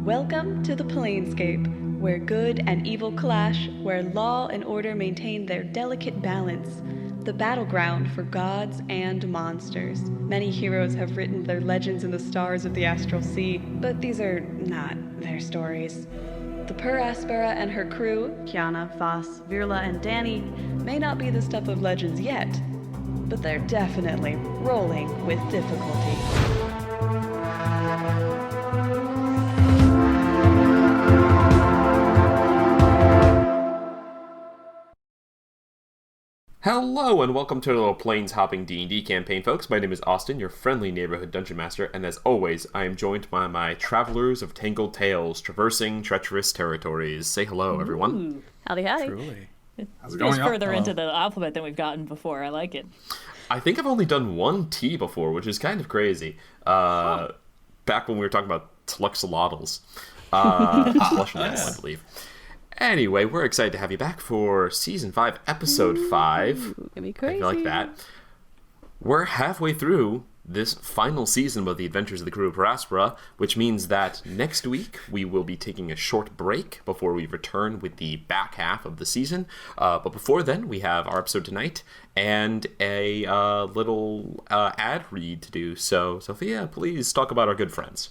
Welcome to the Planescape, where good and evil clash, where law and order maintain their delicate balance. The battleground for gods and monsters. Many heroes have written their legends in the stars of the Astral Sea, but these are not their stories. The Aspera and her crew, Kyana, Vhas, and Dani, may not be the stuff of legends yet, but they're definitely rolling with difficulty. Hello and welcome to a little planes-hopping D&D campaign, folks. My name is Austin, your friendly neighborhood dungeon master, and as always, I am joined by my travelers of tangled tales, traversing treacherous territories. Say hello, everyone. Ooh. Howdy, howdy. Truly. It goes further into the alphabet than we've gotten before. I like it. I think I've only done one T before, which is kind of crazy. Back when we were talking about Tluxolotls. I believe. Anyway, we're excited to have you back for Season 5, Episode 5. Gonna be crazy. I like that. We're halfway through this final season of the Adventures of the Crew of Aspera, which means that next week we will be taking a short break before we return with the back half of the season. But before then, we have our episode tonight and a little ad read to do. So, Sophia, please talk about our good friends.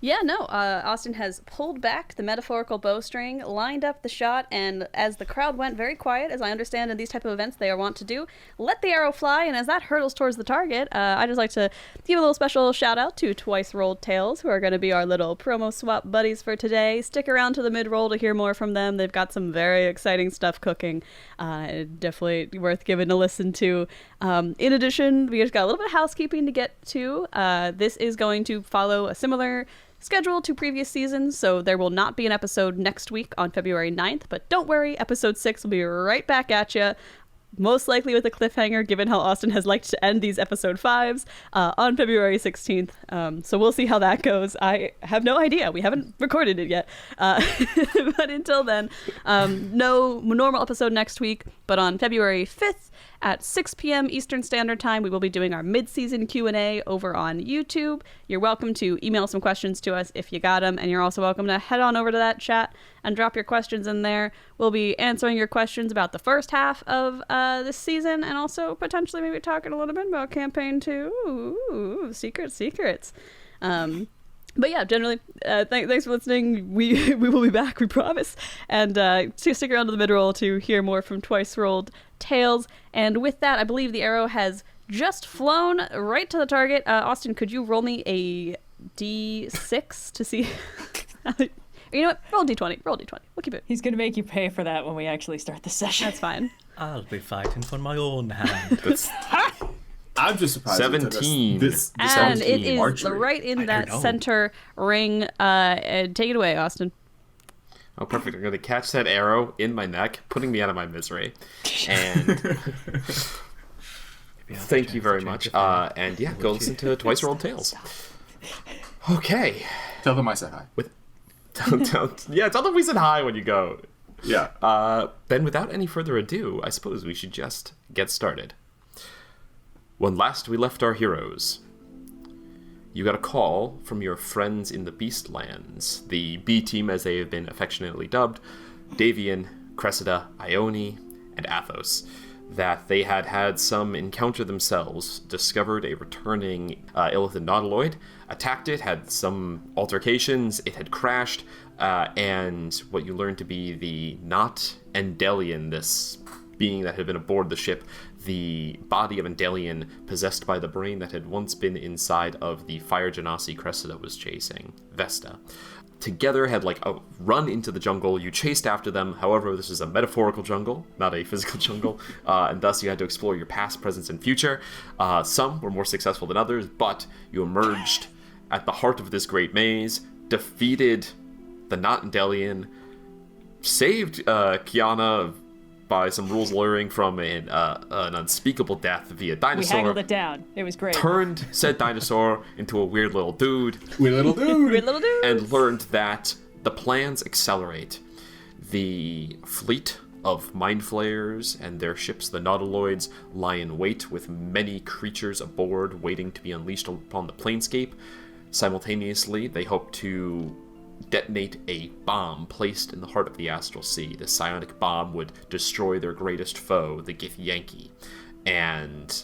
Yeah, no, Austin has pulled back the metaphorical bowstring, lined up the shot, and as the crowd went very quiet, as I understand in these type of events they are wont to do, let the arrow fly, and as that hurtles towards the target, I just like to give a little special shout out to Twice Rolled Tales, who are going to be our little promo swap buddies for today. Stick around to the mid-roll to hear more from them. They've got some very exciting stuff cooking. Definitely worth giving a listen to. In addition, we just got a little bit of housekeeping to get to. This is going to follow a similar schedule to previous seasons, so there will not be an episode next week on February 9th, but don't worry, episode 6 will be right back at you, most likely with a cliffhanger, given how Austin has liked to end these episode 5s on February 16th. So we'll see how that goes. I have no idea. We haven't recorded it yet. But until then, no normal episode next week, but on February 5th at 6 p.m. Eastern Standard Time, we will be doing our mid-season Q&A over on YouTube. You're welcome to email some questions to us if you got them, and you're also welcome to head on over to that chat and drop your questions in there. We'll be answering your questions about the first half of this season, and also potentially maybe talking a little bit about campaign 2. Ooh, secrets. But yeah, generally, thanks for listening. We will be back, we promise. And stick around to the mid-roll to hear more from Twice Rolled Tales. And with that, I believe the arrow has just flown right to the target. Austin, could you roll me a D6 to see? You know what? Roll D20. We'll keep it. He's going to make you pay for that when we actually start the session. That's fine. I'll be fighting for my own hand. I'm just surprised. 17. And it is archery. Right in that center ring. Take it away, Austin. Oh, perfect. I'm going to catch that arrow in my neck, putting me out of my misery. And thank you very much. And yeah, go listen to Twice Rolled Tales. Okay. Tell them I said hi. Tell them we said hi when you go. Yeah. Then without any further ado, I suppose we should just get started. When last we left our heroes, you got a call from your friends in the Beastlands, the B team as they have been affectionately dubbed, Davian, Cressida, Ione, and Athos, that they had some encounter themselves, discovered a returning Illithid nautiloid, attacked it, had some altercations, it had crashed, and what you learned to be the not Endelian, this being that had been aboard the ship, the body of Endelian possessed by the brain that had once been inside of the fire genasi Cressida was chasing, Vesta. Together had a run into the jungle. You chased after them. However, this is a metaphorical jungle, not a physical jungle, and thus you had to explore your past, present, and future. Some were more successful than others, but you emerged at the heart of this great maze, defeated the not Endelian, saved Kyana by some rules luring from an unspeakable death via dinosaur. We haggled it down. It was great. Turned said dinosaur into a weird little dude. Weird little dude. And learned that the plans accelerate. The fleet of Mindflayers and their ships, the Nautiloids, lie in wait with many creatures aboard waiting to be unleashed upon the planescape. Simultaneously, they hope to detonate a bomb placed in the heart of the Astral Sea. The psionic bomb would destroy their greatest foe, the Githyanki, and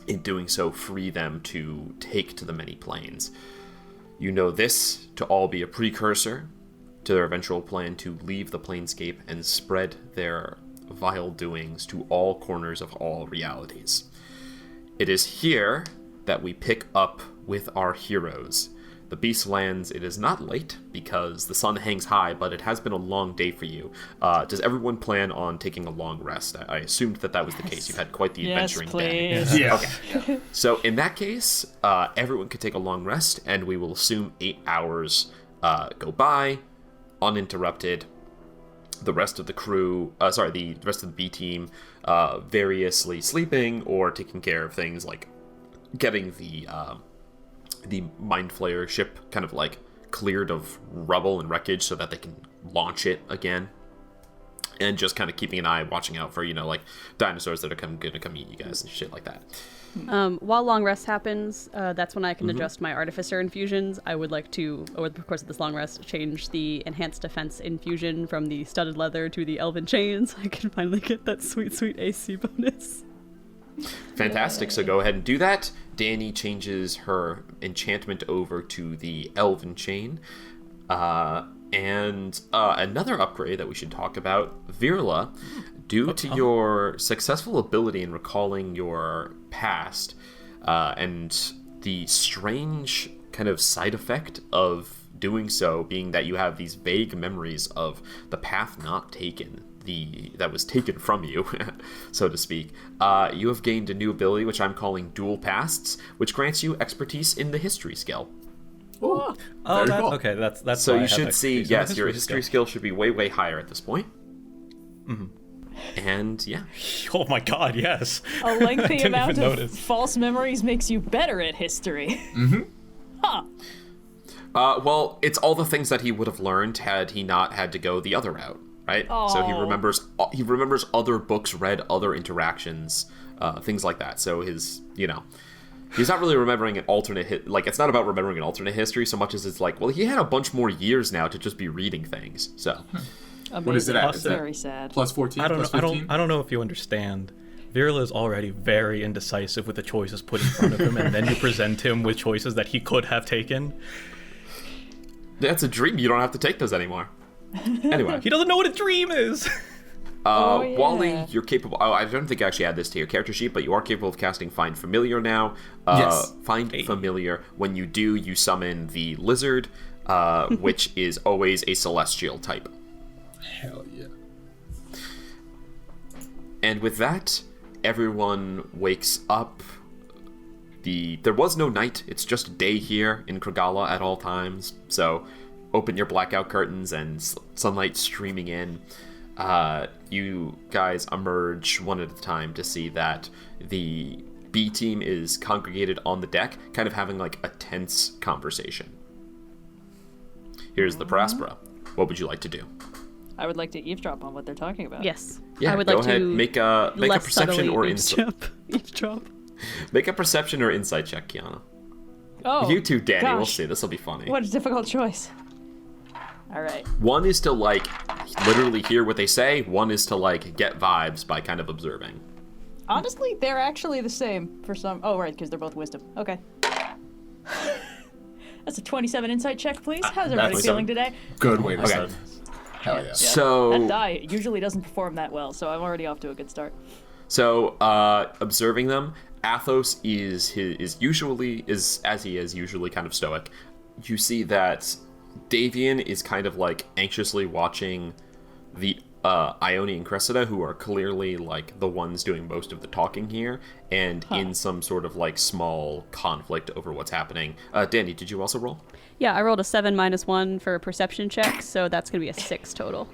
in doing so, free them to take to the many planes. You know this to all be a precursor to their eventual plan to leave the planescape and spread their vile doings to all corners of all realities. It is here that we pick up with our heroes. The Beast lands. It is not late because the sun hangs high, but it has been a long day for you. Does everyone plan on taking a long rest? I assumed that was the case. You've had quite the adventuring day. Yes, Yeah. Okay. So in that case, everyone could take a long rest, and we will assume 8 hours go by, uninterrupted. The rest of the crew, the rest of the B team, variously sleeping or taking care of things like getting the Mindflayer ship kind of like cleared of rubble and wreckage so that they can launch it again. And just kind of keeping an eye, watching out for, like dinosaurs that are gonna come eat you guys and shit like that. While long rest happens, that's when I can adjust my artificer infusions. I would like to, over the course of this long rest, change the enhanced defense infusion from the studded leather to the elven chains. I can finally get that sweet, sweet AC bonus. Fantastic. So go ahead and do that. Dani changes her enchantment over to the elven chain. And another upgrade that we should talk about, Virla, due to your successful ability in recalling your past and the strange kind of side effect of doing so being that you have these vague memories of the path not taken, that was taken from you, so to speak, you have gained a new ability, which I'm calling Dual Pasts, which grants you expertise in the history skill. Ooh, Oh, very cool. okay. That's So why I you have should see, expertise in yes, your history skill should be way, way higher at this point. And yeah. Oh my god, yes. A lengthy Didn't amount even of notice. false memories makes you better at history. Huh. Well, it's all the things that he would have learned had he not had to go the other route, right? So he remembers other books read, other interactions, things like that. So he's not really remembering an alternate it's not about remembering an alternate history so much as it's like, well, he had a bunch more years now to just be reading things. So Amazing. What is it at? Is that Very sad. plus 14? I don't plus know. 15? I don't know if you understand. Virla is already very indecisive with the choices put in front of him, and then you present him with choices that he could have taken. that's a dream. You don't have to take those anymore. Anyway. He doesn't know what a dream is. Yeah. Wally, you're capable. Oh, I don't think I actually add this to your character sheet, but you are capable of casting Find Familiar now. Yes. Find Familiar. When you do, you summon the lizard, which is always a celestial type. Hell yeah. And with that, everyone wakes up. There was no night. It's just day here in Kragala at all times. So, open your blackout curtains and sunlight streaming in. You guys emerge one at a time to see that the B team is congregated on the deck, kind of having like a tense conversation. Here's the Aspera. What would you like to do? I would like to eavesdrop on what they're talking about. Yes. Yeah, I would go like ahead. to Make a less perception subtly or insight. eavesdrop. Make a perception or insight check, Kyana. Oh, You too, Dani. We'll gosh. see. This will be funny. What a difficult choice. All right. One is to like literally hear what they say. One is to like get vibes by kind of observing. Honestly, they're actually the same for some. Oh, right, because they're both wisdom. Okay. That's a 27 insight check, please. How's everybody 27? feeling today? Good way to Okay. start. Hell yeah. That So die usually doesn't perform that well, so I'm already off to a good start. Observing them, Athos is usually kind of stoic. You see that Davian is kind of like anxiously watching the Ione and Cressida, who are clearly like the ones doing most of the talking here, and in some sort of like small conflict over what's happening. Dani, did you also roll? Yeah, I rolled a 7 minus 1 for a perception check, so that's going to be a 6 total.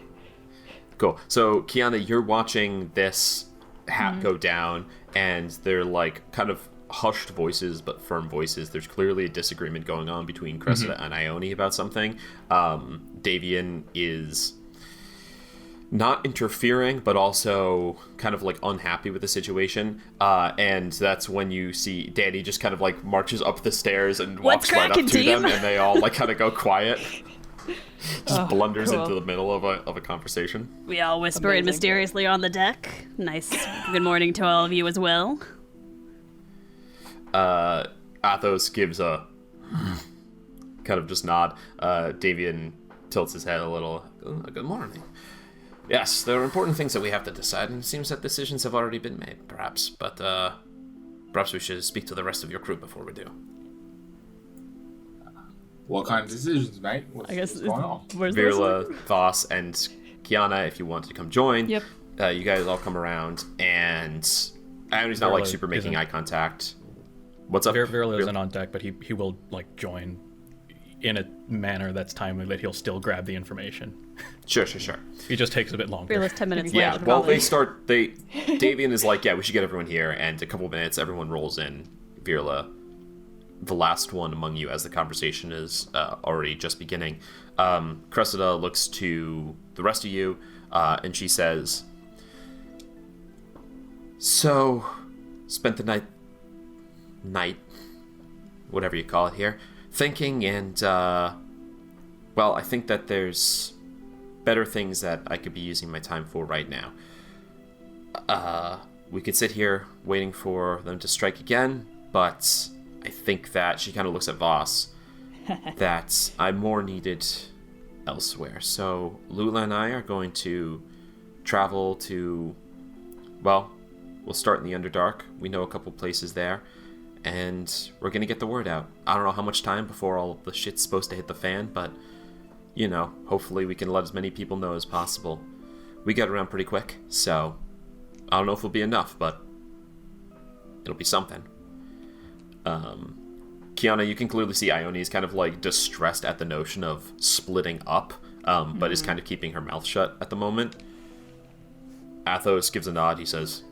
Cool. So, Kyana, you're watching this hat go down, and they're like kind of hushed voices, but firm voices. There's clearly a disagreement going on between Cressida and Ione about something. Davian is not interfering, but also kind of like unhappy with the situation. And that's when you see Dani just kind of like marches up the stairs and walks right up crackin', to them, team? and they all like kind of go quiet. Just blunders cool. into the middle of a conversation. We all whisper Amazing. in mysteriously on the deck. Nice. Good morning to all of you as well. Athos gives a kind of just nod. Davian tilts his head a little. Good morning. Yes, there are important things that we have to decide, and it seems that decisions have already been made, perhaps. But perhaps we should speak to the rest of your crew before we do. What kind of decisions, mate? I guess What's going on? Where's the Virla, Vhas, and Kyana, if you want to come join. Yep. You guys all come around, and Ioni's not like Virla super making isn't. eye contact. What's up? Virla isn't on deck, but he will like join in a manner that's timely that he'll still grab the information. Sure. He just takes a bit longer. Fearless 10 minutes Yeah, later. well, Davian is like, yeah, we should get everyone here, and a couple of minutes, everyone rolls in. Virla, the last one among you, as the conversation is already just beginning. Cressida looks to the rest of you, and she says, so, spent the night, whatever you call it here, thinking, and, well, I think that there's better things that I could be using my time for right now. We could sit here waiting for them to strike again, but I think that she kind of looks at Vhas, that I'm more needed elsewhere. So Lula and I are going to travel to, well, we'll start in the Underdark. We know a couple places there, and we're going to get the word out. I don't know how much time before all the shit's supposed to hit the fan, but, you know, hopefully we can let as many people know as possible. We get around pretty quick, so I don't know if it'll be enough, but it'll be something. Kyana, you can clearly see Ione is kind of like distressed at the notion of splitting up, but is kind of keeping her mouth shut at the moment. Athos gives a nod. He says,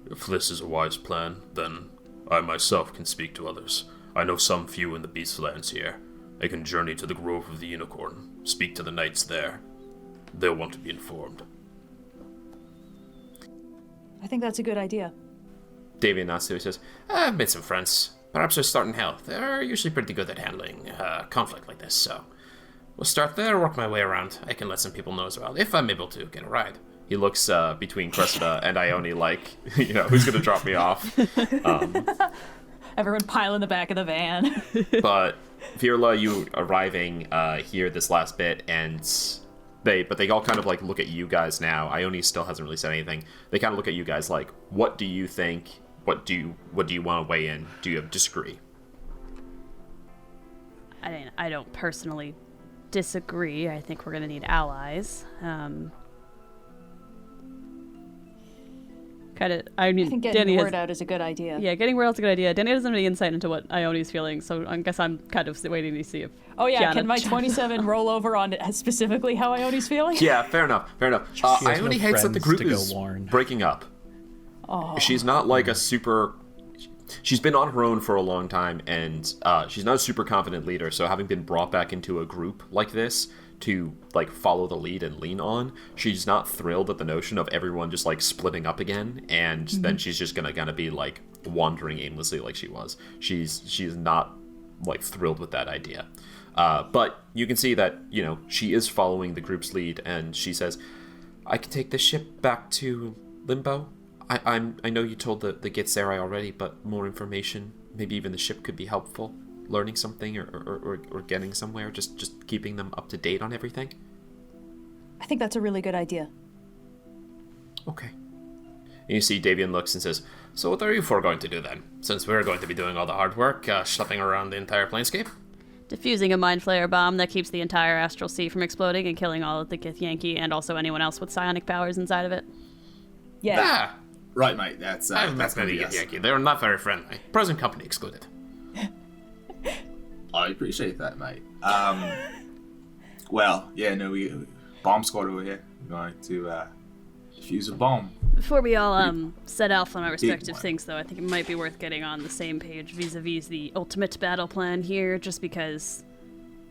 if this is a wise plan, then I myself can speak to others. I know some few in the Beastlands here. I can journey to the Grove of the Unicorn, speak to the knights there. They'll want to be informed. I think that's a good idea. Davian nods to. He says, I've made some friends. Perhaps they'll start in hell. They're usually pretty good at handling conflict like this, so we'll start there, work my way around. I can let some people know as well, if I'm able to get a ride. He looks between Cressida and Ione like, you know, who's going to drop me off? Everyone pile in the back of the van. But Virla, you arriving here this last bit, and they all kind of like look at you guys now. Ione still hasn't really said anything. They kind of look at you guys like, what do you think? What do you want to weigh in? Do you disagree? I don't personally disagree. I think we're going to need allies. I think getting Dani the word out is a good idea. Yeah, getting word out's a good idea. Dani doesn't have any insight into what Ione's feeling, so I guess I'm kind of waiting to see if. Oh yeah, Kyana- can my 27 roll over on specifically how Ione's feeling? Yeah, fair enough. She has no Ione hates that the friends group to go is warn. breaking up. Oh. She's not like a super... She's been on her own for a long time, and she's not a super confident leader, so having been brought back into a group like this to, like, follow the lead and lean on, she's not thrilled at the notion of everyone just, like, splitting up again, and then she's just gonna be, like, wandering aimlessly like she was. She's not, like, thrilled with that idea. But you can see that, you know, she is following the group's lead, and she says, I can take this ship back to Limbo. I know you told the Githzerai already, but more information, maybe even the ship could be helpful. Learning something or getting somewhere, just keeping them up to date on everything. I think that's a really good idea. Okay. And you see Davian looks and says, so what are you four going to do then? Since we're going to be doing all the hard work, schlepping around the entire planescape? Diffusing a Mindflayer bomb that keeps the entire Astral Sea from exploding and killing all of the Githyanki and also anyone else with psionic powers inside of it. Yeah. Ah! Right, mate. That's I've met gonna many be us. Githyanki. They're not very friendly. Present company excluded. I appreciate that, mate. Well, yeah, no, we bomb squad over here. We're going to defuse a bomb. Before we all set off on our Big respective one. things, though, I think it might be worth getting on the same page vis-a-vis the ultimate battle plan here, just because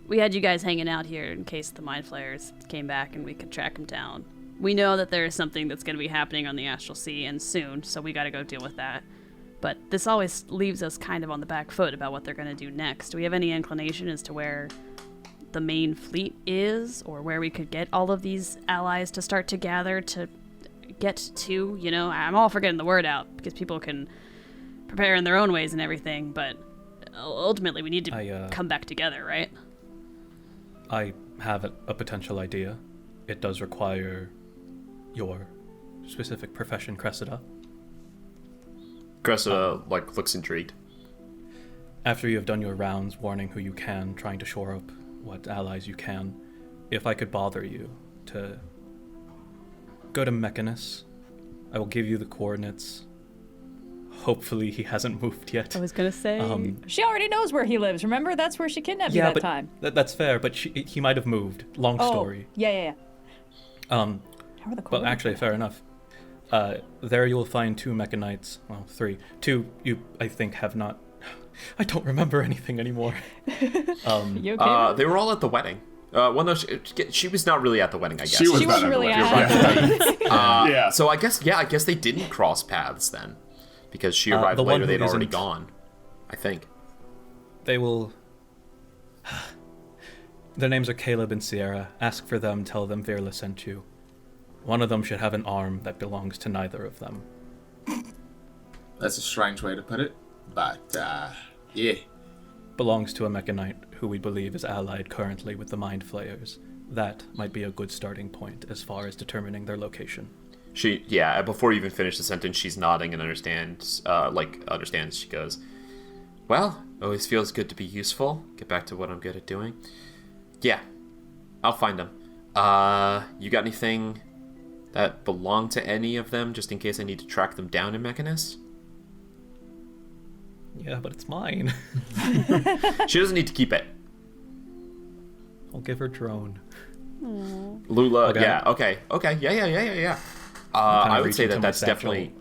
we had you guys hanging out here in case the Mindflayers came back and we could track them down. We know that there is something that's going to be happening on the Astral Sea, and soon, so we got to go deal with that. But this always leaves us kind of on the back foot about what they're going to do next. Do we have any inclination as to where the main fleet is, or where we could get all of these allies to start to gather to get to, you know, I'm all for getting the word out because people can prepare in their own ways and everything, but ultimately we need to come back together, right? I have a potential idea. It does require your specific profession, Cressida. Cressida, looks intrigued. After you have done your rounds, warning who you can, trying to shore up what allies you can, if I could bother you to go to Mechanus, I will give you the coordinates. Hopefully he hasn't moved yet. I was gonna say... She already knows where he lives, remember? That's where she kidnapped you that time. That's fair, but he might have moved. Long story. Yeah. How are the Well, coordinates? actually, fair enough. There you will find 2 Mechanites. Well, 3. 2 you, I think, have not... I don't remember anything anymore. You okay? They were all at the wedding. Well, no, she was not really at the wedding, I guess. She was She not wasn't really everywhere. at Yeah. So I guess they didn't cross paths then. Because she arrived the one later, who they'd already isn't- gone. I think. They will... Their names are Caleb and Sierra. Ask for them, tell them Virla sent you. One of them should have an arm that belongs to neither of them. That's a strange way to put it, but yeah. Belongs to a Mechanite who we believe is allied currently with the Mindflayers. That might be a good starting point as far as determining their location. Before you even finish the sentence, she's nodding and understands. She goes, "Well, always feels good to be useful. Get back to what I'm good at doing. Yeah, I'll find them. You got anything that belong to any of them, just in case I need to track them down in Mechanus?" Yeah, but it's mine. She doesn't need to keep it. I'll give her drone. Lula, Okay. yeah, okay, yeah. I would say reaching to my that's satchel. definitely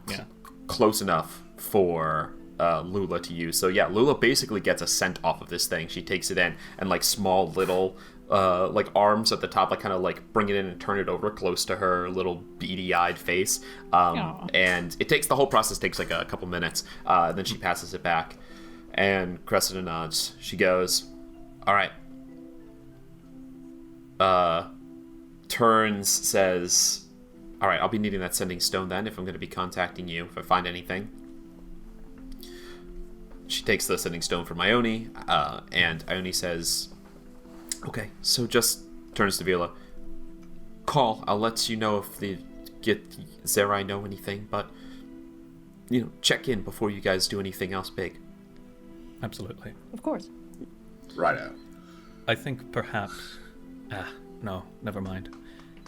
Yeah. close enough for Lula to use. So yeah, Lula basically gets a scent off of this thing. She takes it in and small little arms at the top, kind of bring it in and turn it over close to her little beady-eyed face. And it takes, the whole process takes a couple minutes. Then she passes it back, and Cressida nods. She goes, "All right." Turns, says, "All right, I'll be needing that sending stone then if I'm going to be contacting you if I find anything." She takes the sending stone from Ione, and Ione says, "Okay, so just," turns to Vila, "call. I'll let you know if the Zerai know anything, but, check in before you guys do anything else big." Absolutely. Of course. Righto. I think perhaps... no, never mind.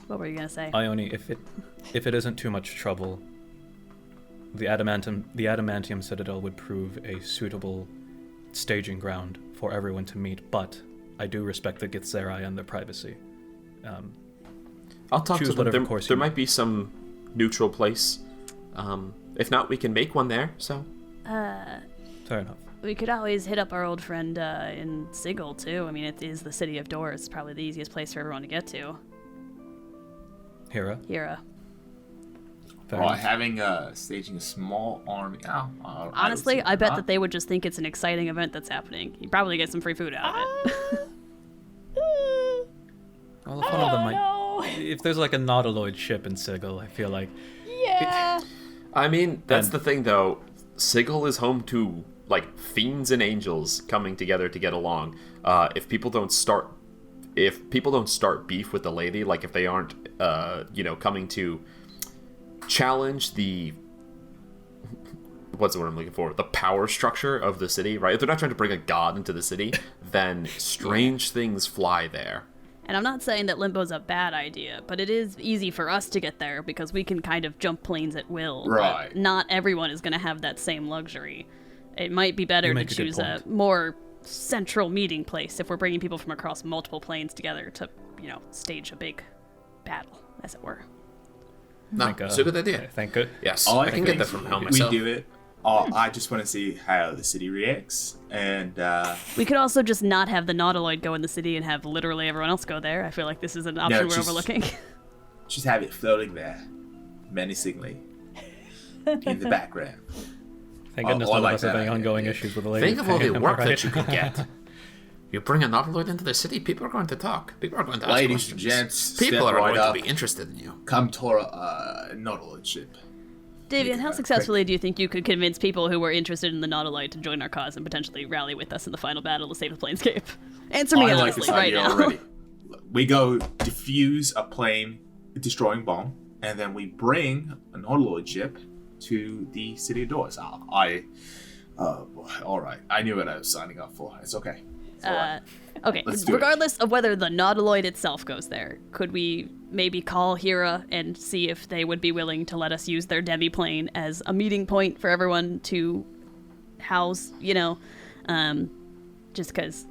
What were you gonna say? Ione, if it isn't too much trouble, the adamantium citadel would prove a suitable staging ground for everyone to meet, but I do respect the Githzerai and their privacy. I'll talk to choose them. whatever course There you might be some neutral place. If not, we can make one there, so... Fair enough. We could always hit up our old friend in Sigil, too. I mean, it is the city of doors. It's probably the easiest place for everyone to get to. Hera? Hira. Fair Well, enough. having staging a small army. Honestly, I bet that they would just think it's an exciting event that's happening. You probably get some free food out of it. Well, if one of them might... No. If there's a nautiloid ship in Sigil, I feel like... Yeah. I mean, that's And- the thing, though. Sigil is home to, fiends and angels coming together to get along. If people don't start beef with the lady, if they aren't, coming to challenge the... What's the word I'm looking for? The power structure of the city, right? If they're not trying to bring a god into the city, then strange things fly there. And I'm not saying that Limbo's a bad idea, but it is easy for us to get there because we can kind of jump planes at will. Right. But not everyone is going to have that same luxury. It might be better You to make a good choose a point. more central meeting place if we're bringing people from across multiple planes together to, stage a big battle, as it were. No, it's a good idea. I think it. Yes, All I can get think that from home we myself. do it. I just want to see how the city reacts, and We could also just not have the Nautiloid go in the city and have literally everyone else go there. I feel like this is an option we're just- overlooking. just have it floating there, menacingly, in the background. Thank goodness I none like of us have that any idea, ongoing yeah. issues with the lady. Think of all the Am I work right? that you could get. You bring a Nautiloid into the city, people are going to talk. People are going to ask Ladies and questions. gents, People step are right going up. to be interested in you. Come to our Nautiloid ship. Davian, how successfully do you think you could convince people who were interested in the Nautiloid to join our cause and potentially rally with us in the final battle to save the planescape? Answer me I like honestly this right idea now. already. We go diffuse a plane destroying bomb, and then we bring a Nautiloid ship to the city doors. Oh boy, all right. I knew what I was signing up for. It's okay. It's all right. Okay, Let's do it. regardless of whether the Nautiloid itself goes there, could we maybe call Hera and see if they would be willing to let us use their demi-plane as a meeting point for everyone to house, just because,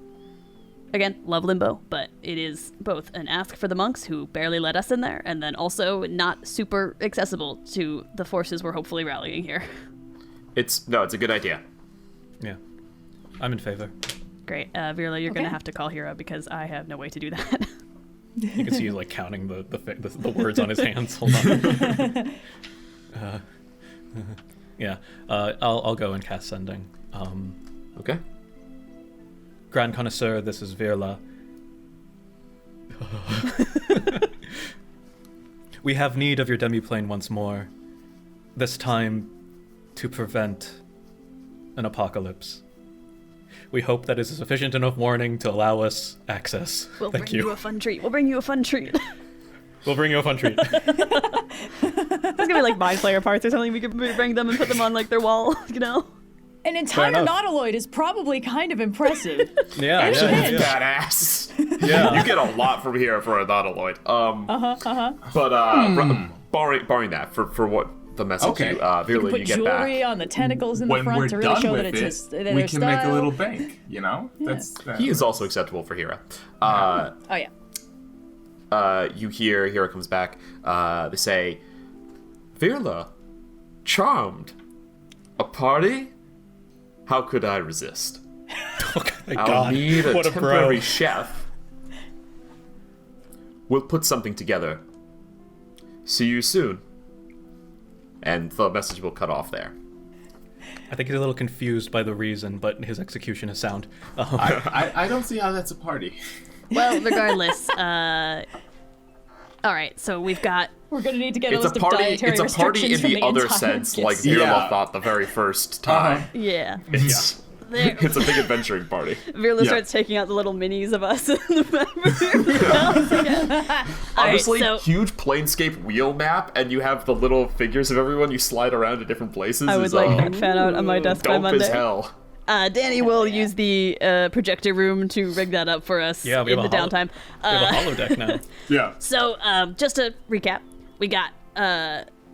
again, love Limbo, but it is both an ask for the monks who barely let us in there, and then also not super accessible to the forces we're hopefully rallying here. It's a good idea. Yeah, I'm in favor. Great. Virla, you're going to have to call Hera because I have no way to do that. You can see he's like counting the words on his hands. Hold on. Yeah, I'll go and cast Sending. Okay. Grand Connoisseur, this is Virla. We have need of your demiplane once more. This time to prevent an apocalypse. We hope that is a sufficient enough warning to allow us access. We'll Thank bring you a fun treat. We'll bring you a fun treat. We'll bring you a fun treat. There's gonna be like Mindflayer parts or something. We could bring them and put them on like their wall, An entire enough. Nautiloid is probably kind of impressive. Yeah, And yeah, shit. yeah. Badass. Yeah. You get a lot from here for a Nautiloid. But barring that, for what the message Okay. Virla, Put you get jewelry back. on the tentacles in the When we're front to really done show that with it's it, their we can make a style. little bank. That's He is also acceptable for Hera. Oh yeah. You hear Hera comes back. They say, Virla, charmed. A party? How could I resist? Okay, thank I'll God. need a What a temporary bro. chef. We'll put something together. See you soon. And the message will cut off there. I think he's a little confused by the reason, but his execution is sound. I don't see how that's a party. Well, regardless. All right, so we've got. We're gonna need to get a It's list a of party. dietary It's a party in restrictions from the other entire sense, kids. like Virla Yeah. thought the very first time. Yeah. It's There. it's a big adventuring party. Virla Yeah. starts taking out the little minis of us in the back. Honestly, so huge planescape wheel map, and you have the little figures of everyone you slide around to different places. I would is, like that fan out on my desk by dope Monday. as hell. Dani will use the projector room to rig that up for us Yeah, we in have the a holo- downtime. We have a holodeck now. Yeah. So, just to recap, we got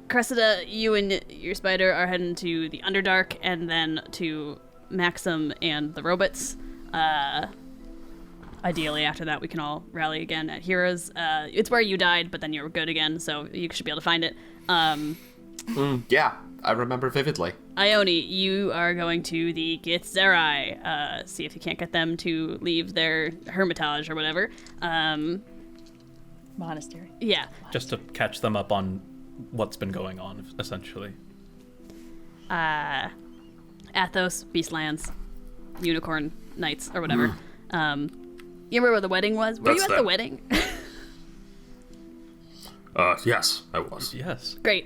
Cressida, you and your spider are heading to the Underdark, and then to Maxim and the robots. Ideally, after that, we can all rally again at Hera's. It's where you died, but then you were good again, so you should be able to find it. Yeah, I remember vividly. Ione, you are going to the Githzerai, see if you can't get them to leave their hermitage or whatever. Monastery. Yeah. Just to catch them up on what's been going on, essentially. Athos, Beastlands, Unicorn Knights, or whatever. You remember where the wedding was? Were you That's at that. the wedding? Yes, I was. Yes. Great.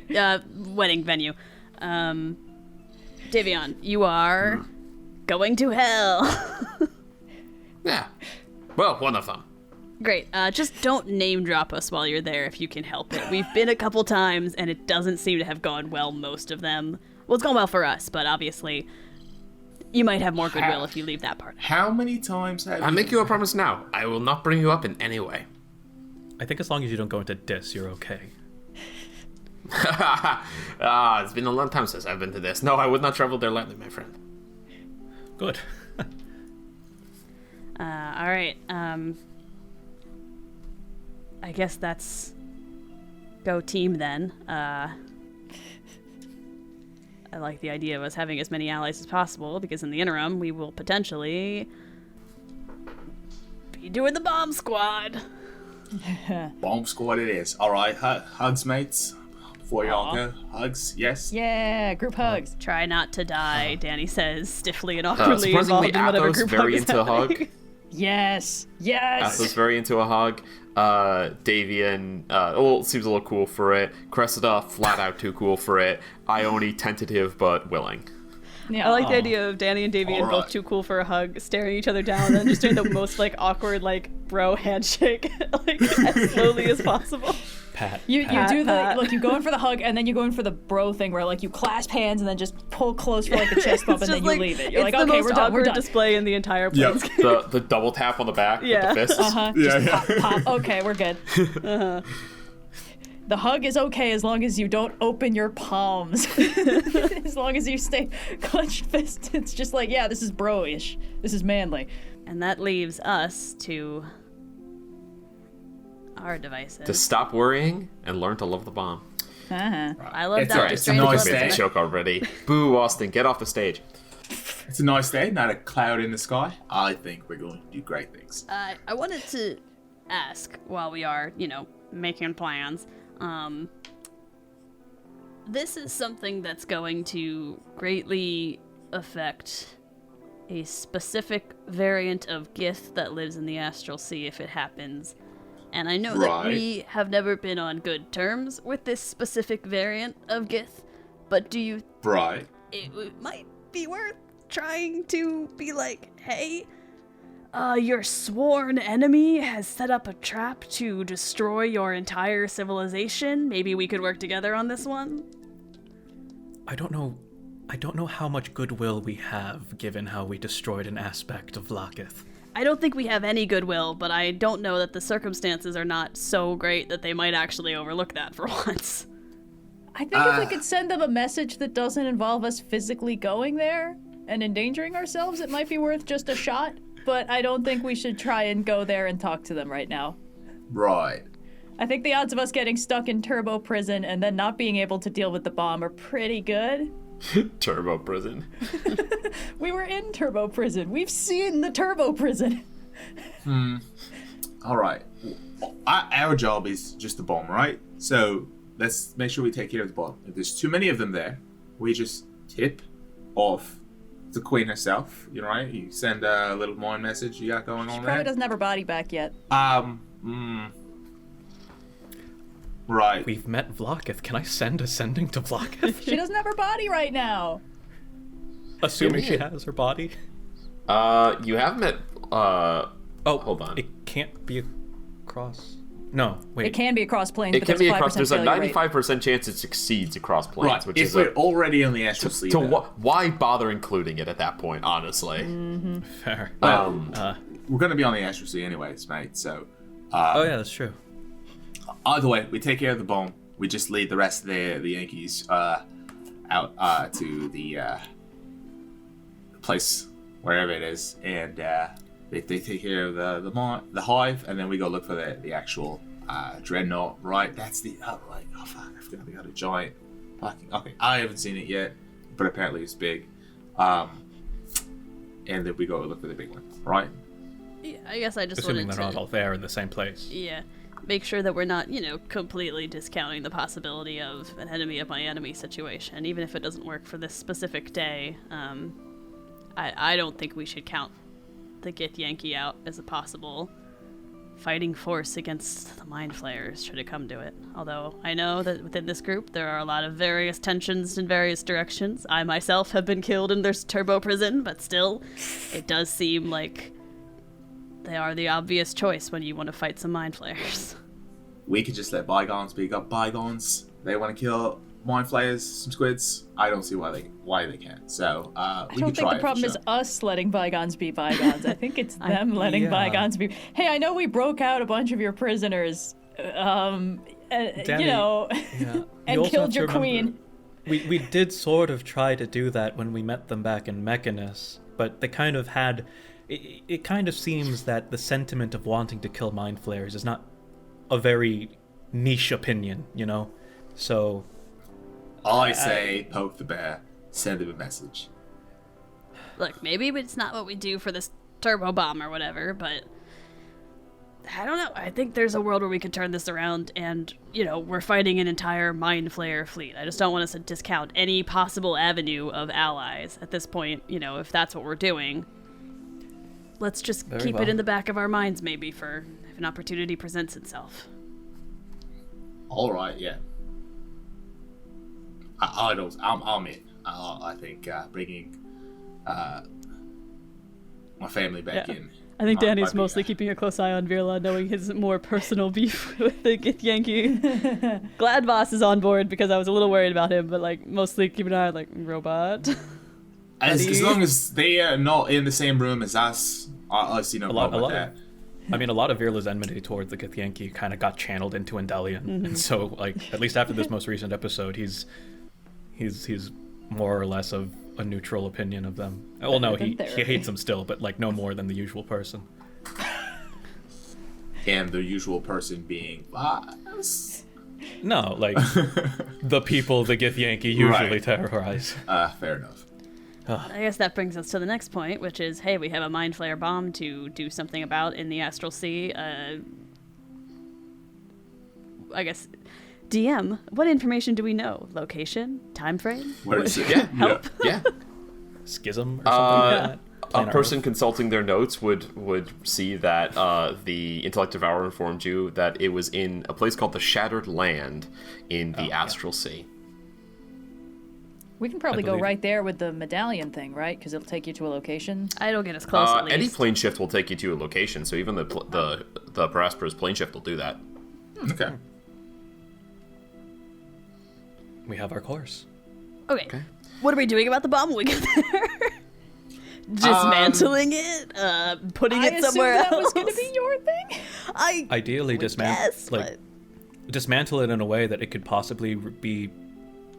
Wedding venue. Davion, you are going to hell. Yeah. Well, one of them. Great. Just don't name drop us while you're there if you can help it. We've been a couple times, and it doesn't seem to have gone well most of them. Well, it's gone well for us, but obviously you might have more goodwill if you leave that part. How many times have I make you a promise now. I will not bring you up in any way. I think as long as you don't go into dis, you're okay. It's been a long time since I've been to this. No, I would not travel there lightly, my friend. Good. All right. I guess that's go team then. I like the idea of us having as many allies as possible because in the interim we will potentially be doing the bomb squad. Bomb squad it is. All right, hugs, mates. Before y'all go, hugs, yes. Yeah, group hugs. Try not to die, Dani says stiffly and awkwardly Surprisingly, involved in whatever Athos group very hug is into the hug. happening. Yes. Yes. Atha's very into a hug. Davian, seems a little cool for it. Cressida, flat out too cool for it. Ione, tentative but willing. Yeah. I like the idea of Dani and Davian both too cool for a hug, staring each other down, and then just doing the most like awkward like bro handshake, like as slowly as possible. Pat. You Pat. do the look. You go in for the hug, and then you go in for the bro thing, where like you clasp hands and then just pull close for like a chest bump, and then you leave it. You're like, okay, we're done. We're done. Display in the entire Yep. place. The double tap on the back with Yeah. the fists. Pop. Okay, we're good. The hug is okay as long as you don't open your palms. As long as you stay clenched fist. It's just like, yeah, this is bro-ish. This is manly. And that leaves us to our devices. To stop worrying and learn to love the bomb. I love It's that. alright, Just it's a trying to nice go Made day. the joke already. Boo, Austin, get off the stage. It's a nice day, not a cloud in the sky. I think we're going to do great things. I wanted to ask while we are, making plans. This is something that's going to greatly affect a specific variant of Gith that lives in the Astral Sea if it happens. And I know that Right. we have never been on good terms with this specific variant of Gith, but do you Right. it might be worth trying to be like, hey, your sworn enemy has set up a trap to destroy your entire civilization. Maybe we could work together on this one? I don't know how much goodwill we have, given how we destroyed an aspect of Lakith. I don't think we have any goodwill, but I don't know that the circumstances are not so great that they might actually overlook that for once. I think if we could send them a message that doesn't involve us physically going there and endangering ourselves, it might be worth just a shot. But I don't think we should try and go there and talk to them right now. Right. I think the odds of us getting stuck in turbo prison and then not being able to deal with the bomb are pretty good. Turbo prison. We were in turbo prison. We've seen the turbo prison. All right. Our job is just the bomb, right? So let's make sure we take care of the bomb. If there's too many of them there, we just tip off the queen herself. You know, right? You send a little mind message you got going on Probably there. doesn't have her body back yet. Right. We've met Vlakith. Can I send a sending to Vlakith? She doesn't have her body right now. Assuming she has her body. You have met. Oh, hold on. It can't be across. No, wait. It can be across planes, It but can there's be 5% across. There's a failure rate. 95% chance it succeeds across planes, Right. which If is we're already on the Astral Sea, to then- why bother including it at that point? Honestly. Fair. we're going to be on the Astral Sea anyways, mate. So, Oh yeah, that's true. either way, we take care of the bomb. We just lead the rest of the Yankees out to the place wherever it is, and they take care of the hive, and then we go look for the actual dreadnought. Right, that's the right. Oh fuck, I forgot they got a giant. Fucking okay, I haven't seen it yet, but apparently it's big. And then we go look for the big one. Right. Yeah, I guess I just Assuming wanted they're to not all there in the same place. make sure that we're not, completely discounting the possibility of an enemy of my enemy situation, even if it doesn't work for this specific day. I don't think we should count the Gith Yankee out as a possible fighting force against the Mindflayers should it come to it. Although I know that within this group there are a lot of various tensions in various directions. I myself have been killed in their turbo prison, but still, it does seem like they are the obvious choice when you want to fight some Mindflayers. We could just let bygones be bygones. They want to kill Mindflayers, some squids. I don't see why they can't. So I we don't could think try the problem it is for sure. us letting bygones be bygones. I think it's them letting yeah. bygones be. Hey, I know we broke out a bunch of your prisoners, Dani, yeah, You and also killed have to your remember, queen. We did sort of try to do that when we met them back in Mechanus, but they kind of had... It kind of seems that the sentiment of wanting to kill Mindflayers is not a very niche opinion, So... I say poke the bear, send him a message. Look, maybe it's not what we do for this turbo bomb or whatever, but I don't know. I think there's a world where we could turn this around and, we're fighting an entire Mindflayer fleet. I just don't want us to discount any possible avenue of allies at this point, if that's what we're doing. let's just Very keep well. it in the back of our minds, maybe, for if an opportunity presents itself. All right, yeah. I'm in. I think bringing my family back in. I think might Danny's be, mostly keeping a close eye on Virla, knowing his more personal beef with the Yankee. Glad Vhas is on board because I was a little worried about him, but like mostly keeping an eye on like robot. As long as they are not in the same room as us, I see no A lot problem with that. of, I mean, a lot of Virla's enmity towards the Githyanki kind of got channeled into Endelion, and so like at least after this most recent episode, he's more or less of a neutral opinion of them. Well, no, he hates them still, but like no more than the usual person. And the usual person being Vhas. No, like the people the Githyanki usually Right. terrorize. Fair enough. I guess that brings us to the next point, which is, hey, we have a Mindflayer bomb to do something about in the Astral Sea. I guess, DM, what information do we know? Location? Time frame? Where is it? Yeah, Help? yeah. Schism or something like that. A Planet person Earth. consulting their notes would see that the Intellect Devourer informed you that it was in a place called the Shattered Land in the Astral Sea. We can probably I go believe- right there with the medallion thing, right? Because it'll take you to a location. It'll get us close at least. Any plane shift will take you to a location, so even the Paraspera's plane shift will do that. Okay. We have our course. Okay. What are we doing about the bomb when we get there? Dismantling it? Putting it somewhere that else? was going to be your thing. Ideally, guess, dismantle it in a way that it could possibly be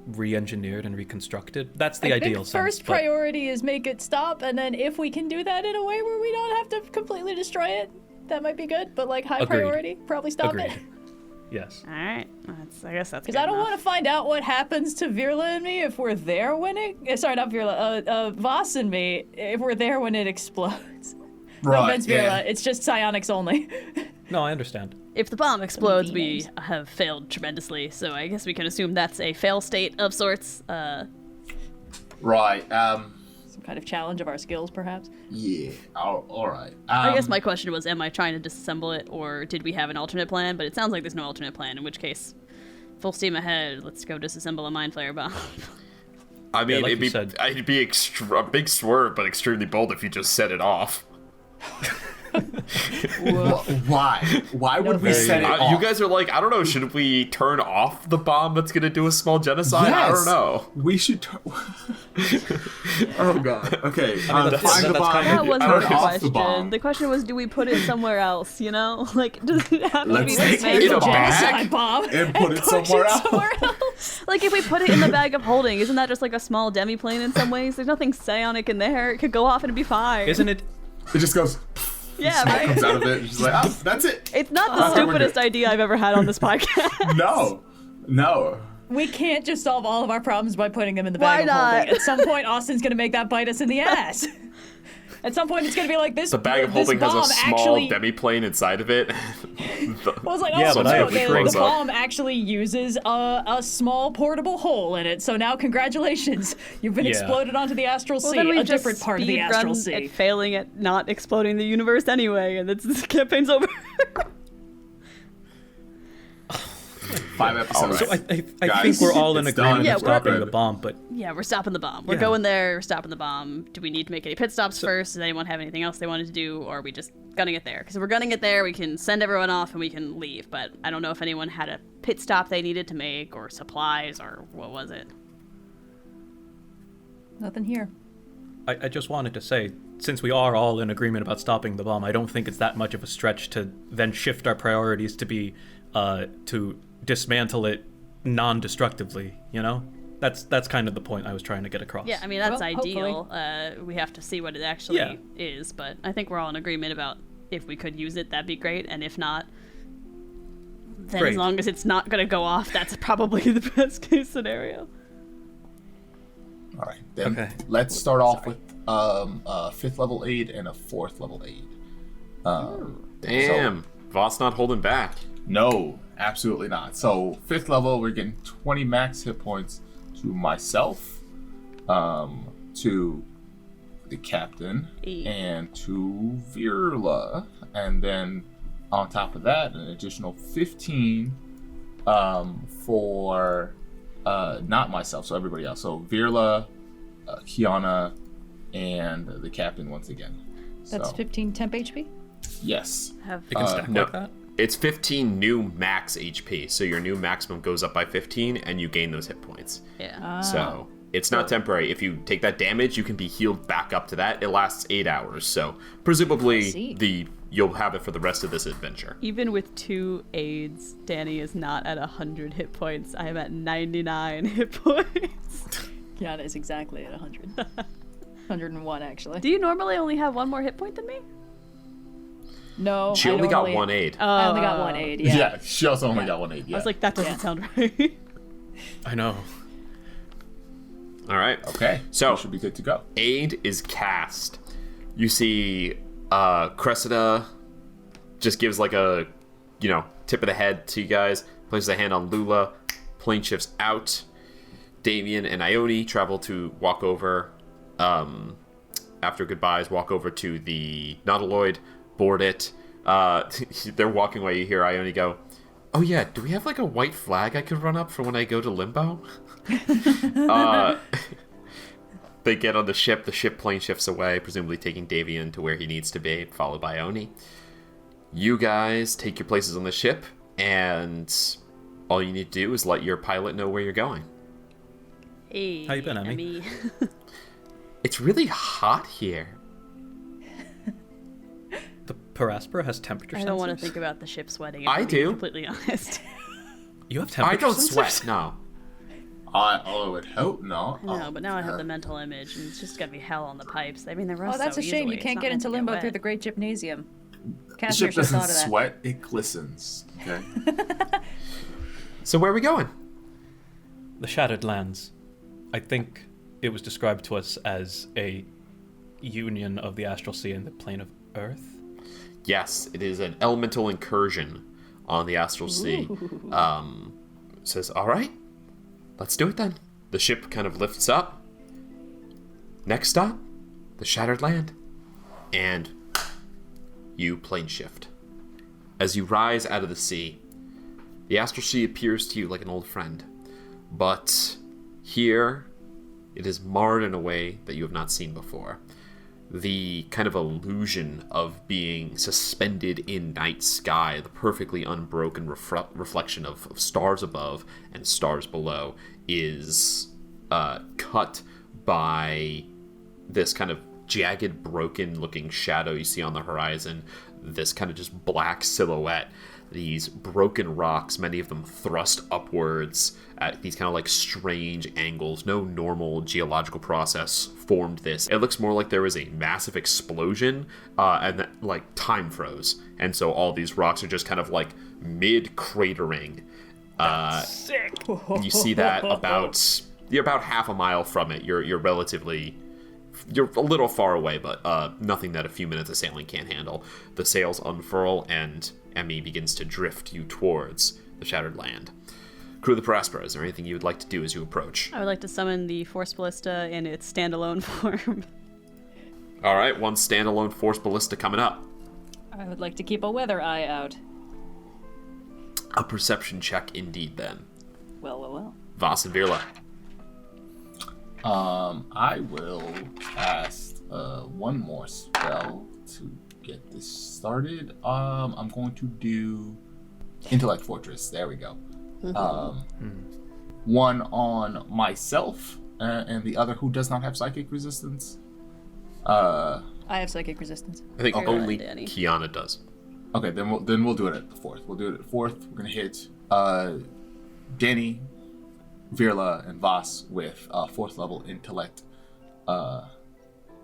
re-engineered and reconstructed. That's the I ideal think sense. first priority is make it stop, and then if we can do that in a way where we don't have to completely destroy it, that might be good. But like high Agreed. priority, probably stop Agreed. it. Yes. All right. I guess that's Because I don't want to find out what happens to Virla and me if we're there when it. Sorry, not Virla. Vhas and me if we're there when it explodes. No offense, Virla. It's just psionics only. No, I understand. If the bomb explodes, we names. have failed tremendously, so I guess we can assume that's a fail state of sorts. Right. Some kind of challenge of our skills, perhaps. Yeah. All right. I guess my question was, am I trying to disassemble it, or did we have an alternate plan? But it sounds like there's no alternate plan, in which case, full steam ahead, let's go disassemble a Mindflayer bomb. I mean, like it'd you be said. a big swerve, but extremely bold if you just set it off. Why? Why would we set it off? You guys are like, I don't know, should we turn off the bomb that's gonna do a small genocide? I don't Yes. know. We should. Oh god. Okay. that's- find the that's bomb. kind That of- wasn't turn the off question. the bomb. The question was, do we put it somewhere else, you know? Like, does it have to Let's be take dismantled? it in a Genocide bag bomb. and put it somewhere else. Like, if we put it in the bag of holding, isn't that just like a small demi-plane in some ways? There's nothing psionic in there. It could go off and it'd be fine. Isn't it? It just goes. Yeah, Smoke right? comes out of it. It's just like, oh, that's it. It's not the Okay, we're stupidest good. idea I've ever had on this podcast. No. We can't just solve all of our problems by putting them in the Why bag of holding. not? At some point, Austin's gonna make that bite us in the ass. At some point, it's gonna be like this. The bag of this holding has a bomb small actually, demi-plane inside of it. Well, it's like, Yeah, oh, but I no, have the froze up. bomb actually uses a small portable hole in it. So now, congratulations, you've been Yeah. exploded onto the astral sea, then we a just different part of the speed astral run sea. at failing at not exploding the universe anyway, and this campaign's over. 5 episodes. So I Guys, think we're all in it's agreement done. Yeah, of we're- stopping the bomb, but Yeah, we're stopping the bomb. We're Yeah. going there, we're stopping the bomb. Do we need to make any pit stops first? Does anyone have anything else they wanted to do? Or are we just gunning it there? Because if we're gunning it there, we can send everyone off and we can leave. But I don't know if anyone had a pit stop they needed to make, or supplies, or what was it? Nothing here. I just wanted to say, since we are all in agreement about stopping the bomb, I don't think it's that much of a stretch to then shift our priorities to be to dismantle it non-destructively, you know? That's kind of the point I was trying to get across. Yeah, I mean, that's Well, ideal. We have to see what it actually Yeah. is. But I think we're all in agreement about if we could use it, that'd be great. And if not, then as Great. long as it's not going to go off, that's probably the best case scenario. All right. Then Okay. let's start off with a 5th level aid and a 4th level aid. Damn. Vhas not holding back. No, absolutely not. So 5th level, we're getting 20 max hit points to myself, to the captain, Eight. and to Virla. And then on top of that, an additional 15 for not myself, so everybody else. So Virla, Kyana, and the captain once again. That's So, 15 temp HP? yes. Have It can stack no. like that? It's 15 new max HP, so your new maximum goes up by 15, and you gain those hit points. yeah. So it's not temporary. If you take that damage, you can be healed back up to that. It lasts 8 hours, so I see. presumably you'll have it for the rest of this adventure. Even with 2 aids, Dani is not at 100 hit points. I am at 99 hit points. Kyana is exactly at 100. 101, actually. Do you normally only have 1 more hit point than me? No, She I only normally- got 1 aid. I only got 1 aid, yeah. She also only got 1 8. Yeah. I was like, that doesn't Yeah. sound right. I know. All right. okay, So- we should be good to go. Aid is cast. You see Cressida just gives like a, tip of the head to you guys, places a hand on Lula, plane shifts out. Damien and Ione travel to walk over, after goodbyes, walk over to the Nautiloid, board it. They're walking away, you hear Ione go, "Oh yeah, do we have like a white flag I could run up for when I go to Limbo?" They get on the ship plane shifts away, presumably taking Davian to where he needs to be, followed by Oni. You guys take your places on the ship, and all you need to do is let your pilot know where you're going. Hey, How you been, Emmy? It's really hot here. The Aspera has temperature I don't want to sensors? think about the ship sweating. if I I'm being do. Completely honest. You have I temperature don't sensors? sweat, no. I would hope not. No, but now I have the mental image, and it's just gonna be hell on the pipes. I mean, they rust Oh, that's so a shame. easily, You it's can't not get meant into to limbo wet. through the Great Gymnasium. The Casper ship should have doesn't thought of that. sweat, it glistens. Okay. So where are we going? The Shattered Lands. I think it was described to us as a union of the Astral Sea and the plane of Earth. Yes, it is an elemental incursion on the Astral Sea. Says, all right, let's do it then. The ship kind of lifts up. Next stop, the Shattered Land. And you plane shift. As you rise out of the sea, the Astral Sea appears to you like an old friend. But here, it is marred in a way that you have not seen before. The kind of illusion of being suspended in night sky, the perfectly unbroken reflection of stars above and stars below, is cut by this kind of jagged, broken-looking shadow you see on the horizon, this kind of just black silhouette, these broken rocks, many of them thrust upwards at these kind of like strange angles. No normal geological process formed this. It looks more like there was a massive explosion and that like time froze. And so all these rocks are just kind of like mid-cratering. Sick. You see that you're about half a mile from it. You're a little far away, but nothing that a few minutes of sailing can't handle. The sails unfurl, and Emmy begins to drift you towards the Shattered Land. Crew of the Aspera, is there anything you would like to do as you approach? I would like to summon the Force Ballista in its standalone form. All right, one standalone Force Ballista coming up. I would like to keep a weather eye out. A perception check indeed, then. Well. Vhas and Virla. I will cast one more spell to get this started. I'm going to do Intellect Fortress. There we go. One on myself and the other who does not have psychic resistance. I have psychic resistance. I think Okay. only Dani. Kyana does. Okay, then we'll do it at the fourth. We'll do it at the fourth. We're gonna hit Dani, Virla, and Vhas with fourth level intellect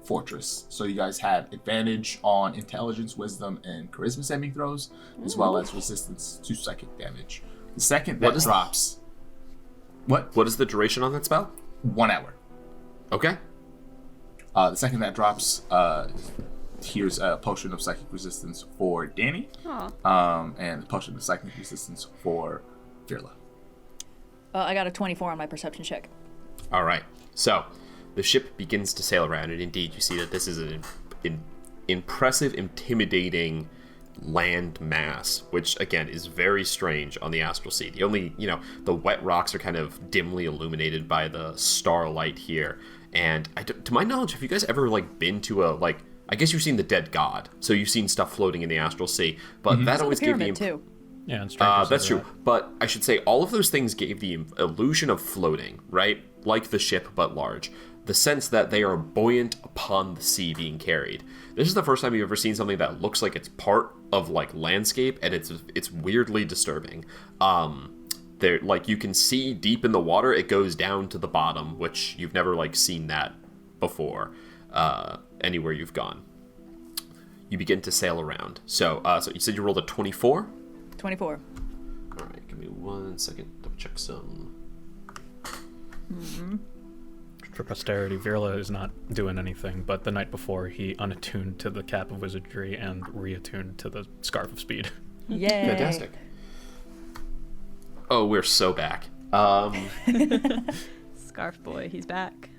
fortress. So you guys have advantage on intelligence, wisdom, and charisma saving throws, as well as resistance to psychic damage. The second that drops. What is the duration on that spell? 1 hour. Okay. The second that drops, here's a potion of psychic resistance for Dani, and a potion of psychic resistance for Virla. I got a 24 on my perception check. All right. So, the ship begins to sail around, and indeed you see that this is an impressive, intimidating land mass, which again is very strange on the Astral Sea. The only, the wet rocks are kind of dimly illuminated by the starlight here. And to my knowledge, have you guys ever been to I guess you've seen the Dead God, so you've seen stuff floating in the Astral Sea, but that always gave the too. Yeah, and that's true. But I should say all of those things gave the illusion of floating, right? Like the ship, but large. The sense that they are buoyant upon the sea being carried. This is the first time you've ever seen something that looks like it's part of landscape, and it's weirdly disturbing. There, you can see deep in the water, it goes down to the bottom, which you've never seen that before anywhere you've gone. You begin to sail around. So you said you rolled a 24? 24. All right, give me 1 second. Double check some. Mm-hmm. For posterity, Virla is not doing anything, but the night before he unattuned to the Cap of Wizardry and reattuned to the Scarf of Speed. Yay! Fantastic. Oh, we're so back. Scarf boy, he's back.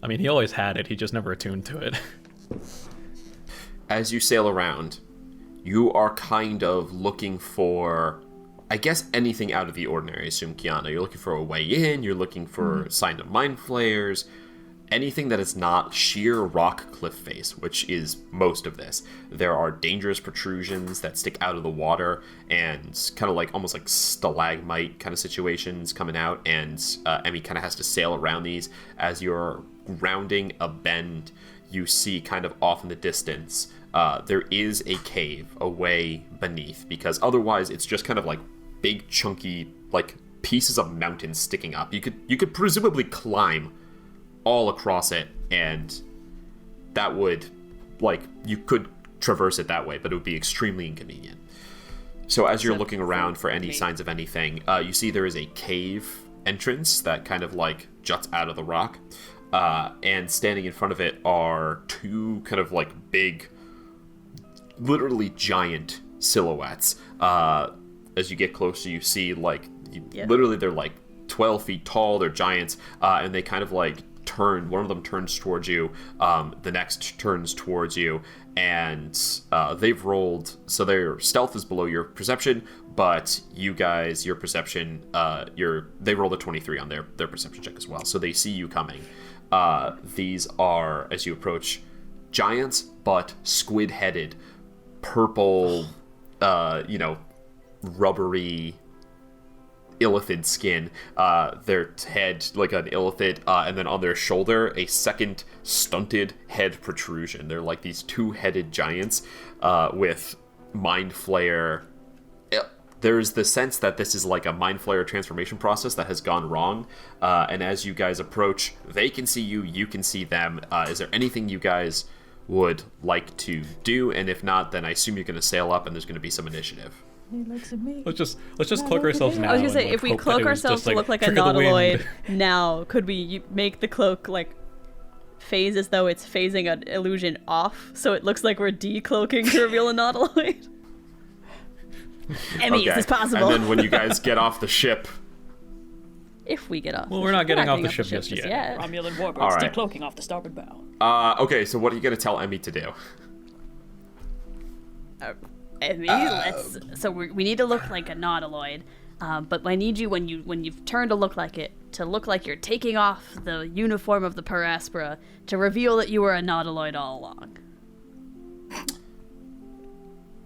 I mean, he always had it, he just never attuned to it. As you sail around, you are kind of looking for, I guess, anything out of the ordinary. I assume, Kyana, you're looking for a way in, you're looking for sign of Mindflayers, anything that is not sheer rock cliff face, which is most of this. There are dangerous protrusions that stick out of the water, and kind of almost like stalagmite kind of situations coming out, and Emmy kind of has to sail around these. As you're rounding a bend, you see kind of off in the distance, there is a cave away beneath, because otherwise it's just kind of big chunky pieces of mountains sticking up. You could presumably climb all across it, and that would you could traverse it that way, but it would be extremely inconvenient. So as you're looking around for any signs of anything, you see there is a cave entrance that kind of juts out of the rock, and standing in front of it are two kind of big, literally giant silhouettes. As you get closer, you see literally they're 12 feet tall. They're giants, and they kind of turn. One of them turns towards you. The next turns towards you, and they've rolled. So their stealth is below your perception, but you guys, your perception, they rolled a 23 on their perception check as well. So they see you coming. These are, as you approach, giants, but squid-headed, purple, rubbery illithid skin. Their head like an illithid, and then on their shoulder a second stunted head protrusion. They're like these two-headed giants with Mindflayer. There's the sense that this is like a Mindflayer transformation process that has gone wrong, and as you guys approach, they can see you, you can see them. Is there anything you guys would like to do? And if not, then I assume you're going to sail up and there's going to be some initiative. He looks at me. Let's just cloak ourselves now. I was gonna say, and, if we hope cloak that it was ourselves just, to look like a trick of the nautiloid wind. now, could we make the cloak phase as though it's phasing an illusion off, so it looks like we're decloaking to reveal a nautiloid? Emmy, is this possible? And then when you guys get off the ship, if we get off. Well, we're not getting off the ship just yet. Romulan warbirds All right. decloaking off the starboard bow. Okay, so what are you going to tell Emmy to do? Emmy, so we need to look like a nautiloid, but I need you when you've turned to look like it, to look like you're taking off the uniform of the per Aspera to reveal that you were a nautiloid all along.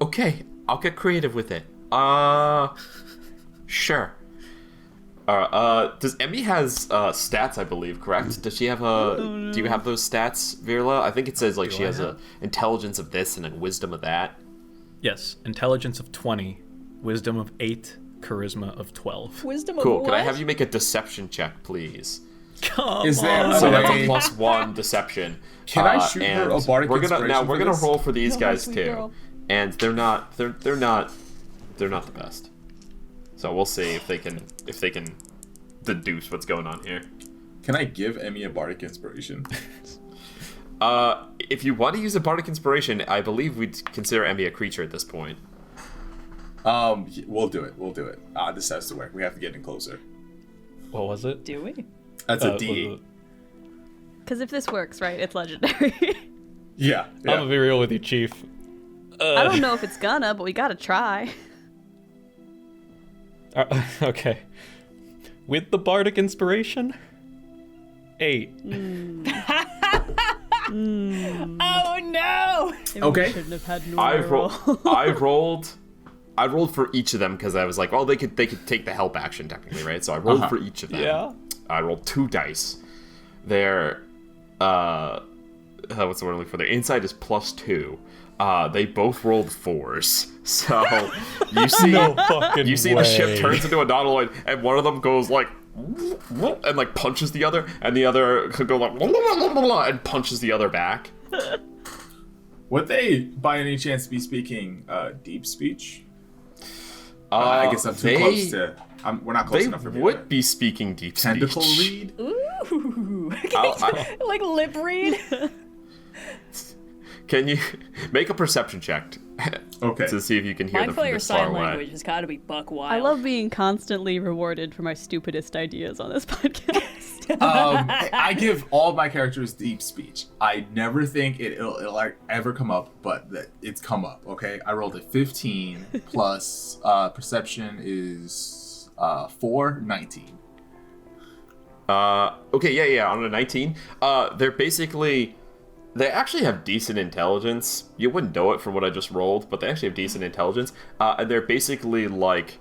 Okay, I'll get creative with it. Sure. Does Emmy has stats, I believe, correct? Does she have do you have those stats, Virla? I think it says she has a intelligence of this and a wisdom of that. Yes, intelligence of 20, wisdom of 8, charisma of 12. Wisdom of Cool. what? Could I have you make a deception check, please? Come Is there on. So that's a Okay. +1 deception. Can I shoot her a bardic we're inspiration for gonna this? roll for these No, guys sweet too, girl. and they're not the best. So we'll see if they can deduce what's going on here. Can I give Emmy a bardic inspiration? If you want to use a bardic inspiration, I believe we'd consider Emmy a creature at this point. We'll do it. This has to work. We have to get in closer. What was it? Do we? That's a D8. Because if this works, right, it's legendary. Yeah. I'm gonna be real with you, Chief. I don't know if it's gonna, but we gotta try. Okay. With the bardic inspiration, 8. Oh no! Okay. Shouldn't have had Noir roll. I rolled for each of them because I was like, well, they could take the help action technically, right? So I rolled for each of them. Yeah. I rolled 2 dice. Their what's the word I'm looking for? Their insight is +2. They both rolled 4s. So you see, the ship turns into a nautiloid, and one of them goes like, and like punches the other, and the other could go like, and punches the other back. Would they, by any chance, be speaking deep speech? I guess I'm too close to. We're not close enough for me. They would be speaking deep speech. Tentacle read. Ooh. Like lip read. Can you make a perception check? Okay. To see if you can hear them from Mindflayer this far sign away. language has got to be buck wild. I love being constantly rewarded for my stupidest ideas on this podcast. I give all of my characters deep speech. I never think it'll like, ever come up, but it's come up. Okay, I rolled a 15 plus perception is 4, 19. Okay, yeah. On a 19, they actually have decent intelligence. You wouldn't know it from what I just rolled, but they actually have decent intelligence. And they're basically like...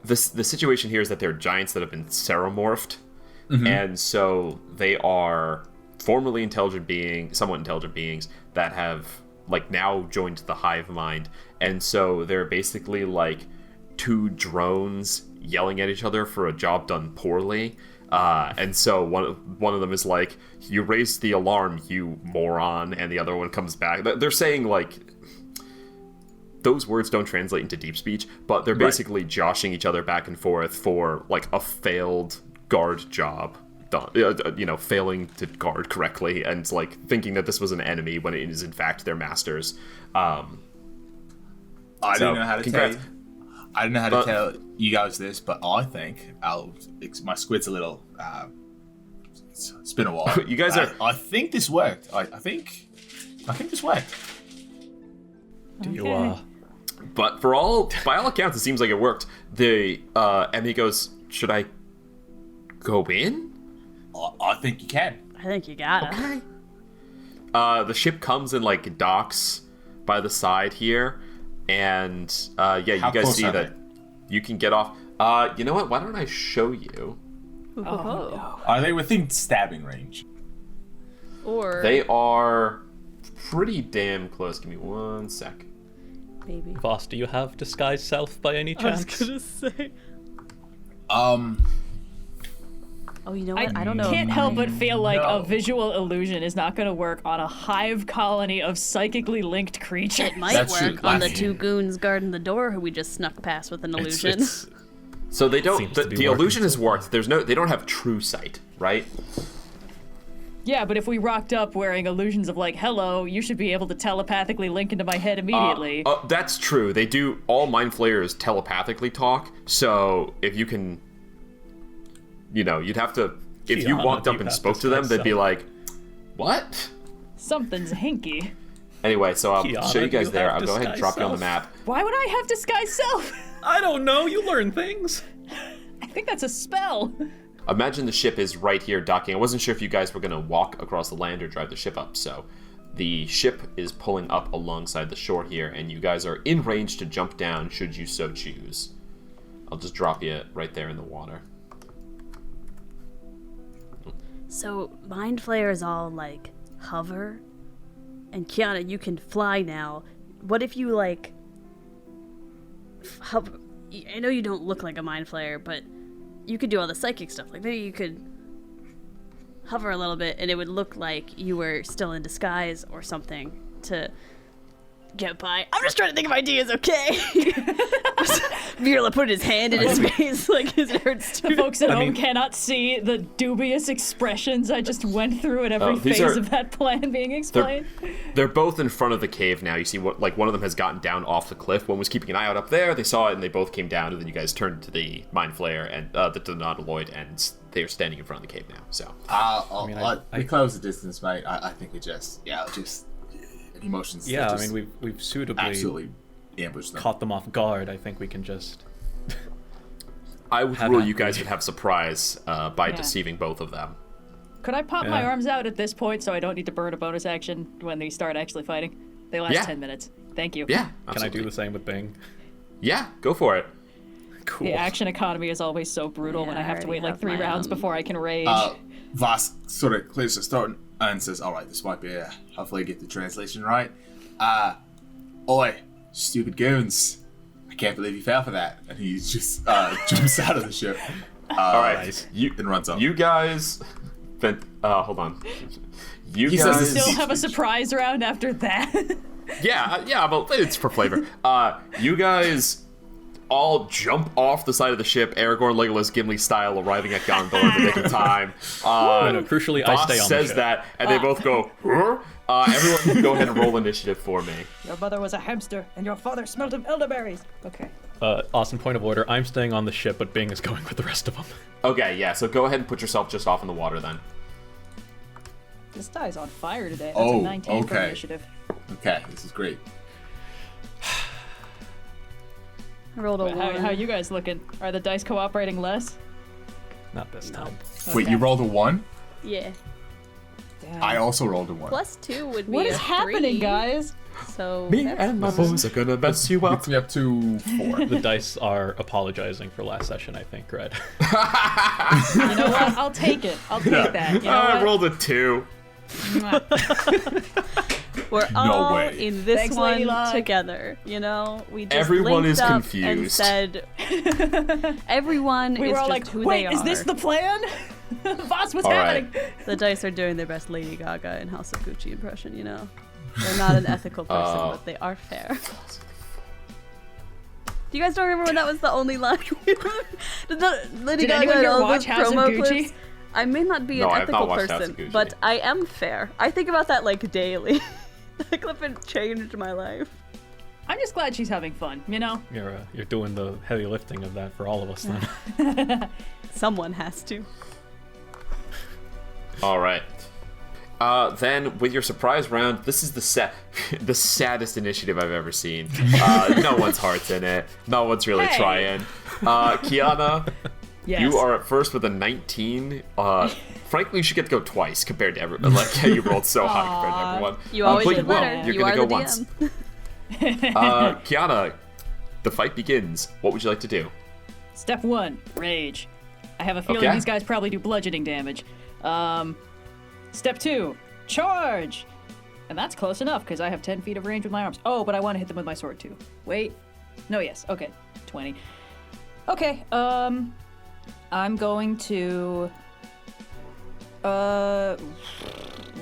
The situation here is that they're giants that have been seromorphed. Mm-hmm. And so they are somewhat intelligent beings that have like now joined the hive mind. And so they're basically like 2 drones yelling at each other for a job done poorly. And so one of them is like, "You raised the alarm, you moron," and the other one comes back. They're saying like those words don't translate into deep speech, but they're basically joshing each other back and forth for like a failed guard job done, failing to guard correctly, and like thinking that this was an enemy when it is in fact their masters. I didn't know how to tell you. I don't know how to tell you guys this, but I think my squid's a little it's been a while. You guys are. I think this worked. I think this worked. But by all accounts, it seems like it worked. And he goes, "Should I go in?" I think you can. I think you gotta. Okay. The ship comes and like docks by the side here. And you guys see that you can get off. You know what? Why don't I show you? Oh. Are they within stabbing range? Or they are pretty damn close. Give me 1 sec. maybe. Vhas, do you have disguise self by any chance? I was gonna say. Oh, you know what? I don't know. Can't help but feel like No. a visual illusion is not going to work on a hive colony of psychically linked creatures. It might That's work true. on the 2 goons guarding the door who we just snuck past with an illusion. So they don't. Seems to be The working illusion has so worked. They don't have true sight, right? Yeah, but if we rocked up wearing illusions of like, hello, you should be able to telepathically link into my head immediately. That's true. They do. All Mindflayers telepathically talk. So if you can, you'd have to. If you Kyana, walked do up you and have spoke to them, disguise they'd be self? like, "What?" Something's hinky. Anyway, so I'll Kyana, show you do guys you there. have I'll go ahead and drop you on the disguise map. Why would I have disguise self? I don't know. You learn things. I think that's a spell. Imagine the ship is right here docking. I wasn't sure if you guys were going to walk across the land or drive the ship up. So the ship is pulling up alongside the shore here, and you guys are in range to jump down should you so choose. I'll just drop you right there in the water. So, Mindflayers all, like, hover? And Kyana, you can fly now. What if you, like, hover? I know you don't look like a Mindflayer, but you could do all the psychic stuff. Like, maybe you could hover a little bit and it would look like you were still in disguise or something to get by. I'm just trying to think of ideas, okay? Virla put his hand in his face like it hurts The too. folks at home cannot see the dubious expressions I just went through at every these phase are- of that plan being explained. They're both in front of the cave now. You see what, like, one of them has gotten down off the cliff. One was keeping an eye out up there. They saw it and they both came down, and then you guys turned to the Mindflayer and the Nautiloid and they are standing in front of the cave now. So We close the distance, mate. I think it just emotions. Yeah, just I mean, we've suitably absolutely ambushed them. caught them off guard. I think we can just. I would rule you guys would have surprise by deceiving both of them. Could I pop my arms out at this point so I don't need to burn a bonus action when they start actually fighting? They last 10 minutes. Thank you. Yeah, absolutely. Can I do the same with Bing? Yeah, go for it. Cool. The action economy is always so brutal when I have to wait like 3 rounds before I can rage. Vhas sort of clears his throat and says, "All right, this might be hopefully I get the translation right. Oi, stupid goons! I can't believe you fell for that." And he just jumps out of the ship. All right, Nice. And runs off. You guys. Hold on. You He guys says this is- Still have a surprise round after that. Yeah, but it's for flavor. You guys all jump off the side of the ship, Aragorn, Legolas, Gimli style, arriving at Gondor in the nick of time. No, crucially, I Vhas stay on the says ship. that, and they both go, "Huh?" Everyone go ahead and roll initiative for me. Your mother was a hamster, and your father smelled of elderberries. Okay. Austin, point of order. I'm staying on the ship, but Bing is going with the rest of them. Okay, yeah, so go ahead and put yourself just off in the water then. This guy's on fire today. That's Oh, a 19 for okay. initiative. Okay, this is great. I rolled a How 1. you guys looking? Are the dice cooperating less? Not this time. Wait, you rolled a 1? Yeah. Damn. I also rolled a 1. +2 would be What a is happening, 3, guys? So Me that's and my boys are gonna mess you up. Gets me up to 4. The dice are apologizing for last session, I think, Red. You know what? I'll take it. I'll take that. You know I what? rolled a 2. we're all way. in this Thanks, one Lady Luck. together, you know? We just Everyone linked is up confused. and said everyone We is were all just like, who wait, they are. is this the plan? Vhas, what's All right. happening? The dice are doing their best Lady Gaga and House of Gucci impression, you know? They're not an ethical person, but they are fair. Do you guys don't remember when that was the only line? Did Lady Did Gaga anyone and here all watch those House of promo Gucci? clips? I may not be No, an I have not ethical watched House of person, Gucci. but I am fair. I think about that like daily. That clip had changed my life. I'm just glad she's having fun, you know? You're doing the heavy lifting of that for all of us then. Someone has to. All right. Then, with your surprise round, this is the saddest initiative I've ever seen. No one's heart's in it. No one's really Hey. trying. Kiana, Yes. you are at first with a 19. Frankly, you should get to go twice compared to everyone. Like, you rolled so high compared to everyone. You always but did you will. better. You're You gonna are go the once. DM. Kiana, the fight begins. What would you like to do? Step 1, rage. I have a feeling Okay. these guys probably do bludgeoning damage. Step 2, charge! And that's close enough, because I have 10 feet of range with my arms. Oh, but I want to hit them with my sword, too. Wait. No, yes. Okay. 20. Okay, I'm going to...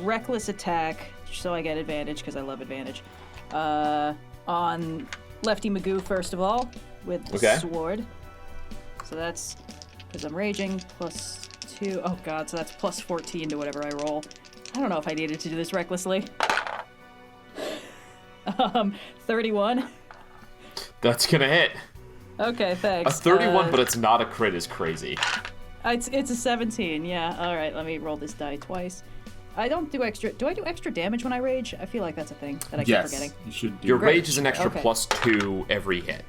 reckless attack, so I get advantage, because I love advantage. On Lefty Magoo, first of all, with the Okay. sword. So that's, because I'm raging, +2. Oh god, so that's +14 to whatever I roll. I don't know if I needed to do this recklessly. 31. That's gonna hit. Okay, A thanks. 31, but it's not a crit is crazy. It's a 17, yeah. Alright, let me roll this die twice. I don't do extra... Do I do extra damage when I rage? I feel like that's a thing that I keep Yes, forgetting. you should do Your that. rage is an extra Okay. +2 every hit.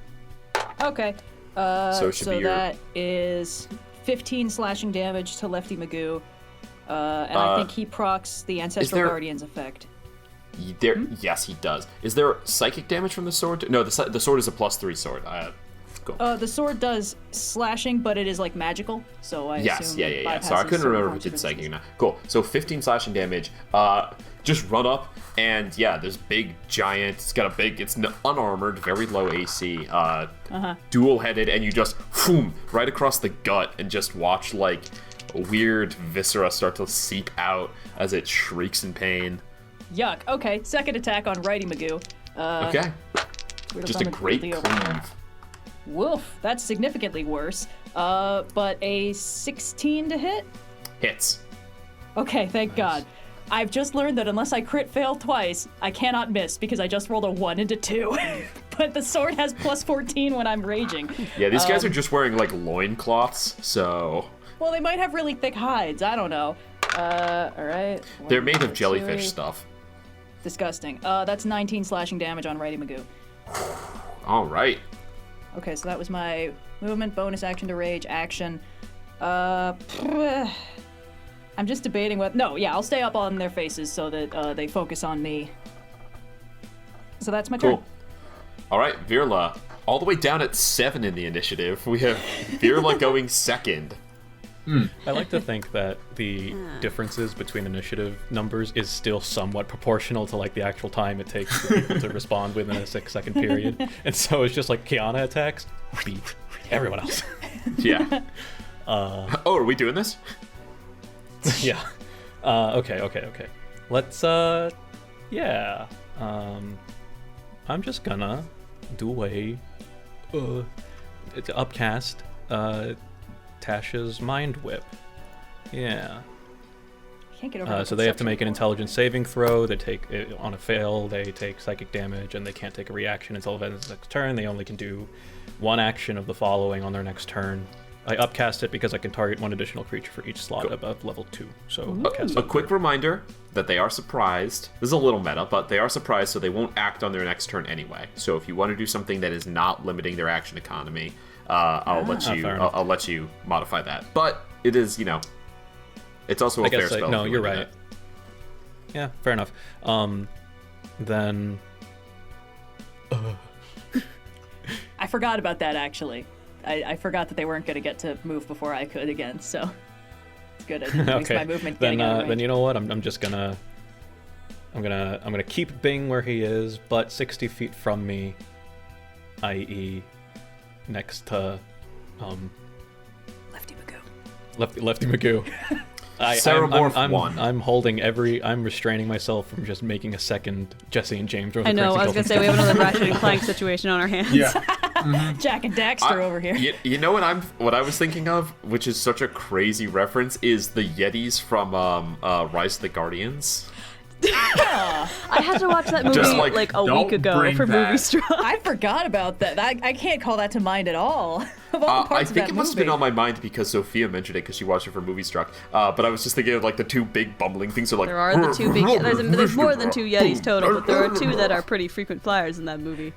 Okay. So it should be your- that is 15 slashing damage to Lefty Magoo. And I think he procs the Ancestral there- Guardian's effect. Yes, he does. Is there psychic damage from the sword? No, the sword is a +3 sword. Cool. The sword does slashing, but it is like magical, so I Yes, assume yeah. it So I bypasses couldn't certain remember if parts it of did its psychic or not. Cool. So 15 slashing damage. Just run up, and yeah, this big giant. It's unarmored, very low AC. Dual-headed, and you just boom right across the gut, and just watch like weird viscera start to seep out as it shrieks in pain. Yuck. Okay, second attack on Righty Magoo. Okay. We're Just a on the great guilty over there. cleave. Woof, that's significantly worse. But a 16 to hit? Hits. Okay, thank God. I've just learned that unless I crit fail twice, I cannot miss because I just rolled a 1 into 2. But the sword has +14 when I'm raging. Yeah, these guys are just wearing like loincloths, so Well, they might have really thick hides. I don't know. All right. They're made of 1, 2, jellyfish stuff. Disgusting. That's 19 slashing damage on Righty Magoo. All right. Okay, so that was my movement, bonus action to rage, action. I'm just debating what. No, yeah, I'll stay up on their faces so that they focus on me. So that's my turn. Cool. All right, Virla. All the way down at 7 in the initiative, we have Virla going second. I like to think that the differences between initiative numbers is still somewhat proportional to like the actual time it takes for people to respond within a 6-second period. And so it's just like Kyana attacks, beat everyone else. Yeah. Oh, are we doing this? Yeah. Okay. Let's, yeah. I'm just gonna do a upcast Tasha's Mind Whip. Yeah. Can't get over So they have to make an intelligence saving throw. They take on a fail, they take psychic damage, and they can't take a reaction until the next turn. They only can do one action of the following on their next turn. I upcast it because I can target one additional creature for each slot above level 2. So upcast A quick reminder that they are surprised. This is a little meta, but they are surprised, so they won't act on their next turn anyway. So if you want to do something that is not limiting their action economy, I'll let you modify that. But it is, it's also a fair spell. No, you're right. Yeah, fair enough. Then I forgot about that actually. I forgot that they weren't going to get to move before I could again, so it's good. I didn't waste my movement getting out of range. Then you know what? I'm gonna keep Bing where he is, but 60 feet from me, i.e., next to Lefty Magoo. Lefty Magoo. I'm restraining myself from just making a second Jesse and James. I know. I was gonna say we have another Ratchet and Clank situation on our hands. Yeah. Jack and Daxter over here. You know what I was thinking of, which is such a crazy reference, is the Yetis from Rise of the Guardians. I had to watch that movie like a week ago for Movie Struck. I forgot about that. I can't call that to mind at all. Of all the parts I of think that it must have movie. been on my mind because Sophia mentioned it because she watched it for Movie Struck. But I was just thinking of like the two big bumbling things. Like There are the two big. There's more than 2 Yetis total, but there are 2 that are pretty frequent flyers in that movie.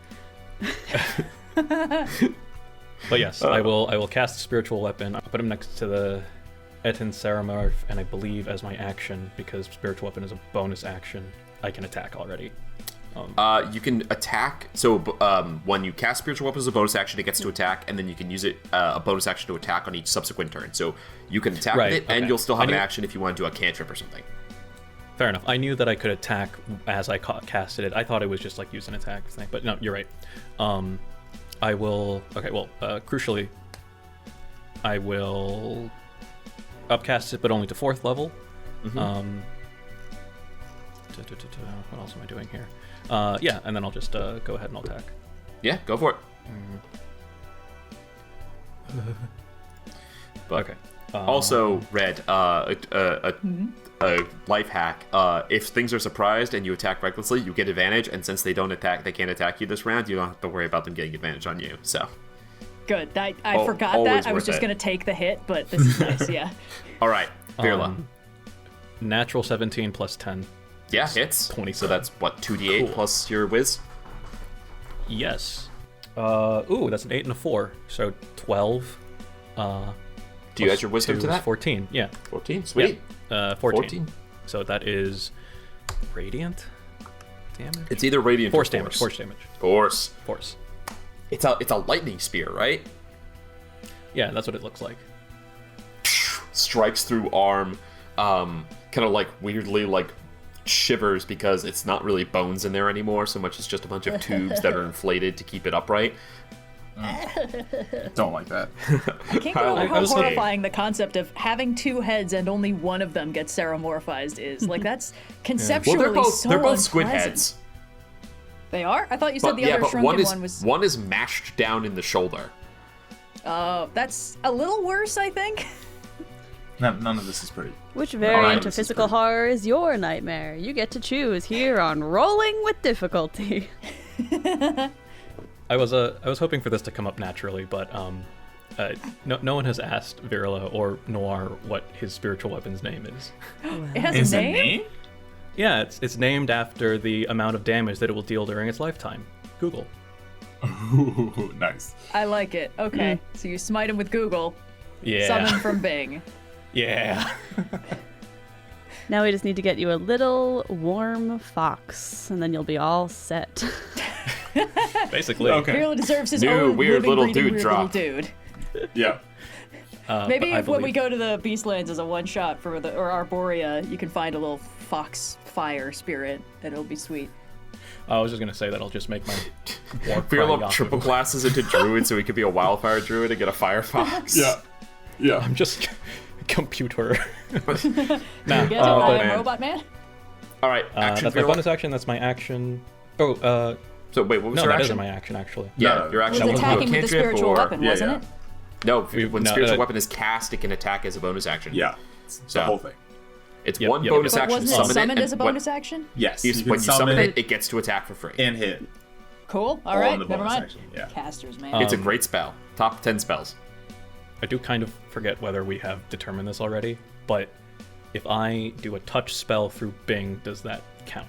But yes, I will cast a spiritual weapon. I'll put him next to the Etin Saramorph, and I believe as my action, because spiritual weapon is a bonus action, I can attack already. You can attack. So when you cast spiritual weapon as a bonus action, it gets to attack, and then you can use it a bonus action to attack on each subsequent turn. So you can attack with it, and you'll still have an action if you want to do a cantrip or something. Fair enough. I knew that I could attack as I casted it. I thought it was just like use an attack thing, but no, you're right. I will. Okay, well, crucially, I will upcast it, but only to 4th level. Mm-hmm. What else am I doing here? Yeah, and then I'll just go ahead and I'll attack. Yeah, go for it. But Okay. Also, Red, a life hack. If things are surprised and you attack recklessly, you get advantage, and since they can't attack you this round, you don't have to worry about them getting advantage on you. So Good. I forgot that. I was just going to take the hit, but this is nice, yeah. all right, Virla. Natural 17 plus 10. Yeah, hits. 20. So that's what, 2d8 Cool. plus your whiz? Yes. Ooh, that's an 8 and a 4, so 12. Do you add your wisdom to that? 14. Yeah. 14. Sweet. 14. So that is radiant damage. It's either radiant Force or damage. force. Force damage. Force. Force. It's a lightning spear, right? Yeah, that's what it looks like. Strikes through arm, kind of like weirdly like shivers because it's not really bones in there anymore so much as just a bunch of tubes that are inflated to keep it upright. Don't like that. I can't get over I how was thinking- horrifying the concept of having 2 heads and only one of them gets seramorphized is. Like, that's conceptually Well, so they're both squid unpleasant. heads. They are? I thought you said the other but shrunken one was... one is mashed down in the shoulder. That's a little worse, I think. None of this is pretty. Which variant Alright, of this is physical pretty- horror is your nightmare? You get to choose here on Rolling with Difficulty. I was hoping for this to come up naturally, but No one has asked Virila or Noir what his spiritual weapon's name is. It has Is a it name? name? Yeah, it's named after the amount of damage that it will deal during its lifetime. Google. Ooh, nice. I like it. Okay, so you smite him with Google. Yeah. Summon from Bing. Yeah. Now we just need to get you a little warm fox, and then you'll be all set. Basically. Okay. Virila deserves his New own weird living, little breathing, dude weird drop. little dude. Yeah. Maybe I if when we believe- go to the Beastlands as a one-shot for the or Arborea, you can find a little fox fire spirit, and it'll be sweet. I was just gonna say that I'll just make my war Fear cry up triple classes into druid so he could be a wildfire druid and get a firefox. Yeah. Yeah. I'm just computer. You nah, get it? but, I am man. Robot Man? All right, action. that's my Virila. bonus action. That's my action. Oh, So wait, what was no, your that action? isn't my action actually. Yeah, No, your It action was was attacking a with the cantrip spiritual or weapon, Yeah, wasn't yeah. it? no. We- When no, spiritual weapon is cast, it can attack as a bonus action. Yeah. It's So- the whole thing. It's Yep, one yep, bonus yep. But action. wasn't it Summon summoned it, as a and bonus action? Yes. when you summon it, it gets to attack for free. and hit. Cool. All All right. in the Never bonus mind. action, yeah. Casters, man. It's a great spell. Top 10 spells. I do kind of forget whether we have determined this already, but if I do a touch spell through Bing, does that count?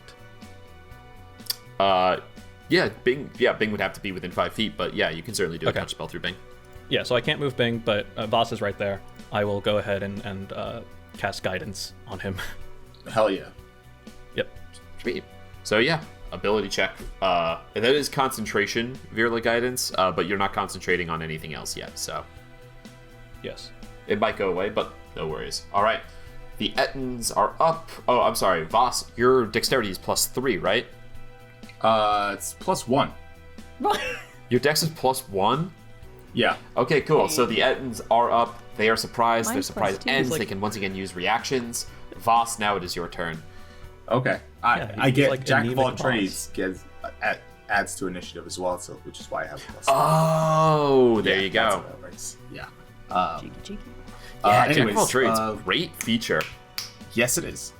Yeah, Bing. Yeah, Bing would have to be within 5 feet, but yeah, you can certainly do a Okay. touch spell through Bing. Yeah, so I can't move Bing, but Vhas is right there. I will go ahead and cast guidance on him. Hell yeah. Yep. Sweet. So yeah, ability check. That is concentration, Virla guidance, but you're not concentrating on anything else yet, so Yes. it might go away, but no worries. All right, the Ettins are up. Oh, I'm sorry, Vhas. Your dexterity is +3, right? It's +1. Your dex is +1. Yeah. Okay, cool. So the Ettins are up. They are surprised. Their Mine's surprise +2. ends. Like- They can once again use reactions. Vhas, now it is your turn. Okay. Yeah, I he's get like Jack of anemic all boss. trades adds to initiative as well, so which is why I have a +1. Oh, there you That's go. what that is. Yeah. Cheeky, cheeky. Yeah, Jack of all anyways, trades. Great feature. Yes, it is.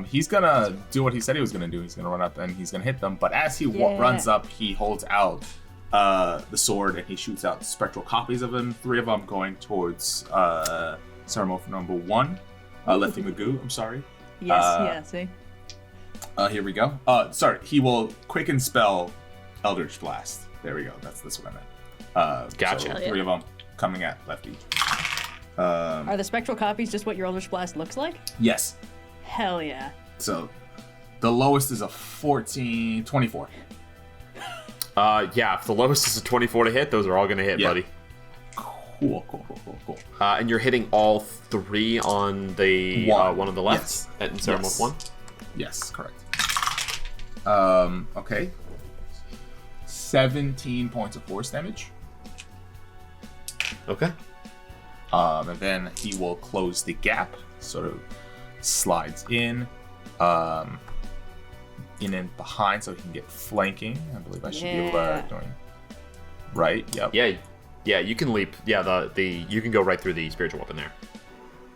He's gonna do what he said he was gonna do. He's gonna run up and he's gonna hit them. But as he Yeah. runs up, he holds out the sword and he shoots out spectral copies of him. 3 of them going towards Ceremorph number 1, Lefty Magoo. I'm sorry. Yes. Yeah. See. Here we go. Sorry. He will quicken spell Eldritch Blast. There we go. That's what I meant. Gotcha. So Hell 3 of them coming at Lefty. Are the spectral copies just what your Eldritch Blast looks like? Yes. Hell yeah. So the lowest is a 24. Yeah, if the lowest is a 24 to hit, those are all going to hit, Yeah. buddy. Cool. And you're hitting all 3 on the one on the left Yes. at Ceremorph Yes. 1. Yes, correct. Okay. 17 points of force damage. Okay. And then he will close the gap, sort of slides in and behind so he can get flanking. I believe I should be able Yeah. to doing right. Yep. Yeah, you can leap. Yeah, the you can go right through the spiritual weapon there.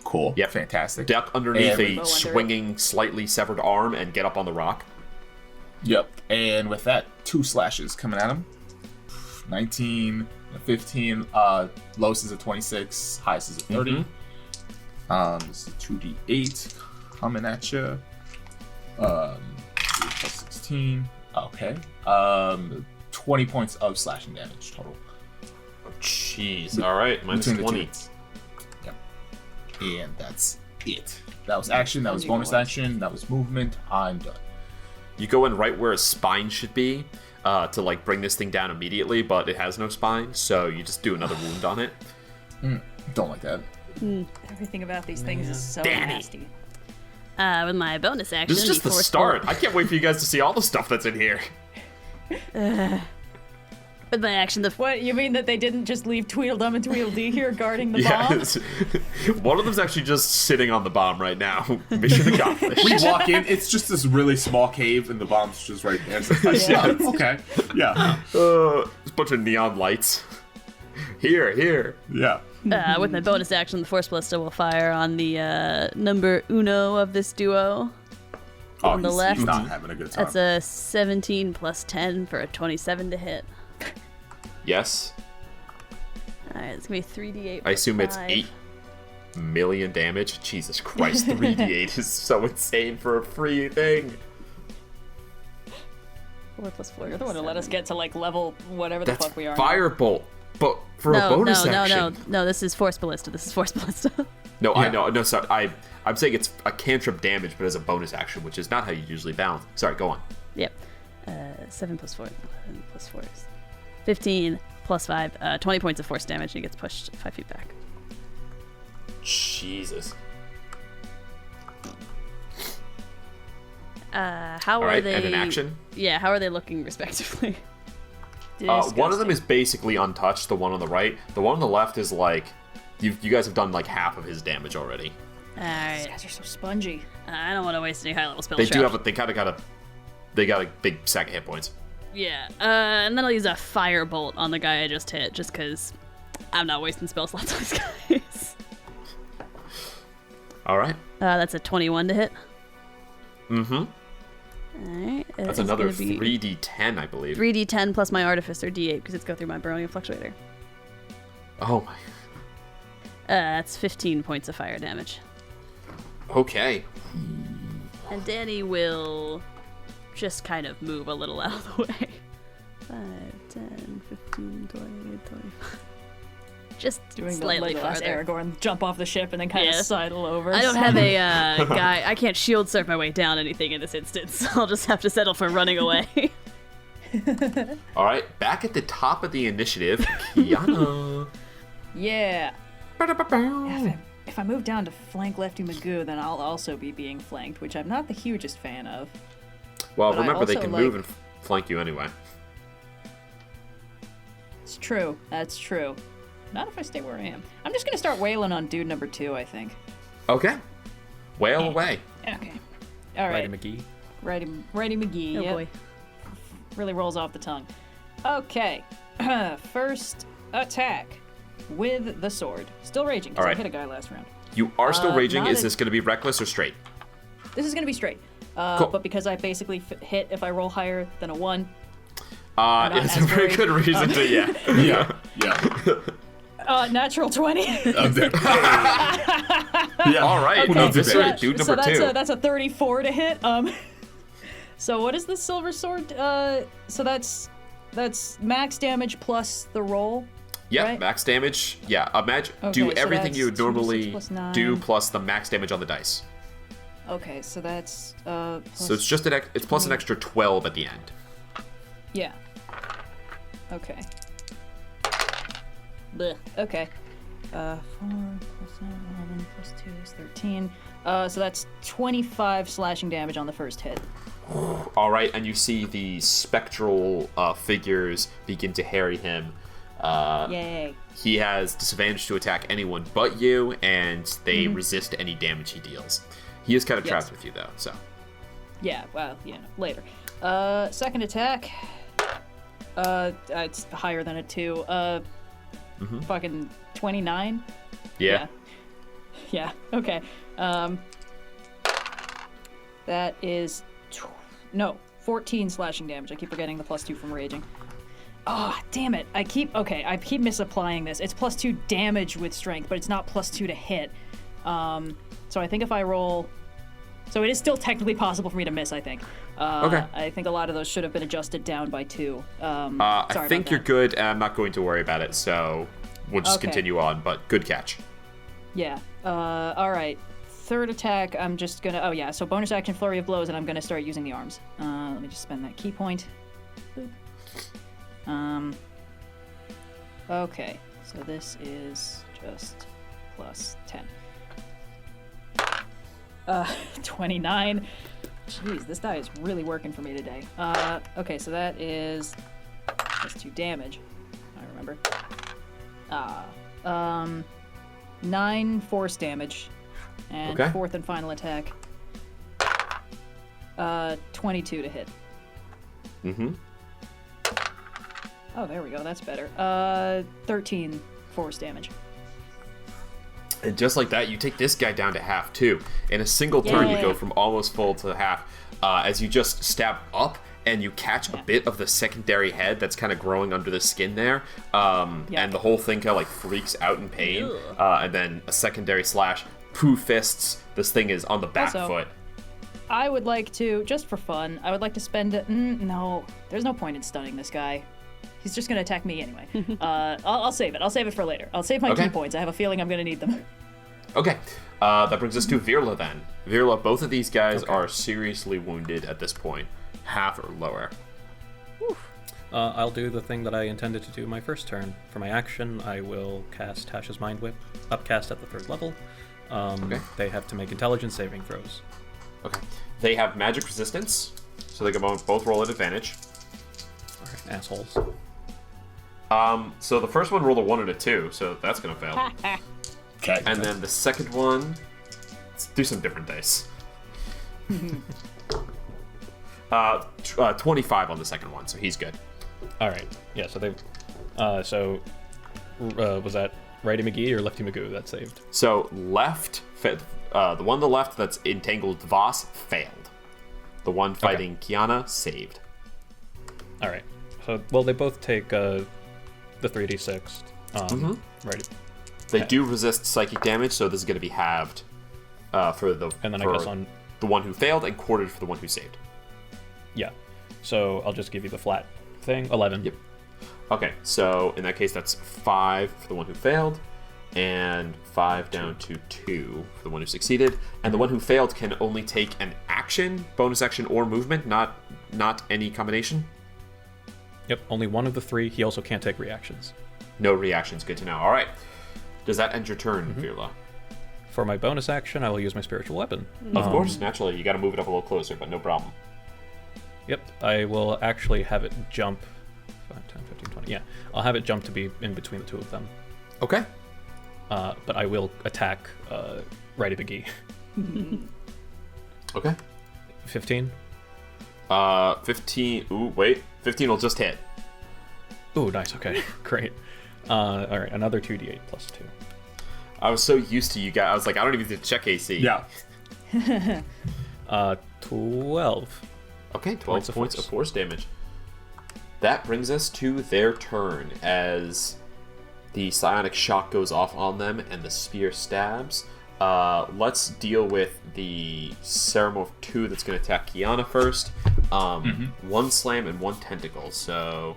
Cool. Yep. Fantastic. Duck underneath And- a Bow under swinging, slightly severed arm and get up on the rock. Yep. And with that, 2 slashes coming at him. 19, 15. Lowest is a 26. Highest is a 30. This is 2d8 coming at you. Plus 16. Okay. 20 points of slashing damage total. Jeez. All right, minus Between the 20. two. Yep. And that's it. That was action. That was bonus action. That was movement. I'm done. You go in right where a spine should be to like bring this thing down immediately, but it has no spine, so you just do another wound on it. Don't like that. Everything about these things is so Dani. nasty. With my bonus action, This is just the forceful- start. I can't wait for you guys to see all the stuff that's in here. With my action, the What, you mean that they didn't just leave Tweedledum and Tweedledee here guarding the bomb? Yes. One of them's actually just sitting on the bomb right now. Mission accomplished. We walk in. It's just this really small cave, and the bomb's just right there. It's like, Yeah. okay. Yeah. There's a bunch of neon lights. Here. Yeah. with my bonus action, the Force Ballista will fire on the number uno of this duo. Oh, On the he's left. not having a good time. That's a 17 plus 10 for a 27 to hit. Yes. Alright, it's gonna be 3d8. I assume it's 5. 8 million damage. Jesus Christ, 3d8 is so insane for a free thing. 4 plus 4. You're the one who let us get to like level whatever the That's fuck we are. Firebolt, but for a No, bonus no, action. no. This is Force Ballista. No, Yeah. I know. No, sorry. I'm saying it's a cantrip damage, but as a bonus action, which is not how you usually balance. Sorry, go on. Yep. 7 plus 4. 11 plus 4 is 15 plus 5. 20 points of force damage, and he gets pushed 5 feet back. Jesus. How All are right, they? and an action. Yeah, how are they looking respectively? One of them is basically untouched. The one on the right. The one on the left is like, you guys have done like half of his damage already. These Alright. guys are so spongy. I don't want to waste any high level spell They do shots. have. They kind of got a. They got a big sack of hit points. Yeah. And then I'll use a firebolt on the guy I just hit, just because I'm not wasting spell slots on these guys. All right. That's a 21 to hit. Mm-hmm. Alright. That's another 3d10, I believe. 3d10 plus my artificer d8 because it's go through my burrowing fluctuator. Oh my. That's 15 points of fire damage. Okay. And Dani will just kind of move a little out of the way. 5, 10, 15, 20, 25. Just Doing slightly the farther. Aragorn, jump off the ship and then kind of Yeah. sidle over. I don't have a guy. I can't shield surf my way down anything in this instance. I'll just have to settle for running away. All right. Back at the top of the initiative, Kyana. Yeah. If I move down to flank Lefty Magoo, then I'll also be being flanked, which I'm not the hugest fan of. Well, But I remember they also can like- move and flank you anyway. It's true. That's true. Not if I stay where I am. I'm just gonna start wailing on dude number 2, I think. Okay. Wail away. Okay. All right. McGee. Righty McGee. Oh yep. boy. Really rolls off the tongue. Okay. First attack with the sword. Still raging because All I right. hit a guy last round. You are still raging. not Is a- this going to be reckless or straight? This is gonna be straight. Cool. But because I basically hit if I roll higher than a 1. It's a very as good reason to, yeah. Yeah. Natural 20. Yeah. All right. Okay, Eviscerate dude so number 2. that's a 34 to hit. So what is the silver sword? So that's max damage plus the roll. Yeah, right? max damage. Yeah, imagine Okay, do so everything you would that's 2d6 normally plus 9. do plus the max damage on the dice. Okay, so that's So it's just it's plus an extra 12 at the end. Yeah. Okay. Blech. Okay. 4 plus 9, 11 plus 2 is 13. So that's 25 slashing damage on the first hit. All right, and you see the spectral figures begin to harry him. Yay. He has disadvantage to attack anyone but you, and they resist any damage he deals. He is kind of trapped with you, though, so. Yeah, well, later. Second attack. It's higher than a 2. Fucking 29? Yeah. Yeah, okay. That is 14 slashing damage. I keep forgetting the plus 2 from raging. Oh, damn it. I keep misapplying this. It's plus 2 damage with strength, but it's not plus 2 to hit. So I think if I roll... So it is still technically possible for me to miss, I think. Okay. I think a lot of those should have been adjusted down by 2. Sorry I think about you're that. good, and I'm not going to worry about it, so we'll just Okay. continue on, but good catch. Yeah. All right. Third attack, I'm just gonna... Oh, yeah. So bonus action, flurry of blows, and I'm gonna start using the arms. Let me just spend that key point. Boop. Okay. So this is just plus 10. 29. Jeez, this die is really working for me today. Okay, so that is plus 2 damage. I remember. 9 force damage. And Okay. fourth and final attack. 22 to hit. Mm-hmm. Oh, there we go. That's better. 13 force damage. And just like that, you take this guy down to half, too. In a single turn, you Yay. go from almost full to half as you just stab up, and you catch a bit of the secondary head that's kind of growing under the skin there, and the whole thing kind of like freaks out in pain, and then a secondary slash, poo fists, this thing is on the back foot. I would like to, just for fun, I would like to spend it. No, there's no point in stunning this guy. He's just going to attack me anyway. I'll save it. I'll save it for later. I'll save my key points. I have a feeling I'm going to need them. Okay. That brings us to Virla then. Virla, both of these guys are seriously wounded at this point. Half or lower. I'll do the thing that I intended to do my first turn. For my action, I will cast Tasha's Mind Whip, upcast at the 3rd level. They have to make intelligence saving throws. Okay. They have magic resistance, so they can both roll at advantage. Alright, assholes. So the first one rolled a 1 and a 2, so that's gonna fail. Okay. And then the second one, let's do some different dice. 25 on the second one, so he's good. Alright, yeah, so they... was that Righty McGee or Lefty Magoo that saved? So left, the one on the left that's entangled Vhas failed. The one fighting Kyana saved. Alright, so, well, they both take the 3d6. Right. They do resist psychic damage, so this is going to be halved for the And then I guess on the one who failed and quartered for the one who saved. Yeah. So I'll just give you the flat thing. 11. Yep. Okay, so in that case, that's 5 for the one who failed, and 5 down to 2 for the one who succeeded. And the one who failed can only take an action, bonus action, or movement, not any combination. Yep, only one of the 3. He also can't take reactions. No reactions, good to know. All right. Does that end your turn, Virla? For my bonus action, I will use my spiritual weapon. Of course, naturally. You got to move it up a little closer, but no problem. Yep, I will actually have it jump 5, 10, 15, 20. Yeah, I'll have it jump to be in between the two of them. Okay. But I will attack Righty McGee. Okay. 15. 15. Ooh, wait. 15 will just hit. Ooh, nice. Okay, great. All right, another 2d8 plus 2. I was so used to you guys. I was like, I don't even need to check AC. Yeah. 12. Okay, 12 points of force damage. That brings us to their turn as the psionic shock goes off on them and the spear stabs. Let's deal with the Ceramorph 2 that's going to attack Kyana first. One slam and one tentacle. So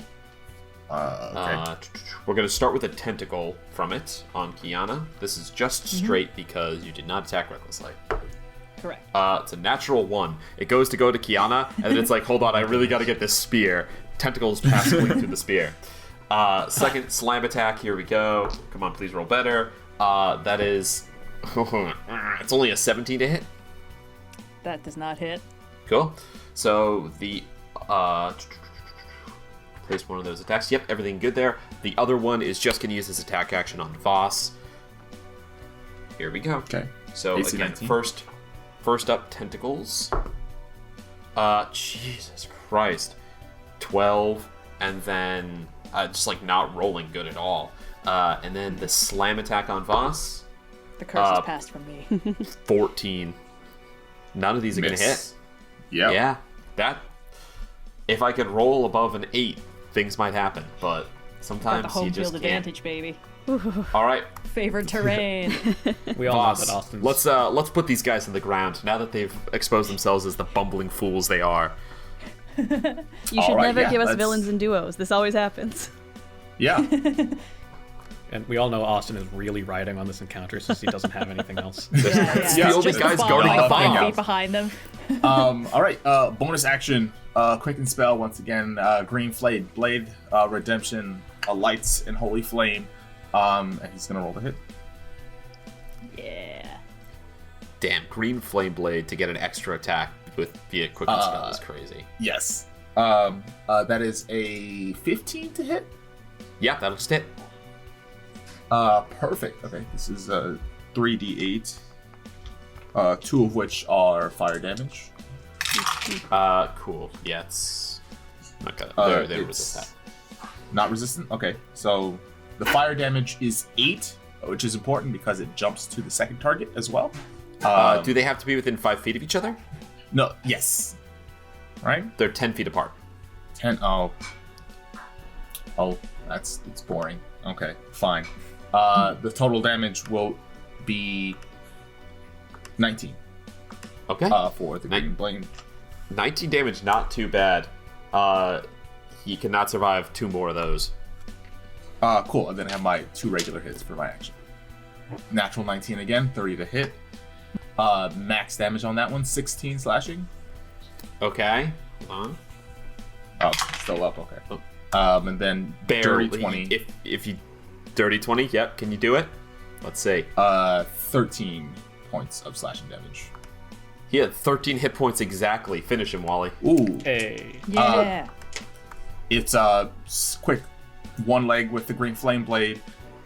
we're going to start with a tentacle from it on Kyana. This is just straight because you did not attack recklessly. Correct. It's a natural 1. It goes to Kyana, and then it's like, hold on, I really got to get this spear. Tentacles pass clean through the spear. Second slam attack, here we go. Come on, please roll better. That is... it's only a 17 to hit. That does not hit. Cool. So the... place one of those attacks. Yep, everything good there. The other one is just going to use his attack action on Vhas. Here we go. Okay. So AC again, 19. first up, tentacles. Jesus Christ. 12, and then just like not rolling good at all. And then the slam attack on Vhas. The curse has passed from me. 14. None of these are going to hit. Yep. Yeah. That. If I could roll above an 8, things might happen, but Got the sometimes home you field just can't. advantage, baby. All right, Favored terrain. We all know Vhas, that Austin's... let's put these guys in the ground now that they've exposed themselves as the bumbling fools they are. You should Alright, never yeah, give us let's- villains in duos. This always happens. Yeah. And we all know Austin is really riding on this encounter since he doesn't have anything else. It's the only just guys the guarding the bomb bomb. feet behind them. All right. Bonus action. Quicken spell once again. Green blade. Redemption. Lights and holy flame. And he's gonna roll the hit. Yeah. Damn, green flame blade to get an extra attack via quicken spell is crazy. Yes. That is a 15 to hit. Yeah, that'll just hit. Perfect. Okay, this is 3d8. 2 of which are fire damage. Cool. Yeah, it's not gonna. They resist that. Not resistant? Okay, so the fire damage is 8, which is important because it jumps to the second target as well. Do they have to be within 5 feet of each other? No, yes. Right? They're 10 feet apart. 10. Oh, it's boring. Okay, fine. The total damage will be 19. Okay. For the green blade. 19 damage, not too bad. He cannot survive 2 more of those. Cool. And then I have my 2 regular hits for my action. Natural 19 again, 30 to hit. Max damage on that one, 16 slashing. Okay. Hold on. Oh, still up. Okay. And then Barely. dirty 20. If you dirty 20, yep. Can you do it? Let's see. 13 points of slashing damage. He had 13 hit points exactly. Finish him, Wally. Ooh. Hey. Yeah. It's quick. One leg with the green flame blade,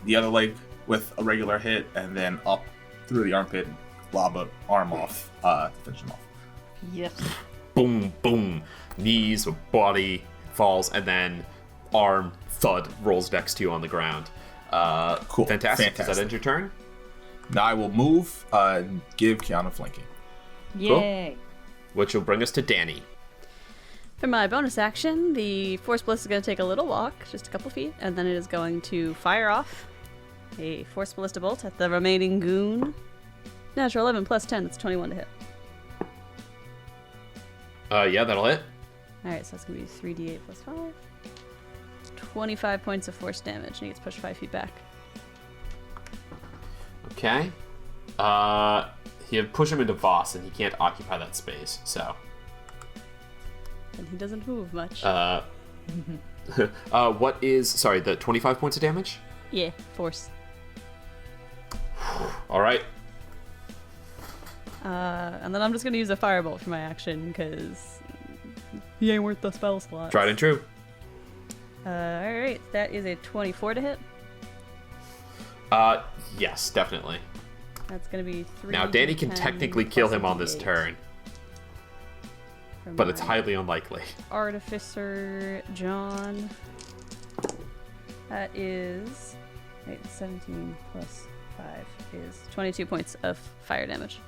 the other leg with a regular hit, and then up through the armpit and lob an arm off to finish him off. Yep. Boom, boom. Knees, body falls, and then arm, thud, rolls next to you on the ground. Cool. Fantastic. Does that end your turn? Now I will move and give Kyana flanking. Yay. Which will bring us to Dani. For my bonus action, the Force Bliss is going to take a little walk, just a couple feet, and then it is going to fire off a Force Ballista Bolt at the remaining goon. Natural 11 plus 10, that's 21 to hit. Yeah, that'll hit. Alright, so that's going to be 3d8 plus 5. 25 points of force damage, and he gets pushed 5 feet back. Okay. He'd push him into Vhas, and he can't occupy that space, so. And he doesn't move much. What is, sorry, the 25 points of damage? Yeah, force. Alright. And then I'm just going to use a firebolt for my action, because he ain't worth the spell slot. Tried and true. Alright, that is a 24 to hit. Yes, definitely. That's going to be 3. Now, Dani can technically kill him on this turn, but it's highly unlikely. Artificer John. That is 17 plus 5 is 22 points of fire damage.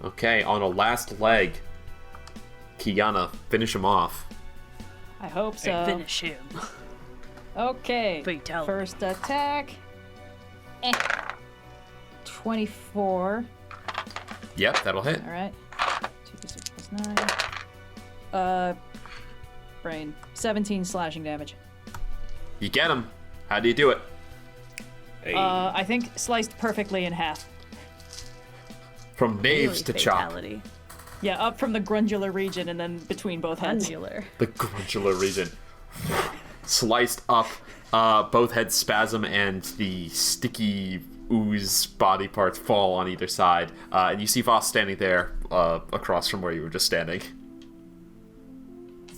Okay, on a last leg, Kyana, finish him off. I hope so. Finish him. Okay. Fatality. First attack. 24. Yep, that'll hit. All right. 2d6 plus 9. Brain. 17 slashing damage. You get him. How do you do it? Hey. I think sliced perfectly in half. From knaves to chop. Fatality. Yeah, up from the grundular region and then between both heads. Angular. The grundular region. Sliced up, both heads spasm and the sticky ooze body parts fall on either side. And you see Vhas standing there across from where you were just standing.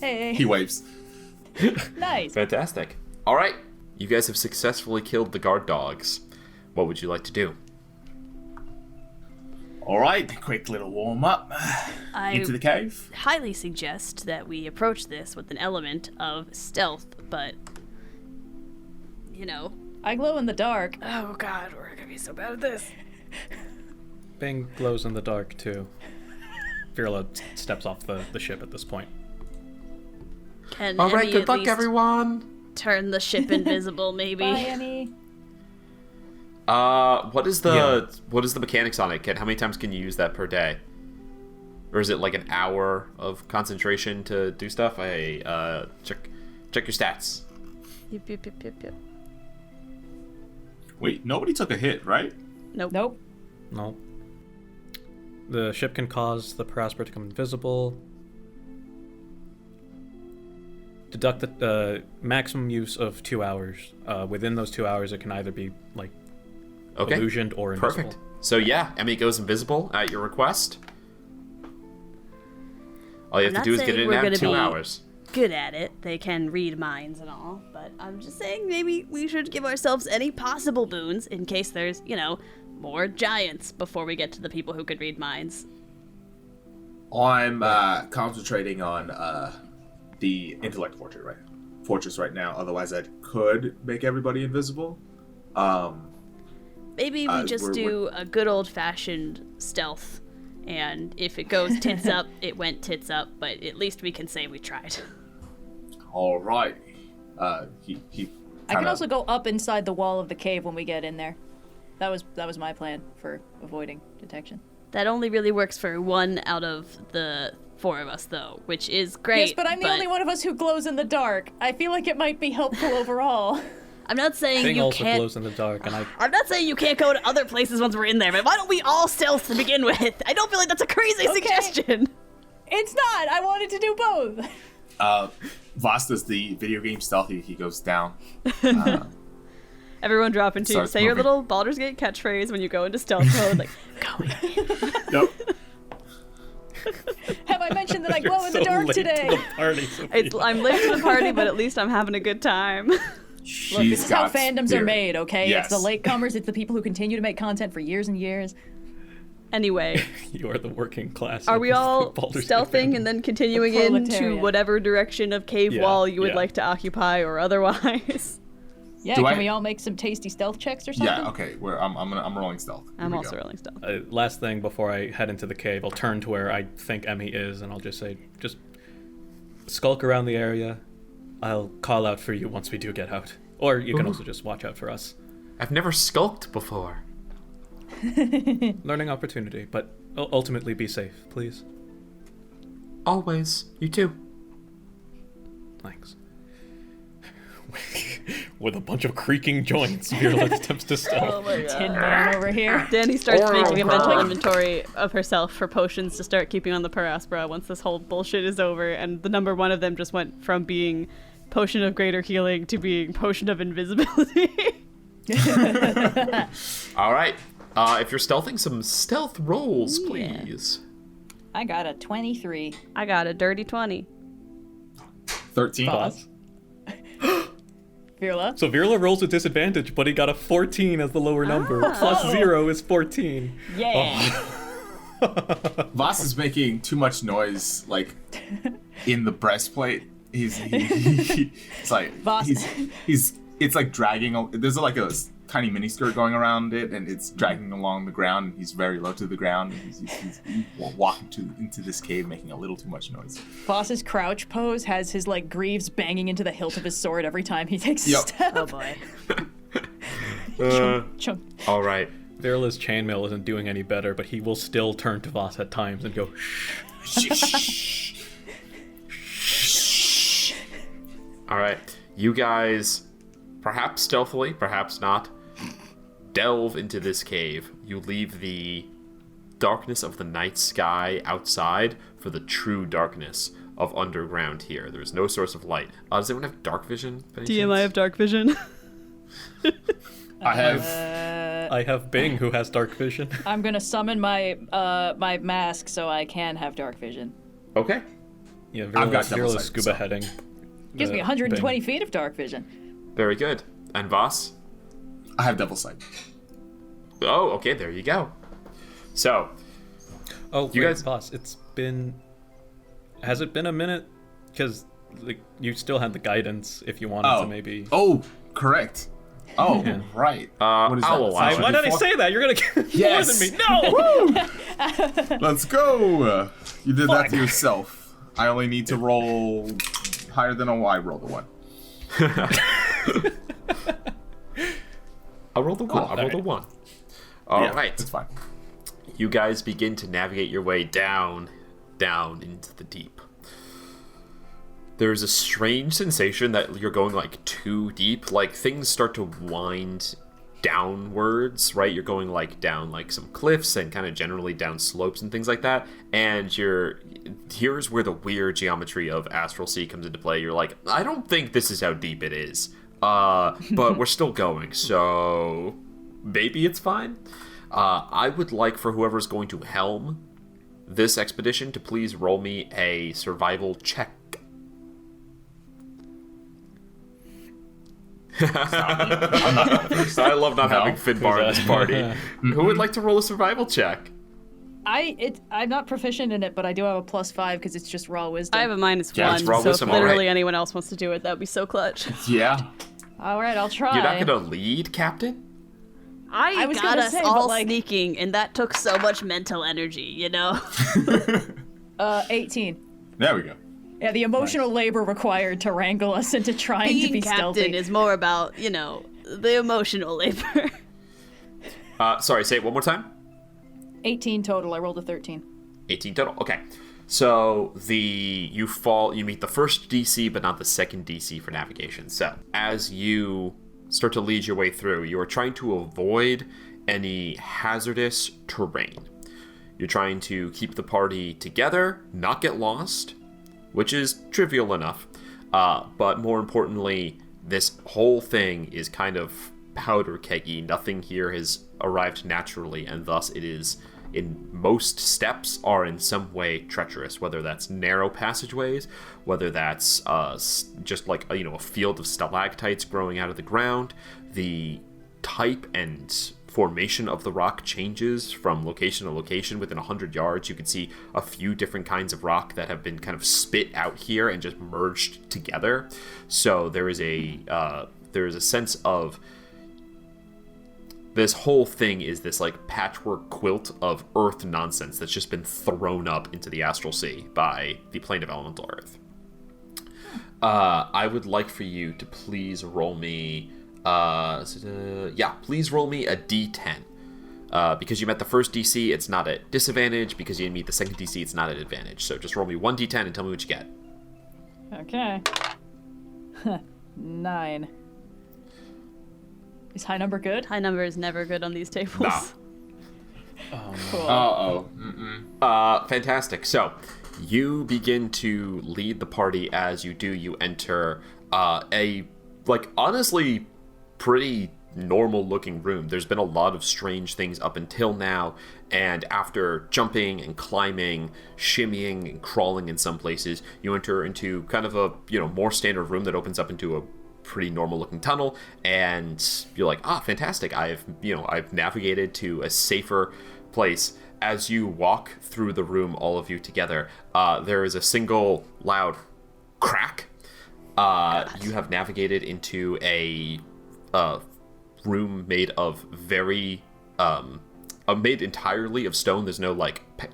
Hey. He waves. Nice. Fantastic. All right. You guys have successfully killed the guard dogs. What would you like to do? All right, quick little warm up. Into the cave. Highly suggest that we approach this with an element of stealth, but you know. I glow in the dark. Oh god, we're gonna be so bad at this. Bing glows in the dark too. Virla steps off the ship at this point. Can All right, Emmy good at luck, least everyone. turn the ship invisible, maybe? Bye, Emmy. What is the mechanics on it? How many times can you use that per day? Or is it like an hour of concentration to do stuff? Check your stats. Yep. Wait, nobody took a hit, right? Nope. No. The ship can cause the Aspera to become invisible. Deduct the maximum use of 2 hours. Within those 2 hours, it can either be like illusioned or invisible. Perfect. So yeah, Emmy goes invisible at your request. All you have to do is get it in out 2 hours. Good at it. They can read minds and all, but I'm just saying maybe we should give ourselves any possible boons in case there's, more giants before we get to the people who could read minds. I'm concentrating on the intellect fortress right now. Otherwise, I could make everybody invisible. Maybe we just do a good old-fashioned stealth, and if it goes tits up, it went tits up, but at least we can say we tried. All right. He I can kinda- also go up inside the wall of the cave when we get in there. That was my plan for avoiding detection. That only really works for 1 out of the 4 of us, though, which is great. Yes, but I'm the only one of us who glows in the dark. I feel like it might be helpful overall. I'm not saying Thing you also can't. glows in the dark, and I'm not saying you can't go to other places once we're in there, but why don't we all stealth to begin with? I don't feel like that's a crazy suggestion. It's not. I wanted to do both. Vhas does the video game stealthy. He goes down. Everyone drop into Starts say your moving. little Baldur's Gate catchphrase when you go into stealth mode, like going in. Nope. Have I mentioned that I glow in the so dark late today? To the party, Sophia. I'm late to the party, but at least I'm having a good time. Look, this is how got fandoms spirit. are made, okay? Yes. It's the latecomers, it's the people who continue to make content for years and years. Anyway, You are the working class. are of we all Baldur's Gate stealthing fandom. and then continuing The into proletariat. whatever direction of cave Yeah, wall you would yeah. like to occupy or otherwise? Yeah, Do can I- we all make some tasty stealth checks or something? Yeah. Okay. I'm rolling stealth. Here I'm we also go. rolling stealth. Last thing before I head into the cave, I'll turn to where I think Emmy is, and I'll just say, just skulk around the area. I'll call out for you once we do get out. Or you can also just watch out for us. I've never skulked before. Learning opportunity, but ultimately be safe, please. Always. You too. Thanks. With a bunch of creaking joints, Virla attempts to stealth. Tin Man over here. Dani starts Oral making a mental grog. inventory of herself for potions to start keeping on the per Aspera once this whole bullshit is over, and the number 1 of them just went from being potion of greater healing to being potion of invisibility. All right. If you're stealthing, some stealth rolls, please. I got a 23. I got a dirty 20. 13. Pause. Virla? So Virla rolls with disadvantage, but he got a 14 as the lower number. Plus 0 is 14. Yeah. Vhas is making too much noise, like in the breastplate. It's like Vhas- it's like dragging. There's like a tiny miniskirt going around it, and it's dragging along the ground. And he's very low to the ground. And he's walking into this cave, making a little too much noise. Boss's crouch pose has his like greaves banging into the hilt of his sword every time he takes a Yep. step. Oh boy. Chunk. All right. Virla's chainmail isn't doing any better, but he will still turn to Vhas at times and go, shh. All right. You guys, perhaps stealthily, perhaps not, delve into this cave. You leave the darkness of the night sky outside for the true darkness of underground here. There's no source of light. Does anyone have dark vision? by any DM, chance? I have dark vision. I have. I have Bing, who has dark vision. I'm gonna summon my my mask so I can have dark vision. Okay. Yeah, I've got Virla's double sight, scuba so- heading. Gives me Bing. 120 feet of dark vision. Very good. And Vhas? I have devil sight. Oh, okay. There you go. So, Oh, You wait, guys- boss, has it been a minute? Because like you still had the guidance if you wanted to maybe. Oh, correct. Oh, Yeah. right. I'll What is allow that? it. Why did I say that? You're gonna get Yes. more than me. No. Let's go. You did that Fuck. to yourself. I only need to roll higher than a Y. Roll the 1. I'll roll the 1. I'll roll alright. the 1. All Yeah, right. That's fine. You guys begin to navigate your way down into the deep. There's a strange sensation that you're going like too deep. Like things start to wind downwards, right? You're going like down like some cliffs and kind of generally down slopes and things like that. And here's where the weird geometry of Astral Sea comes into play. You're like, I don't think this is how deep it is. But we're still going, so maybe it's fine. I would like for whoever's going to helm this expedition to please roll me a survival check. I love not having Finbar in this party. Who would like to roll a survival check? I'm not proficient in it, but I do have a +5 because it's just raw wisdom. I have a -1, Yeah, it's raw so if wisdom, literally alright. anyone else wants to do it, that would be so clutch. Yeah. All right, I'll try. You're not gonna lead, Captain? I was got gonna us say, all but, like- sneaking, and that took so much mental energy, you know? 18. There we go. Yeah, the emotional labor required to wrangle us into trying to Being be captain stealthy. is more about, the emotional labor. Sorry, say it one more time. 18 total. I rolled a 13. 18 total. Okay. So you meet the first DC, but not the second DC for navigation. So as you start to lead your way through, you are trying to avoid any hazardous terrain. You're trying to keep the party together, not get lost, which is trivial enough. But more importantly, this whole thing is kind of powder keggy. Nothing here has arrived naturally, and thus it is, in most steps, are in some way treacherous, whether that's narrow passageways, whether that's just like a field of stalactites growing out of the ground. The type and formation of the rock changes from location to location. Within 100 yards, you can see a few different kinds of rock that have been kind of spit out here and just merged together. So there is a sense of this whole thing is this like patchwork quilt of earth nonsense that's just been thrown up into the astral sea by the plane of elemental earth. I would like for you to please roll me please roll me a d10. Because you met the first DC, it's not at disadvantage. Because you meet the second DC, it's not at advantage. So just roll me 1d10 and tell me what you get. Okay. 9. Is high number good? High number is never good on these tables. Nah. Cool. Fantastic. So you begin to lead the party. As you do, you enter honestly pretty normal looking room. There's been a lot of strange things up until now, and after jumping and climbing, shimmying and crawling in some places, you enter into kind of a more standard room that opens up into a pretty normal looking tunnel, and you're like, fantastic, I've navigated to a safer place. As you walk through the room, all of you together, there is a single loud crack. You have navigated into a room made of very made entirely of stone. There's no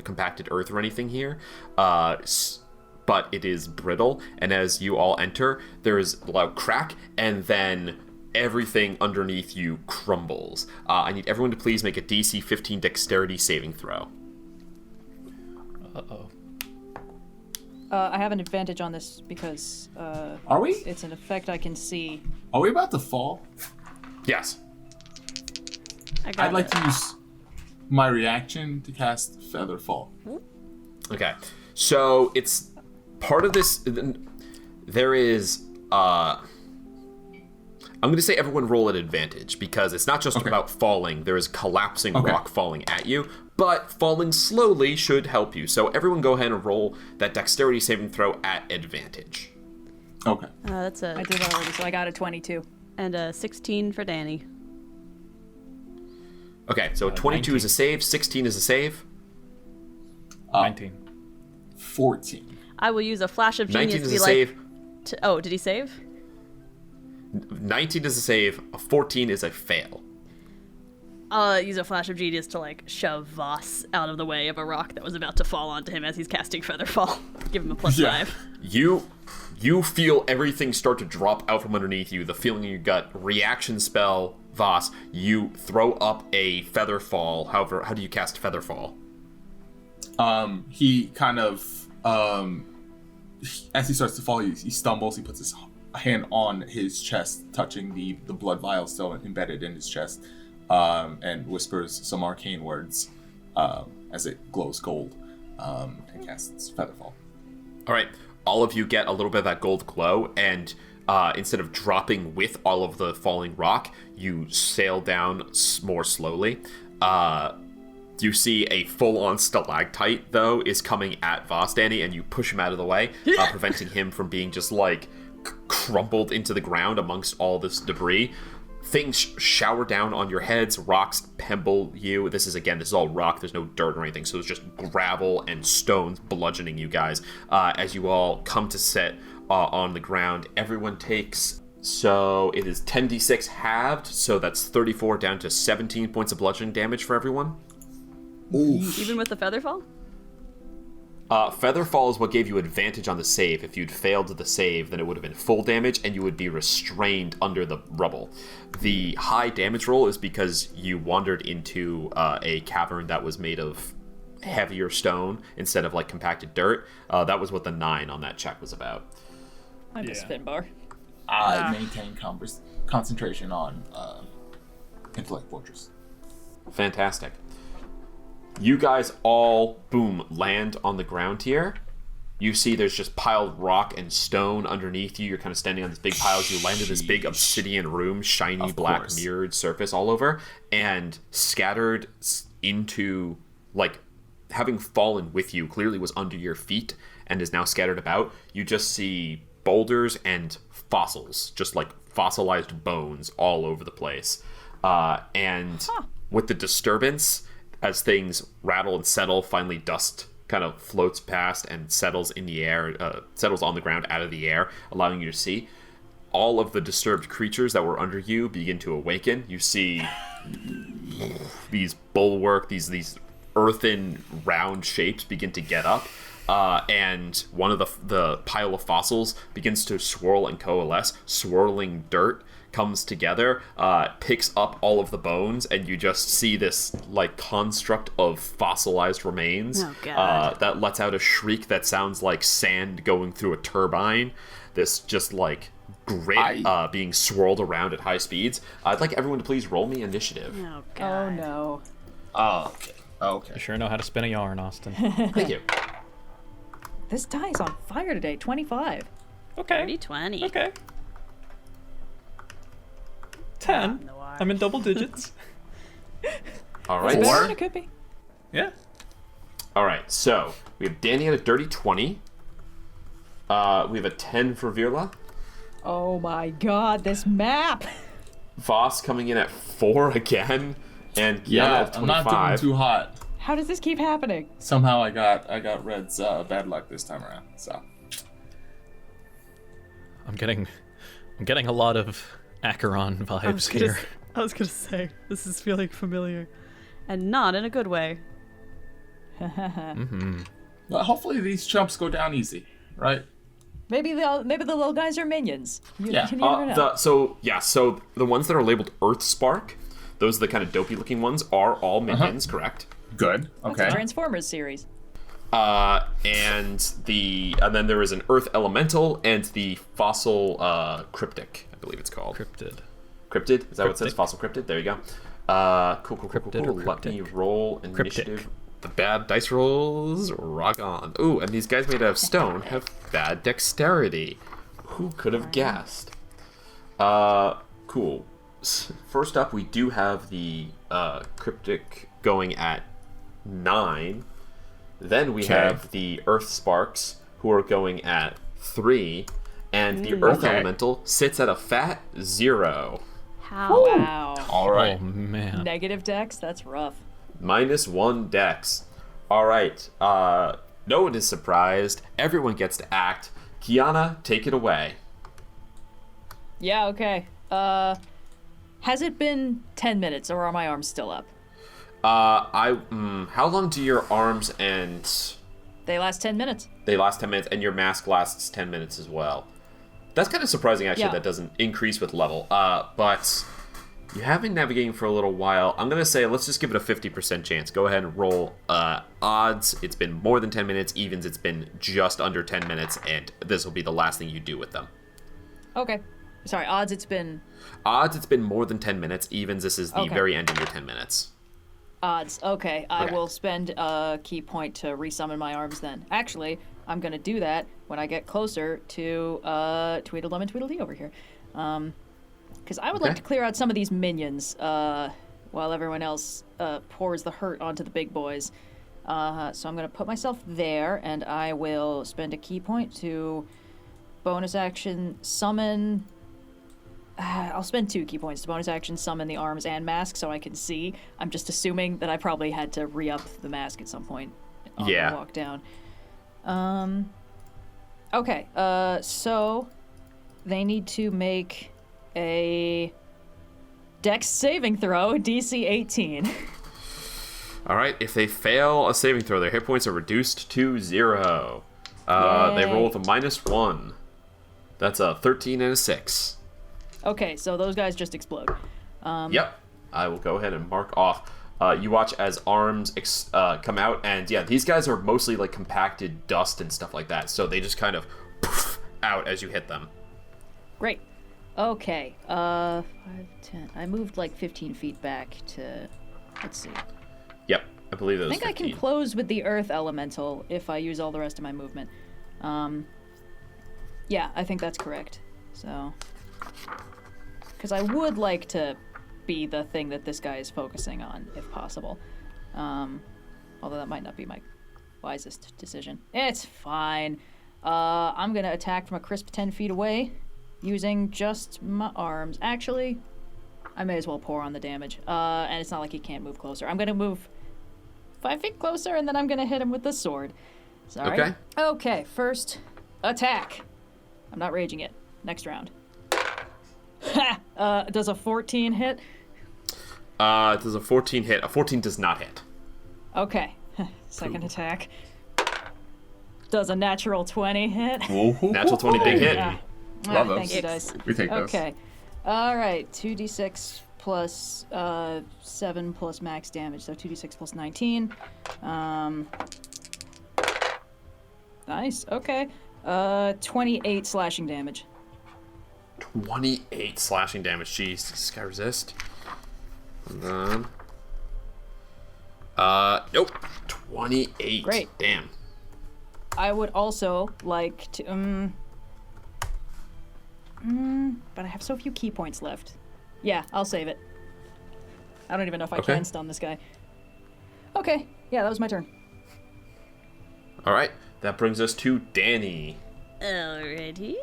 compacted earth or anything here, but it is brittle. And as you all enter, there is a loud crack, and then everything underneath you crumbles. I need everyone to please make a DC 15 dexterity saving throw. Uh-oh. I have an advantage on this because Are we? it's an effect I can see. Are we about to fall? Yes. I'd like to use my reaction to cast Feather Fall. Okay. So it's part of this. There is. I'm going to say everyone roll at advantage, because it's not just about falling. There is collapsing rock falling at you, but falling slowly should help you. So everyone go ahead and roll that dexterity saving throw at advantage. Okay. I did already, so I got a 22. And a 16 for Dani. Okay, so 22 is a save, 16 is a save. 19. 14. I will use a flash of 19 genius is to a be save. Oh, did he save? 19 is a save, a 14 is a fail. I'll use a flash of genius to shove Vhas out of the way of a rock that was about to fall onto him as he's casting Featherfall. Give him a +5. You feel everything start to drop out from underneath you. The feeling in your gut, reaction spell, Vhas. You throw up a Featherfall. However, how do you cast Featherfall? He kind of, as he starts to fall, he stumbles. He puts his hand on his chest, touching the blood vial still embedded in his chest, and whispers some arcane words as it glows gold, and casts Featherfall. All right. All of you get a little bit of that gold glow, and instead of dropping with all of the falling rock, you sail down more slowly. You see a full-on stalactite, though, is coming at Vhas, Dani, and you push him out of the way, preventing him from being just, crumpled into the ground amongst all this debris. Things shower down on your heads, rocks pebble you. This is all rock, there's no dirt or anything, so it's just gravel and stones bludgeoning you guys. As you all come to sit on the ground, everyone takes, so it is 10d6 halved, so that's 34 down to 17 points of bludgeoning damage for everyone. Oof. Even with the Featherfall? Featherfall is what gave you advantage on the save. If you'd failed the save, then it would have been full damage, and you would be restrained under the rubble. The high damage roll is because you wandered into a cavern that was made of heavier stone instead of like compacted dirt. That was what the 9 on that check was about. I'm a spin bar. I maintain concentration on Intellect Fortress. Fantastic. You guys all, boom, land on the ground here. You see there's just piled rock and stone underneath you. You're kind of standing on these big piles. You land in this big obsidian room, shiny black mirrored surface all over, and scattered into, like, having fallen with you, clearly was under your feet and is now scattered about. You just see boulders and fossils, just like fossilized bones all over the place. With the disturbance, as things rattle and settle, finally dust kind of floats past and settles in the air, settles on the ground out of the air, allowing you to see. All of the disturbed creatures that were under you begin to awaken. You see these bulwark, these earthen round shapes begin to get up. And one of the pile of fossils begins to swirl and coalesce. Swirling dirt comes together, picks up all of the bones, and you just see this like construct of fossilized remains that lets out a shriek that sounds like sand going through a turbine. This just like grit being swirled around at high speeds. I'd like everyone to please roll me initiative. Oh, God. Oh, no. Oh, okay. You sure know how to spin a yarn, Austin. Thank you. This die is on fire today. 25. Okay. 20. Okay. 10. Noir. I'm in double digits. All right. Better than it could be. Yeah. All right. So we have Dani at a dirty 20. We have a 10 for Virla. Oh my god, this map! Vhas coming in at 4 again, and Kyana at 25. I'm not doing too hot. How does this keep happening? Somehow I got Red's bad luck this time around. So I'm getting a lot of Acheron vibes here. I was gonna say, this is feeling familiar. And not in a good way. Well, hopefully these chumps go down easy, right? Maybe the little guys are minions. You never know. So the ones that are labeled Earth Spark, those are the kind of dopey looking ones, are all minions, correct? Good. That's Okay. a Transformers series. And then there is an Earth Elemental and the Fossil Cryptic, I believe it's called. Cryptid? Is that what it says? Fossil Cryptid? There you go. Cool. Cryptid or Let me cryptic? roll initiative. The bad dice rolls rock on. Ooh, and these guys made out of stone have bad dexterity. Who could have guessed? Cool. First up, we do have the Cryptic going at 9. Then we have the Earth Sparks, who are going at 3. And the Earth Elemental sits at a fat 0. How? Wow. All right. Oh man. Negative dex? That's rough. -1 dex. Alright, no one is surprised. Everyone gets to act. Kyana, take it away. Yeah, okay. Has it been 10 minutes or are my arms still up? How long do your arms and... They last 10 minutes. They last 10 minutes, and your mask lasts 10 minutes as well. That's kind of surprising, actually, Yeah. that doesn't increase with level. But you have been navigating for a little while. I'm going to say, let's just give it a 50% chance. Go ahead and roll odds. It's been more than 10 minutes. Evens, it's been just under 10 minutes, and this will be the last thing you do with them. Okay. Sorry, odds it's been... Odds, it's been more than 10 minutes. Evens, this is the Okay. very end of your 10 minutes. Odds. Okay, I Okay. will spend a key point to resummon my arms then. Actually, I'm going to do that when I get closer to Tweedledum and Tweedledee over here. Because I would like to clear out some of these minions while everyone else pours the hurt onto the big boys. So I'm going to put myself there, and I will spend a key point to bonus action summon... I'll spend 2 key points to bonus action summon the arms and mask so I can see. I'm just assuming that I probably had to re-up the mask at some point on the walk down. Okay, so they need to make a Dex saving throw, DC 18. All right, if they fail a saving throw, their hit points are reduced to 0. They roll with a -1. That's a 13 and a 6. Okay, so those guys just explode. Yep. I will go ahead and mark off. You watch as arms come out, and yeah, these guys are mostly like compacted dust and stuff like that, so they just kind of poof out as you hit them. Great. Okay. 5, 10. I moved like 15 feet back to. Let's see. Yep, I believe that was I think 15. I can close with the earth elemental if I use all the rest of my movement. Yeah, I think that's correct. So. Because I would like to be the thing that this guy is focusing on, if possible. Although that might not be my wisest decision. It's fine. I'm gonna attack from a crisp 10 feet away, using just my arms. Actually, I may as well pour on the damage. And it's not like he can't move closer. I'm gonna move 5 feet closer, and then I'm gonna hit him with the sword. Sorry. Okay. Okay, first attack. I'm not raging it. Next round. Ha! Does a 14 hit? Does a 14 hit? A 14 does not hit. Okay. Second attack. Does a natural 20 hit? Natural 20 big hit. Love those. Thank you, dice. We take those. Okay. All right. 2d6 plus 7 plus max damage, so 2d6 plus 19. Nice. Okay. 28 slashing damage. 28 slashing damage. Jeez, this guy resist. And then... nope. 28. Great. Damn. I would also like to, but I have so few key points left. Yeah, I'll save it. I don't even know if I Okay. can stun this guy. Okay, yeah, that was my turn. Alright, that brings us to Dani. Alrighty.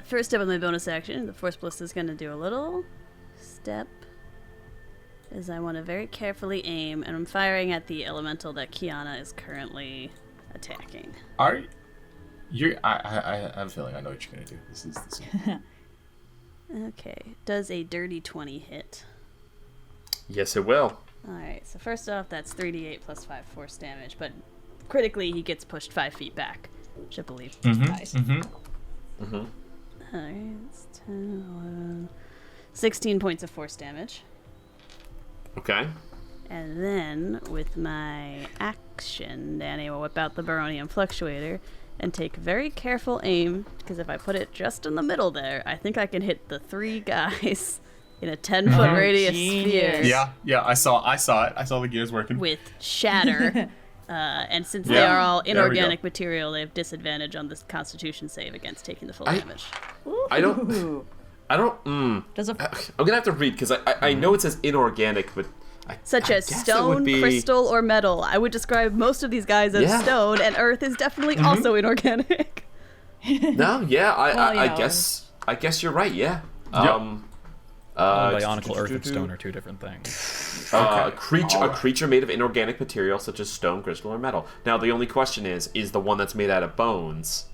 First up with my bonus action, the Force Blast is going to do a little step, as I want to very carefully aim, and I'm firing at the elemental that Kyana is currently attacking. I have a feeling I know what you're gonna do. This is. Okay, does a dirty 20 hit? Yes, it will. Alright, so first off, that's 3d8 plus 5 force damage, but critically he gets pushed 5 feet back, which I believe is nice. Alright, it's 10, 11, 16 points of force damage. Okay. And then, with my action, Dani will whip out the Baronium Fluctuator and take very careful aim, because if I put it just in the middle there, I think I can hit the 3 guys in a 10-foot radius sphere. Yeah, I saw it. I saw the gears working. With Shatter. And since they Yeah, are all there we go. inorganic material, they have disadvantage on this Constitution save against taking the full damage. I don't... Ooh. Does a I'm gonna have to read, because I know it says inorganic, but... Such I as guess it stone, would be... crystal, or metal. I would describe most of these guys as Yeah. stone, and earth is definitely also inorganic. No, yeah, Well, I yeah. guess you're right, yeah. Bionicle earth and stone are two different things. A creature made of inorganic material such as stone, crystal, or metal. Now, the only question is the one that's made out of bones?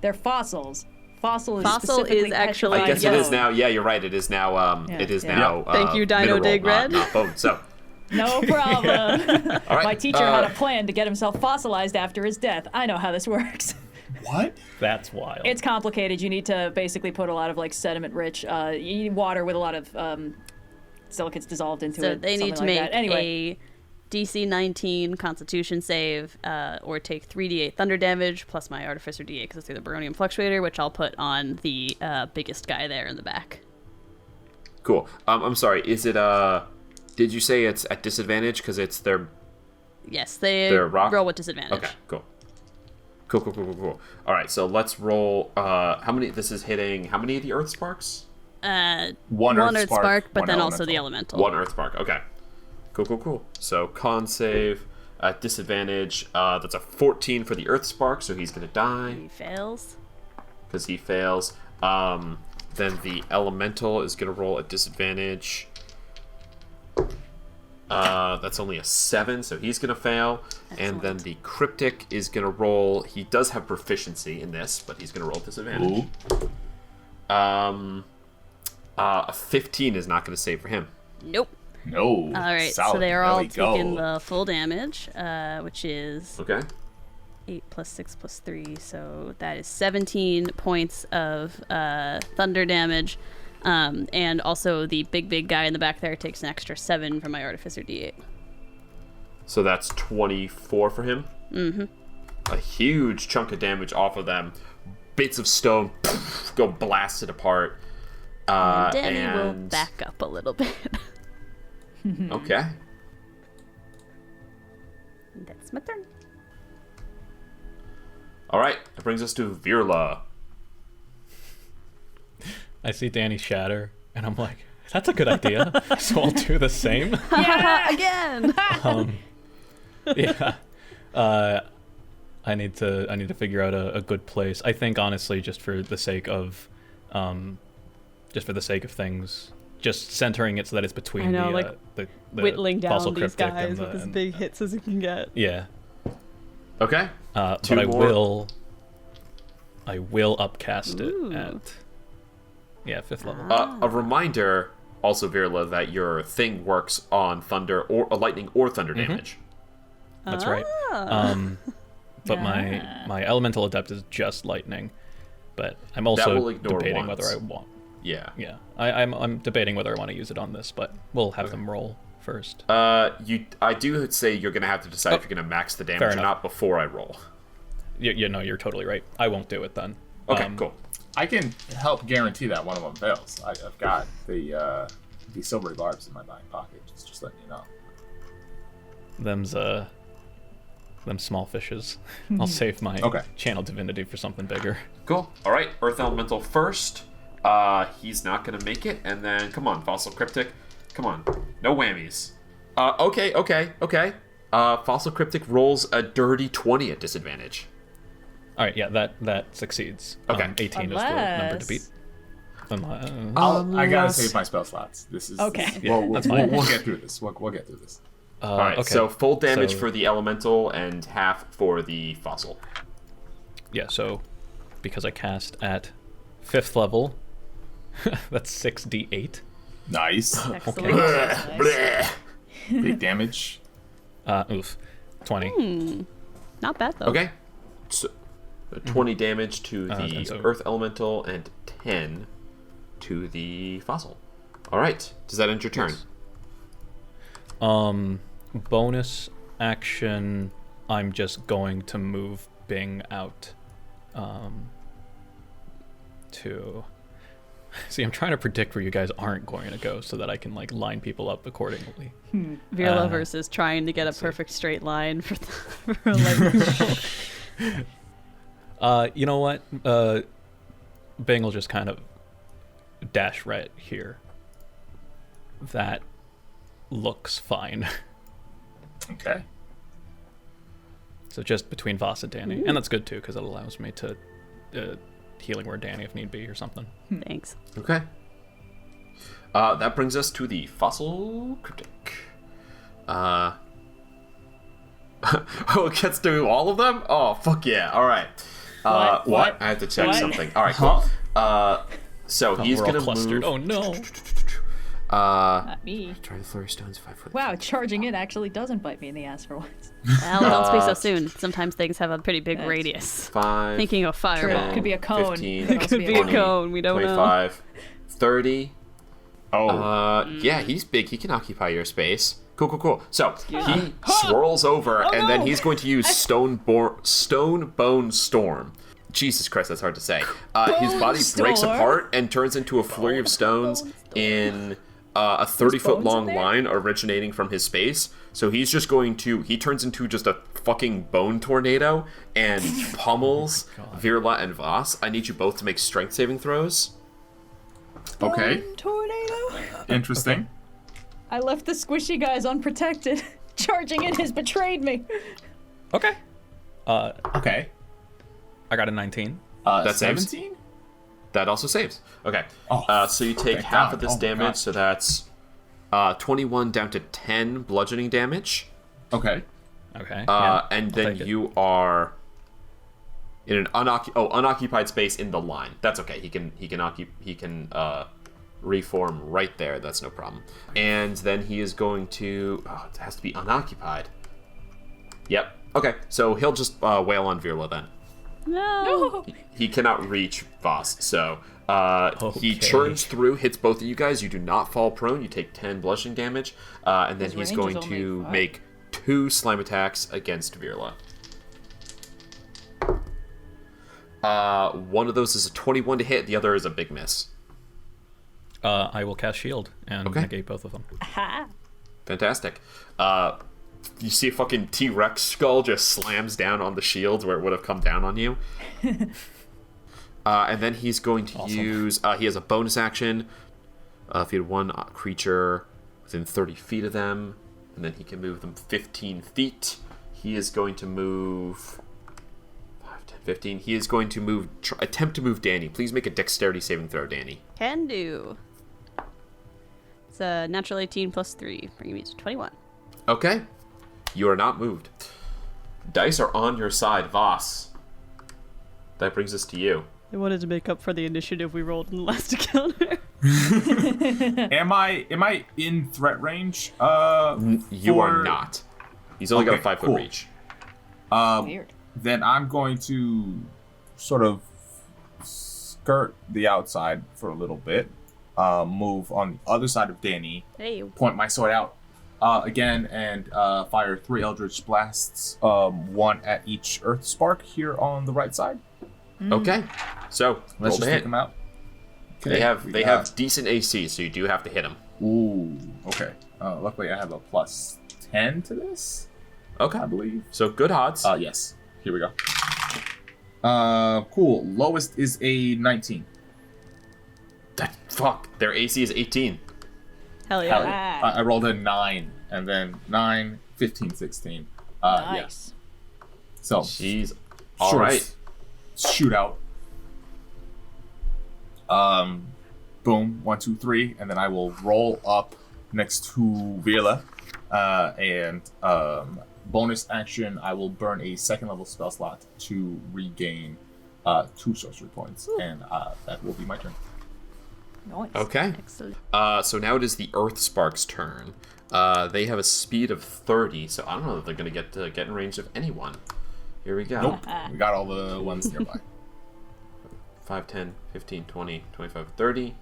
They're fossils. Fossil is Fossil specifically is actually- I petrified guess it is bone. now. Yeah, you're right. It is now. Yeah, it is yeah. now. Thank you, Dino mineral, Dig Red. not bone. So, No problem. all right. My teacher had a plan to get himself fossilized after his death. I know how this works. What? That's wild. It's complicated. You need to basically put a lot of like sediment-rich water with a lot of silicates dissolved into So it. they need to something like make that. Anyway, a DC 19 Constitution save, or take 3d8 thunder damage plus my Artificer d8 because it's through the Baronium Fluctuator, which I'll put on the biggest guy there in the back. Cool. I'm sorry. Is it Did you say it's at disadvantage because it's their? Yes, they They're rock? roll with disadvantage. Okay. Cool. Cool. All right. So let's roll. How many? This is hitting. How many of the Earth Sparks? One Earth Spark, but one then also the elemental. Elemental. One Earth Spark. Okay. Cool. So con save at disadvantage. That's a 14 for the Earth Spark, so he's gonna die He fails. because he fails. Then the Elemental is gonna roll at disadvantage. That's only a 7, so he's gonna fail. And then the Cryptic is gonna roll. He does have proficiency in this, but he's gonna roll at disadvantage. Ooh. A 15 is not gonna save for him. Nope. No. All right, so Solid. they are There all we go. taking the full damage, which is Okay. 8 plus 6 plus 3, so that is 17 points of thunder damage. And also the big guy in the back there takes an extra 7 from my Artificer D8. So that's 24 for him. Mm-hmm. A huge chunk of damage off of them. Bits of stone go blasted apart. Dani will and back up a little bit. Okay. That's my turn. All right. That brings us to Virla. I see Dani shatter, and I'm like, that's a good idea. So I'll do the same. Again! Yeah. I need to figure out a good place. I think honestly, just for the sake of things, just centering it so that it's between I know, the Whittling fossil down these cryptic guys and with as and- big hits as you can get. Yeah. Okay. But Two I more. will upcast Ooh. it at 5th level. A reminder, also Virla, that your thing works on thunder or lightning or thunder damage. That's right. But my elemental adept is just lightning. But I'm That will also ignore debating once. whether I want. Yeah. Yeah, I'm debating whether I want to use it on this, but we'll have them roll first. I do say you're gonna have to decide if you're gonna max the damage Fair or enough. not before I roll. No, you're totally right. I won't do it then. Okay, cool. I can help guarantee that one of them fails. I've got the silvery barbs in my back pocket. Just letting you know. Them small fishes. I'll save my channel divinity for something bigger. Cool. All right, Earth Elemental first. He's not gonna make it, and then come on, Fossil Cryptic. Come on, no whammies. Okay. Fossil Cryptic rolls a dirty 20 at disadvantage. All right, yeah, that succeeds. Okay. 18 is the number to beat. I gotta save my spell slots. This is Okay. We'll that's fine. get through this. We'll get through this. All right, okay. so full damage So- for the Elemental and half for the Fossil. Yeah, so because I cast at 5th level, that's 6d8. Nice. Excellent. Nice. Big damage. 20. Not bad, though. Okay. So 20 damage to the and so- Earth Elemental and 10 to the Fossil. All right. Does that end your turn? Bonus action, I'm just going to move Bing out to... See, I'm trying to predict where you guys aren't going to go so that I can line people up accordingly. Virla versus trying to get a perfect straight line for a lightning bolt. You know what? Bing will just kind of dash right here. That looks fine. Okay. So just between Vhas and Dani. And that's good too, because it allows me to healing word Dani if need be or something. Thanks. Okay. That brings us to the Fossil Cryptic. Oh, it gets to do all of them? Oh, fuck yeah. All right. What? I have to check What? something. All right, cool. So he's We're all going to clustered. move... Oh no. Not me. Try to flurry stones 5 foot. Wow, charging it actually doesn't bite me in the ass for once. Well, don't speak so soon. Sometimes things have a pretty big That's- radius. 5. Thinking of fireball. Could be a cone. 15, Could Could be a cone. We don't know. 25, 30. Oh. Yeah, he's big. He can occupy your space. Cool. So he swirls over, and then no! he's going to use Stone Bone Storm. Jesus Christ, that's hard to say. His body breaks Storm? apart and turns into a flurry of stones in a 30-foot bones long in there? line originating from his space. So he's just going to... He turns into just a fucking bone tornado and pummels Virla and Vhas. I need you both to make strength saving throws. Okay. Tornado. Interesting. I left the squishy guys unprotected. Charging in has betrayed me. Okay. Okay. I got a 19. That saves. 17? That also saves. Okay. Oh, So you take thank half God. of this Oh my damage, God. so that's 21 down to 10 bludgeoning damage. Okay. Okay. And I'll then take it. you are in an unoccupied space in the line. That's okay. He can reform right there. That's no problem. And then he is going to... Oh, it has to be unoccupied. Yep. Okay, so he'll just wail on Virla then. No. He cannot reach Vhas, so he Okay. churns through, hits both of you guys. You do not fall prone. You take 10 bludgeoning damage, and then His he's range going is to only 5. make 2 slime attacks against Virla. One of those is a 21 to hit. The other is a big miss. I will cast shield and Okay. negate both of them. Ha! Fantastic. You see a fucking T-Rex skull just slams down on the shield where it would have come down on you. And then he's going to use... he has a bonus action. If he had one creature within 30 feet of them, and then he can move them 15 feet. He is going to move... 5, 10, 15. He is going to attempt to move Dani. Please make a dexterity saving throw, Dani. Can do. It's a natural 18 plus 3, bringing me to 21. Okay. You are not moved. Dice are on your side, Vhas. That brings us to you. I wanted to make up for the initiative we rolled in the last encounter. Am I in threat range? You are not. He's only got a Okay, 5 foot cool. reach. Weird. Then I'm going to sort of skirt the outside for a little bit. Move on the other side of Dani. Hey. Point my sword out again and fire 3 Eldritch Blasts, 1 at each Earth Spark here on the right side. Okay. So, Let's roll just to take hit. them out. They have we got- have decent AC, so you do have to hit them. Ooh, okay. Luckily I have a plus 10 to this, Okay. I believe. So good odds. Yes. Here we go. Cool. Lowest is a 19. Fuck. Their AC is 18. Hell Hell yeah. yeah. Ah. I rolled a 9, and then 9, 15, 16. Yeah. Nice. So, Jeez. All short right. shootout. Boom, 1, 2, 3, and then I will roll up next to Virla, and bonus action, I will burn a 2nd level spell slot to regain 2 sorcery points, and that will be my turn. Nice. Okay. Excellent. So now it is the Earth Spark's turn. They have a speed of 30, so I don't know if they're going to get in range of anyone. Here we go. Nope, we got all the ones nearby. 5, 10, 15, 20, 25, 30.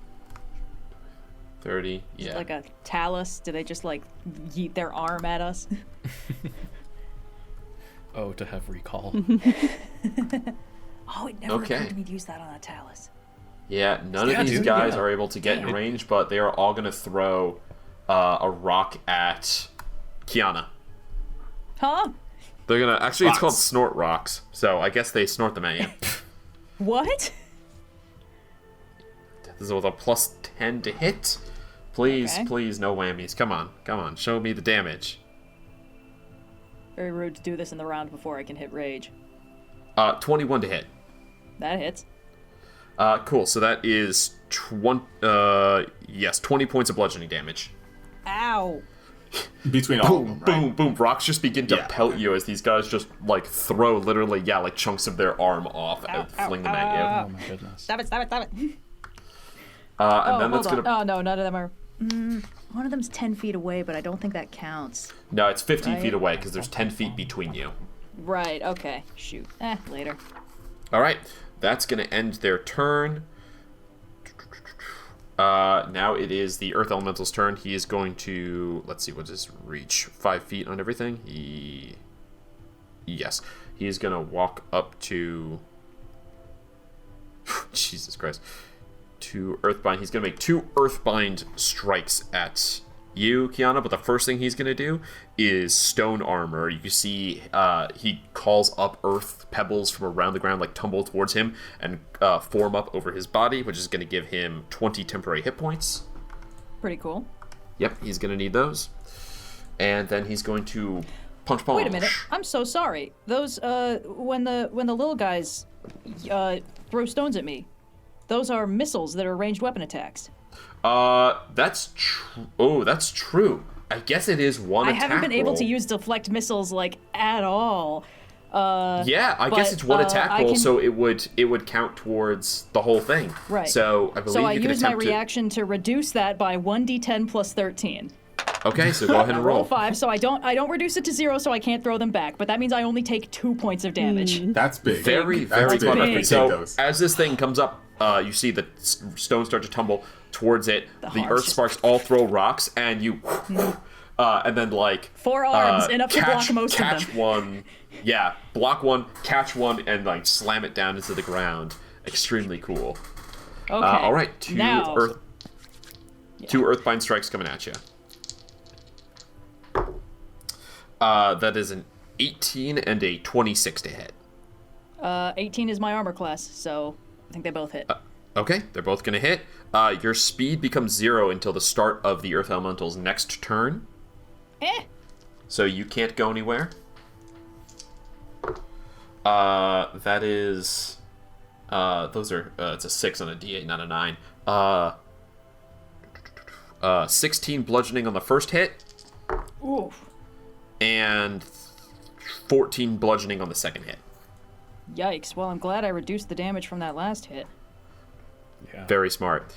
30, Is yeah. it like a talus? Do they just like yeet their arm at us? Oh, to have recall. Oh, it never Okay. occurred to me to use that on a talus. Yeah, none Yeah, of these dude, guys yeah. are able to get in Damn. range, but they are all going to throw a rock at Kyana. Huh? They're going to... Actually, it's called Rocks. snort rocks, so I guess they snort them at you. What? This is with a plus 10 to hit. Please, Okay. please, no whammies. Come on. Show me the damage. Very rude to do this in the round before I can hit rage. 21 to hit. That hits. Cool, so that is 20 points of bludgeoning damage. Ow. Between all of them, right? Boom, boom. Rocks just begin to Yeah. pelt you as these guys just, like, throw literally, like chunks of their arm off and fling them at you. Oh my goodness. Stop it, stop it, stop it. And Oh, then that's hold gonna... on. Oh, no, none of them are... one of them's 10 feet away, but I don't think that counts. No, it's 15 Right. feet away because there's 10 feet between you. Right, okay. Shoot. Later. All right, that's going to end their turn. Now it is the Earth Elemental's turn. He is going to... Let's see, what is his reach? 5 feet on everything? Yes. He is going to walk up to... Jesus Christ. To Earthbind. He's going to make 2 Earthbind strikes at you, Kyana, but the first thing he's going to do is stone armor. You can see he calls up earth pebbles from around the ground, like tumble towards him and form up over his body, which is going to give him 20 temporary hit points. Pretty cool. Yep, he's going to need those. And then he's going to punch. Wait a minute. I'm so sorry. Those, when the little guys throw stones at me, those are missiles that are ranged weapon attacks. That's true. Oh, that's true. I guess it is one I attack haven't been able to roll. use deflect missiles, like, at all. Yeah, I guess but, it's one attack I roll, can- so it would count towards the whole thing. Right. So I believe So I you can use my attempt reaction to reduce that by 1d10 plus 13. to. Okay, so go ahead and Roll roll. 5, so I don't reduce it to 0, so I can't throw them back. But that means I only take 2 points of damage. That's big. Very, That's very big. clever. big. So Take those. as this thing comes up, you see the stones start to tumble towards it. The hearts earth just- sparks all throw rocks, and you, and then like 4 arms, enough to block most of catch them. one. Yeah, block one, catch one, and like slam it down into the ground. Extremely cool. Okay. All right, two now, earthbind strikes coming at you. That is an 18 and a 26 to hit. 18 is my armor class, so I think they both hit. Okay, they're both going to hit. Your speed becomes 0 until the start of the Earth Elemental's next turn, so you can't go anywhere. That is... those are... it's a 6 on a d8, not a 9. 16 bludgeoning on the first hit, Oof. and 14 bludgeoning on the second hit. Yikes. Well, I'm glad I reduced the damage from that last hit. Yeah. Very smart.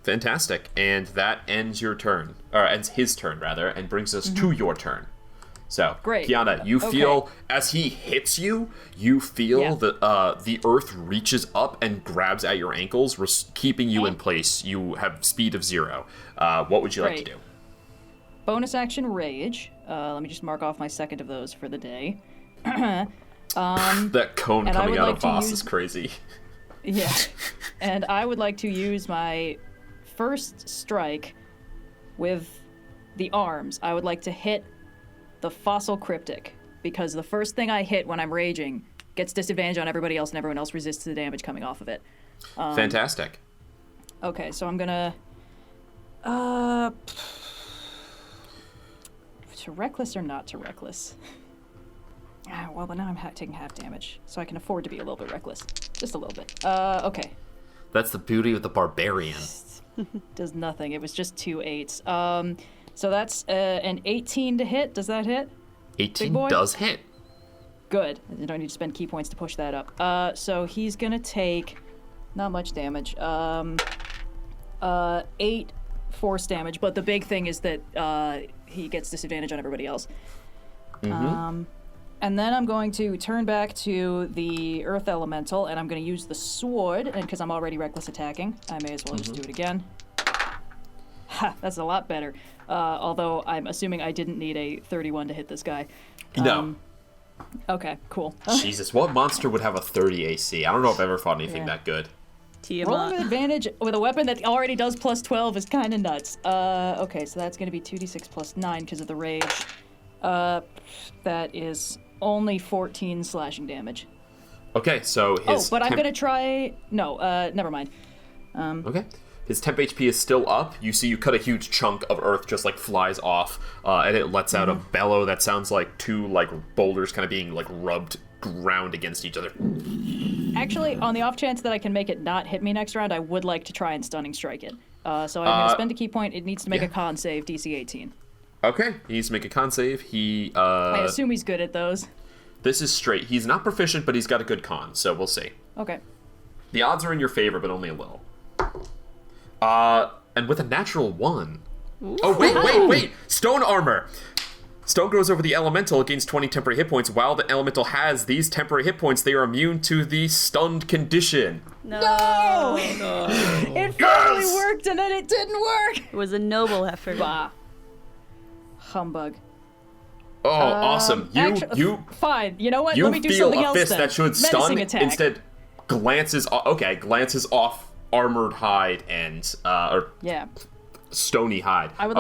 Fantastic. And that ends your turn. Or ends his turn, rather, and brings us to your turn. So, Great. Kyana, you Okay. feel, as he hits you, you feel Yeah. that the earth reaches up and grabs at your ankles, keeping you in place. You have speed of 0. What would you like to Great. do? Bonus action rage. Let me just mark off my second of those for the day. That cone and I coming would out like of to Vhas use- is crazy. Yeah. And I would like to use my first strike with the arms. I would like to hit the fossil cryptic, because the first thing I hit when I'm raging gets disadvantage on everybody else, and everyone else resists the damage coming off of it. Fantastic. Okay, so I'm gonna... to reckless or not to reckless? Well, but now I'm taking half damage, so I can afford to be a little bit reckless. Just a little bit. Okay. That's the beauty of the barbarian. Does nothing. It was just 2 8s. So that's an 18 to hit. Does that hit? 18 boy? does hit. Good. You don't need to spend key points to push that up. So he's gonna take not much damage. 8 force damage, but the big thing is that he gets disadvantage on everybody else. And then I'm going to turn back to the Earth Elemental, and I'm going to use the sword, and because I'm already reckless attacking, I may as well just do it again. Ha, that's a lot better. Although I'm assuming I didn't need a 31 to hit this guy. No. Okay, cool. Jesus, what monster would have a 30 AC? I don't know if I've ever fought anything that good. Rolling with advantage with a weapon that already does plus 12 is kind of nuts. Okay, so that's going to be 2d6 plus 9 because of the rage. That is only 14 slashing damage. Okay, so his but I'm going to try... No, never mind. Okay. His temp HP is still up. You see you cut a huge chunk of earth just like flies off, and it lets out a bellow that sounds like two like boulders kind of being like rubbed ground against each other. Actually, on the off chance that I can make it not hit me next round, I would like to try and stunning strike it. So I'm going to spend a key point. It needs to make a con save, DC 18. Okay, he needs to make a con save. I assume he's good at those. This is straight. He's not proficient, but he's got a good con, so we'll see. Okay. The odds are in your favor, but only a little. And with a natural 1. Ooh. Oh, wait! Stone armor! Stone grows over the elemental, gains 20 temporary hit points. While the elemental has these temporary hit points, they are immune to the stunned condition. No! It finally worked, and then it didn't work! It was a noble effort. Bah. Humbug. Oh, awesome. You Fine. You know what? You Let me do feel something a else fist then. that should Menacing stun, attack. instead glances off armored hide and Yeah. stony hide. I would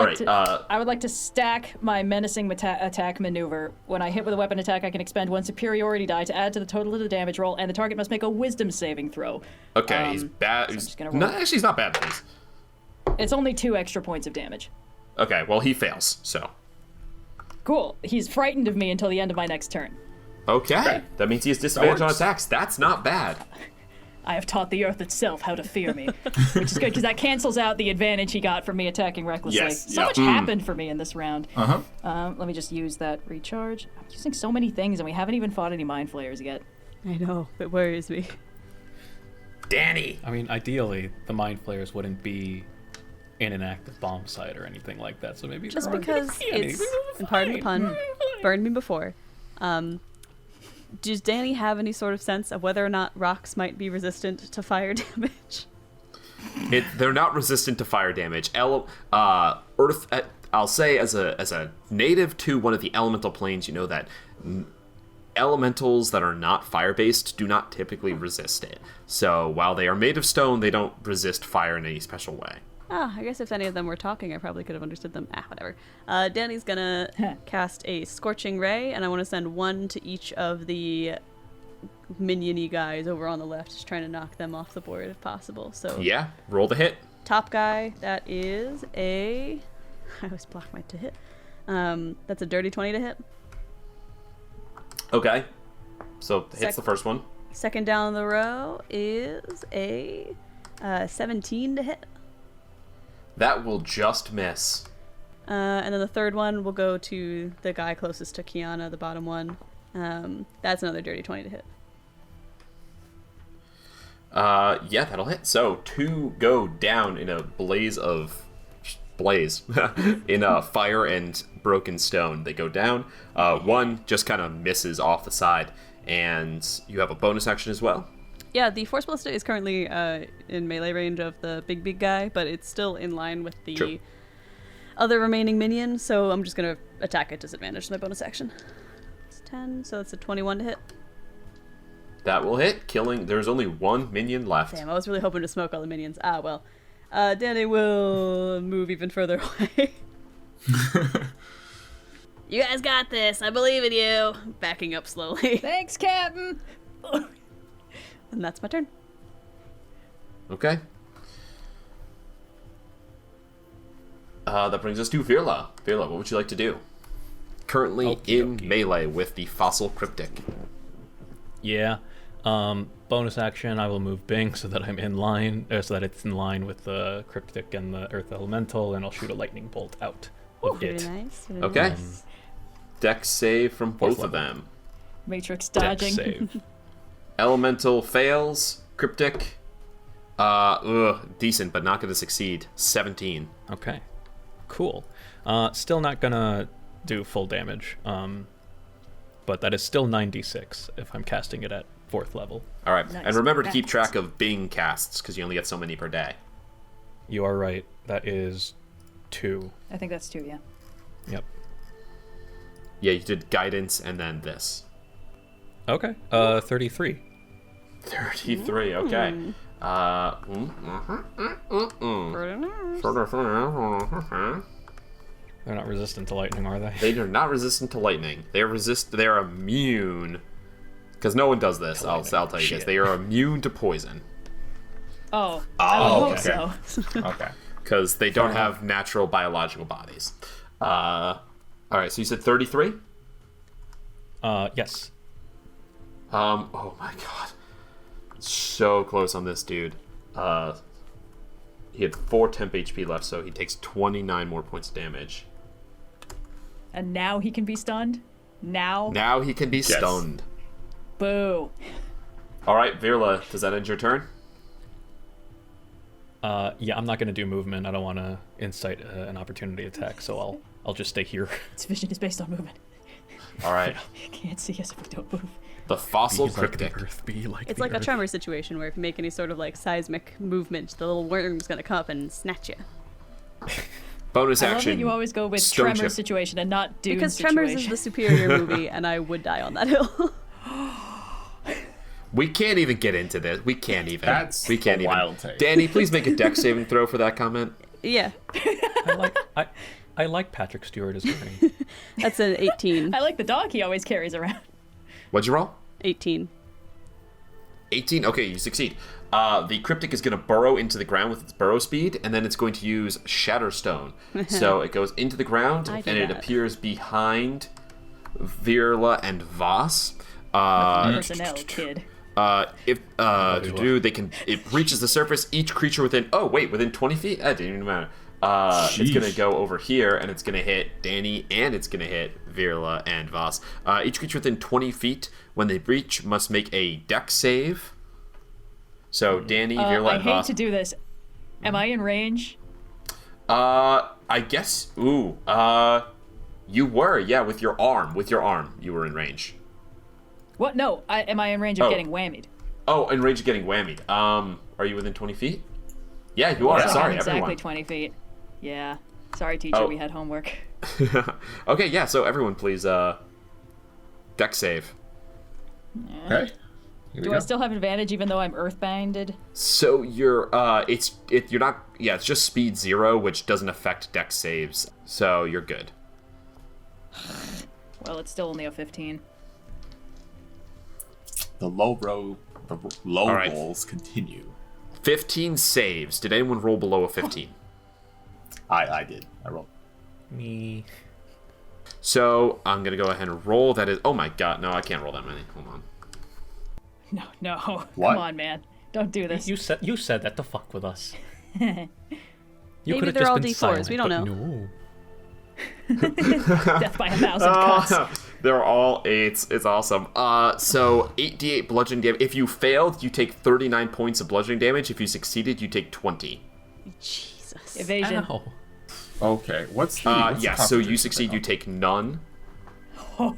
like to stack my menacing attack maneuver. When I hit with a weapon attack, I can expend 1 superiority die to add to the total of the damage roll, and the target must make a wisdom saving throw. Okay, he's bad. just gonna No, roll. actually, he's not bad at these. It's only 2 extra points of damage. Okay, well, he fails, so. Cool. He's frightened of me until the end of my next turn. Okay, that means he has disadvantage on works. attacks. That's not bad. I have taught the earth itself how to fear me. Which is good, because that cancels out the advantage he got from me attacking recklessly. Yes, So yeah. much happened for me in this round. Uh-huh. Let me just use that recharge. I'm using so many things, and we haven't even fought any Mindflayers yet. I know. It worries me. Dani! I mean, ideally, the Mindflayers wouldn't be in an active bomb site or anything like that, so maybe Just there aren't because gonna be any. it's, and pardon the pun, burned me before. Does Dani have any sort of sense of whether or not rocks might be resistant to fire damage? They're not resistant to fire damage. Earth, I'll say as a native to one of the elemental planes, you know that elementals that are not fire-based do not typically resist it. So while they are made of stone, they don't resist fire in any special way. I guess if any of them were talking, I probably could have understood them. Whatever. Dani's gonna cast a Scorching Ray, and I want to send one to each of the minion-y guys over on the left, just trying to knock them off the board if possible. So Yeah, roll the hit. top guy, that is a... I always block my to hit. That's a dirty 20 to hit. Okay. So hits the first one. Second down the row is a 17 to hit. That will just miss. And then the third one will go to the guy closest to Kyana, the bottom one. That's another dirty 20 to hit. Yeah, that'll hit. So 2 go down in a blaze in a fire and broken stone. They go down. 1 just kind of misses off the side, and you have a bonus action as well. Yeah, the Force Ballista is currently in melee range of the big guy, but it's still in line with the True. other remaining minion, so I'm just going to attack at disadvantage with my bonus action. It's 10, so it's a 21 to hit. That will hit, killing. There's only 1 minion left. Damn, I was really hoping to smoke all the minions. Well. Dani will move even further away. You guys got this. I believe in you. Backing up slowly. Thanks, Captain! And that's my turn. Okay. That brings us to Virla. Virla, what would you like to do? Currently in melee with the fossil cryptic. Yeah. Bonus action, I will move Bing so that I'm in line, so that it's in line with the cryptic and the earth elemental, and I'll shoot a lightning bolt out of Very it. nice. Very Okay. nice. Dex save from both of level. them. Matrix Dex dodging. save. Elemental fails. Cryptic. Decent, but not going to succeed. 17. Okay. Cool. Still not gonna do full damage. But that is still 96 if I'm casting it at 4th level. All right. Nice. And remember to keep Nice. track of Bing casts, because you only get so many per day. You are right. That is 2. I think that's 2, yeah. Yep. Yeah, you did guidance and then this. Okay. 33. 33, okay. They're not resistant to lightning, are they? They are not resistant to lightning. They're immune. Because no one does this, I'll tell you this. Shit. They are immune to poison. Oh, I would okay. hope so. Okay. Because they don't have natural biological bodies. Alright, so you said 33? Yes. Oh my god. So close on this dude. He had 4 temp HP left, so he takes 29 more points of damage. And now he can be stunned? Now? Now he can be stunned. Boo. Alright, Virla, does that end your turn? Yeah, I'm not gonna do movement. I don't want to incite an opportunity attack, so I'll just stay here. Its vision is based on movement. Alright. Can't see us if we don't move. The fossil Be like cryptic. the earth, be like It's the like a earth. tremor situation where if you make any sort of like seismic movement, the little worm's gonna come up and snatch you. Bonus I love action. that you always go with stone Tremor chip. situation and not Dune Because situation. Tremors is the superior movie, and I would die on that hill. We can't even get into this. We can't even. That's we can't a even. wild take. Dani, please make a dex saving throw for that comment. Yeah, I like Patrick Stewart as Gurney. that's an 18. I like the dog he always carries around. What'd you roll? 18. 18? Okay, you succeed. The cryptic is going to burrow into the ground with its burrow speed, and then it's going to use Shatterstone. So it goes into the ground, I and do it that. appears behind Virla and Vhas. Personnel kid. It reaches the surface. Each creature within 20 feet. That didn't even matter. It's gonna go over here, and it's gonna hit Dani, and it's gonna hit Virla and Vhas. Each creature within 20 feet, when they breach, must make a Dex save. So Dani, Virla, and Vhas. I hate to do this. Am I in range? I guess. You were, yeah, with your arm. With your arm, you were in range. What? No. Am I in range of getting whammied? Oh, in range of getting whammied. Are you within 20 feet? Yeah, you are. Yeah, Sorry, exactly everyone. 20 feet. Yeah. Sorry, teacher. We had homework. Okay, yeah. So everyone, please, Dex save. Okay. Do I still have advantage even though I'm earthbounded? So you're you're not. Yeah, it's just speed 0, which doesn't affect Dex saves. So you're good. Well, it's still only a 15. The low right. rolls continue. 15 saves. Did anyone roll below a 15? I did. I rolled. Me. So I'm gonna go ahead and roll. That is. Oh my god, no, I can't roll that many. Hold on. No. What? Come on, man. Don't do this. You said that to fuck with us. Maybe could've they're just all been D4s, silent, we don't but know. No. Death by 1,000 cuts. They're all 8s. It's awesome. So 8d8 bludgeoning damage. If you failed, you take 39 points of bludgeoning damage. If you succeeded, you take 20. Jesus. Evasion. Ow. Okay. What's the Yeah. So you succeed, you take none. Yeah,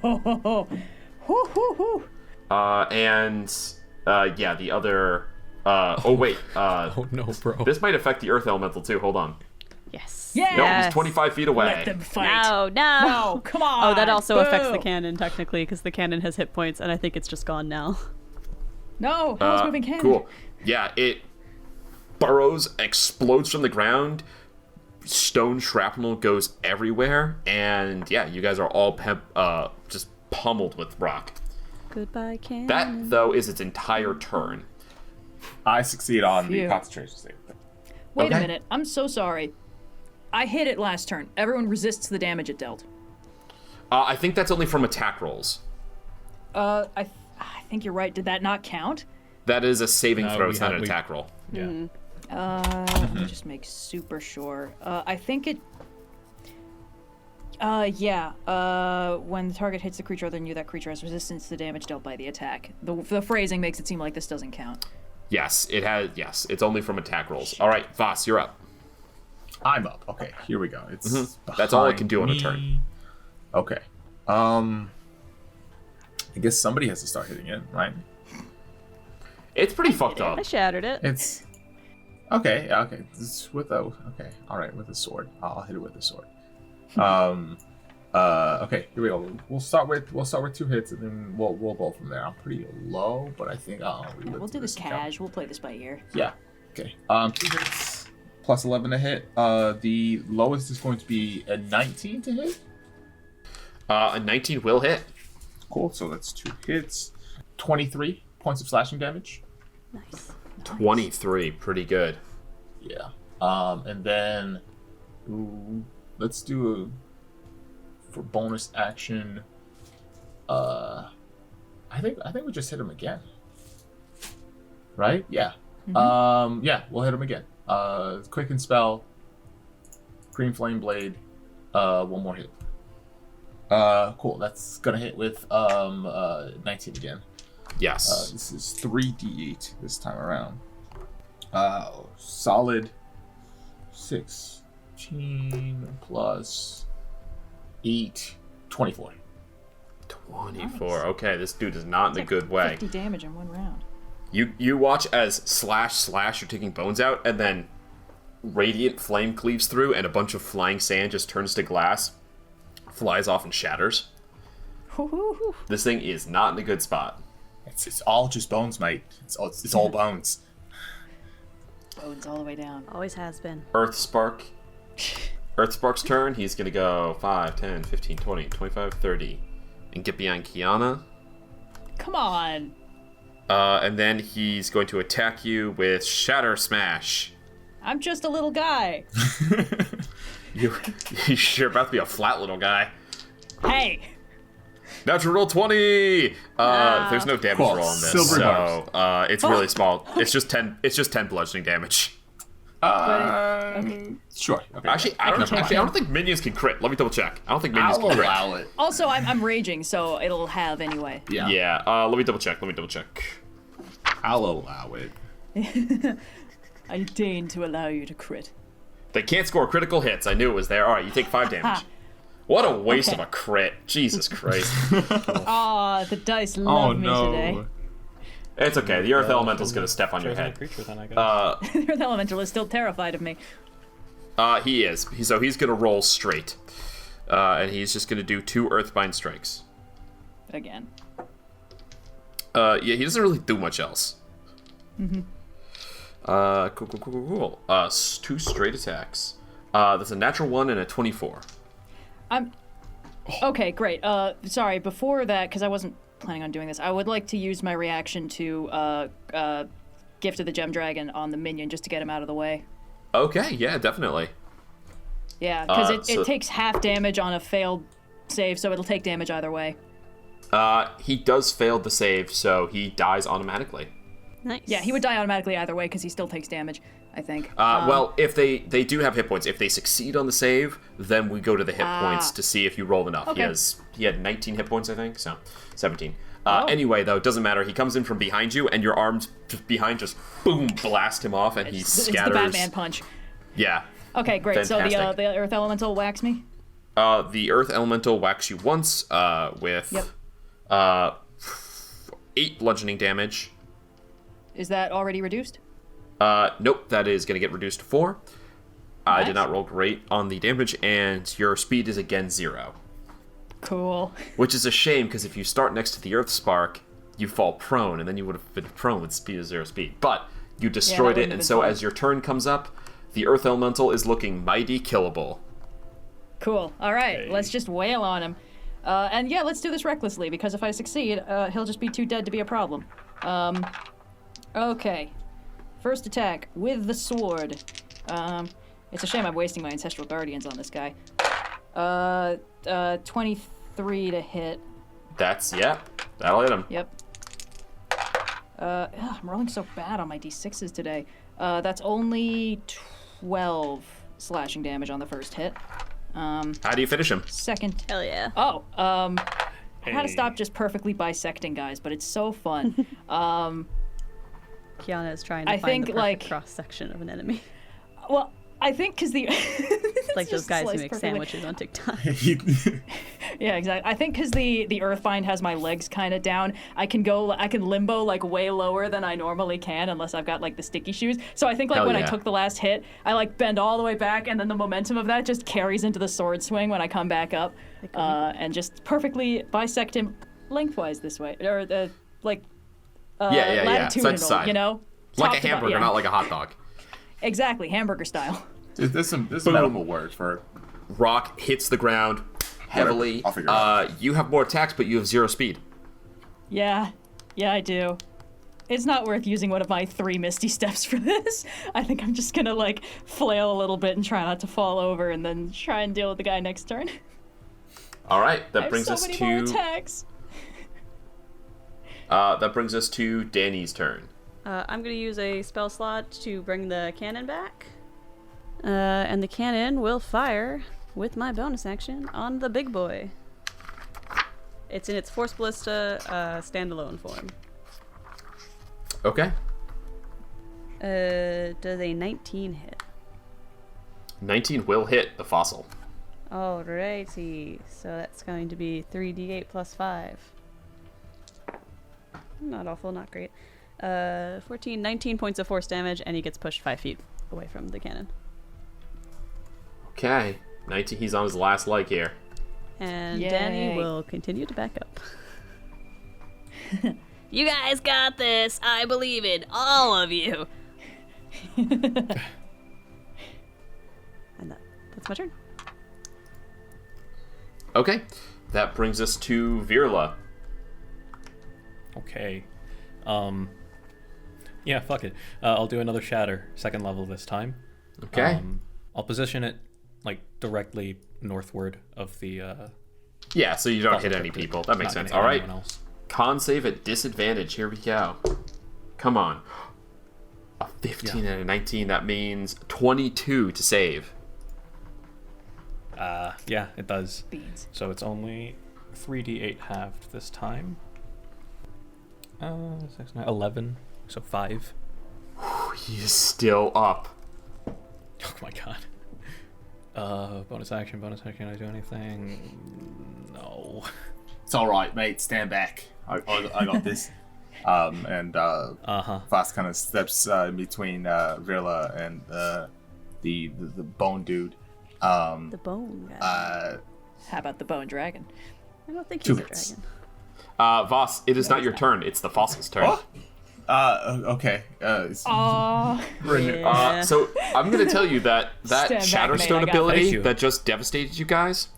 the other. Oh wait. Oh no, bro. This might affect the earth elemental too. Hold on. Yes. Yeah. No, he's 25 feet away. Let them fight. No. No, come on. Oh, that also affects the Boo. cannon, technically, because the cannon has hit points, and I think it's just gone now. No, how's moving cannon? Cool. Yeah, it burrows, explodes from the ground. Stone shrapnel goes everywhere, and yeah, you guys are all just pummeled with rock. Goodbye, cannon. That, though, is its entire turn. I succeed on the Phew. concentration save. Wait a Okay. minute. I'm so sorry. I hit it last turn. Everyone resists the damage it dealt. I think that's only from attack rolls. I think you're right. Did that not count? That is a saving No, throw, we it's not have- an we- attack roll. Yeah. Let me just make super sure. I think it. When the target hits the creature other than you, that creature has resistance to the damage dealt by the attack. The phrasing makes it seem like this doesn't count. Yes, it has. Yes, it's only from attack rolls. All right, Vhas, you're up. I'm up. Okay, here we go. It's That's all it behind can do on a me. turn. Okay. I guess somebody has to start hitting it, right? It's pretty fucked up. I shattered it. It's okay. Yeah, okay. It's with a okay. All right, with a sword. I'll hit it with a sword. Okay. Here we go. We'll start with 2 hits, and then we'll go from there. I'm pretty low, but I think We'll do this cash. We'll play this by ear. Yeah. Okay. 2 hits plus 11 to hit. The lowest is going to be a 19 to hit. A 19 will hit. Cool. So that's 2 hits. 23 points of slashing damage. Nice. 23, pretty good. Yeah. And then let's do for bonus action. I think we just hit him again. Right? Yeah. Yeah, we'll hit him again. Quicken spell. Green flame blade. 1 more hit. Cool. That's gonna hit with 19 again. Yes. This is 3d8 this time around. Solid 16 plus 8, 24. 24. Okay, this dude is not in a good way. 50 damage in 1 round. You watch as slash you're taking bones out, and then radiant flame cleaves through, and a bunch of flying sand just turns to glass, flies off and shatters. This thing is not in a good spot. It's all just bones, mate. It's all bones. Bones all the way down. Always has been. Earthspark's turn. He's gonna go 5, 10, 15, 20, 25, 30, and get behind Kyana. Come on. And then he's going to attack you with Shatter Smash. I'm just a little guy. You're about to be a flat little guy. Hey. Natural roll 20. There's no damage Cool. roll on this, Silver so it's really small. It's just 10. It's just 10 bludgeoning damage. Sure. Okay. Actually, I don't think minions can crit. Let me double check. I don't think minions I'll can crit. allow it. Also, I'm raging, so it'll have anyway. Yeah. Yeah. Let me double check. I'll allow it. I deign to allow you to crit. They can't score critical hits. I knew it was there. All right, you take 5 damage. What a waste Okay. of a crit. Jesus Christ. Aw, the dice love me today. It's okay. The Earth Elemental's gonna step on your Chosen a head. creature, then, I guess. The Earth Elemental is still terrified of me. He is. So he's gonna roll straight. And he's just gonna do 2 Earthbind strikes. Again. Yeah, he doesn't really do much else. Cool. 2 straight attacks. That's a natural 1 and a 24. Okay, great. Sorry, before that, because I wasn't planning on doing this, I would like to use my reaction to Gift of the Gem Dragon on the minion just to get him out of the way. Okay, yeah, definitely. Yeah, because so- it takes half damage on a failed save, so it'll take damage either way. He does fail the save, so he dies automatically. Nice. Yeah, he would die automatically either way because he still takes damage, I think. Well, if they do have hit points. If they succeed on the save, then we go to the hit points to see if you rolled enough. Okay. He had 19 hit points, I think, so 17. Oh. Anyway, though, it doesn't matter. He comes in from behind you, and your arms just behind just boom blast him off, and he It's the scatters. Batman punch. Yeah. Okay, great. So Fantastic. the Earth Elemental whacks me? The Earth Elemental whacks you once with 8 bludgeoning damage. Is that already reduced? Nope, that is going to get reduced to 4. I Nice. did not roll great on the damage, and your speed is again 0. Cool. Which is a shame, because if you start next to the Earth Spark, you fall prone, and then you would have been prone with speed of 0 speed. But you destroyed wouldn't it, have and been so fun. as your turn comes up, the Earth Elemental is looking mighty killable. Cool. All right, Okay. let's just wail on him. And yeah, let's do this recklessly, because if I succeed, he'll just be too dead to be a problem. Okay. First attack with the sword. It's a shame I'm wasting my Ancestral Guardians on this guy. 23 to hit. That'll hit him. Yep. I'm rolling so bad on my d6s today. That's only 12 slashing damage on the first hit. How do you finish him? Oh, Second. Hell yeah. Oh, I had to Hey. stop just perfectly bisecting guys, but it's so fun. Kiana is trying to I find the think, perfect like- cross-section of an enemy. Well, I think because the Like those just guys who sliced make perfectly. sandwiches on TikTok. Yeah, exactly. I think because the Earthbind has my legs kind of down, I can limbo like way lower than I normally can unless I've got like the sticky shoes. So I think like Hell when yeah. I took the last hit, I like bend all the way back, and then the momentum of that just carries into the sword swing when I come back up, and just perfectly bisect him lengthwise this way, or Yeah, latitudinal, side to side. you know, Like Top a to bottom, hamburger, yeah. not like a hot dog. Exactly, hamburger style. There's some medical word for. Rock hits the ground heavily. I'll figure it out. You have more attacks, but you have 0 speed. Yeah, I do. It's not worth using one of my 3 Misty Steps for this. I think I'm just gonna like flail a little bit and try not to fall over, and then try and deal with the guy next turn. All right, I that have brings so us many more to attacks. Dani's turn. I'm going to use a spell slot to bring the cannon back. And the cannon will fire with my bonus action on the big boy. It's in its Force Ballista standalone form. Okay. Does a 19 hit? 19 will hit the fossil. Alrighty, so that's going to be 3d8 plus 5. Not awful, not great. 19 points of force damage, and he gets pushed 5 feet away from the cannon. Okay. 19. He's on his last leg here. And Yay. Dani will continue to back up. You guys got this! I believe in all of you! And that's my turn. Okay. That brings us to Virla. Okay. Yeah, fuck it. I'll do another shatter, 2nd level this time. Okay. I'll position it like directly northward of the Yeah, so you don't Fossil hit any trip people. That makes not gonna sense. hit All right. anyone else. Con save at disadvantage. Here we go. Come on. A 15 and a 19. That means 22 to save. Yeah, it does. Beans. So it's only 3d8 halved this time. 6, 9, 11. So 5. He's still up. Oh my god. Bonus action. Can I do anything? No. It's all right, mate. Stand back. I got this. Vhas kind of steps in between Villa and the bone dude. The bone guy. How about the bone dragon? I don't think two he's a hits. dragon. Vhas, it is not your turn. It's the fossil's turn. Okay. Yeah. So I'm going to tell you that Stand back, Shatterstone mate, I got ability Thank you. that just devastated you guys,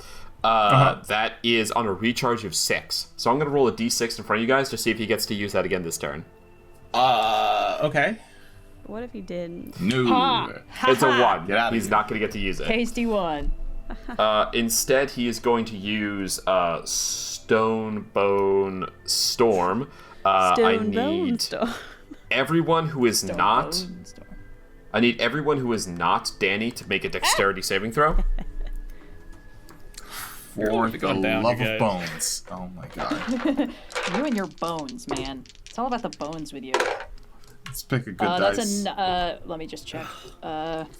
that is on a recharge of 6. So I'm going to roll a d6 in front of you guys to see if he gets to use that again this turn. Okay. What if he didn't? No. Ha! It's a 1. Get outta He's here. not going to get to use it. Hasty one. Instead, he is going to use Stone Bone Storm. I Stone bone need storm. everyone who is not... Bone storm. I need everyone who is not Dani to make a dexterity saving throw. For the Calm down, love you of guys. bones. Oh my god. You and your bones, man. It's all about the bones with you. Let's pick a good That's dice. let me just check.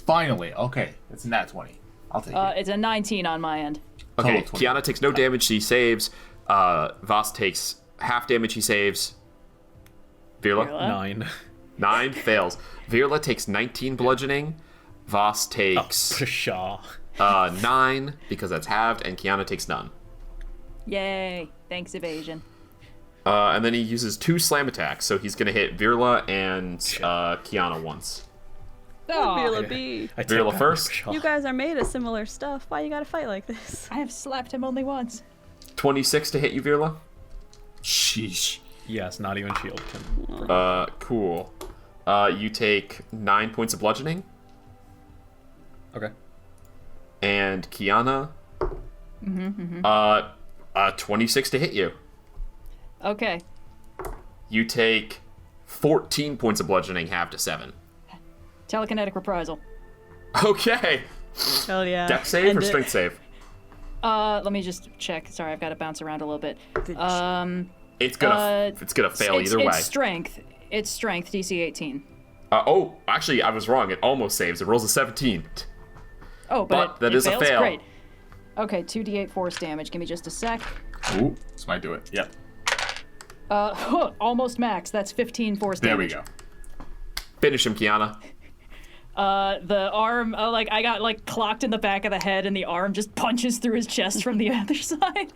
Finally. Okay. It's a nat 20. I'll take it. It's a 19 on my end. Okay, Total 20. Kyana takes no damage, she saves. Vhas takes half damage, he saves. Virla? Virla? 9. 9, fails. Virla takes 19 bludgeoning. Vhas takes Pshaw. 9, because that's halved, and Kyana takes none. Yay. Thanks, evasion. And then he uses 2 slam attacks, so he's going to hit Virla and Kyana once. Oh, Virla B. I take Virla back first. Pshaw. You guys are made of similar stuff. Why you gotta fight like this? I have slapped him only once. 26 to hit you, Virla? Sheesh. Yes, not even shield can. Cool. You take 9 points of bludgeoning, Okay. and Kyana, 26 to hit you. Okay. You take 14 points of bludgeoning, half to 7. Telekinetic reprisal. Okay. Hell yeah. Dex save End or it. strength save? Let me just check. Sorry, I've got to bounce around a little bit. It's gonna fail either way. It's strength. It's strength, DC 18. Actually, I was wrong. It almost saves. It rolls a 17. Oh, But but that it is a fails? fail. Great. Okay, 2d8 force damage. Give me just a sec. Ooh, this might do it. Yep. Almost max. That's 15 force There we damage. go. Finish him, Kyana. The arm, I got clocked in the back of the head, and the arm just punches through his chest from the other side.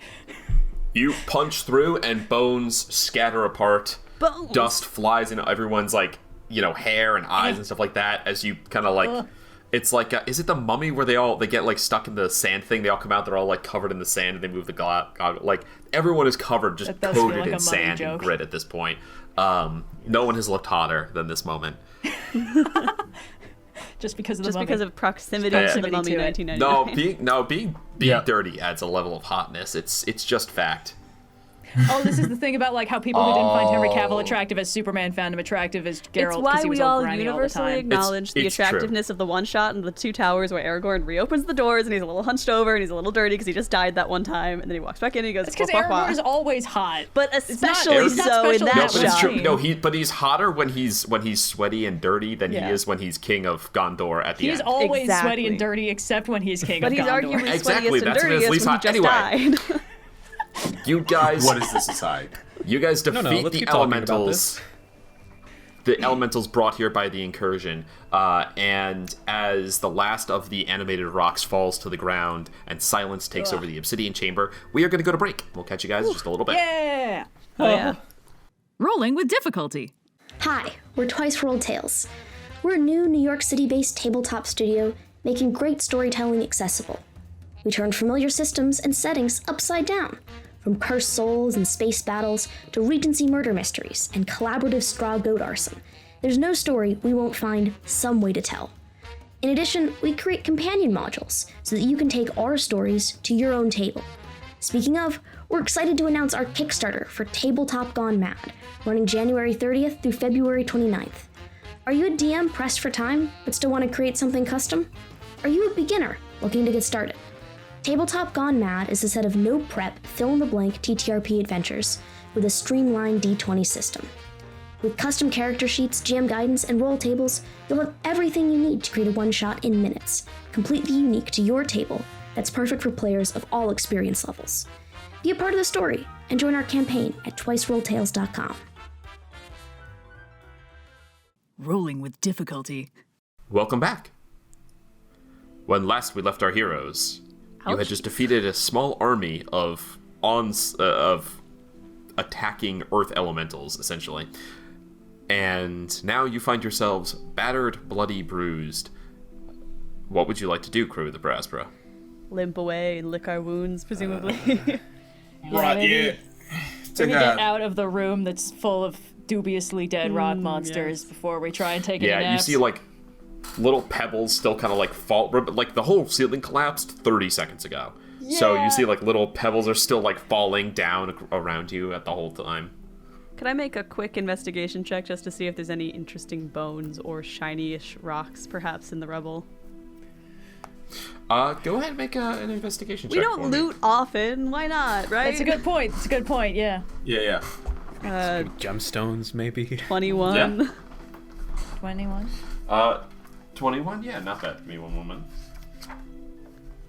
You punch through, and bones scatter apart. Bones. Dust flies into everyone's hair and eyes and stuff like that. As you kind of it's like is it the Mummy where they get stuck in the sand thing? They all come out. They're all covered in the sand, and they move the goggle. Everyone is covered, just That does feel coated like a in Mummy sand and joke. grit at this point. No one has looked hotter than this moment. Just because of the Just mummy. because of proximity to the Proximity Mummy to it. 1999. Being Yeah. dirty adds a level of hotness. It's just fact. Oh, this is the thing about how people who didn't find Henry Cavill attractive as Superman found him attractive as It's Geralt why because he was we all all grimy all the universally time. acknowledge the It's true. attractiveness of the one shot in the Two Towers where Aragorn reopens the doors and he's a little hunched over and he's a little dirty because he just died that one time, and then he walks back in and he goes, It's because "Wah, wah, wah." Aragorn is always hot. But not- especially it's not so in special that that No, but it's shot. true. No, but he's hotter when he's sweaty and dirty than Yeah. he is when he's king of Gondor at the He's end. always Exactly. sweaty and dirty except when he's king But of he's Gondor. arguably Exactly, sweatiest and that's when his dirtiest least when he hot- just anyway. died. You guys, What is this aside? you guys defeat let's the keep talking about elementals. The elementals brought here by the incursion, and as the last of the animated rocks falls to the ground and silence takes over the obsidian chamber, we are going to go to break. We'll catch you guys in just a little bit. Yeah! Oh, yeah. Rolling with difficulty. Hi, we're Twice Rolled Tales. We're a new New York City-based tabletop studio making great storytelling accessible. We turn familiar systems and settings upside down, from cursed souls and space battles to Regency murder mysteries and collaborative straw goat arson. There's no story we won't find some way to tell. In addition, we create companion modules so that you can take our stories to your own table. Speaking of, we're excited to announce our Kickstarter for Tabletop Gone Mad, running January 30th through February 29th. Are you a DM pressed for time, but still want to create something custom? Are you a beginner looking to get started? Tabletop Gone Mad is a set of no-prep, fill-in-the-blank TTRP adventures with a streamlined D20 system. With custom character sheets, GM guidance, and roll tables, you'll have everything you need to create a one-shot in minutes, completely unique to your table, that's perfect for players of all experience levels. Be a part of the story and join our campaign at twicerolltales.com. Rolling with difficulty. Welcome back. When last we left our heroes, you had just defeated a small army of attacking earth elementals, essentially. And now you find yourselves battered, bloody, bruised. What would you like to do, crew of the Aspera? Limp away and lick our wounds, presumably. Maybe get out of the room that's full of dubiously dead rock monsters before we try and take it. Yeah, you see like little pebbles still kind of like fall, but like the whole ceiling collapsed 30 seconds ago. Yeah. So you see like little pebbles are still like falling down around you at the whole time. Could I make a quick investigation check just to see if there's any interesting bones or shiny-ish rocks perhaps in the rubble? Go ahead and make an investigation check. We don't loot often. Why not, right? That's a good point. It's a good point, yeah. Yeah. Gemstones, maybe? 21. Yeah. 21? 21? Yeah, not bad. Give me one moment.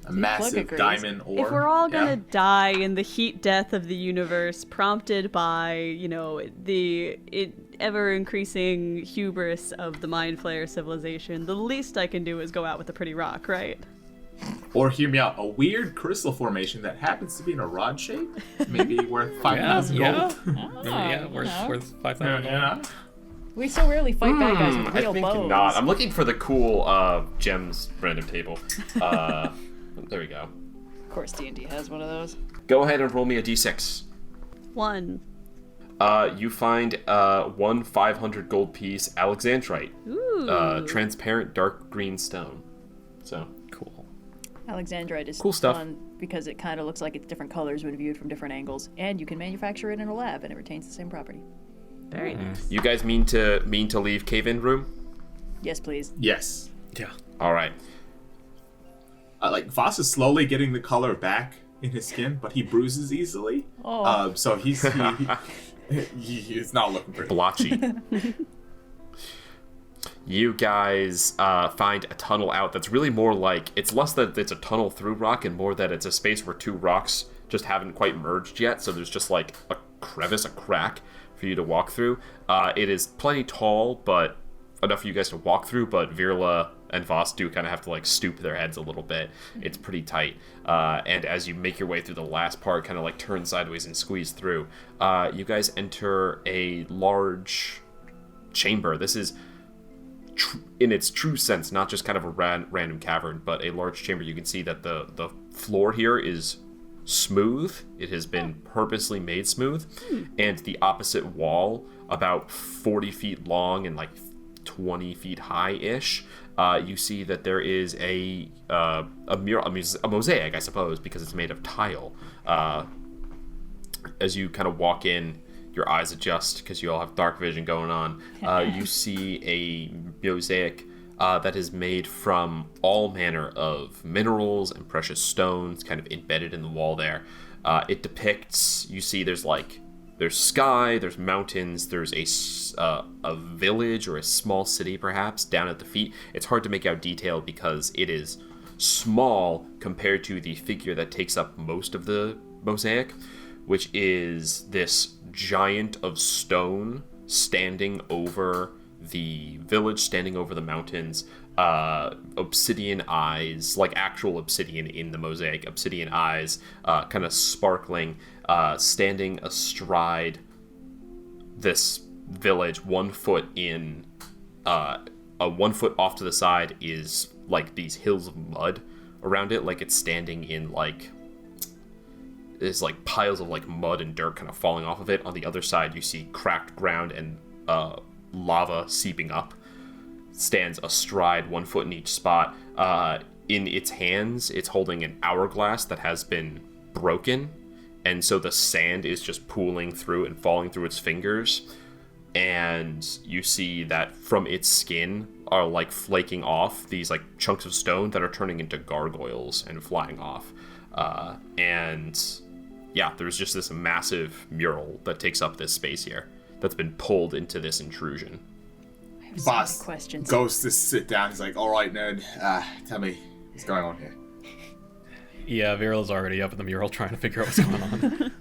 A massive diamond ore. If we're all gonna die in the heat death of the universe, prompted by, the ever-increasing hubris of the Mindflayer civilization, the least I can do is go out with a pretty rock, right? Or hear me out, a weird crystal formation that happens to be in a rod shape, maybe worth 5,000 gold. Worth 5,000 gold. We so rarely fight bad guys with real I think bows. not. I'm looking for the cool gems random table. There we go. Of course D&D has one of those. Go ahead and roll me a d6. 1. You find one 500 gold piece alexandrite. Ooh. Transparent dark green stone. So cool. Alexandrite is cool stuff. fun because it kind of looks like it's different colors when viewed from different angles, and you can manufacture it in a lab and it retains the same property. Very nice. You guys mean to leave cave-in room? Yes, please. Yes. Yeah. All right. Vhas is slowly getting the color back in his skin, but he bruises easily. Oh. So he's not looking pretty. Blotchy. You guys find a tunnel out that's really more like, it's less that it's a tunnel through rock and more that it's a space where two rocks just haven't quite merged yet, so there's just like a crevice, a crack for you to walk through. It is plenty tall, but enough for you guys to walk through, but Virla and Vhas do kind of have to like stoop their heads a little bit. It's pretty tight. And as you make your way through the last part, kind of like turn sideways and squeeze through, you guys enter a large chamber. This is in its true sense, not just kind of a random cavern, but a large chamber. You can see that the floor here is smooth. It has been purposely made smooth. And the opposite wall, about 40 feet long and like 20 feet high-ish, you see that there is a mosaic, I suppose, because it's made of tile. As you kind of walk in, your eyes adjust because you all have dark vision going on. You see a mosaic that is made from all manner of minerals and precious stones kind of embedded in the wall there. It depicts, you see there's sky, there's mountains, there's a village or a small city perhaps down at the feet. It's hard to make out detail because it is small compared to the figure that takes up most of the mosaic, which is this giant of stone standing over the village, standing over the mountains, obsidian eyes, like actual obsidian in the mosaic, obsidian eyes, kind of sparkling, standing astride this village, 1 foot in, 1 foot off to the side is like these hills of mud around it, like it's standing in like, there's like piles of like mud and dirt kind of falling off of it. On the other side, you see cracked ground and lava seeping up. Stands astride, 1 foot in each spot. In its hands, it's holding an hourglass that has been broken and so the sand is just pooling through and falling through its fingers, and you see that from its skin are like flaking off these like chunks of stone that are turning into gargoyles and flying off. And yeah, there's just this massive mural that takes up this space here that's been pulled into this intrusion. I have so many Vhas questions. goes to sit down. He's like, all right, nerd, tell me what's going on here. Yeah, Virila's already up in the mural trying to figure out what's going on.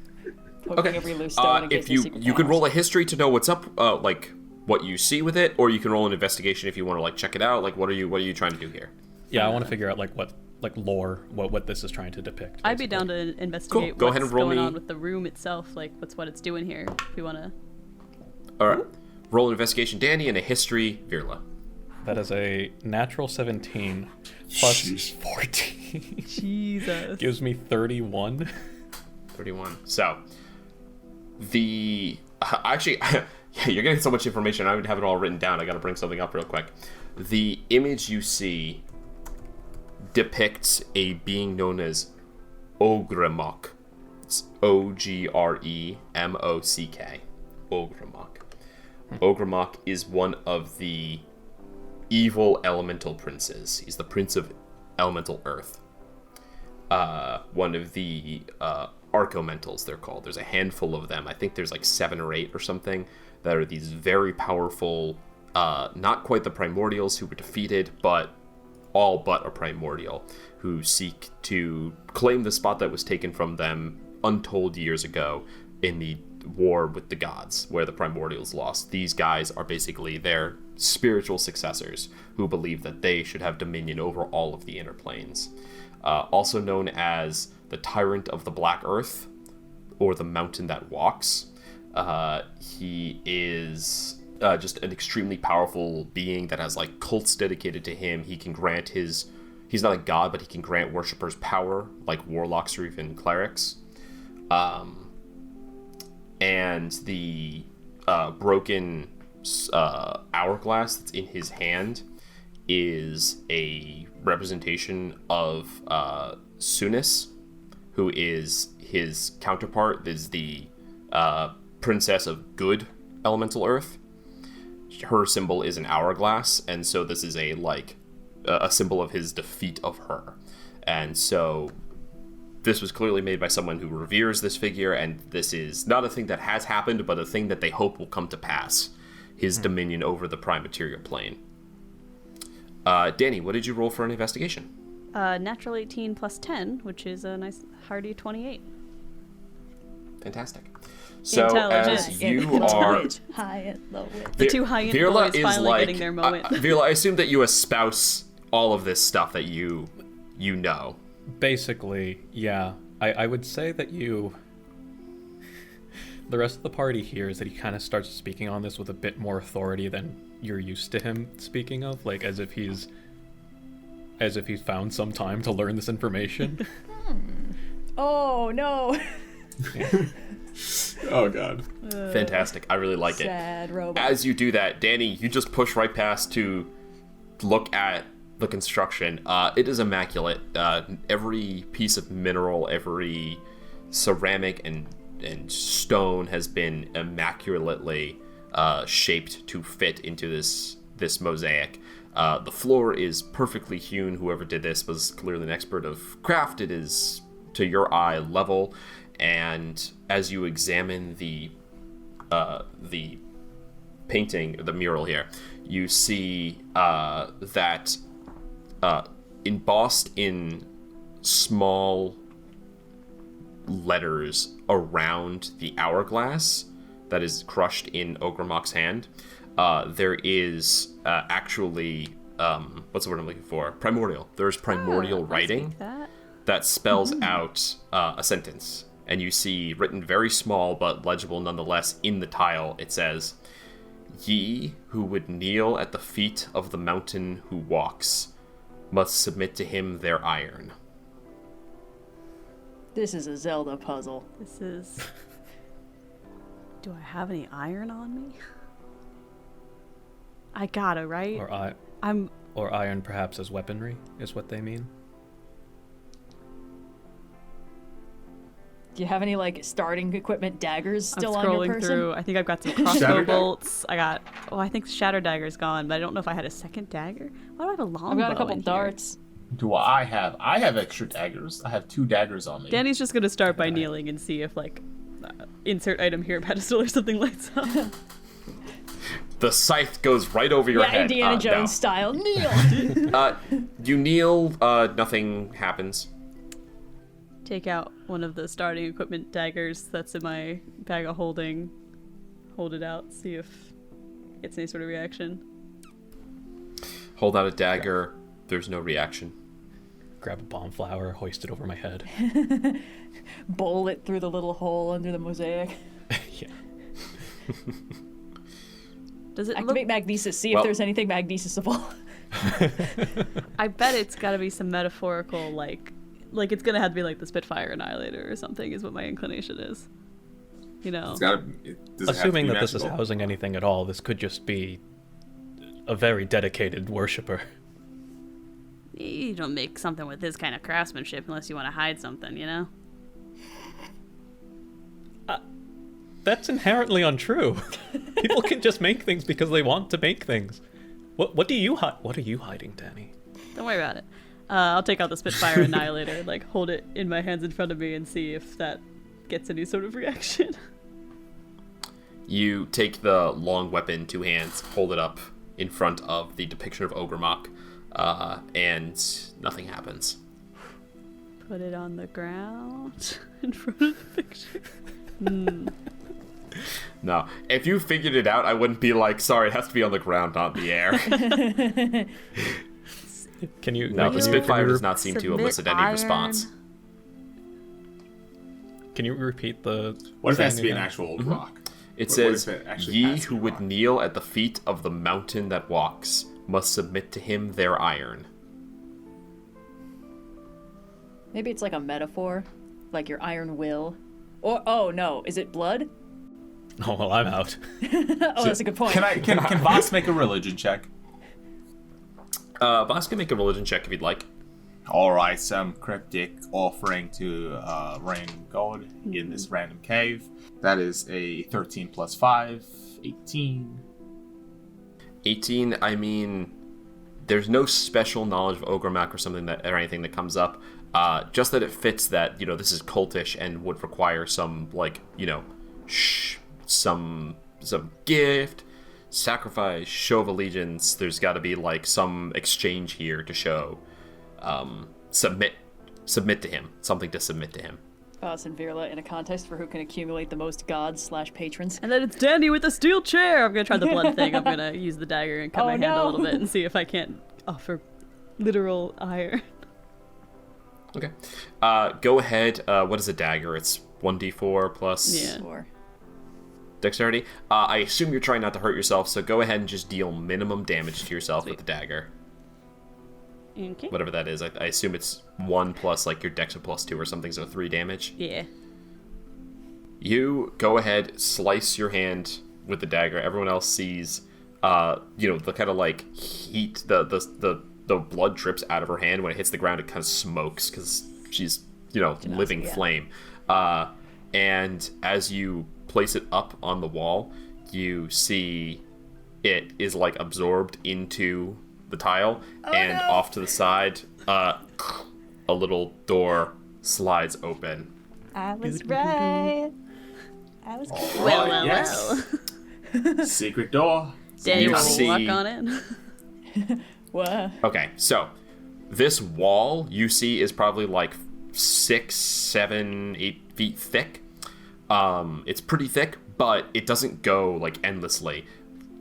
Poking every loose stone in If case you of secret can powers. roll a history to know what's up, like what you see with it, or you can roll an investigation if you want to like check it out. Like, what are you trying to do here? Yeah, I want to figure out like what lore, what this is trying to depict. I'd be basically. down to investigate Cool. Go ahead what's and roll going me- on with the room itself, like what it's doing here. If we want to. All right, roll an investigation, Dani, and a history, Virla. That is a natural 17 plus Sheesh. 14. Jesus. Gives me 31. 31. So, actually, yeah, you're getting so much information. I would have it all written down. I got to bring something up real quick. The image you see depicts a being known as Ogremok. It's Ogremock. Ogremok. Ogremok is one of the evil elemental princes. He's the prince of elemental earth. One of the archomentals, they're called. There's a handful of them. I think there's like 7 or 8 or something that are these very powerful, not quite the primordials who were defeated, but all but a primordial, who seek to claim the spot that was taken from them untold years ago in the war with the gods, where the primordials lost. These guys are basically their spiritual successors who believe that they should have dominion over all of the inner planes. Also known as the Tyrant of the Black Earth, or the Mountain That Walks. He is just an extremely powerful being that has like cults dedicated to him. He can grant he's not a god, but he can grant worshippers power, like warlocks or even clerics. And the broken hourglass that's in his hand is a representation of Sunis, who is his counterpart, is the princess of good elemental earth. Her symbol is an hourglass, and so this is a symbol of his defeat of her. And so this was clearly made by someone who reveres this figure, and this is not a thing that has happened, but a thing that they hope will come to pass. His dominion over the prime material plane. Dani, what did you roll for an investigation? Natural 18 plus 10, which is a nice hearty 28. Fantastic. So Intelligence. as you are, High and low. The two high-end Virla boys is finally like getting their moment. Virla, I assume that you espouse all of this stuff that you know. Basically, yeah. I would say that the rest of the party hears that he kind of starts speaking on this with a bit more authority than you're used to him speaking of, like as if he's found some time to learn this information. Oh no. Oh god. Fantastic. I really like it. Sad robot. As you do that, Dani, you just push right past to look at the construction. It is immaculate. Every piece of mineral, every ceramic and stone has been immaculately shaped to fit into this mosaic. The floor is perfectly hewn. Whoever did this was clearly an expert of craft. It is, to your eye, level. And as you examine the painting, the mural here, you see that embossed in small letters around the hourglass that is crushed in Ogremok's hand, there is actually what's the word I'm looking for? Primordial. There's primordial writing that spells out a sentence. And you see, written very small but legible nonetheless in the tile, it says, "Ye who would kneel at the feet of the mountain who walks must submit to him their iron." This is a Zelda puzzle. This is... Do I have any iron on me? I gotta, right? Or iron perhaps as weaponry is what they mean. Do you have any like starting equipment daggers I'm still on your scrolling person? through. I think I've got some crossbow Shatter bolts. I got. Oh, I think Shatter Dagger's gone, but I don't know if I had a second dagger. Why do I have a longbow? I've got a couple in here? darts. Do I have? I have extra daggers. I have 2 daggers on me. Danny's just gonna start by kneeling and see if like insert item here pedestal or something lights up. The scythe goes right over your Yeah, head. Indiana Jones No. style. Kneel. You kneel, nothing happens. Take out one of the starting equipment daggers that's in my bag of holding. Hold it out. See if it gets any sort of reaction. Hold out a dagger. There's no reaction. Grab a bomb flower, hoist it over my head. Bowl it through the little hole under the mosaic. Yeah. Does it Activate look? magnesis. See Well- if there's anything magnesisable. I bet it's got to be some metaphorical like it's gonna have to be like the Spitfire Annihilator or something. Is what my inclination is. You know. It's gotta, does it have to Assuming be that this is magical? housing anything at all, this could just be a very dedicated worshipper. You don't make something with this kind of craftsmanship unless you want to hide something, you know? That's inherently untrue. People can just make things because they want to make things. What are you hiding, Dani? Don't worry about it. I'll take out the Spitfire Annihilator, like hold it in my hands in front of me and see if that gets any sort of reaction. You take the long weapon, 2 hands, hold it up in front of the depiction of Ogremok, and nothing happens. Put it on the ground in front of the picture. No, if you figured it out, I wouldn't be like, sorry, it has to be on the ground, not in the air. Can you? No, can the you- Spitfire can you, does not seem to elicit any response. Can you repeat the? What if it has to thing be an again? actual old rock? It What says, if it actually ye has to who be would rock? kneel at the feet of the mountain that walks must submit to him their iron. Maybe it's like a metaphor, like your iron will. Or oh no, is it blood? Oh well, I'm out. Oh, that's a good point. Can Vhas make a religion check? Vhas can make a religion check if you'd like. All right, some cryptic offering to random god in this random cave. That is a 13 plus 5, 18. 18, I mean, there's no special knowledge of Ogremok or something that, or anything that comes up. Just that it fits that, this is cultish and would require some, like, some gift, sacrifice, show of allegiance. There's got to be, like, some exchange here to show. Submit to him. Something to submit to him. Vhas and Virla in a contest for who can accumulate the most gods/patrons. And then it's Danny with a steel chair. I'm gonna try the blood thing. I'm gonna use the dagger and cut my hand a little bit and see if I can't offer literal iron. Okay. Go ahead. What is a dagger? It's 1d4 plus Yeah. Or dexterity. I assume you're trying not to hurt yourself, so go ahead and just deal minimum damage to yourself with the dagger. Okay. Whatever that is. I assume it's 1 plus, like, your dex of plus 2 or something, so 3 damage. Yeah. You go ahead, slice your hand with the dagger. Everyone else sees, the kind of, like, heat, the blood drips out of her hand. When it hits the ground, it kind of smokes, because she's, living yeah. flame. And as you place it up on the wall, you see it is, like, absorbed into the tile, and off to the side, a little door slides open. I was right. I was All right, yes. Secret door. Danny You will see- walk on in. what? Okay, so this wall you see is probably like 6, 7, 8 feet thick. It's pretty thick, but it doesn't go like endlessly.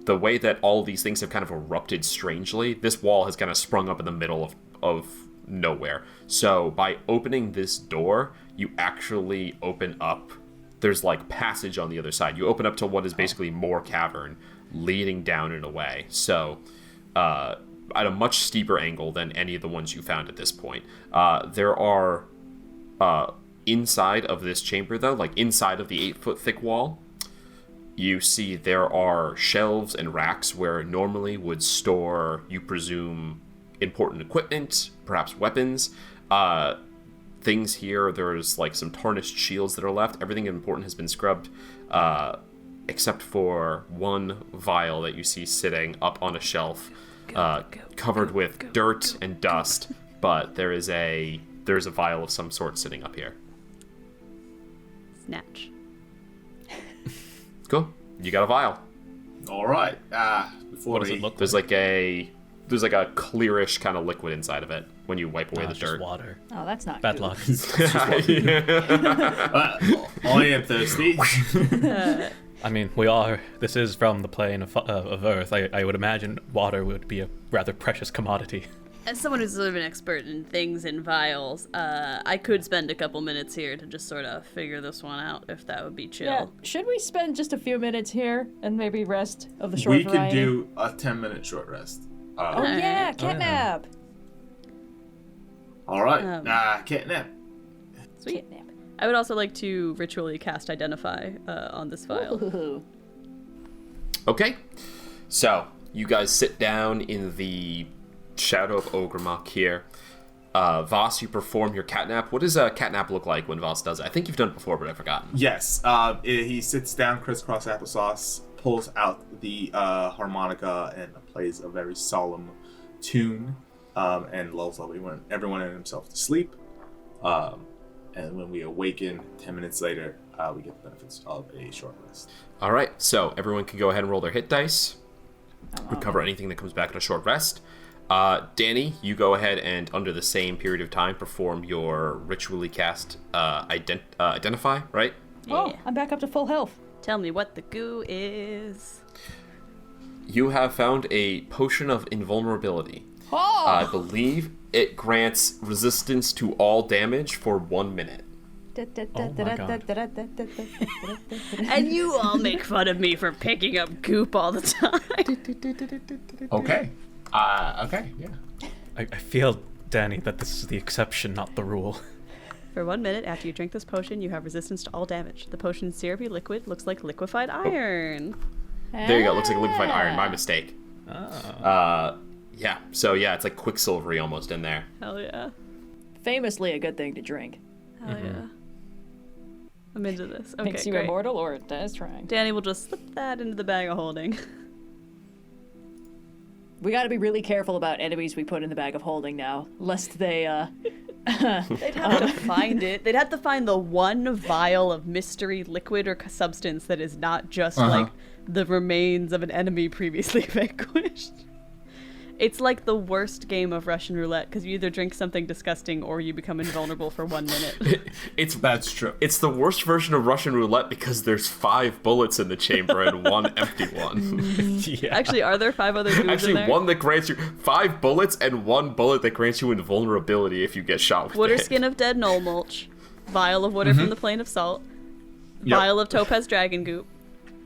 The way that all of these things have kind of erupted strangely, this wall has kind of sprung up in the middle of nowhere. So by opening this door, you actually open up, there's like passage on the other side. You open up to what is basically more cavern leading down in a way. So at a much steeper angle than any of the ones you found at this point. There are inside of this chamber though, like inside of the 8-foot thick wall, you see there are shelves and racks where normally would store, you presume, important equipment, perhaps weapons. things here. There's like some tarnished shields that are left. Everything important has been scrubbed, except for one vial that you see sitting up on a shelf, covered with dirt and dust. But there's a vial of some sort sitting up here. Snatch. Cool. You got a vial. All right. Before What does it look like? There's like a clearish kind of liquid inside of it when you wipe away the It's just dirt. water. Oh, that's not Bad good. luck. I am thirsty. I mean, this is from the plane of Earth. I would imagine water would be a rather precious commodity. As someone who's sort of an expert in things in vials, I could spend a couple minutes here to just sort of figure this one out, if that would be chill. Yeah, should we spend just a few minutes here and maybe rest of the short We variety? could do a 10-minute short rest. Oh yeah, catnap. All right. Catnap. Sweet. I would also like to ritually cast Identify on this vial. Ooh. Okay, so you guys sit down in the shadow of Ogremok here. Vhas, you perform your catnap. What does a catnap look like when Vhas does it? I think you've done it before, but I've forgotten. Yes. He sits down, crisscross applesauce, pulls out the harmonica, and plays a very solemn tune, and lulls everyone and himself to sleep. And when we awaken 10 minutes later, we get the benefits of a short rest. All right, so everyone can go ahead and roll their hit dice. Recover anything that comes back in a short rest. Dani, you go ahead and, under the same period of time, perform your ritually cast Identify, right? Oh, I'm back up to full health. Tell me what the goo is. You have found a potion of invulnerability. Oh! I believe it grants resistance to all damage for 1 minute. And you all make fun of me for picking up goop all the time. Okay. Okay, yeah. I feel, Dani, that this is the exception, not the rule. For 1 minute after you drink this potion, you have resistance to all damage. The potion's syrupy liquid looks like liquefied iron. There you go. It looks like liquefied iron. My mistake. Yeah. So yeah, it's like quicksilvery almost in there. Hell yeah. Famously a good thing to drink. Hell yeah. I'm into this. Okay, Makes you great. immortal or dies trying. Dani will just slip that into the bag of holding. We gotta be really careful about enemies we put in the bag of holding now, lest they, They'd have to find it. They'd have to find the one vial of mystery liquid or substance that is not just like the remains of an enemy previously vanquished. It's like the worst game of Russian roulette because you either drink something disgusting or you become invulnerable for 1 minute. That's true. It's the worst version of Russian roulette because there's 5 bullets in the chamber and 1 empty one. Yeah. Actually, are there 5 other goos in Actually, there? one that grants you 5 bullets and 1 bullet that grants you invulnerability if you get shot with Water it. skin of dead knoll mulch, vial of water from the plane of salt, vial of topaz dragon goop,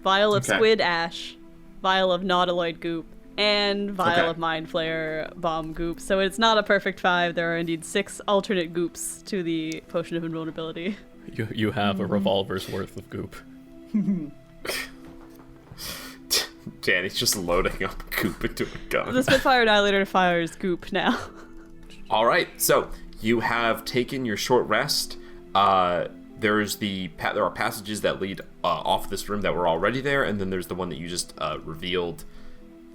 vial of squid ash, vial of nautiloid goop, and vial of Mindflayer bomb goop. So it's not a perfect 5. There are indeed 6 alternate goops to the potion of invulnerability. You have a revolver's worth of goop. Dani's just loading up goop into a gun. The Spitfire Annihilator fires goop now. All right, so you have taken your short rest. There are passages that lead off this room that were already there, and then there's the one that you just revealed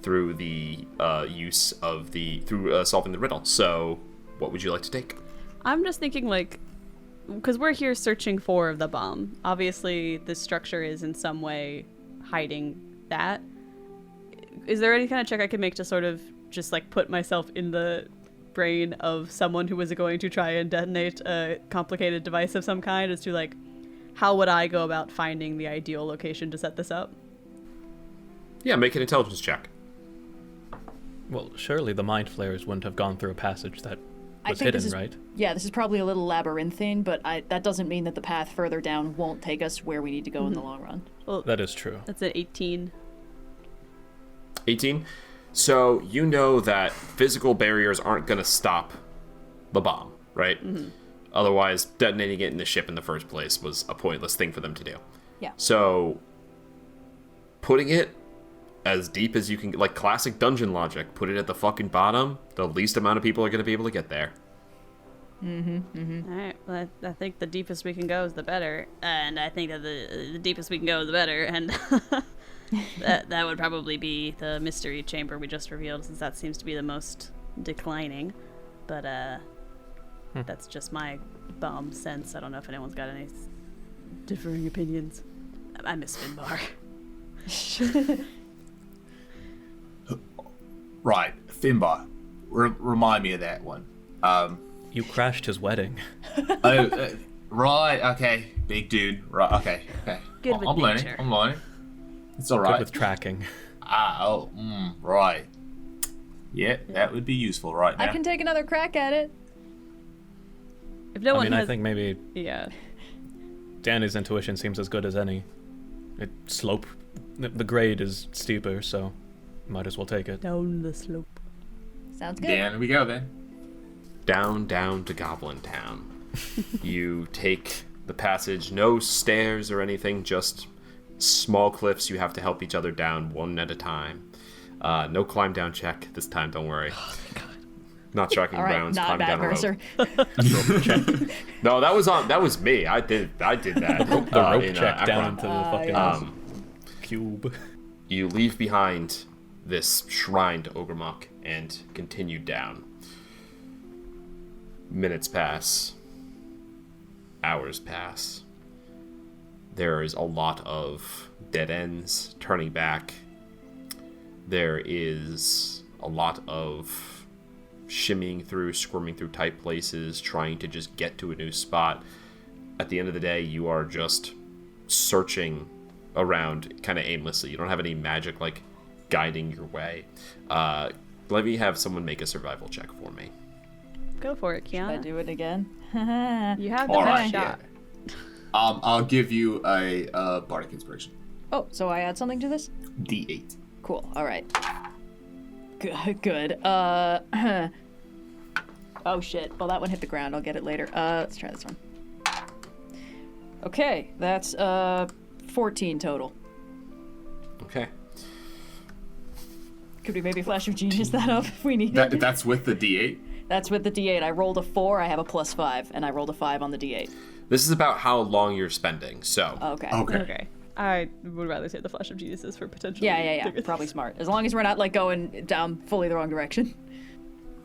through the use of solving the riddle. So, what would you like to take? I'm just thinking, like, because we're here searching for the bomb. Obviously, this structure is in some way hiding that. Is there any kind of check I can make to sort of just, like, put myself in the brain of someone who was going to try and detonate a complicated device of some kind as to, like, how would I go about finding the ideal location to set this up? Yeah, make an intelligence check. Well, surely the Mindflayers wouldn't have gone through a passage that I was think hidden, this is, right? Yeah, this is probably a little labyrinthine, but that doesn't mean that the path further down won't take us where we need to go in the long run. Well, That is true. that's an 18. 18. So you know that physical barriers aren't going to stop the bomb, right? Otherwise, detonating it in the ship in the first place was a pointless thing for them to do. Yeah. So putting it as deep as you can, like classic dungeon logic, put it at the fucking bottom, the least amount of people are going to be able to get there. All right. Well, I think the deepest we can go is the better, and I think that the deepest we can go is the better, and that would probably be the mystery chamber we just revealed, since that seems to be the most declining. But that's just my bomb sense. I don't know if anyone's got any differing opinions. I miss Finbar. Right, Finbar. Remind me of that one. You crashed his wedding. Right, okay. Big dude. Right, okay. Good with I'm nature. learning. It's all Good right. with tracking. Right. Yeah, that would be useful right now. I can take another crack at it. If no one has... I think maybe Yeah. Dani's intuition seems as good as any. The grade is steeper, so might as well take it. Down the slope. Sounds good. Down we go then. Down to Goblin Town. You take the passage, no stairs or anything, just small cliffs you have to help each other down one at a time. No climb down check this time, don't worry. Not tracking All right, grounds, not climbing bad, down a Mercer. rope. No, that was me. I did that. The rope check down Akron. into the fucking cube. You leave behind this shrine to Ogremok and continue down. Minutes pass. Hours pass. There is a lot of dead ends, turning back. There is a lot of shimmying through, squirming through tight places, trying to just get to a new spot. At the end of the day, you are just searching around kind of aimlessly. You don't have any magic like guiding your way. Let me have someone make a survival check for me. Go for it, Should I Kyana. do it again? You have the All best right, shot. I'll give you a bardic inspiration. Oh, so I add something to this? D8. Cool. All right. Good. Oh shit. Well, that one hit the ground. I'll get it later. Let's try this one. Okay, that's 14 total. Okay. Could we maybe Flash of Genius that up if we need it? That's with the D8. That's with the D8. I rolled a 4. I have a +5, and I rolled a 5 on the D8. This is about how long you're spending, so... Okay. Okay. I would rather say the Flash of Geniuses for potentially... Yeah. bigger Probably smart. As long as we're not like going down fully the wrong direction.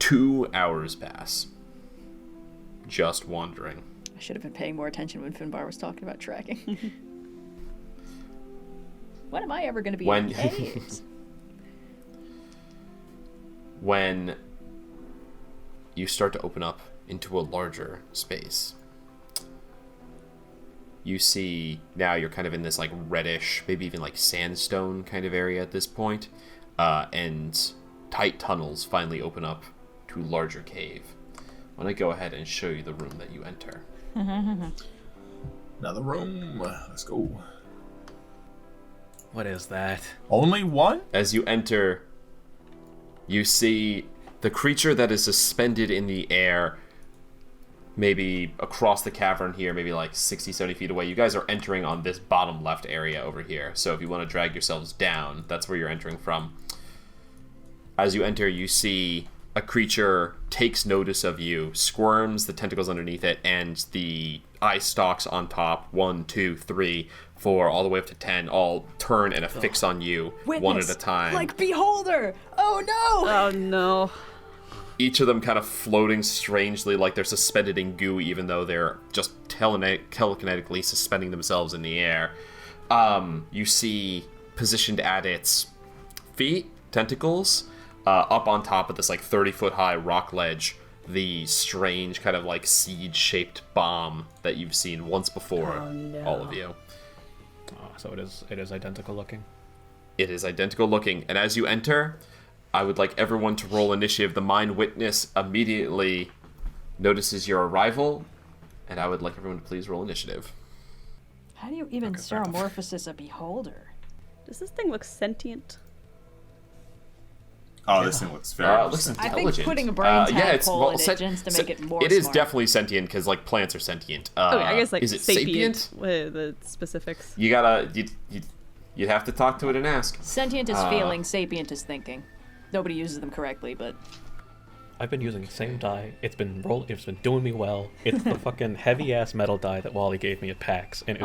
2 hours pass. Just wandering. I should have been paying more attention when Finbar was talking about tracking. When am I ever going to be When- in caves? When you start to open up into a larger space, you see now you're kind of in this like reddish, maybe even like sandstone kind of area at this point, and tight tunnels finally open up to a larger cave. I'm gonna go ahead and show you the room that you enter. Another room. Let's go. What is that? Only one? As you enter, you see the creature that is suspended in the air, maybe across the cavern here, maybe like 60, 70 feet away. You guys are entering on this bottom left area over here. So if you want to drag yourselves down, that's where you're entering from. As you enter, you see a creature takes notice of you, squirms, the tentacles underneath it, and the eye stalks on top, 1, 2, 3, 4, all the way up to 10, all turn and affix on you, one at a time. Like Beholder! Oh no! Oh no. Each of them kind of floating strangely like they're suspended in goo, even though they're just telekinetically suspending themselves in the air. You see, positioned at its feet, tentacles, up on top of this like 30-foot high rock ledge, the strange kind of like seed-shaped bomb that you've seen once before, all of you. Oh, so it is identical looking. It is identical looking, and as you enter, I would like everyone to roll initiative. The Mind Witness immediately notices your arrival, and I would like everyone to please roll initiative. How do you even Stereomorphosis a Beholder? Does this thing look sentient? Oh, this thing looks very Looks I intelligent. think putting a brain tadpole in it sent- just to make it more It is smart. definitely sentient because like plants are sentient. Okay, I guess like is it sapient? The specifics. You'd have to talk to it and ask. Sentient is feeling, sapient is thinking. Nobody uses them correctly, but I've been using the same die. It's been doing me well. It's the fucking heavy ass metal die that Wally gave me at PAX, and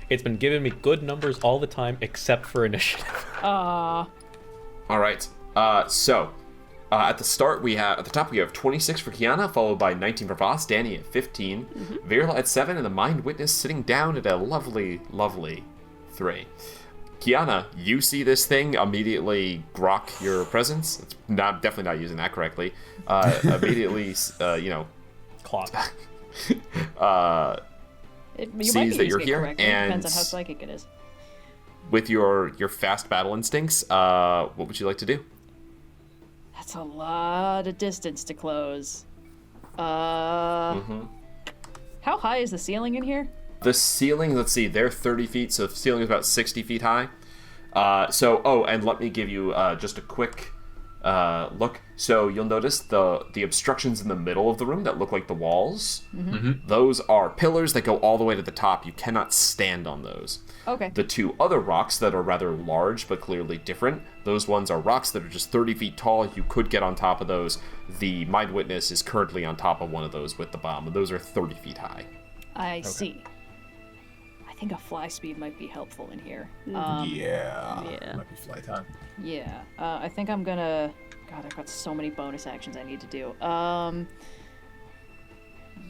it's been giving me good numbers all the time except for initiative. All right. So at the top we have 26 for Kyana, followed by 19 for Vhas, Dani at 15, Virla at 7, and the Mind Witness sitting down at a lovely 3. Kyana, you see this thing immediately grok your presence. It's definitely not using that correctly. Immediately, Clock. Sees that you're here, and depends on how psychic it is. With your fast battle instincts, what would you like to do? That's a lot of distance to close. How high is the ceiling in here? The ceiling, let's see, they're 30 feet, so the ceiling is about 60 feet high. And let me give you just a quick look. So you'll notice the obstructions in the middle of the room that look like the walls. Those are pillars that go all the way to the top. You cannot stand on those. Okay. The 2 other rocks that are rather large but clearly different, those ones are rocks that are just 30 feet tall. You could get on top of those. The Mind Witness is currently on top of one of those with the bomb, and those are 30 feet high. I see. I think a fly speed might be helpful in here. Yeah. Might be fly time. Yeah. I think I'm gonna... God, I've got so many bonus actions I need to do.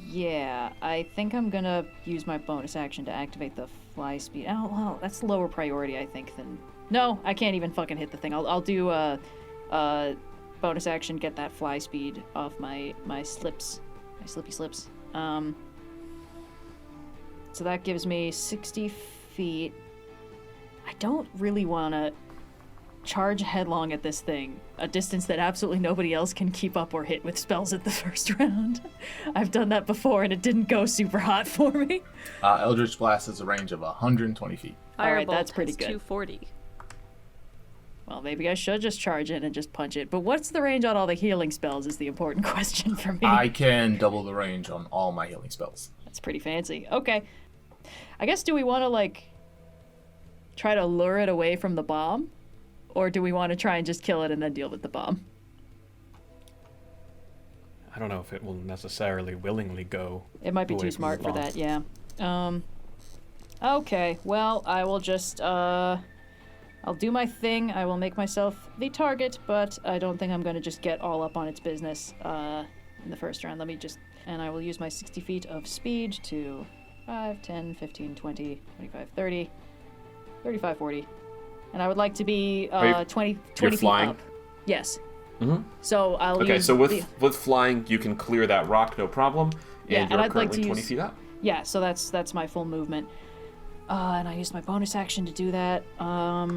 Yeah, I think I'm gonna use my bonus action to activate the fly speed. Oh, well, that's lower priority, I think, than... No, I can't even fucking hit the thing. I'll do a bonus action, get that fly speed off my slips. My slippy slips. So that gives me 60 feet. I don't really want to charge headlong at this thing, a distance that absolutely nobody else can keep up or hit with spells at the first round. I've done that before and it didn't go super hot for me. Eldritch Blast has a range of 120 feet. All right, that's Firebolt pretty has good. 240. Well, maybe I should just charge in and just punch it. But what's the range on all the healing spells is the important question for me. I can double the range on all my healing spells. That's pretty fancy. Okay. I guess, do we want to, try to lure it away from the bomb? Or do we want to try and just kill it and then deal with the bomb? I don't know if it will necessarily willingly go. It might be away too from smart the for bomb. that, yeah. Okay, well, I will just, I'll do my thing. I will make myself the target, but I don't think I'm going to just get all up on its business in the first round. And I will use my 60 feet of speed to 5, 10, 15, 20, 25, 30, 35, 40. And I would like to be 20 feet flying? up. Yes. So I'll Okay, use so with flying, you can clear that rock, no problem. Yeah, And and you're I'd like currently to 20 use- feet up. Yeah, so that's my full movement. And I used my bonus action to do that. I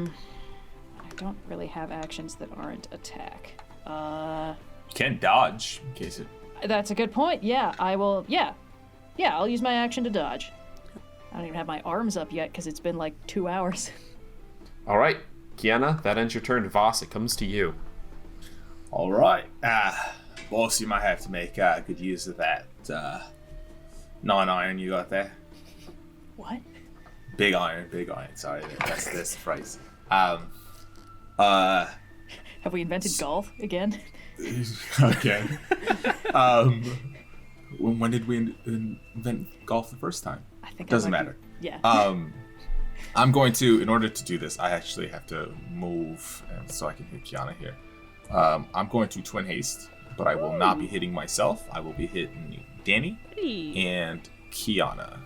don't really have actions that aren't attack. You can dodge in case it... That's a good point. Yeah, I will. Yeah, I'll use my action to dodge. I don't even have my arms up yet because it's been 2 hours. All right, Kyana, that ends your turn. Vhas, it comes to you. All right. Boss, you might have to make good use of that 9-iron you got there. What? Big iron. Sorry, that's the phrase. Have we invented golf again? Okay. When did we invent golf the first time? I think Doesn't I might matter. Be, yeah. I'm going to, in order to do this, I actually have to move, and so I can hit Kyana here. I'm going to twin haste, but I will not be hitting myself. I will be hitting Dani Hey. and Kyana.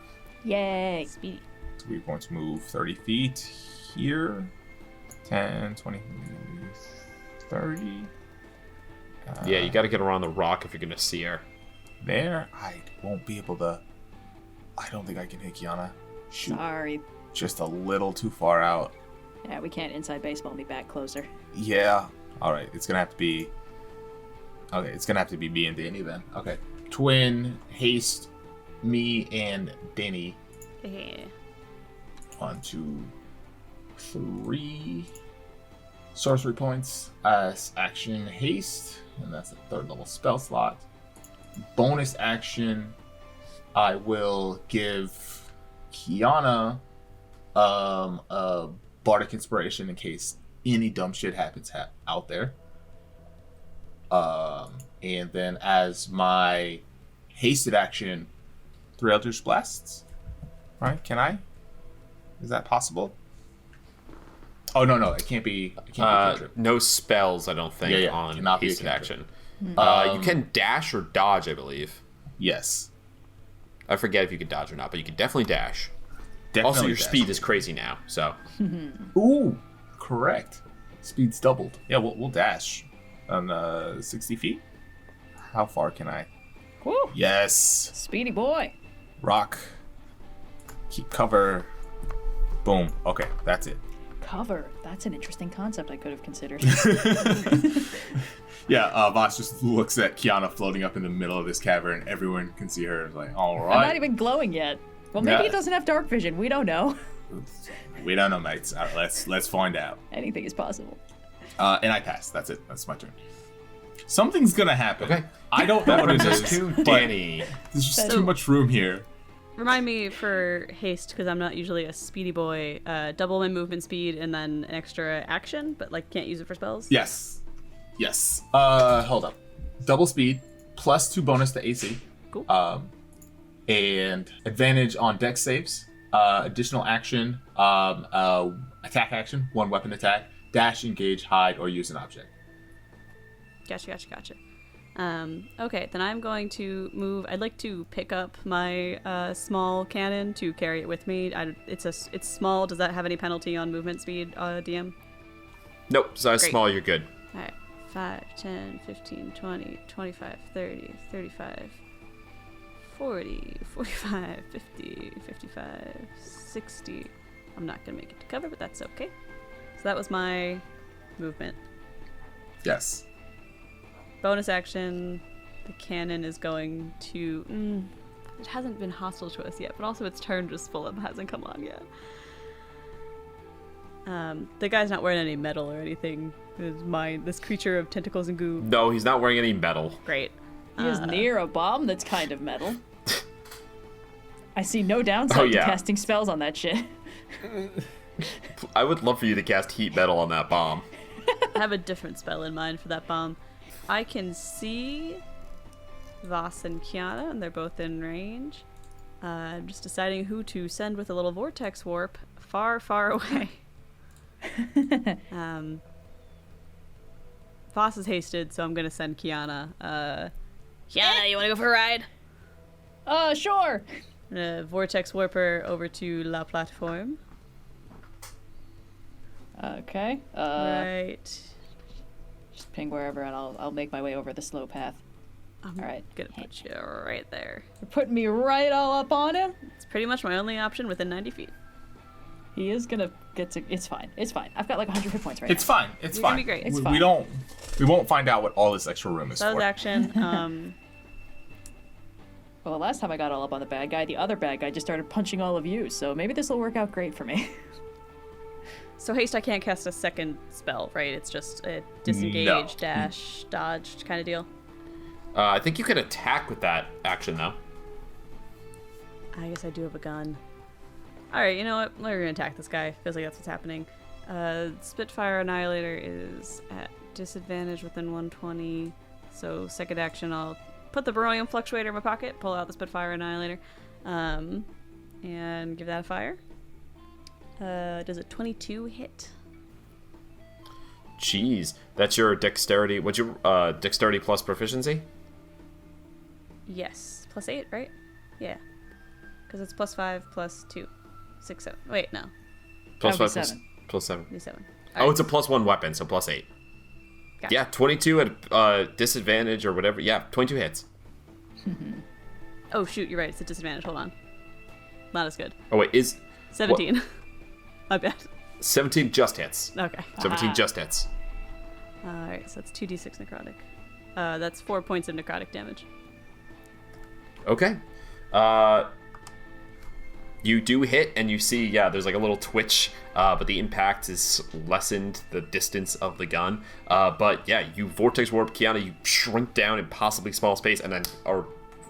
Yay. Speedy. So we're going to move 30 feet here. 10, 20, 30. Yeah, you got to get around the rock if you're going to see her. There. I won't be able to... I don't think I can hit Kyana. Shoot. Sorry. Just a little too far out. Yeah, we can't inside baseball me back closer. Yeah. All right. It's gonna have to be. Okay. It's gonna have to be me and Dani then. Okay. Twin haste, me and Dani. Yeah. 1, 2, 3 sorcery points as action haste, and that's a 3rd level spell slot. Bonus action, I will give Kyana a bardic inspiration in case any dumb shit happens out there. And then as my hasted action, 3 Eldritch Blasts. Right? Can I? Is that possible? Oh, no. It can't be. It can't be no spells, I don't think, on cannot be a hasted action. cantrip. You can dash or dodge, I believe. Yes. I forget if you can dodge or not, but you can definitely dash. Definitely Also, your dash. speed is crazy now, so. Ooh, correct. Speed's doubled. Yeah, we'll dash on 60 feet. How far can I? Woo! Yes. Speedy boy. Rock. Keep cover. Boom. Okay, that's it. Cover. That's an interesting concept I could have considered. Yeah, Vhas just looks at Kyana floating up in the middle of this cavern. Everyone can see her. It's like, all I'm right. not even glowing yet. Well, maybe it doesn't have dark vision. We don't know. We don't know, mates. All right, let's find out. Anything is possible. And I pass. That's it. That's my turn. Something's gonna happen. Okay. I don't know what it is. to but Dani. There's just too much room here. Remind me for haste, because I'm not usually a speedy boy. Double my movement speed and then an extra action, but like can't use it for spells. Yes. Hold up. Double speed plus 2 bonus to AC. Cool. And advantage on dex saves. Additional action. Attack action. 1 weapon attack. Dash, engage, hide, or use an object. Gotcha. Okay, then I'm going to move. I'd like to pick up my small cannon to carry it with me. It's small. Does that have any penalty on movement speed, DM? Nope, size Great. small, you're good. All right. 5, 10, 15, 20, 25, 30, 35, 40, 45, 50, 55, 60. I'm not going to make it to cover, but that's okay. So that was my movement. Yes. Bonus action, the cannon is going to... it hasn't been hostile to us yet, but also its turn just full up hasn't come on yet. The guy's not wearing any metal or anything. This creature of tentacles and goo. No, he's not wearing any metal. Great. He is near a bomb that's kind of metal. I see no downside to casting spells on that shit. I would love for you to cast heat metal on that bomb. I have a different spell in mind for that bomb. I can see Vhas and Kyana, and they're both in range. I'm just deciding who to send with a little vortex warp far, far away. Vhas is hasted, so I'm gonna send Kyana. Kyana, you wanna go for a ride? Sure. Vortex warper over to La Plateforme. Okay. Right. Just ping wherever, and I'll make my way over the slow path. I'm All right. gonna put you right there. You're putting me right all up on him. It's pretty much my only option within 90 feet. He is gonna get to. It's fine. I've got like 100 hit points right It's now. fine. It's You're fine. gonna be great. It's we, fine. we won't find out what all this extra room is That was for. action. Well, the last time I got all up on the bad guy, the other bad guy just started punching all of you. So maybe this will work out great for me. So haste, I can't cast a second spell, right? It's just a disengage, No. dash, dodge kind of deal. I think you could attack with that action, though. I guess I do have a gun. All right, you know what? We're gonna attack this guy. Feels like that's what's happening. Spitfire Annihilator is at disadvantage within 120. So second action, I'll put the Beryllium Fluctuator in my pocket, pull out the Spitfire Annihilator, and give that a fire. Does a 22 hit? Jeez, that's your dexterity. What's your dexterity plus proficiency? Yes. Plus 8, right? Yeah. Because it's plus 5, plus 2. 6, 7. Wait, no. Plus That would 5, be plus, 7. plus 7. Be 7. Oh, it's a plus 1 weapon, so plus 8. Gotcha. Yeah, 22 at disadvantage or whatever. Yeah, 22 hits. Oh, shoot, you're right. It's a disadvantage. Hold on. Not as good. Oh, wait, is... 17. My bad. 17 just hits. Okay. 17 just hits. Alright, so that's 2d6 necrotic. That's 4 points of necrotic damage. Okay. You do hit, and you see, there's like a little twitch, but the impact is lessened the distance of the gun. But yeah, you vortex warp Kyana, you shrink down impossibly small space, and then are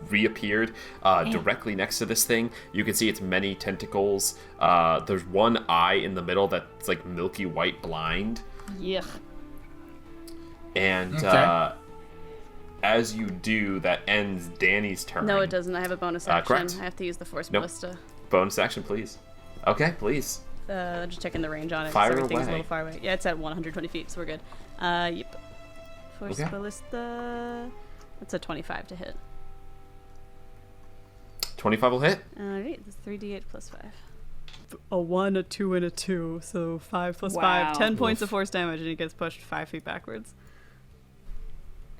reappeared directly next to this thing. You can see its many tentacles. There's one eye in the middle that's like milky white blind. Yeah. And Okay. as you do, that ends Dani's turn. No, it doesn't. I have a bonus action. Correct. I have to use the Force Nope. Ballista. Bonus action, please. Okay, please. Just checking the range on it. 'cause Fire everything's a away. little far away. Yeah, it's at 120 feet, so we're good. Yep. Force Okay. Ballista. That's a 25 to hit. 25 will hit. Alright, that's 3d8 plus 5. A 1, a 2, and a 2. So 5 plus Wow. 5. 10 points of force damage, and he gets pushed 5 feet backwards.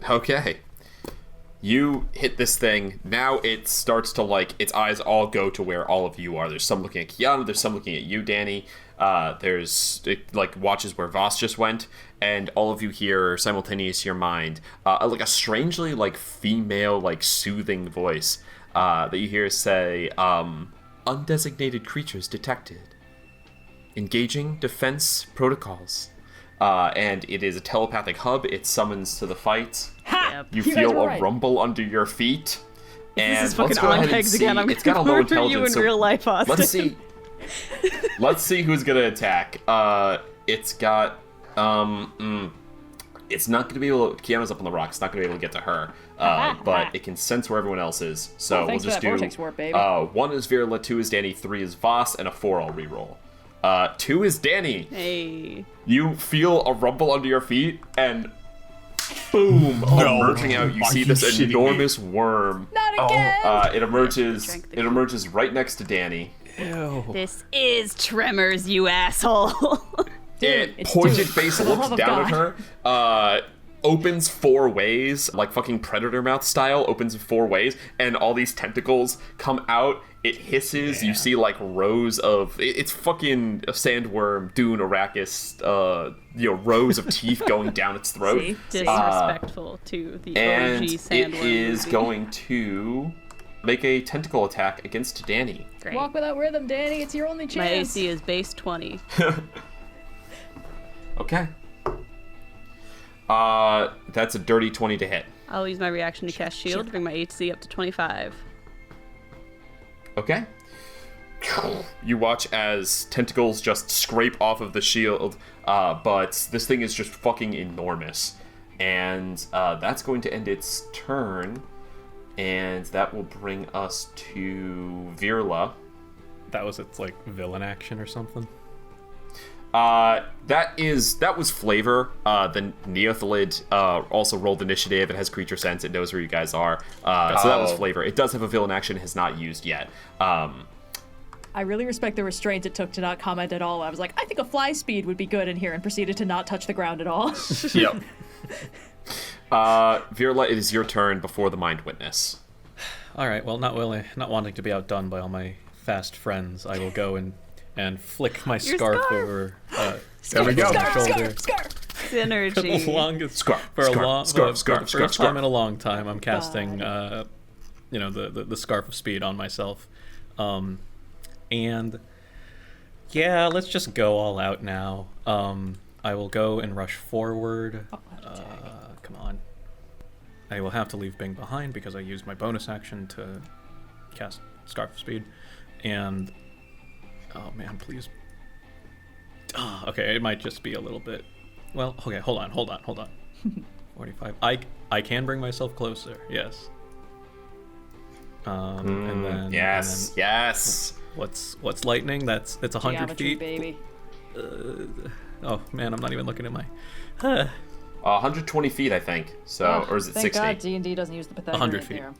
Okay. You hit this thing. Now it starts to, like, its eyes all go to where all of you are. There's some looking at Kyana. There's some looking at you, Dani. It, like, watches where Vhas just went. And all of you hear simultaneous your mind. Like a strangely, like, female, like, soothing voice that you hear say, undesignated creatures detected. Engaging defense protocols. And it is a telepathic hub. It summons to the fight. Ha! You guys feel were a right. rumble under your feet. And This is fucking let's go on ahead and pegs see. again. I'm It's got a low gonna murder intelligence. you in so real life, Austin. let's see who's gonna attack. It's got it's not gonna be able to, Kiana's up on the rock, it's not gonna be able to get to her. But it can sense where everyone else is. So Oh, thanks we'll for just that do vortex warp, baby. 1 is Virla, 2 is Dani, 3 is Vhas, and a 4 I'll reroll. 2 is Dani. Hey. You feel a rumble under your feet, and boom! Emerging out, you Are see you this shitting me? enormous worm. Not again! It emerges. Drank the It emerges right next to Dani. Ew. This is Tremors, you asshole. It it's pointed Duke. face For the looks love of down at God. her. Opens 4 ways, like fucking predator mouth style. Opens in 4 ways, and all these tentacles come out. It hisses. You see like rows of. It's fucking a sandworm, Dune, Arrakis. Rows of teeth going down its throat. See? Disrespectful to the And OG it Sandworm is movie. going to make a tentacle attack against Dani. Great. Walk without rhythm, Dani. It's your only chance. My AC is base 20. Okay. That's a dirty 20 to hit. I'll use my reaction to cast shield to bring my AC up to 25. Okay. You watch as tentacles just scrape off of the shield, but this thing is just fucking enormous. And that's going to end its turn, and that will bring us to Virla. That was its like villain action or something. That was Flavor. The Neothalid also rolled initiative. It has creature sense. It knows where you guys are. So that was Flavor. It does have a villain action. It has not used yet. I really respect the restraint it took to not comment at all. I was like, I think a fly speed would be good in here, and proceeded to not touch the ground at all. Yep. Virla, it is your turn before the Mind Witness. All right. Well, not wanting to be outdone by all my fast friends, I will go and flick my scarf scarf! over. There we go. my shoulder. Synergy. For the longest Scarf, for a scarf, long scarf, for scarf, the scarf, first scarf. time in a long time, I'm casting the scarf of speed on myself. And yeah, let's just go all out now. I will go and rush forward. Come on. I will have to leave Bing behind because I used my bonus action to cast Scarf of Speed. And oh man, please. Okay, it might just be a little bit. Well, okay, hold on. 45. I can bring myself closer. Yes. And then Yes. Yes. What's lightning? It's 100 Geometry, feet. baby. Oh man, I'm not even looking at my. 120 feet, I think. So, or is it Thank 60? God D&D doesn't use the Pythagorean 100 feet. theorem.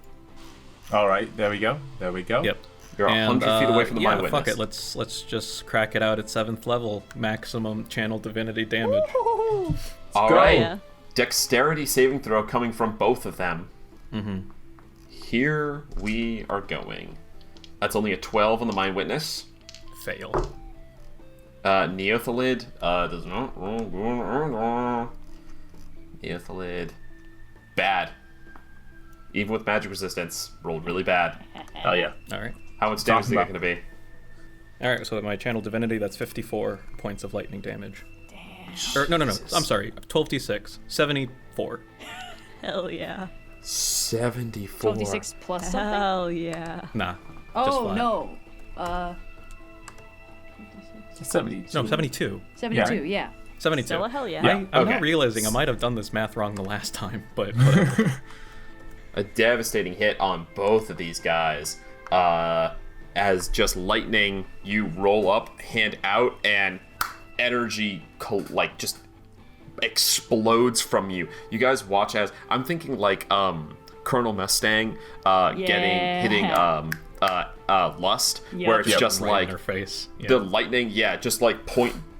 All right, there we go. There we go. Yep. You're 100 feet away from the Mind Witness. Fuck it. Let's just crack it out at 7th level. Maximum channel divinity damage. All go. right. Yeah. Dexterity saving throw coming from both of them. Mm-hmm. Here we are going. That's only a 12 on the Mind Witness. Fail. Neothalid does not roll. Neothalid. Bad. Even with magic resistance, rolled really bad. Hell yeah. All right. How much damage is Talking that going to be? All right. So with my channel divinity, that's 54 points of lightning damage. Damn. No. I'm sorry. 12d6. 74. Hell yeah. 74. 26 plus something? Hell yeah. Nah. just Oh, flat. no. 72. No, 72. 72, yeah. 72. Still a hell yeah. Yeah. I'm Okay. not realizing I might have done this math wrong the last time, but whatever. A devastating hit on both of these guys. As just lightning, you roll up, hand out, and energy just explodes from you. You guys watch as I'm thinking like Colonel Mustang hitting Lust, where it's just right like in her face. Yeah. the lightning, just like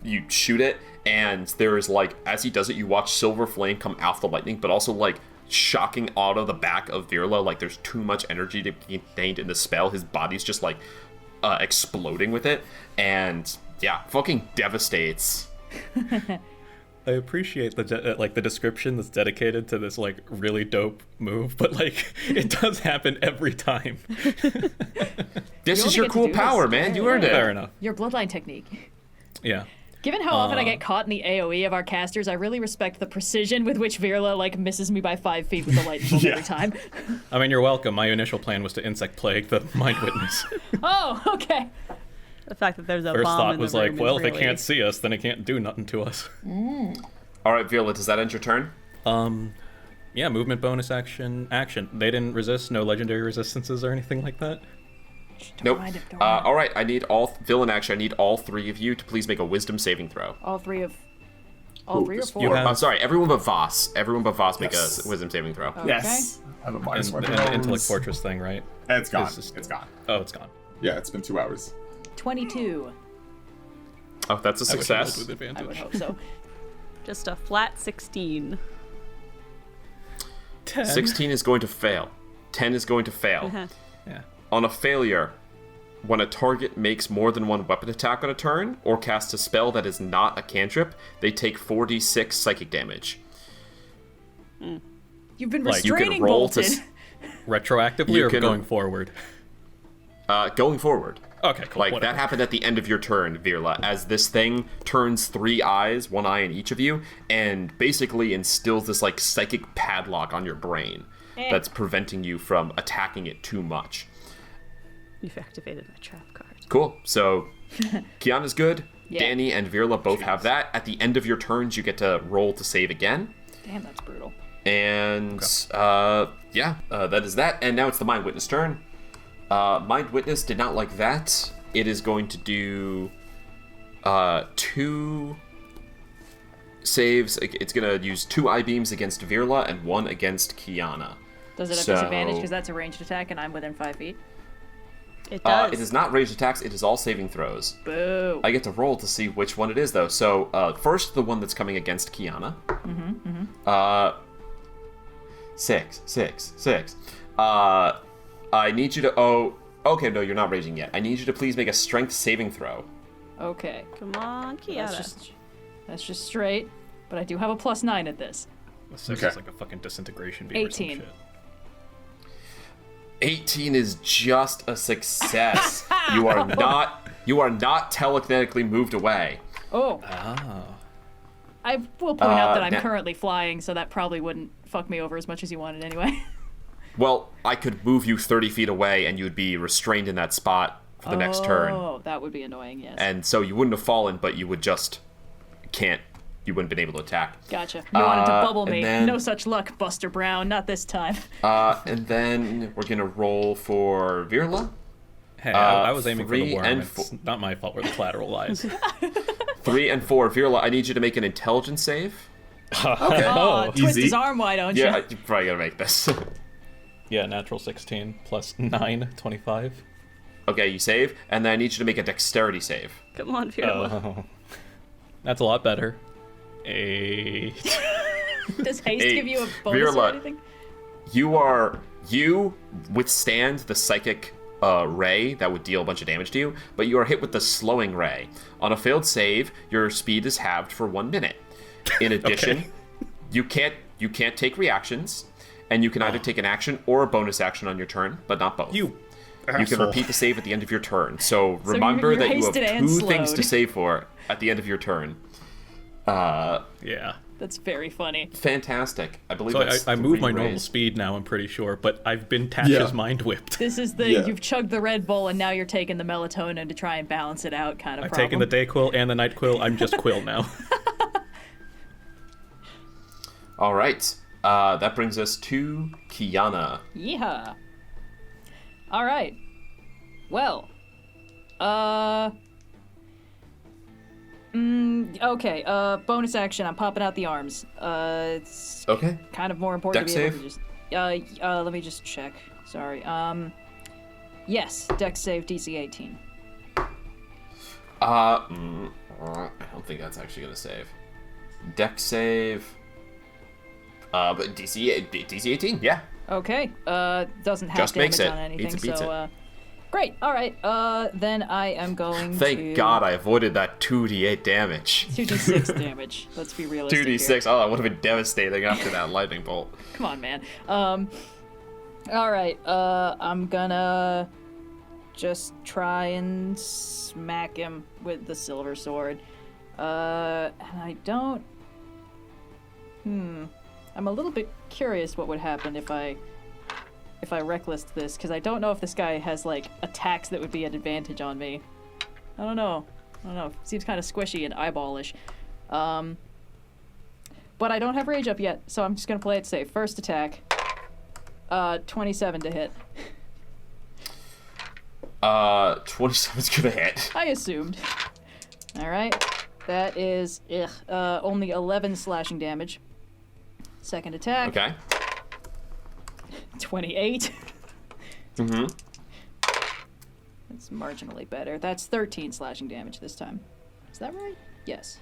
you shoot it, and there is like as he does it, you watch silver flame come out the lightning, but also like shocking out of the back of Virla, like there's too much energy to be contained in the spell. His body's just like exploding with it, and fucking devastates. I appreciate the description that's dedicated to this like really dope move, but like it does happen every time. This is your cool power, man. You earned it. Fair enough. Your bloodline technique. Yeah. Given how often I get caught in the AoE of our casters, I really respect the precision with which Virla like misses me by 5 feet with the lightning bolt every time. I mean, you're welcome. My initial plan was to insect plague the Mind Witness. Oh, okay. The fact that there's a First bomb thought in was the like, room well, is if it really... can't see us, then it can't do nothing to us. All right, Virla, does that end your turn? Yeah, movement bonus action. They didn't resist, no legendary resistances or anything like that. Nope. All right, I need villain action. I need all 3 of you to please make a wisdom saving throw. All three or this- four? You have- I'm sorry, everyone but Vhas. Everyone but Vhas make Yes. a wisdom saving throw. Okay. Yes. I have a minus And one. the Intellect Fortress thing, right? It's gone. It's It's gone. Oh, it's gone. Yeah, it's been 2 hours. 22. Oh, that's a I wish I rolled success. with advantage. I would hope so. Just a flat 16. 10. 16 is going to fail. 10 is going to fail. Yeah. On a failure, when a target makes more than 1 weapon attack on a turn, or casts a spell that is not a cantrip, they take 4d6 psychic damage. You've been Like, you can restraining roll bolted. Retroactively You or can- going forward? Going forward. Okay, cool. Like, whatever. that happened at the end of your turn, Virla, as this thing turns 3 eyes, 1 eye in each of you, and basically instills this, like, psychic padlock on your brain that's preventing you from attacking it too much. You've activated my trap card. Cool. So, Kyana's good. Yeah. Danny and Virla both have that. At the end of your turns, you get to roll to save again. Damn, that's brutal. And, that is that. And now it's the Mind Witness turn. Mind Witness did not like that. It is going to do 2 saves. It's going to use 2 eye beams against Virla and 1 against Kyana. Does it have disadvantage because that's a ranged attack and I'm within 5 feet? It does. It is not ranged attacks. It is all saving throws. Boo. I get to roll to see which one it is, though. So, first, the one that's coming against Kyana. 6. I need you to... Oh, okay, no, you're not raging yet. I need you to please make a strength saving throw. Okay. Come on, Kyana. That's just straight. But I do have a +9 at this. The 6 Okay. is like a fucking disintegration beam or some 18. shit. 18 is just a success. You are not telekinetically moved away. Oh. Ah. I will point out that I'm now- currently flying, so that probably wouldn't fuck me over as much as you wanted anyway. Well, I could move you 30 feet away and you would be restrained in that spot for the next turn. Oh, that would be annoying, yes. And so you wouldn't have fallen, but you would just you wouldn't have been able to attack. Gotcha. You wanted to bubble and me. then- No such luck, Buster Brown. Not this time. And then we're gonna roll for Virla. Hey, I was aiming for 3 the worm. and It's not my fault where the collateral lies. 3 and 4. Virla, I need you to make an intelligence save. Okay. Oh, twist easy. his arm, why don't Yeah, you? you're probably gonna make this. Yeah, natural 16 plus 9, 25. Okay, you save, and then I need you to make a dexterity save. Come on, Virla. Oh. That's a lot better. 8. Does haste Hey, give you a bonus or Virla. anything? You withstand the psychic ray that would deal a bunch of damage to you, but you are hit with the slowing ray. On a failed save, your speed is halved for 1 minute. In addition, you can't take reactions, and you can either take an action or a bonus action on your turn, but not both. You can asshole. repeat the save at the end of your turn. So remember you're that you have hasted and 2 things to slowed. save for at the end of your turn. Yeah. That's very funny. Fantastic. I believe So that's I move 3 my normal rays. speed now, I'm pretty sure, but I've been Tasha's Yeah. mind whipped. This is the Yeah. you've chugged the Red Bull and now you're taking the melatonin to try and balance it out kind of I've problem. taken the day quill and the night quill. I'm just quill now. All right. That brings us to Kyana. Yeehaw. All right. Well, okay, bonus action, I'm popping out the arms. It's Okay. kind of more important Dex to be able save? to just, let me just check. Sorry. Yes, Dex save DC 18. I don't think that's actually gonna save. Dex save. But DC 18, yeah. Okay, doesn't have Just damage makes it. on anything, Beats it. so, great, alright, then I am going Thank God I avoided that 2d8 damage. 2d6 damage, let's be realistic 2d6, here. oh, that would have been devastating after that lightning bolt. Come on, man. Alright, I'm gonna just try and smack him with the silver sword. And I don't... I'm a little bit curious what would happen if I reckless this, because I don't know if this guy has, like, attacks that would be an advantage on me. I don't know. Seems kind of squishy and eyeballish. But I don't have rage up yet, so I'm just gonna play it safe. First attack. 27 to hit. 27's gonna hit. I assumed. Alright. That is, only 11 slashing damage. Second attack. Okay. 28. Mm-hmm. That's marginally better. That's 13 slashing damage this time. Is that right? Yes.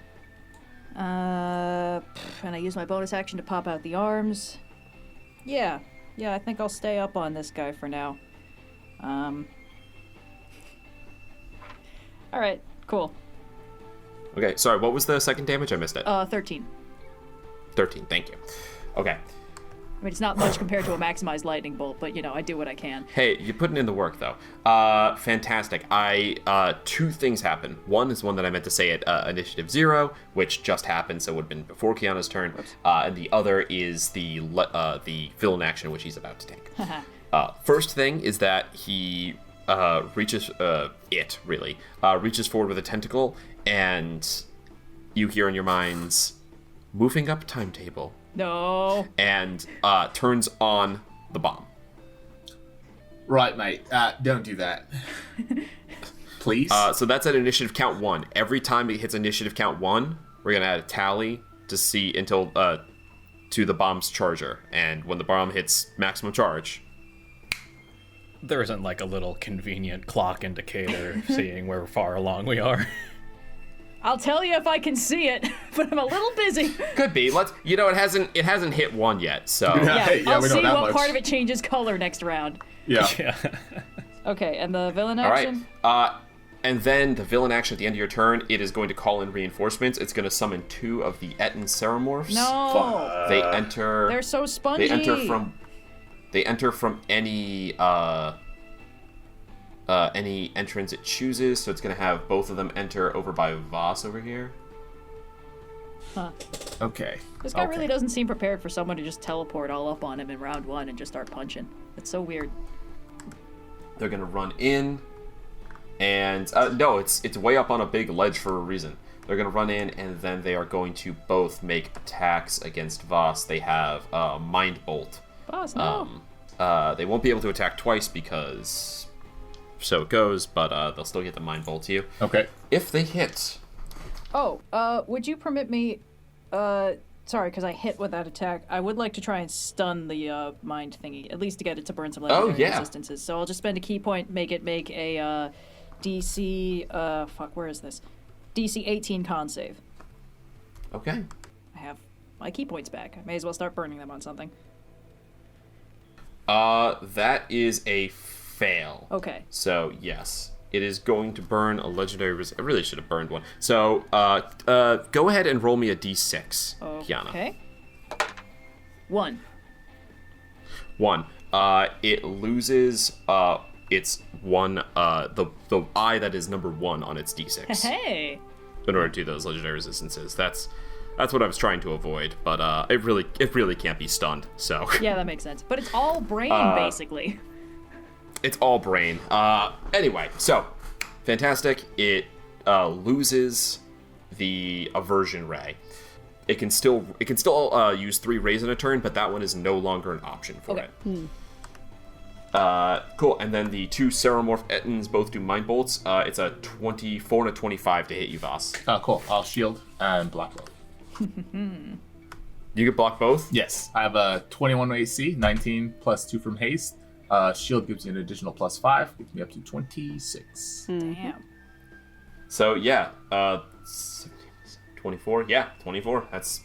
And I use my bonus action to pop out the arms. Yeah, I think I'll stay up on this guy for now. Alright, cool. Okay, sorry, what was the second damage? I missed it. 13. 13, thank you. Okay. I mean, it's not much compared to a maximized lightning bolt, but, I do what I can. Hey, you're putting in the work, though. Fantastic. Two things happen. One is one that I meant to say at Initiative 0, which just happened, so it would have been before Kiana's turn. And the other is the villain action, which he's about to take. First thing is that he reaches forward with a tentacle, and you hear in your minds, moving up timetable. No. And turns on the bomb. Right, mate. Don't do that. Please? So that's at initiative count 1. Every time it hits initiative count 1, we're going to add a tally to see until to the bomb's charger. And when the bomb hits maximum charge... There isn't like a little convenient clock indicator seeing where far along we are. I'll tell you if I can see it, but I'm a little busy. Could be. It hasn't hit 1 yet, so... Yeah, I'll we know see that what much. part of it changes color next round. Yeah. Okay, and the villain All action? right. And then the villain action at the end of your turn, it is going to call in reinforcements. It's going to summon 2 of the Etten Ceramorphs. No. They enter... They're so spongy. They enter from any entrance it chooses, so it's going to have both of them enter over by Vhas over here. Huh. Okay. This guy really doesn't seem prepared for someone to just teleport all up on him in round 1 and just start punching. It's so weird. They're going to run in, and... no, it's way up on a big ledge for a reason. They're going to run in, and then they are going to both make attacks against Vhas. They have Mind Bolt. Boss, no. They won't be able to attack twice because so it goes, but they'll still get the Mind Bolt to you. Okay. If they hit... Oh, would you permit me... sorry, because I hit with that attack. I would like to try and stun the mind thingy, at least to get it to burn some legendary resistances. So I'll just spend a key point, make a DC... where is this? DC 18 con save. Okay. I have my key points back. I may as well start burning them on something. That is a fail. Okay. So, yes. It is going to burn a legendary... I really should have burned one. So, go ahead and roll me a d6, Kyana. Okay. 1. 1. It loses its one... the eye that is number 1 on its d6. Hey! In order to do those legendary resistances. That's what I was trying to avoid, but it really can't be stunned, so... Yeah, that makes sense. But it's all brain, basically. It's all brain. Anyway, so, fantastic. It loses the aversion ray. it can still use 3 rays in a turn, but that one is no longer an option for it. Cool. And then the 2 Ceremorph Ettins both do Mind Bolts. It's a 24 and a 25 to hit you, Vhas. Cool. I'll shield and block both. You can block both? Yes. I have a 21 AC, 19 plus 2 from haste. Shield gives you an additional plus 5, gets me up to 26. Damn. So, yeah. 24? Yeah, 24. That's...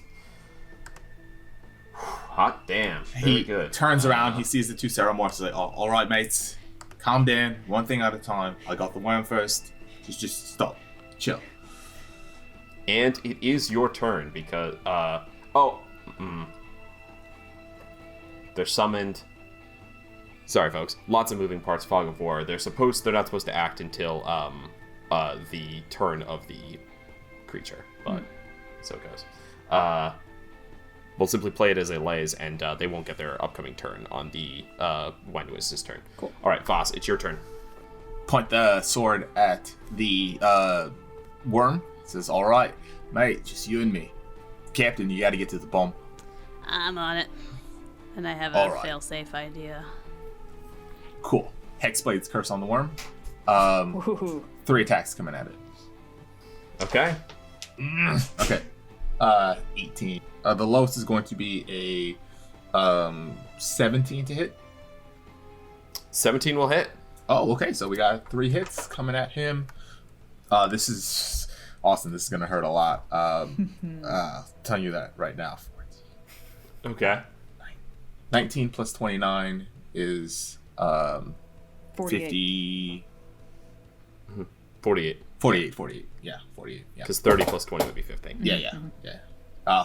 hot damn. Very He good. turns around, he sees the 2 Ceremorphs, he's like, all right, mates. Calm down. One thing at a time. I got the worm first. Just stop. Chill. And it is your turn, because... They're summoned... Sorry, folks. Lots of moving parts, Fog of War. They're not supposed to act until the turn of the creature, but so it goes. We'll simply play it as a lays, and they won't get their upcoming turn on the Windwiz's turn. Cool. All right, Vhas, it's your turn. Point the sword at the worm. Says, all right, mate, just you and me. Captain, you got to get to the bomb. I'm on it. And I have All a right. fail-safe idea. Cool. Hexblade's curse on the worm. Ooh. 3 attacks coming at it. Okay. Okay. 18. The lowest is going to be a 17 to hit. 17 will hit. Oh, okay. So we got 3 hits coming at him. This is Austin. This is gonna hurt a lot. Telling you that right now. Okay. 19 plus 29 is 50. 48. 48. Yeah, 48. Yeah. Because 30 plus 20 would be 50. Yeah.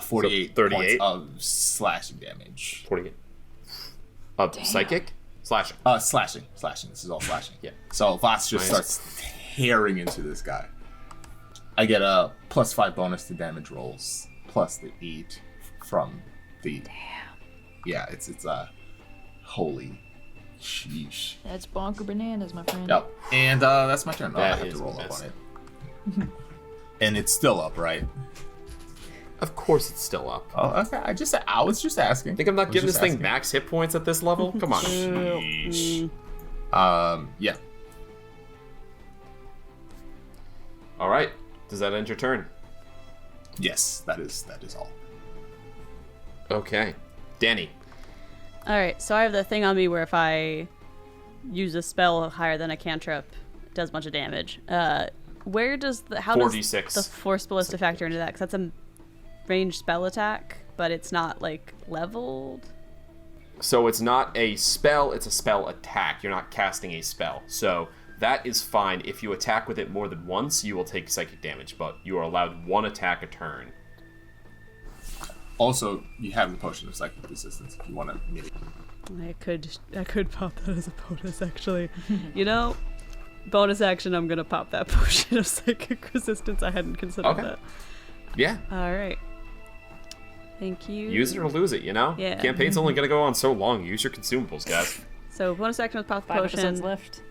48 So 38? points of slashing damage. 48. Psychic? Slashing. Slashing. This is all slashing. Yeah. So Vhas just starts tearing into this guy. I get a plus 5 bonus to damage rolls, plus the 8 from the... Damn. Yeah, it's holy sheesh. That's bonker bananas, my friend. Yep. And that's my turn. That I have is to roll up messed. on it. And it's still up, right? Of course it's still up. Oh, okay. I was just asking. Think I'm not giving this thing asking. max hit points at this level? Come on. Sheesh. Yeah. All right. Does that end your turn? Yes, that is all. Okay. Dani. Alright, so I have the thing on me where if I use a spell higher than a cantrip, it does a bunch of damage. Where does how 4d6. does the Force Ballista factor into that? Because that's a ranged spell attack, but it's not, like, leveled? So it's not a spell, it's a spell attack. You're not casting a spell. So that is fine. If you attack with it more than once, you will take psychic damage, but you are allowed 1 attack a turn. Also, you have the potion of psychic resistance if you want to mitigate. I could pop that as a bonus, actually. You know, bonus action, I'm gonna pop that potion of psychic resistance. I hadn't considered that. Yeah. Alright. Thank you. Use it or lose it, you know? Yeah. Campaign's only going to go on so long. Use your consumables, guys. So, bonus action with pop the 5 potion. episodes left.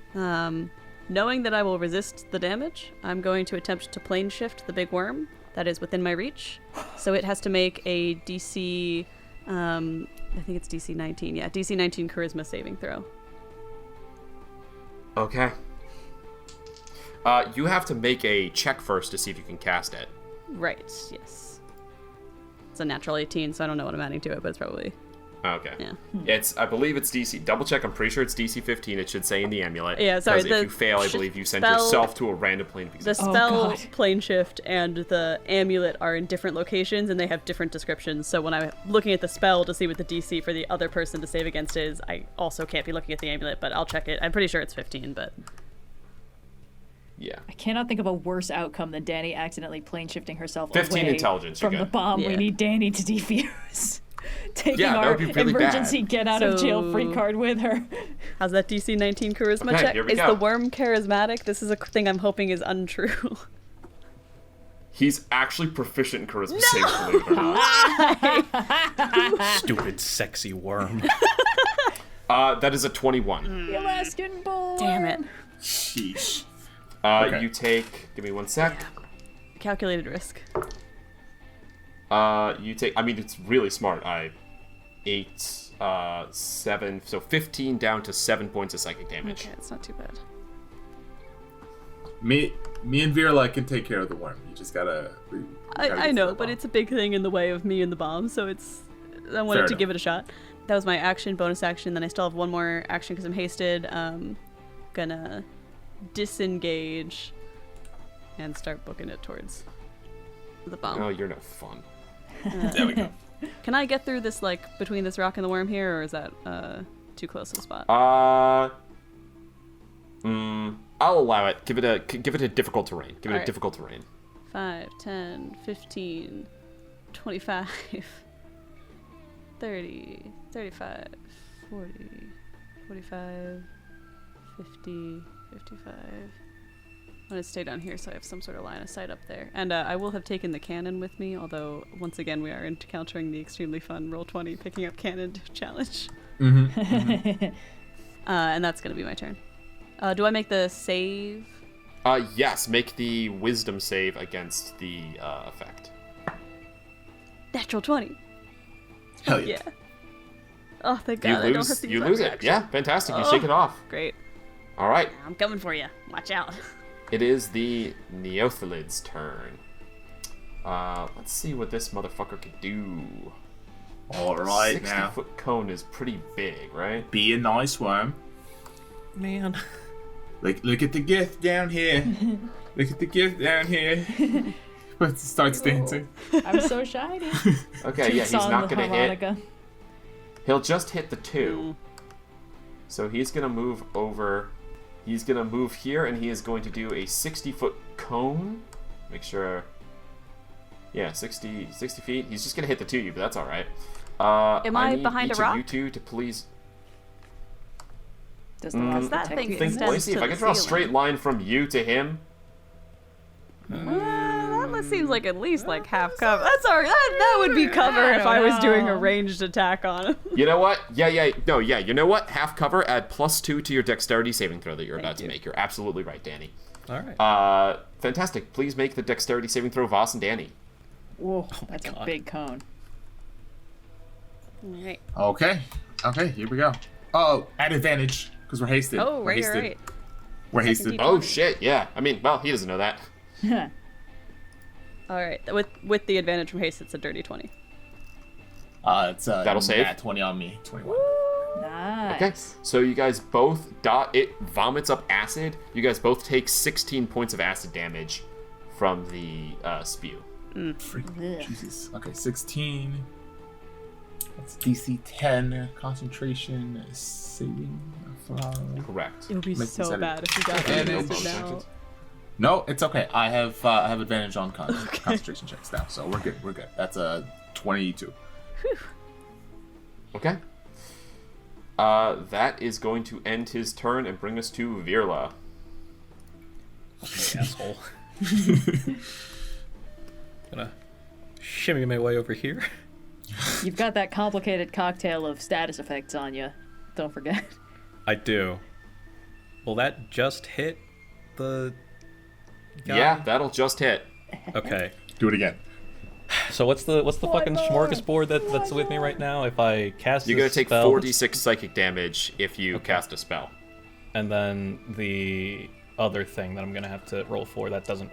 Knowing that I will resist the damage, I'm going to attempt to plane shift the big worm that is within my reach. So it has to make a DC, I think it's DC 19. Yeah, DC 19 charisma saving throw. Okay. You have to make a check first to see if you can cast it. Right, yes. It's a natural 18, so I don't know what I'm adding to it, but it's probably... Okay. Yeah. I believe it's DC. Double check. I'm pretty sure it's DC 15. It should say in the amulet. Yeah, sorry. Because if you fail, I believe you send spell- yourself to a random plane of The existence. spell, God. plane shift, and the amulet are in different locations, and they have different descriptions. So when I'm looking at the spell to see what the DC for the other person to save against is, I also can't be looking at the amulet, but I'll check it. I'm pretty sure it's 15, but... Yeah. I cannot think of a worse outcome than Dani accidentally plane shifting herself 15 away intelligence, you're from the good. bomb we Yeah. need Dani to defuse. Taking Yeah, that our would be really emergency bad. get out of jail free So- card with her. How's that DC 19 charisma Okay, check? here we Is go. the worm charismatic? This is a thing I'm hoping is untrue. He's actually proficient in charisma saves, believe it or not. Stupid, sexy worm. That is a 21. The Alaskan boy. Damn it. Sheesh. You take... Give me one sec. Calculated risk. You take. I mean, it's really smart. 8, 7, so 15 down to 7 points of psychic damage. Okay, it's not too bad. Me and Virla can take care of the worm. You just gotta. I know, but it's a big thing in the way of me and the bomb, so I wanted to give it a shot. That was my action, bonus action. Then I still have one more action because I'm hasted. Gonna disengage and start booking it towards the bomb. Oh, you're no fun. There we go. Can I get through this, like, between this rock and the worm here, or is that too close to the spot? I'll allow it. Give it a difficult terrain. Give it a Alright. difficult terrain. 5, 10, 15, 25, 30, 35, 40, 45, 50, 55. I'm going to stay down here so I have some sort of line of sight up there. And I will have taken the cannon with me, although, once again, we are encountering the extremely fun Roll20 picking up cannon challenge. Mm-hmm. And that's going to be my turn. Do I make the save? Yes, make the wisdom save against the effect. Natural 20. Hell yeah. Yeah. Oh, thank You God, I don't have lose. to use You that lose it. reaction. Yeah, fantastic. You Oh. shake it off. Great. All right. I'm coming for you. Watch out. It is the Neothelid's turn. Let's see what this motherfucker could do. All right, now 60-foot cone is pretty big, right? be a nice worm. Man. Look at the gift down here. Look at the gift down here. But starts dancing. I'm so shiny. Okay, yeah, he's Song not the gonna harmonica. hit. He'll just hit the 2. So he's gonna move over. He's gonna move here, and he is going to do a 60-foot cone. Make sure. Yeah, 60 feet. He's just gonna hit the 2 of you, but that's all right. Am I need behind a each rock? of you two to please Does the rock that protect thing you? is- let me see if to I the can draw a ceiling. straight line from you to him. That seems like at least like half cover. That's alright. That would be cover if I was doing a ranged attack on him. You know what? Yeah. You know what? Half cover. Add +2 to your dexterity saving throw that you're about to make. You're absolutely right, Dani. All right. Fantastic. Please make the dexterity saving throw, Vhas and Dani. Whoa, that's a God. big cone. Right. Okay, here we go. Oh, at advantage because we're hasted. Oh, We're right, hasted. right. We're hasted. D20. Oh shit! Yeah. I mean, well, he doesn't know that. All right. With the advantage from haste, it's a dirty 20. It's That'll save. nat 20 on me. 21. Nice. Okay. So you guys both it vomits up acid. You guys both take 16 points of acid damage from the spew. Jesus. Okay, 16. That's DC 10. Concentration. Saving. Correct. It would be Makes so sense. bad if you got And that it's- boosted now. No, it's okay. I have advantage on concentration checks now, so we're good. We're good. That's a 22. Okay. That is going to end his turn and bring us to Virla. Asshole. Gonna shimmy my way over here. You've got that complicated cocktail of status effects on you. Don't forget. I do. Will that just hit the guy? Yeah, that'll just hit. Okay. Do it again. So what's the fucking more? smorgasbord that's with me right now? If I cast You're a gonna take spell, 4d6 psychic damage if you cast a spell. and then the other thing that I'm gonna have to roll for that doesn't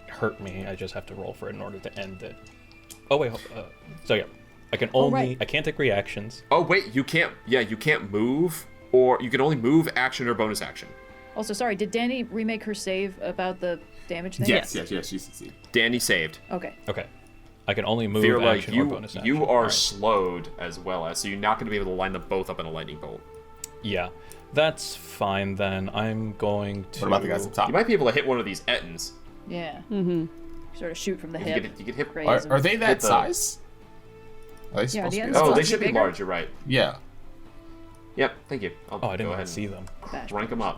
hurt me. I just have to roll for it in order to end it. Oh wait. So yeah, I can only right. I can't take reactions. Oh wait, you can't. Yeah, you can't move, or you can only move, action, or bonus action. Also, sorry, did Dani remake her save about the damage thing? Yes, you succeed. Dani saved. Okay. Okay. I can only move Virla, action or bonus action. you are Alright. slowed as well as, so you're not going to be able to line them both up in a lightning bolt. Yeah, that's fine then. I'm going to. What about the guys up top? You might be able to hit one of these Ettins. Yeah. Sort of shoot from the You hip. could hit. Raise Are, them. are they that Hit the- size? Are they supposed to be Ents that Oh, supposed they to should be be bigger? large. You're right. Yeah. Yep. Thank you. Oh, I didn't go even ahead see them. Bash Rank them up.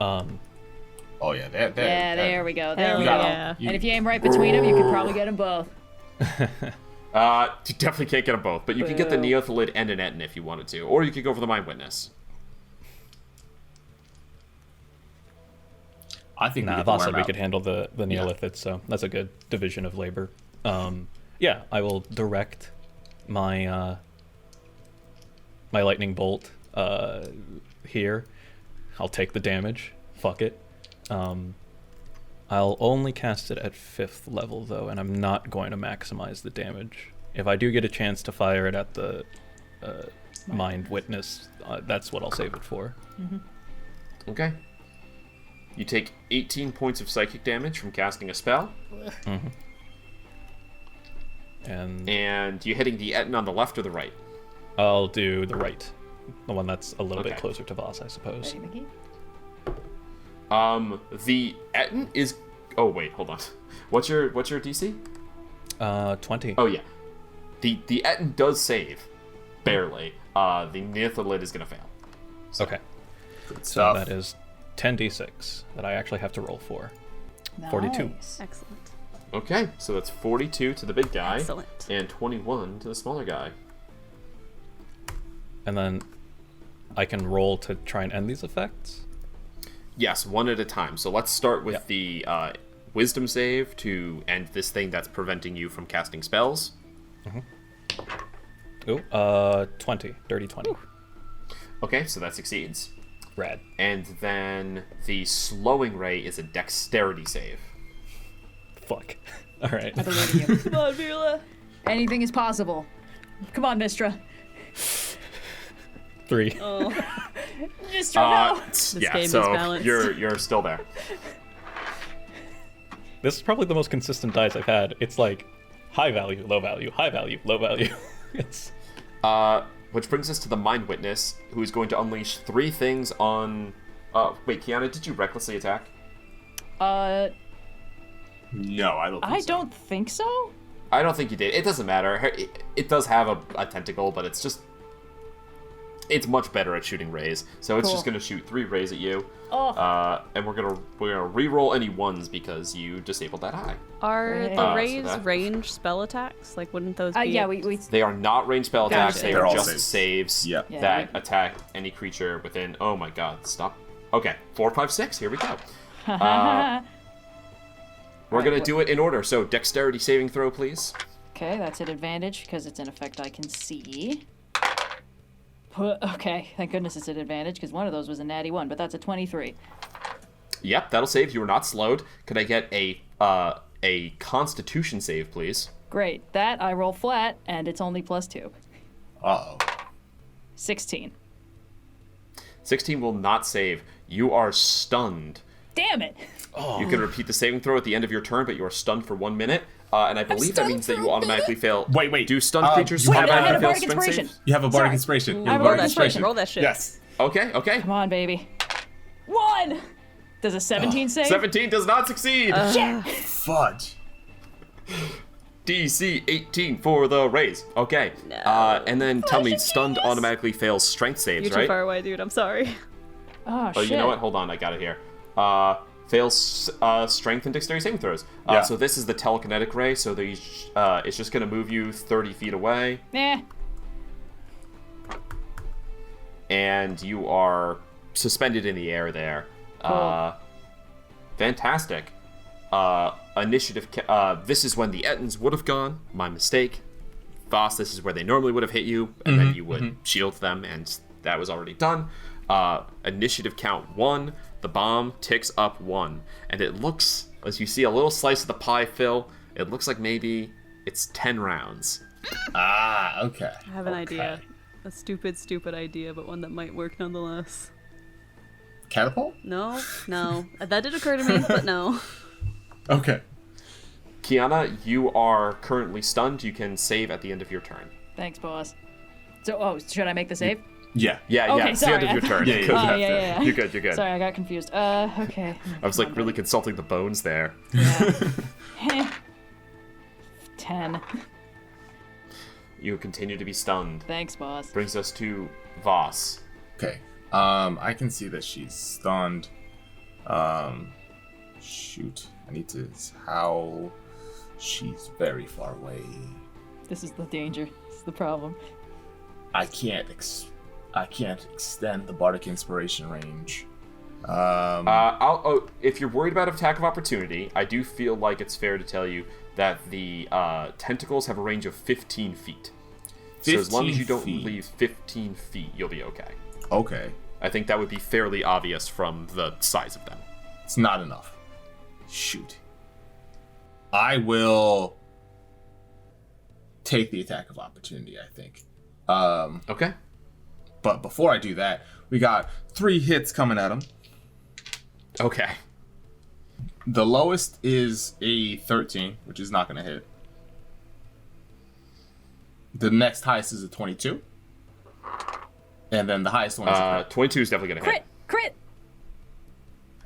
Oh yeah, they're Yeah, there we go. There Hell we got go. yeah. You- And if you aim right between them, you could probably get them both. You definitely can't get them both, but you could get the Boo. Neothelid and an Ettin if you wanted to, or you could go for the Mind Witness. I think Nah, we I've get the also worm we out. could handle the Neolithids, so that's a good division of labor. Yeah, I will direct my my lightning bolt here. I'll take the damage. Fuck it. I'll only cast it at 5th level, though, and I'm not going to maximize the damage. If I do get a chance to fire it at the Mind Witness, that's what I'll save it for. Okay. You take 18 points of psychic damage from casting a spell. And you're hitting the Etten on the left or the right? I'll do the right. The one that's a little bit Okay. closer to Vhas, I suppose. Ready, Mickey? The Etten is... Oh, wait, hold on. What's your DC? 20. Oh, yeah. The Etten does save. Barely. The Nithalid is going to fail. Okay. Good So stuff. that is 10d6 that I actually have to roll for. 42. Nice. Excellent. Okay, so that's 42 to the big guy. Excellent. And 21 to the smaller guy. And then I can roll to try and end these effects. Yes, one at a time. So let's start with Yeah. the wisdom save to end this thing that's preventing you from casting spells. Ooh, 20. Dirty 20. Okay, so that succeeds. Rad. And then the slowing ray is a dexterity save. Fuck. Alright. I believe in you. Come on, Vila. Anything is possible. Come on, Mistra. 3. Oh, Mistra, no! Yeah, game is so balanced. you're still there. This is probably the most consistent dice I've had. It's like high value, low value, high value, low value. It's... Which brings us to the Mind Witness, who is going to unleash 3 things on... wait, Kyana, did you recklessly attack? No, I don't think I so. don't think so. I don't think you did. It doesn't matter. It does have a tentacle, but it's just... It's much better at shooting rays. So it's just Cool. going to shoot 3 rays at you. Oh. And we're gonna re-roll any ones because you disabled that high. are Right. the So rays that- range spell attacks? Like, wouldn't those be? Yeah, we They are not ranged spell Gotcha. attacks. They They're are all just saves. saves Yeah. Yeah, that attack any creature within... Oh my god, stop. Okay, 4, 5, 6. Here we go. We're gonna do it in order. So dexterity saving throw, please. Okay, that's at advantage because it's an effect I can see. Okay, thank goodness it's at advantage because one of those was a natty 1, but that's a 23. Yep, that'll save. You are not slowed. Could I get a Constitution save, please? Great. That I roll flat and it's only +2. Uh-oh. 16. 16 will not save. You are stunned. Damn it! You can repeat the saving throw at the end of your turn, but you are stunned for 1 minute. And I believe that stunned means that for you a automatically fail. Wait. Do stunned creatures you have automatically a fail bardic strength inspiration. saves? You have a bardic Sorry. inspiration. You I have a rolled bardic that inspiration. inspiration. Roll that shit. Yes. Okay. Come on, baby. 1! Does a 17 save? 17 does not succeed. Fudge. DC 18 for the raise. Okay. No. And then tell me, you stunned genius. automatically fails strength saves, You're too right? far away, dude. I'm sorry. Oh, Oh, shit. you know what? Hold on, I got it here. Fails strength and dexterity saving throws. Yeah. So this is the telekinetic ray. So it's just gonna move you 30 feet away, and you are suspended in the air there. Cool. Fantastic. Initiative. This is when the Ettins would have gone. My mistake. Vhas, this is where they normally would have hit you, and then you would shield them, and that was already done. Initiative count 1. The bomb ticks up 1, and it looks, as you see a little slice of the pie fill, it looks like maybe it's 10 rounds. Ah, okay. I have an idea. A stupid idea, but one that might work nonetheless. Catapult? No. That did occur to me, but no. Okay. Kyana, you are currently stunned. You can save at the end of your turn. Thanks, boss. So, should I make the save? Yeah. Yeah, Okay, it's the end sorry, of your turn. Yeah, You yeah, could Oh, have yeah, to- yeah. You're good. Sorry, I got confused. Okay. I was like really consulting the bones there. Yeah. 10. You continue to be stunned. Thanks, boss. Brings us to Vhas. Okay. I can see that she's stunned. Shoot. I need to... How... She's very far away. This is the danger. This is the problem. I can't extend the bardic inspiration range. If you're worried about attack of opportunity, I do feel like it's fair to tell you that the tentacles have a range of 15 feet. So as long as you don't leave 15 feet, you'll be okay. Okay. I think that would be fairly obvious from the size of them. It's not enough. Shoot. I will take the attack of opportunity, I think. Okay. But before I do that, we got 3 hits coming at him. Okay. The lowest is a 13, which is not going to hit. The next highest is a 22. And then the highest one is a crit. 22 is definitely going to hit. Crit!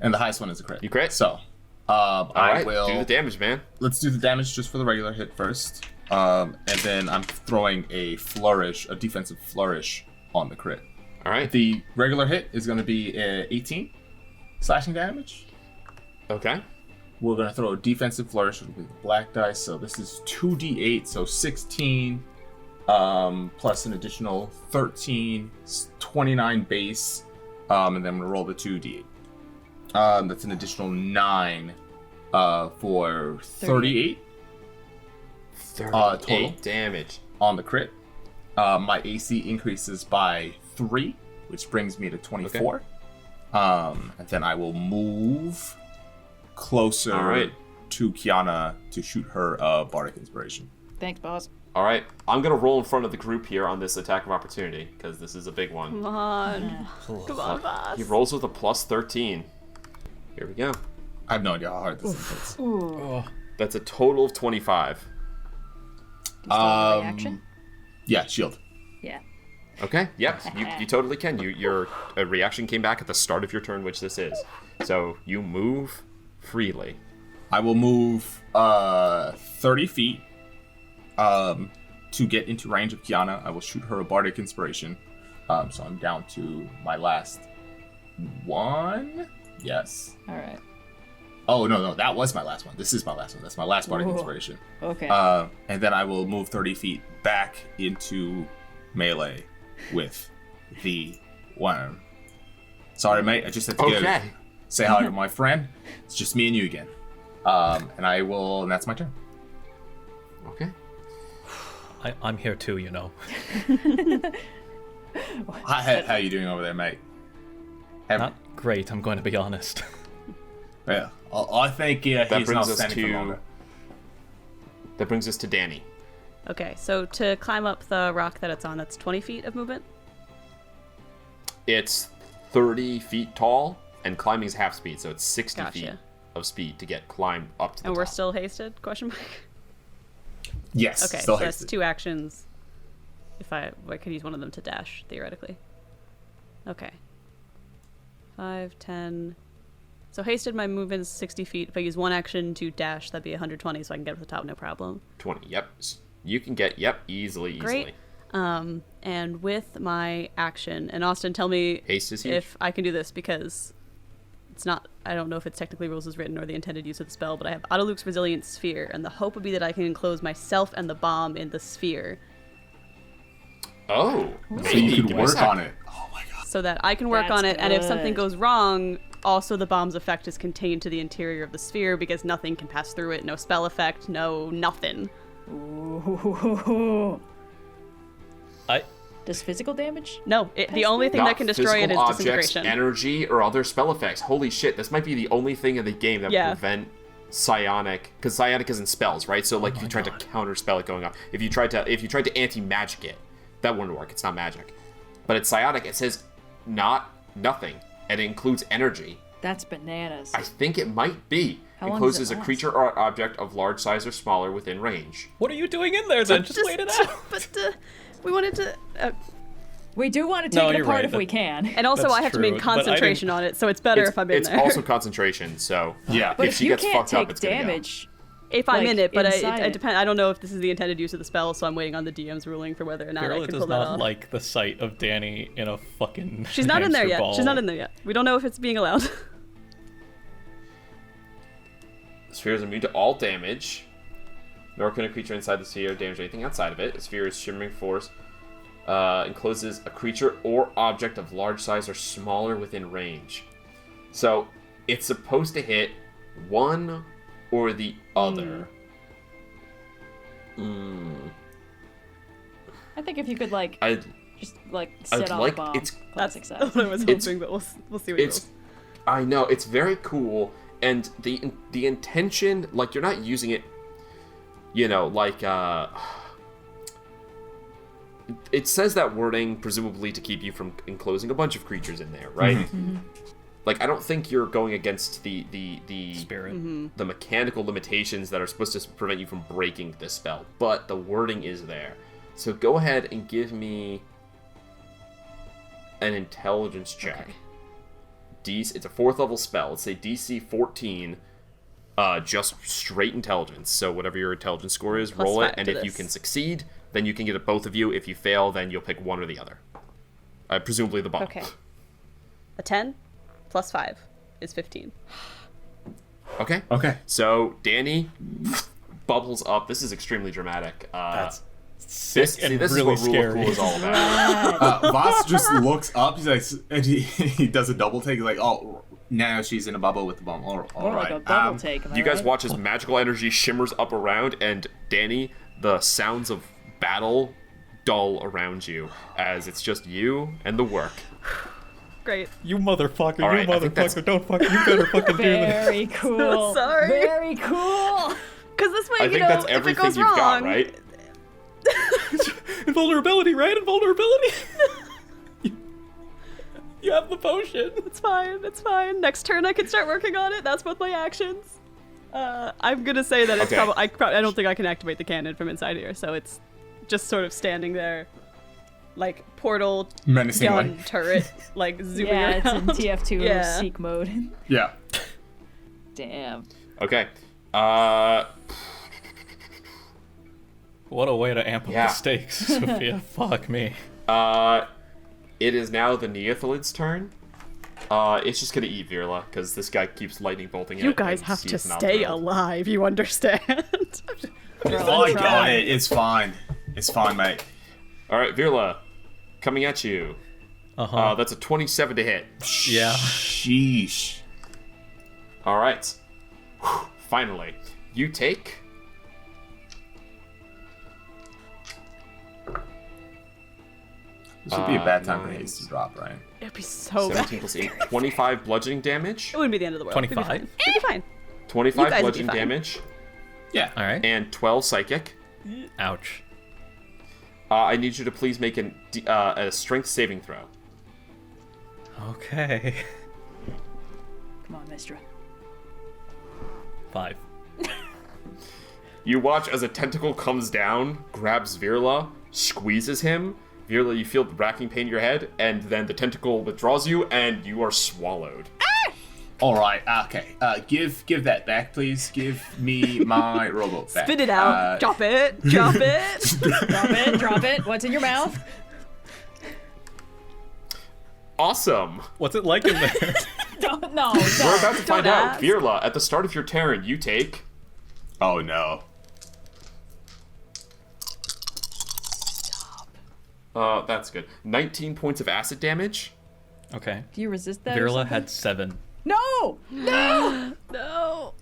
And the highest one is a crit. You crit? So, All right, I will... do the damage, man. Let's do the damage just for the regular hit first. And then I'm throwing a flourish, a defensive flourish on the crit. All right. The regular hit is going to be 18 slashing damage. Okay. We're going to throw a defensive flourish with the black dice. So this is 2d8, so 16 plus an additional 13, 29 base. And then we'll roll the 2d8. That's an additional 9 for 38. 38 total damage on the crit. My AC increases by 3, which brings me to 24. Okay. And then I will move closer to Kyana to shoot her Bardic Inspiration. Thanks, boss. All right, I'm going to roll in front of the group here on this attack of opportunity, because this is a big one. Come on. Come on, boss. He rolls with a plus 13. Here we go. I have no idea how hard this is. That's a total of 25. Reaction? Yeah, shield. Yeah. Okay, yep, you totally can. Your reaction came back at the start of your turn, which this is. So you move freely. I will move 30 feet to get into range of Kyana. I will shoot her a Bardic Inspiration. So I'm down to my last one. Yes. All right. Oh, no, that was my last one. This is my last one. That's my last Bardic Inspiration. Okay. And then I will move 30 feet back into melee with the worm. Sorry, mate. I just had to go say hi to my friend. It's just me and you again. And that's my turn. Okay. I'm here too, you know. How you doing over there, mate? Not great, I'm going to be honest. Yeah, I think he's not standing for longer. That brings us to Dani. Okay, so to climb up the rock that it's on, that's 20 feet of movement? It's 30 feet tall, and climbing is half speed, so it's 60 feet of speed to climb up to the top. And we're still hasted? Question mark. Yes. Okay, still so hasted. that's 2 actions. If I could use one of them to dash, theoretically. Okay. 5, 10. So hasted, my movement is 60 feet. If I use 1 action to dash, that'd be 120, so I can get up to the top, no problem. 20, yep. You can get, easily. Great. And with my action, and Austin, tell me if I can do this, because it's not, I don't know if it's technically rules as written or the intended use of the spell, but I have Autoluke's Resilient Sphere, and the hope would be that I can enclose myself and the bomb in the sphere. Oh, so you could work on it. Oh my god. So that I can work on it, and if something goes wrong, also the bomb's effect is contained to the interior of the sphere, because nothing can pass through it, no spell effect, no nothing. Ooh. Does physical damage? No, the only thing that can destroy it is objects, disintegration. Energy, or other spell effects. Holy shit, this might be the only thing in the game that would prevent psionic, because psionic isn't spells, right? So like if you tried to counter spell it going off, if you tried to anti-magic it, that wouldn't work. It's not magic. But it's psionic. It says nothing, and it includes energy. That's bananas. I think it might be. Encloses a creature or object of large size or smaller within range. What are you doing in there then? Just wait it out. But we wanted to... we do want to take it apart if we can. And also I have to make concentration on it, so it's better if I'm in there. It's also concentration, so yeah. But if she gets fucked up, it's damage. If I'm in it, but it depends. I don't know if this is the intended use of the spell, so I'm waiting on the DM's ruling for whether or not I can pull that off. does not like the sight of Dani in a fucking She's not in there yet. She's not in there yet. We don't know if it's being allowed. The sphere is immune to all damage. Nor can a creature inside the sphere damage anything outside of it. The sphere's shimmering force encloses a creature or object of large size or smaller within range. So it's supposed to hit one or the other. I think if you could sit I'd on like a bomb. it's That's Classic size. what I was hoping, but we'll see what he it's rolls. I know it's very cool, and the intention, like, you're not using it, it says that wording presumably to keep you from enclosing a bunch of creatures in there, right? Mm-hmm. Like, I don't think you're going against the Spirit. the mechanical limitations that are supposed to prevent you from breaking this spell, but the wording is there. So go ahead and give me an intelligence check. Okay. It's a 4th level spell. Let's say DC 14, just straight intelligence. So whatever your intelligence score is, Plus roll it, 5 and to if you this. can succeed, then you can get it both of you. If you fail, then you'll pick one or the other. Presumably the bomb. Okay. A 10 plus 5 is 15. Okay. Okay. So Dani bubbles up. This is extremely dramatic. That's sick and this really is what Rule of scary. Cool is all about. Vhas just looks up. He's like, and he does a double take. He's like, oh, now she's in a bubble with the bomb. All More right. like a double take. Am I You guys right? watch as magical energy shimmers up around, and Dani, the sounds of battle dull around you as it's just you and the work. Great. You motherfucker, All right, you I think that's- motherfucker, don't fucking, you better fucking do this. Very cool. sorry. Very cool. Because this way, I think that's if it everything goes you've wrong, got, right? Invulnerability, right? Invulnerability. You have the potion. It's fine. It's fine. Next turn, I can start working on it. That's both my actions. I'm gonna say that it's Okay. I don't think I can activate the cannon from inside here, so it's just sort of standing there, like portal Menacingly. gun turret, like zooming Yeah, it's in around. TF2 Yeah. seek mode. Yeah. Damn. Okay. What a way to amp up Yeah. the stakes, Sophia. Fuck me. It is now the Neothalid's turn. It's just gonna eat Virla, because this guy keeps lightning bolting You it, guys and have to he's not stay thrilled. alive. You understand? Oh, I got it. It's fine. It's fine, mate. Alright, Virla, coming at you. Uh-huh. That's a 27 to hit. Yeah. Sheesh. Alright. Finally. You take... This would be a bad time for nice. haste to drop, right? It'd be so bad. 17 plus 8. 25 bludgeoning damage. It wouldn't be the end of the world. 25? It'd be fine. 25 You guys would be bludgeoning fine. damage. Yeah. All right. And 12 psychic. Ouch. I need you to please make a strength saving throw. Okay. Come on, Mistra. 5. You watch as a tentacle comes down, grabs Virla, squeezes him. Virla, you feel the racking pain in your head, and then the tentacle withdraws you, and you are swallowed. All right. Okay. Give that back, please. Give me my robot back. Spit it out. Drop it. Drop it. Drop it. Drop it. What's in your mouth? Awesome! What's it like in there? Don't. No. We're about to find out. ask. Virla, at the start of your turn, you take... Oh no. That's good. 19 points of acid damage. Okay. Do you resist that? or Virla something? had 7. No. No. No.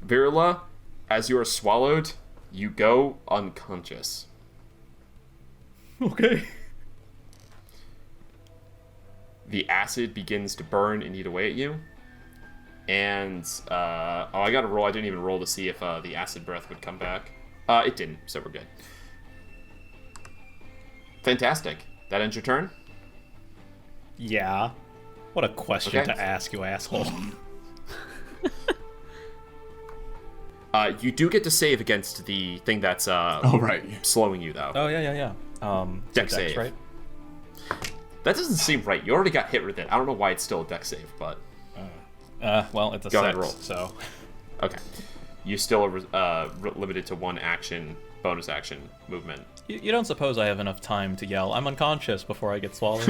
Virla, as you are swallowed, you go unconscious. Okay. The acid begins to burn and eat away at you. And, I got to roll. I didn't even roll to see if the acid breath would come back. It didn't, so we're good. Fantastic. That ends your turn? Yeah. What a question Okay. to ask, you asshole. You do get to save against the thing that's Oh right. slowing you, though. Oh, yeah. Dex Dex, save. right? That doesn't seem right. You already got hit with it. I don't know why it's still a dex save, but... Well, it's a Go 6, ahead, roll. so... Okay. You still are limited to one action, bonus action movement. You don't suppose I have enough time to yell, I'm unconscious, before I get swallowed?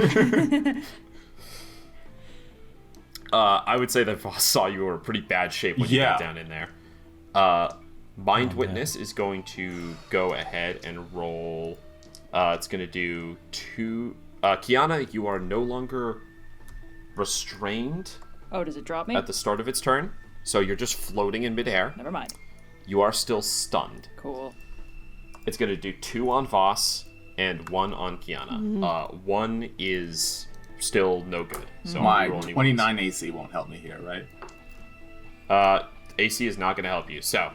I would say that Vhas saw you were in pretty bad shape when you got down in there. Mind Witness is going to go ahead and roll. It's going to do 2. Kyana, you are no longer restrained. Oh, does it drop me? at the start of its turn. So you're just floating in midair. Never mind. You are still stunned. Cool. It's going to do 2 on Vhas and 1 on Kyana. 1 is still no good. So My roll only 29 AC won't help me here, right? ones. AC is not going to help you. So,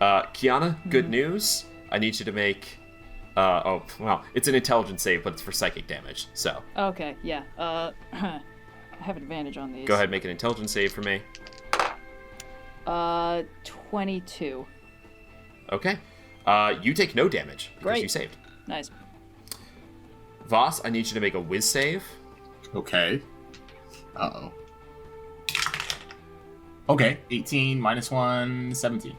Kyana, good news. I need you to make... it's an intelligence save, but it's for psychic damage. So, Okay, yeah. I have advantage on these. go ahead and make an intelligence save for me. 22. Okay. You take no damage because Great. you saved. Nice. Vhas, I need you to make a whiz save. Okay. Uh-oh. Okay, 18 minus 1, 17.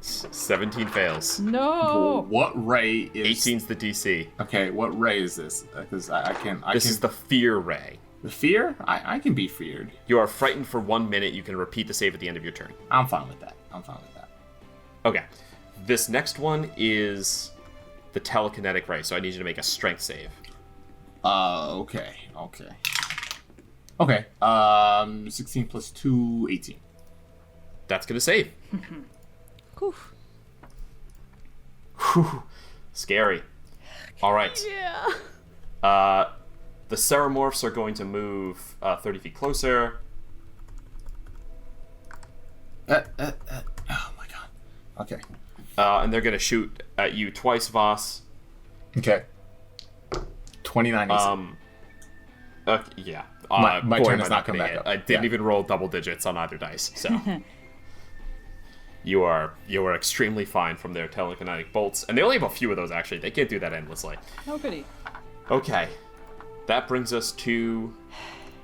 17 fails. No! What ray is... 18's the DC. Okay, what ray is this? Because I can... This is the fear ray. The fear? I can be feared. You are frightened for 1 minute. You can repeat the save at the end of your turn. I'm fine with that. Okay. This next one is the telekinetic ray, so I need you to make a strength save. Okay. Okay, 16 plus 2, 18. That's going to save. Whew. Whew. Scary. All right. Yeah. The Ceramorphs are going to move 30 feet closer. Oh my god. Okay. And they're going to shoot at you twice, Vhas. Okay. 29 AC. Yeah. My boy, turn am has I not come gonna back hit. up. I didn't Yeah. even roll double digits on either dice, so... You are extremely fine from their telekinetic bolts. And they only have a few of those, actually. They can't do that endlessly. Oh, goody. Okay. That brings us to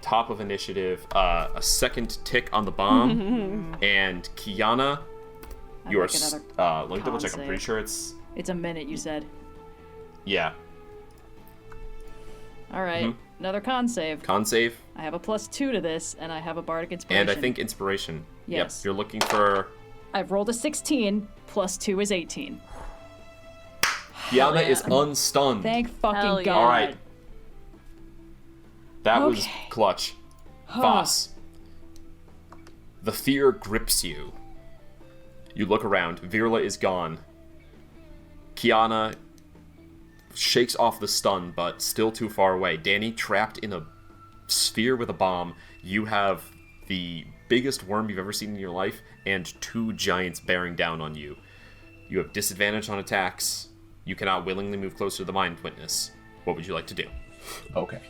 top of initiative. A second tick on the bomb. And Kyana, you are... make another let me double con check. I'm pretty save. sure it's... It's a minute, you said. Yeah. All right. Another con save. Con save. I have a +2 to this, and I have a bardic inspiration. And I think inspiration. Yes. Yep. You're looking for... I've rolled a 16, +2 is 18. Kyana is unstunned. Thank fucking Hell yeah. God. All right. That was Okay. clutch. Vhas. The fear grips you. You look around. Virla is gone. Kyana shakes off the stun, but still too far away. Dani trapped in a sphere with a bomb. You have the biggest worm you've ever seen in your life, and 2 giants bearing down on you. You have disadvantage on attacks. You cannot willingly move closer to the Mind Witness. What would you like to do? Okay.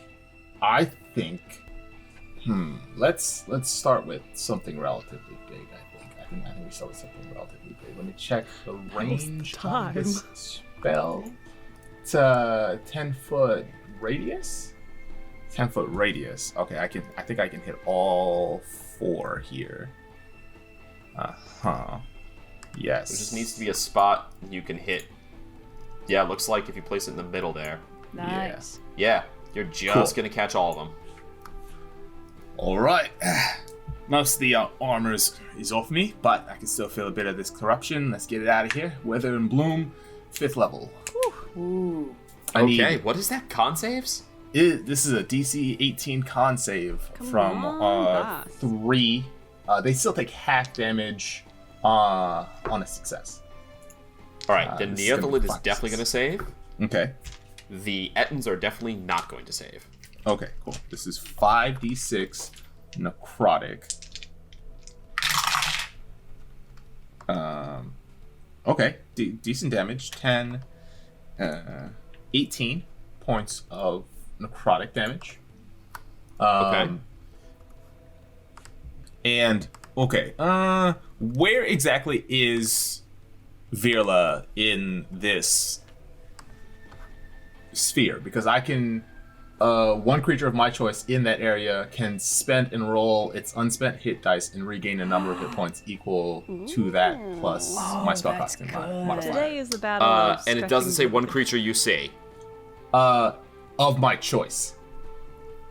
I think... Let's start with something relatively big, I think we start with something relatively big. Let me check the range of this spell. It's a 10-foot radius? 10-foot radius. Okay, I think I can hit all 4 here. Yes. There just needs to be a spot you can hit. Yeah, it looks like if you place it in the middle there. Nice. Yeah, you're just gonna catch all of them. Alright. Most of the armor is off me, but I can still feel a bit of this corruption. Let's get it out of here. Weather and Bloom, 5th level. Ooh. Okay, what is that? Con saves? This is a DC 18 con save from on, Vhas. 3. They still take half damage on a success. Alright, the this is gonna be Neothalid is fun. definitely gonna save. Okay. The Ettins are definitely not going to save. Okay, cool. This is 5d6 necrotic. Okay, decent damage. 10, 18 points of necrotic damage. Okay. And okay, where exactly is Virla in this sphere? Because I can, one creature of my choice in that area can spend and roll its unspent hit dice and regain a number of hit points equal to that plus my spellcasting modifier. Today is the battle of And it doesn't say stretching- one creature you see. Of my choice.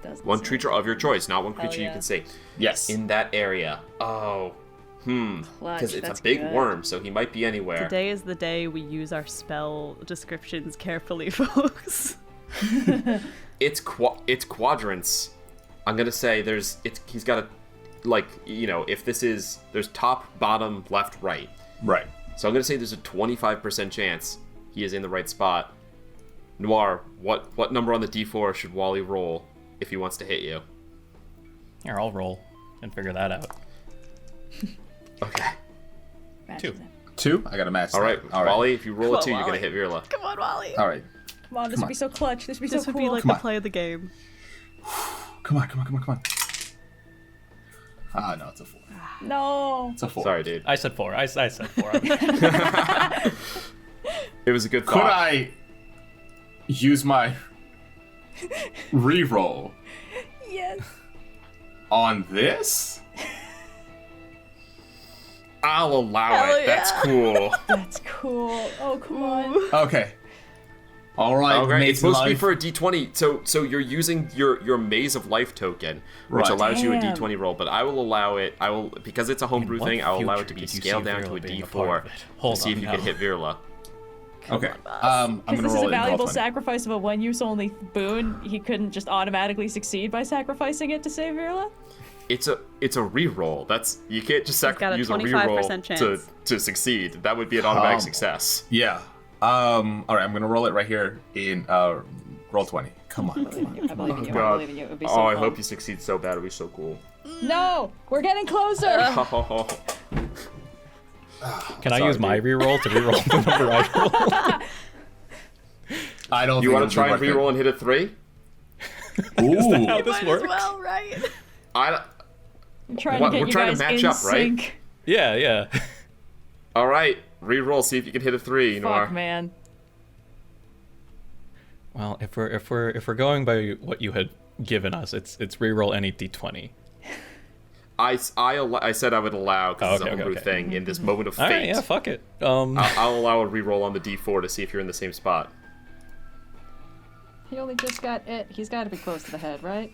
Doesn't One say. creature of your choice, not one creature you yeah. can see. Yes. In that area. Oh. Clutch, Because it's that's a big good. worm, so he might be anywhere. Today is the day we use our spell descriptions carefully, folks. It's quadrants. I'm gonna say he's got a, like, you know, if this is, there's top, bottom, left, right. Right. So I'm gonna say there's a 25% chance he is in the right spot. Noir, what number on the D4 should Wally roll if he wants to hit you? Here, I'll roll and figure that out. Okay. Match 2. them. 2? I gotta match. All right, that. All right. Wally, if you roll Come a on, 2, you're Wally. gonna hit Virla. Come on, Wally. All right. Come on, this would be so clutch. This would be This so would cool. be like Come the on. play of the game. Come on. Ah, no, it's a 4. No. It's a 4. Sorry, dude. I said 4. I said 4. It was a good Could thought. I use my reroll Yes. on this? I'll allow Hell it. That's yeah. cool. That's cool. Oh, come on. Okay. All right. Okay, Maze it's supposed to be life. for a D20. So you're using your Maze of Life token, which Right. allows you a Damn. D20 roll. But I will allow it. I will, because it's a homebrew what thing. I'll allow it future to be did you scaled see down to Virla a being a D4 part of it? Hold to see if on you can now. hit Virla. Okay. I'm Because gonna this is roll a it in valuable Roll20. sacrifice of a one-use only boon. He couldn't just automatically succeed by sacrificing it to save Virla? It's a reroll. That's, you can't just got a use a 25% reroll chance. to succeed. That would be an automatic Um, success. Yeah. All right. I'm gonna roll it right here in roll 20. Come on. I believe in you. I believe in you. I God. believe in you. It would be so Oh, I fun. hope you succeed so bad. It'd be so cool. No! We're getting closer! Can I Sorry, use my dude. reroll to reroll the number I roll? I don't. You think want to it'll try be and worth reroll and hit a 3? it. Ooh. How this Might works? as well, right? I. I'm trying What- to get we're you trying to guys match in up, right? sync. Yeah. All right, reroll. See if you can hit a 3. Noir. Fuck, man. Well, if we're going by what you had given us, it's reroll any D20. I said I would allow, because Okay, it's a homebrew okay. thing in this moment of All fate. right, yeah, fuck it. I'll allow a reroll on the D4 to see if you're in the same spot. He only just got it. He's got to be close to the head, right?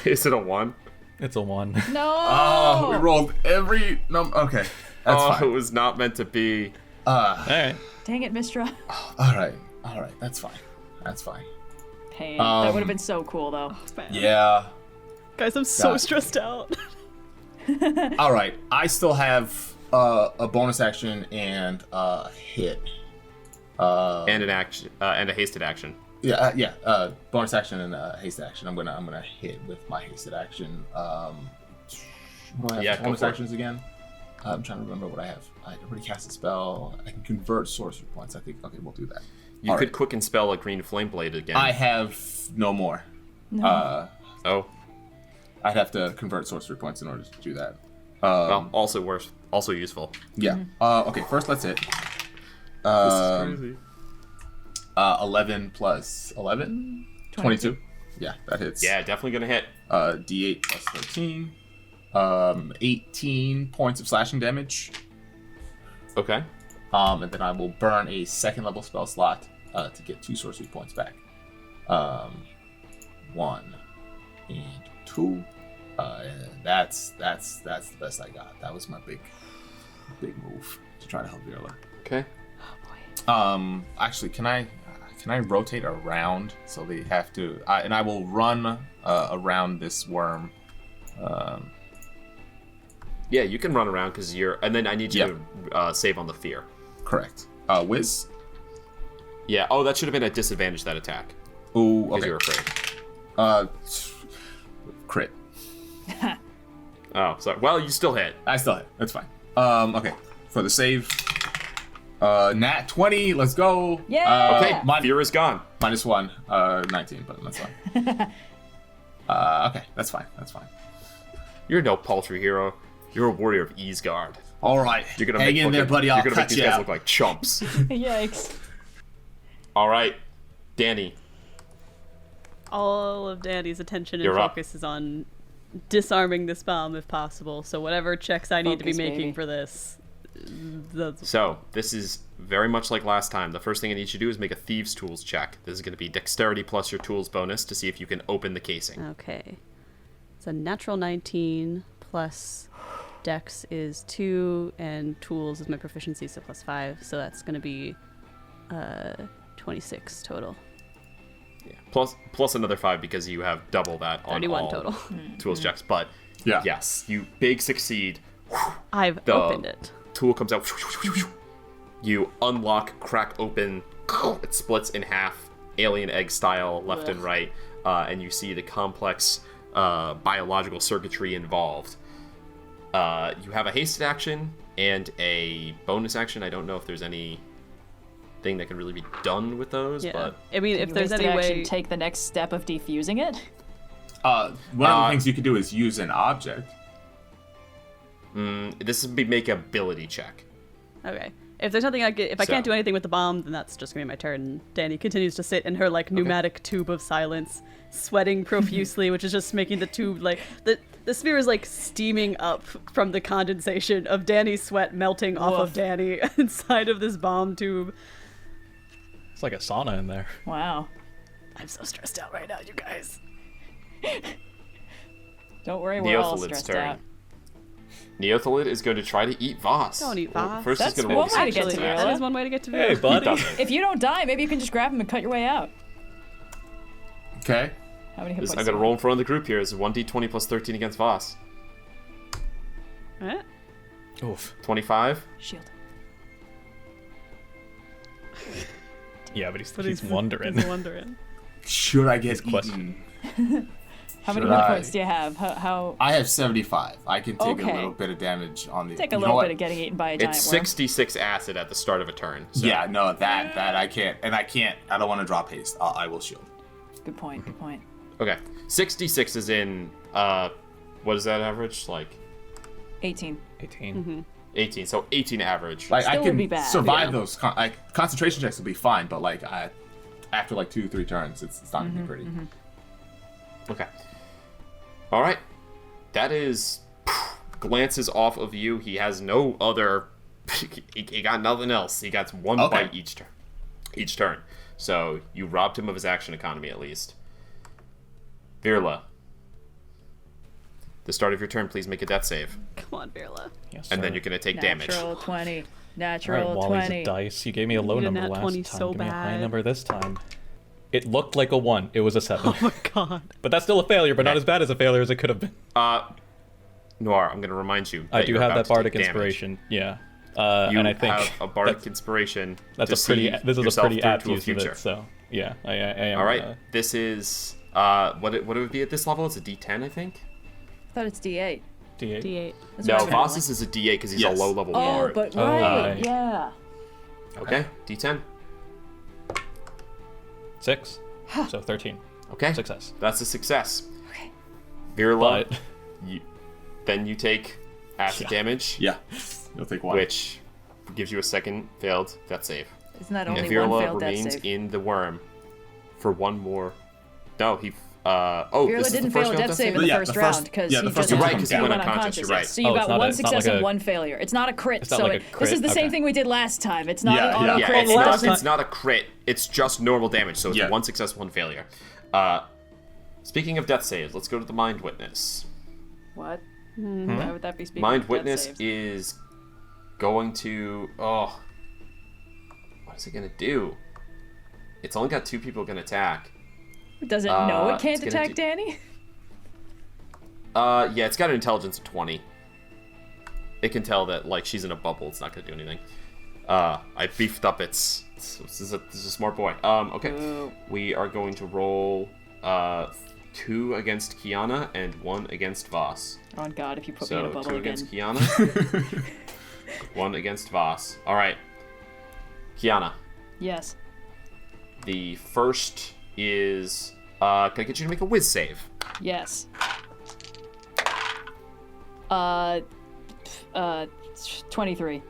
Is it a 1? It's a 1. No! Oh, we rolled every number. Okay, that's Oh, it fine. was not meant to be. All right. Dang it, Mistra. All right, that's fine. That's fine. Pain. That would have been so cool, though. Yeah. Guys, I'm so God. stressed out. All right, I still have a bonus action and a hit. And an action, and a hasted action. Yeah. Bonus action and hasted action. I'm gonna hit with my hasted action. What do I have Yeah, for go bonus for it. actions again? I'm trying to remember what I have. I already cast a spell. I can convert sorcery points. I think. Okay, we'll do that. You All could right. quick and spell a green flame blade again. I have no more. Oh, I'd have to convert sorcery points in order to do that. well, also worse, also useful. Yeah. Okay. First, let's hit. This is crazy. 11 plus 11? 22. Yeah, that hits. Yeah, definitely gonna hit. D8 plus 13. 18 points of slashing damage. Okay. And then I will burn a second level spell slot to get 2 sorcery points back. 1 and 2. And that's the best I got. That was my big move to try to help Virla. Okay. Actually, can I rotate around so they have to? And I will run around this worm. Yeah, you can run around because you're, and then I need you to save on the fear. Correct. Whiz. Yeah. Oh, that should have been a disadvantage, that attack, Ooh, because okay. you're afraid. Crit. Oh, sorry. Well, you still hit. I still hit. That's fine. Okay. For the save. Nat 20. Let's go. Yeah. Okay. Fear is gone. Minus 1. 19, but that's fine. Okay. That's fine. You're no paltry hero. You're a warrior of Easegard. All right. You're gonna hang make in there, fucking- buddy. I'll You're gonna make cut these you guys out. look like chumps. Yikes. All right, Dani. All of Danny's attention and You're up. focus is on disarming this bomb if possible. So whatever checks I need to be Focus, making baby. for this, that's So this is very much like last time. The first thing I need you to do is make a thieves' tools check. This is going to be dexterity plus your tools bonus to see if you can open the casing. okay. It's a natural 19 plus dex is 2 and tools is my proficiency, so plus 5. So that's going to be 26 total. Yeah. Plus another 5 because you have double that on 31 all total. tools checks. But Yeah. yes, you big succeed. I've The opened it. tool comes out. You unlock, crack open. It splits in half, alien egg style, left and right, and you see the complex biological circuitry involved. You have a hasted action and a bonus action. I don't know if there's any thing that can really be done with those, Yeah. but I mean, if You there's wasted any action, way. take the next step of defusing it. One of the things you could do is use an object. this would be make ability check. Okay. If there's nothing if I can't So- do anything with the bomb, then that's just gonna be my turn. And Dani continues to sit in her like pneumatic tube of silence, sweating profusely, which is just making the tube like the sphere is like steaming up from the condensation of Dani's sweat melting off of Woof. Dani inside of this bomb tube. It's like a sauna in there. Wow. I'm so stressed out right now, you guys. Don't worry, we're all Neothalid's stressed turn. out. Neothalid is going to try to eat Vhas. Don't eat Vhas. First, That's he's going to roll one way to get deception to attack. That is one way to get to Hey, me. He buddy. doesn't. If you don't die, maybe you can just grab him and cut your way out. Okay. How many hit I'm points? going do to you roll in have? front of the group here. It's 1d20 plus 13 against Vhas. Eh? Oof. 25. Shield. Yeah, but he's He's wondering. He's wondering. Should I get question. eaten? How many Should hit I? points do you have? How I have 75. I can take Okay. a little bit of damage on the. take a you know little what? bit of getting eaten by a giant It's worm. 66 acid at the start of a turn. So. Yeah, no, that I can't, and I can't. I don't want to drop haste. I will shield. Good point. Good point. Okay. 66 is in, what is that average? Like 18. 18. 18. So 18 average. Like I Still would can be bad. survive Yeah. those. Concentration checks will be fine, but like after like 2-3 turns, it's not gonna be pretty. Okay. All right. That is glances off of you. He has no other. he got nothing else. He got one Okay. bite each turn. So you robbed him of his action economy at least. Virla. The start of your turn, please make a death save, Come on, Virla. Yes, and then sir. you're gonna take damage. Natural 20. All right, Natural Wally's 20. a dice. You gave me a low You did number nat last 20 time. so Give me a high bad. number this time. It looked like a 1. It was a 7. Oh my god. But that's still a failure, but not Okay. as bad as a failure as it could have been. Noir, I'm gonna remind you. I that do you're have about that to take bardic damage. inspiration. Yeah. You and I think have a bardic inspiration. that's to a pretty. see This is a yourself pretty through apt to a use of future. it. So yeah, I am. All right, this is what it would be at this level. It's a D10, I think. I thought it's D8. D8. D8. That's No, what I've been Vhas rolling. is a D8 because he's Yes. a low-level Oh, bard. but Oh, right. right. Yeah. Okay, D10. 6. So 13. Okay, Success. that's a success. Okay. Virla, But then you take acid Yeah. damage, Yeah, you'll take one. which gives you a second failed death save. Isn't that And only one Virla failed death remains save? in the worm for one more. No, he. Oh, Virla this is didn't the first fail a failed death save in Yeah, the the first first- round because yeah, the he first just You're right, 'cause he went unconscious, you're right. So you Oh, it's got not one a- it's not success like and a- one failure. It's not a crit. It's not so like a this crit, is the same okay. thing we did last time. It's not Yeah, an auto yeah. Yeah, crit. it's not a crit. It's just normal damage. So it's Yeah. one success, one failure. Speaking of death saves, let's go to the Mind Witness. What? Why would that be speaking Mind of death Witness saves? is going to. Oh. What is it going to do? It's only got 2 people going to attack. Does it know it can't it's gonna attack Dani? Yeah, it's got an intelligence of 20. It can tell that, like, she's in a bubble. It's not going to do anything. I beefed up its. This is a smart boy. Okay. Ooh. We are going to roll 2 against Kyana and 1 against Vhas. Oh god, if you put me in a So bubble 2 again. against Kyana, 1 against Vhas. All right, Kyana. Yes. The first is. Can I get you to make a whiz save? Yes. 23.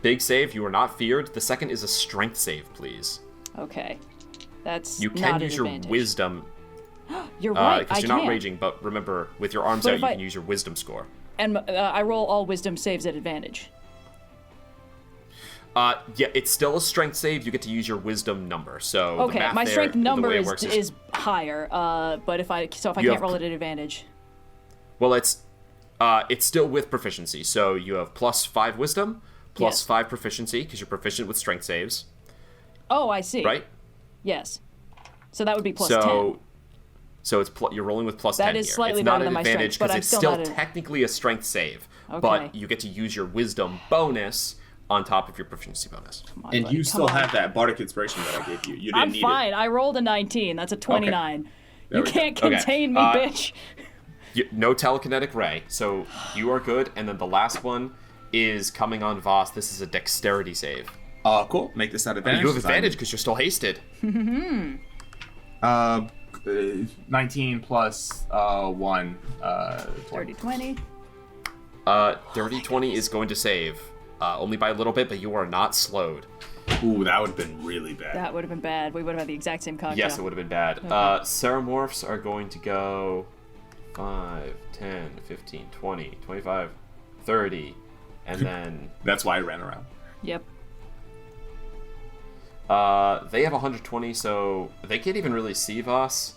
Big save. You are not feared. The second is a strength save, please. Okay. That's You not can an use your advantage. wisdom You're right. because I you're can. not raging. But remember, with your arms But out, if you I- can use your wisdom score. And I roll all wisdom saves at advantage. Yeah, it's still a strength save. You get to use your wisdom number. So the Okay, math my there, strength the number way it is works is higher. But if I You can't have- roll it at advantage. Well, it's still with proficiency. So you have +5 wisdom, plus Yes. 5 proficiency because you're proficient with strength saves, Oh, I see. right? Yes. So that would be plus 10. So it's you're rolling with plus 10 That is here. slightly it's not better an than my advantage strength, but because I'm it's still still not technically a strength save, Okay. but you get to use your wisdom bonus on top of your proficiency bonus. Come on, And buddy, you come still on. have that bardic inspiration that I gave you. You didn't I'm need fine. it. I rolled a 19. That's a 29. There You we go. can't Okay, contain me, bitch. No telekinetic ray, so you are good. And then the last one is coming on Vhas. This is a dexterity save. Cool. Make this at advantage. You have advantage because you're still hasted. 19 plus 1. 30, 20. Dirty 20 is going to save. Only by a little bit, but you are not slowed. Ooh, that would have been really bad. That would have been bad. We would have had the exact same cocktail. Yes, it would have been bad. Okay. Ceramorphs are going to go 5, 10, 15, 20, 25, 30, and then That's why I ran around. Yep. they have 120, so they can't even really see Vhas.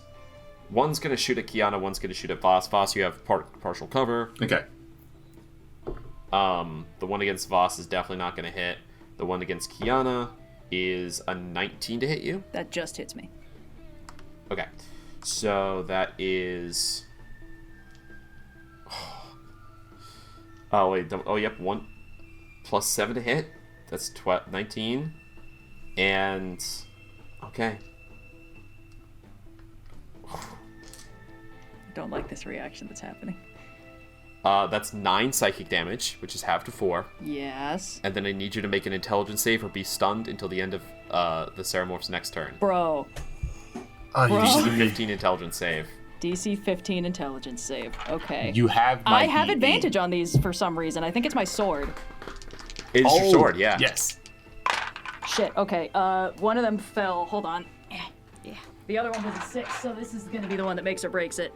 One's going to shoot at Kyana, one's going to shoot at Vhas. Vhas, you have partial cover. Okay. The one against Vhas is definitely not going to hit. The one against Kyana is a 19 to hit you. That just hits me. Okay. So that is... Oh, wait. Oh, yep. 1 plus 7 to hit. That's 19. And... Okay. Don't like this reaction that's happening. That's 9 psychic damage, which is half to 4. Yes. And then I need you to make an intelligence save or be stunned until the end of the Ceramorph's next turn. Bro. You, DC 15 intelligence save. DC 15 intelligence save. Okay. you have my I have EE. advantage on these for some reason. I think it's my sword. It's your sword, yeah. Yes. Shit. Okay. One of them fell. Hold on. Yeah. The other one was a 6, so this is gonna be the one that makes or breaks it.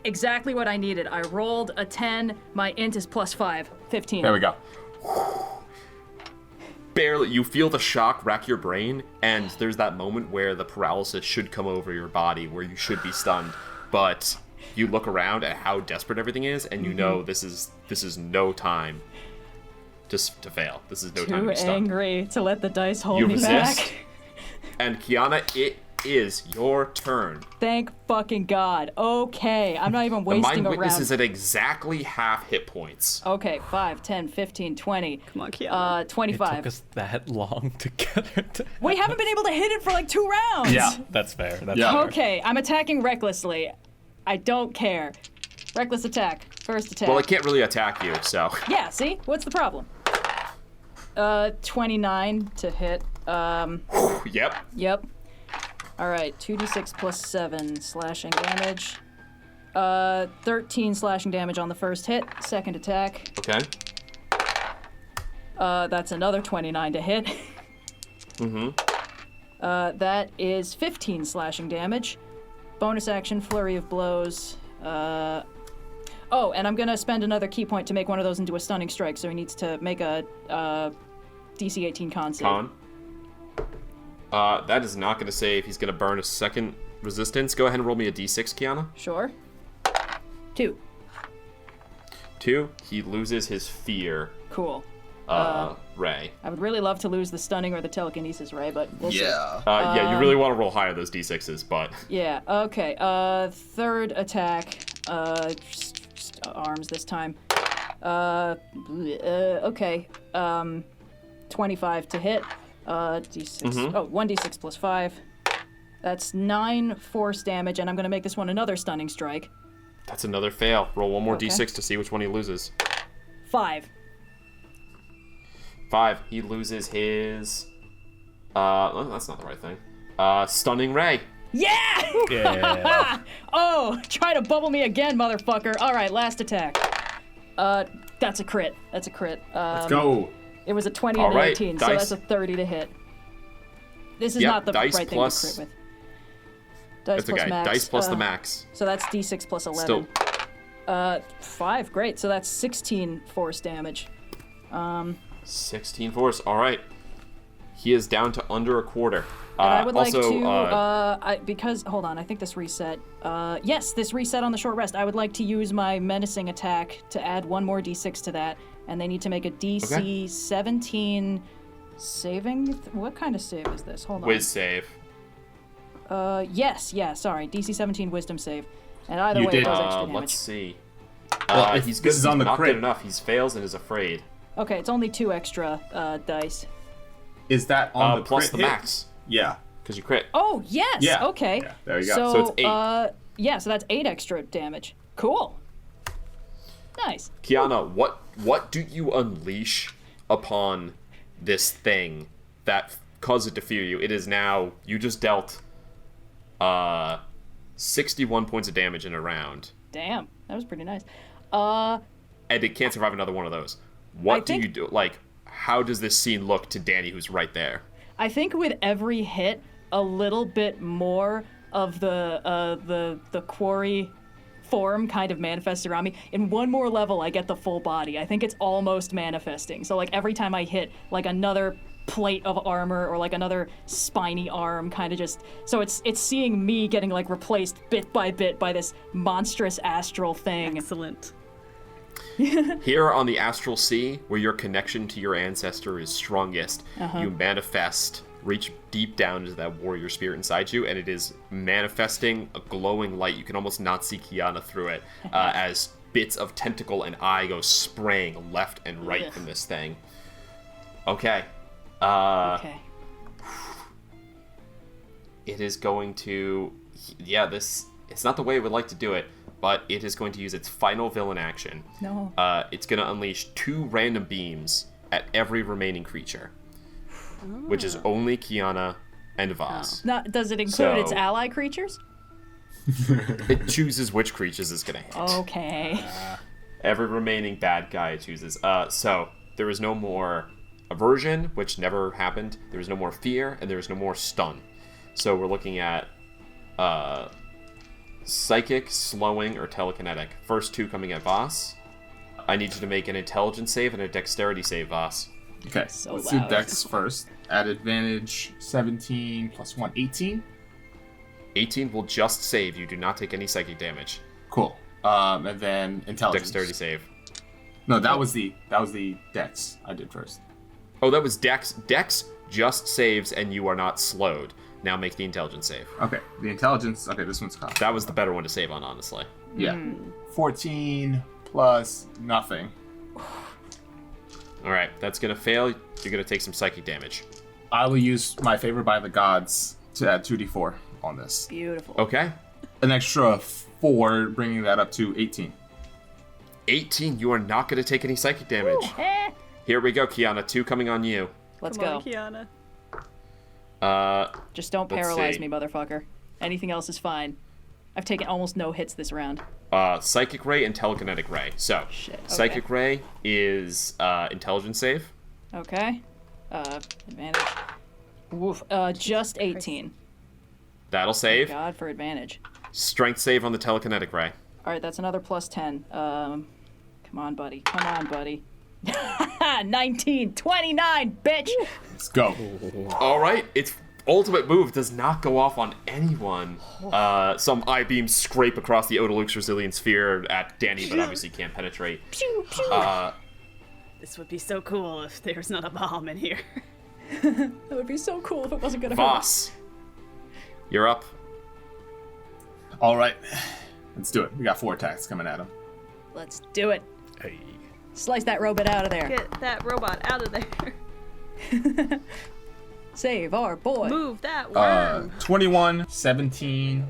Exactly what I needed. I rolled a 10. My int is plus 5. 15. There we go. Barely. You feel the shock rack your brain, and there's that moment where the paralysis should come over your body, where you should be stunned, but you look around at how desperate everything is, and you know this is no time to fail. This is no time to Too be stunned. angry to let the dice hold You me resist, back. and Kyana, it is your turn. Thank fucking God. Okay. I'm not even The wasting Mind a Witness round. is at exactly half hit points. Okay, 5, 10, 15, 20. Come on, Kyana. It 25. took us that long to get her to... We haven't been able to hit it for like 2 rounds. Yeah. That's fair. That's Yeah. fair. Okay, I'm attacking recklessly. I don't care. Reckless attack. First attack. Well, it can't really attack you, so... Yeah, see? What's the problem? 29 to hit. Yep. Yep. Alright, 2d6 plus 7 slashing damage. 13 slashing damage on the first hit. Second attack. Okay. That's another 29 to hit. That is 15 slashing damage. Bonus action, flurry of blows. Oh, and I'm gonna spend another key point to make one of those into a stunning strike, so he needs to make a DC 18 con save. Con. That is not going to save. He's going to burn a second resistance. Go ahead and roll me a d6, Kyana. Sure. 2. 2. He loses his fear, Cool. ray. I would really love to lose the stunning or the telekinesis ray, but we'll see. Yeah, you really want to roll higher those d6s, but... Yeah, okay. Third attack. Just arms this time. Okay. 25 to hit. D6. Oh, 1d6 plus 5. That's 9 force damage, and I'm going to make this one another stunning strike. That's another fail. Roll one more Okay. d6 to see which one he loses. 5. 5. He loses his... oh, that's not the right thing. Stunning ray. Yeah! Yeah. Oh, try to bubble me again, motherfucker. All right, last attack. That's a crit. That's a crit. Let's go. It was a 20 All and an right, 18, so dice. that's a 30 to hit. This is Yep, not the dice right plus- thing to crit with. Dice That's plus okay. max. Dice plus the max. So that's d6 plus 11. Still... 5, great. So that's 16 force damage. 16 force. All right. He is down to under a quarter. And I would also, like to, because, hold on, I think this reset. Yes, this reset on the short rest. I would like to use my menacing attack to add 1 more d6 to that, and they need to make a DC Okay. 17 saving. What kind of save is this? Hold on. Whiz save. Yes, sorry. DC 17 wisdom save. And either You way, did. it does extra damage. Let's see. Well, He's good. this is on the not crit. good enough. He fails and is afraid. Okay, it's only 2 extra dice. Is that on the Plus crit the hit? max, Yeah. because you crit. Oh, yes! Yeah. Okay. Yeah, there you go. So, So it's 8. So that's 8 extra damage. Cool. Nice. Kyana, what do you unleash upon this thing that caused it to fear you? It is now, you just dealt 61 points of damage in a round, Damn, that was pretty nice. and it can't survive another one of those. What do think- you do? Like, how does this scene look to Dani, who's right there? I think with every hit, a little bit more of the quarry form kind of manifests around me. In one more level, I get the full body. I think it's almost manifesting. So like every time I hit, like another plate of armor or like another spiny arm kind of just, so it's seeing me getting like replaced bit by bit by this monstrous astral thing. Excellent. Here on the Astral Sea, where your connection to your ancestor is strongest, you manifest, reach deep down into that warrior spirit inside you, and it is manifesting a glowing light. You can almost not see Kyana through it, as bits of tentacle and eye go spraying left and right from this thing. Okay. Okay. It is going to... Yeah, it's not the way it would like to do it, but it is going to use its final villain action. No. It's going to unleash 2 random beams at every remaining creature, which is only Kyana and Vhas. Not, does it include its So- ally creatures? It chooses which creatures it's going to hit. Okay. Every remaining bad guy it chooses. So there is no more aversion, which never happened. There is no more fear, and there is no more stun. So we're looking at psychic, slowing, or telekinetic. First 2 coming at Vhas. I need you to make an intelligence save and a dexterity save, Vhas. Okay, So let's loud. do Dex first. At advantage, 17 plus 1, 18. 18 will just save. You do not take any psychic damage. Cool. And then intelligence. Dexterity save. No, that was the Dex I did first. Oh, that was Dex. Dex just saves, and you are not slowed. Now make the intelligence save. Okay, the intelligence. Okay, this one's cocked. That was the better one to save on, honestly. Yeah. 14 plus nothing. All right, that's gonna fail. You're gonna take some psychic damage. I will use my favor by the gods to add 2d4 on this. Beautiful. Okay. An extra 4, bringing that up to 18. 18. You are not gonna take any psychic damage. Here we go, Kyana. 2 coming on you. Let's Come go. on, Kyana. Just don't Let's paralyze see. me, motherfucker. Anything else is fine. I've taken almost no hits this round. Psychic Ray and Telekinetic Ray. So, Shit, okay. Psychic Ray is intelligence save. Okay. Advantage. Woof. Just 18. That'll save. God for advantage. Strength save on the Telekinetic Ray. All right, that's another plus 10. Come on, buddy. Come on, buddy. 19, 29, bitch. Let's go. All right, its ultimate move does not go off on anyone. Some eye beams scrape across the Odaluk's Resilient Sphere at Dani, but obviously can't penetrate. This would be so cool if there's not a bomb in here. That would be so cool if it wasn't gonna hurt. Vhas, you're up. All right, let's do it. We got 4 attacks coming at him. Let's do it. Hey. Slice that robot out of there. Get that robot out of there. Save our boy. Move that worm. 21, 17.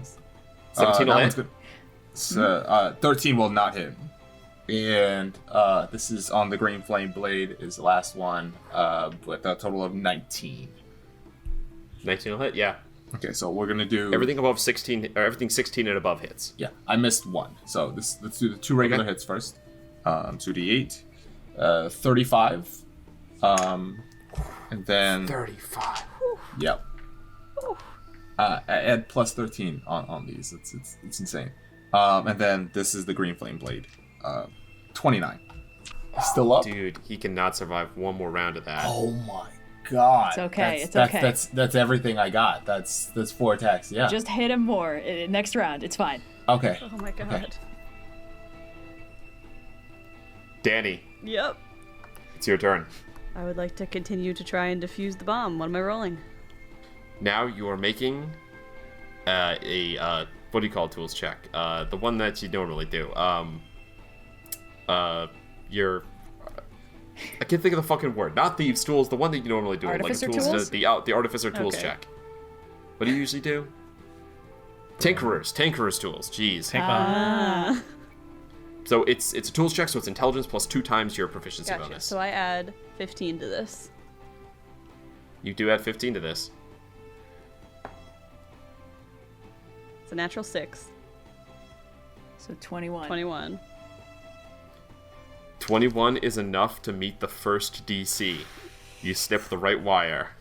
17 will that hit. one's good. So, 13 will not hit. And this is on the green flame blade is the last one with a total of 19. 19 will hit, yeah. Okay, so we're gonna do Everything above 16, or everything 16 and above hits. Yeah, I missed 1. So let's do the 2 regular Okay. hits first. 2d8, 35, and then 35. yep. Add plus 13 on these. It's insane. And then this is the green flame blade. 29. Still up? Dude, he cannot survive one more round of that. Oh my god. It's okay, That's, it's that's, okay. That's everything I got. That's 4 attacks. Yeah. Just hit him more. Next round, it's fine. okay. Oh my god. Okay. Dani, Yep. it's your turn. I would like to continue to try and defuse the bomb. What am I rolling? Now you are making what do you call tools check? The one that you normally do. Your I can't think of the fucking word. Not thieves' tools. The one that you normally do. Artificer like tools? The artificer tools Okay. check. What do you usually do? Tinkerer's tools. Jeez. So it's a tools check, so it's intelligence plus 2 times your proficiency Gotcha. bonus. So I add 15 to this. You do add 15 to this. It's a natural 6. So 21. 21. 21 is enough to meet the first DC. You snip the right wire.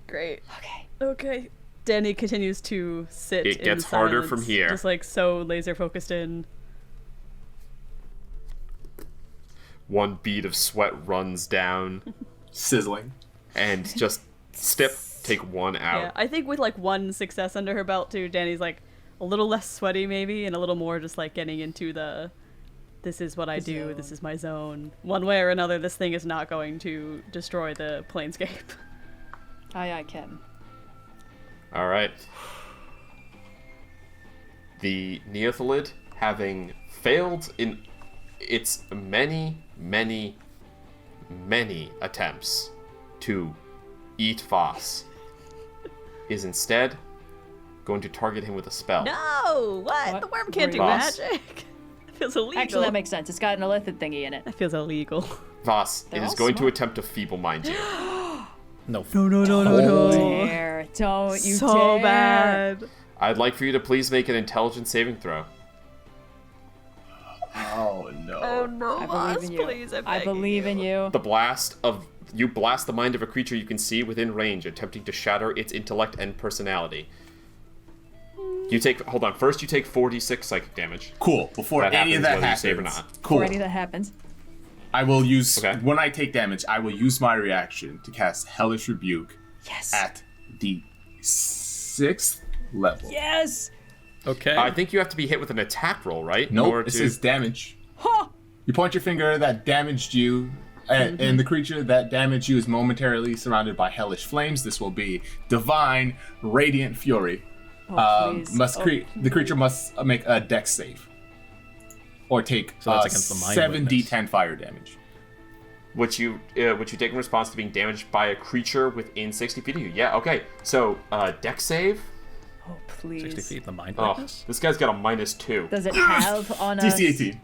Great. Okay. Okay. Dani continues to sit It in gets harder silence, from here. Just like so laser focused in. One bead of sweat runs down, Sizzling. and just take 1 out. Yeah, I think with like 1 success under her belt too, Dani's like a little less sweaty maybe, and a little more just like getting into the this is what I do, zone. this is my zone. One way or another, this thing is not going to destroy the planescape. Aye, Captain. All right. The Neothalid, having failed in its many attempts to eat Vhas, is instead going to target him with a spell. No! What? What? The worm can't do Vhas. magic. That feels illegal. Actually, that makes sense. It's got an illithid thingy in it. That feels illegal. Vhas, it They're is all going to smart. attempt to feeble mind you. No. No. Dare. Don't you So dare. bad. I'd like for you to please make an intelligence saving throw. Oh no. Oh no, I Vhas, believe in you. please, I believe in you. You blast the mind of a creature you can see within range, attempting to shatter its intellect and personality. Hold on, first you take 4d6 psychic damage. Cool. Before That any of happens that whether you happens. save or not. Cool. Before any of that happens. I will use Okay. when I take damage. I will use my reaction to cast Hellish Rebuke Yes. at the 6th level. Yes. Okay. I think you have to be hit with an attack roll, right? In Nope. order It to- says damage. Huh. You point your finger that damaged you, and the creature that damaged you is momentarily surrounded by hellish flames. This will be Divine Radiant Fury. Oh, please. The creature must make a dex save, or take So that's against the mind 7d10 fire damage. which you take in response to being damaged by a creature within 60 feet of you. Yeah, okay. So, dex save? Oh, please. 60 feet, the mind Oh, weakness? this guy's got a -2. Does it have on us? DC 18.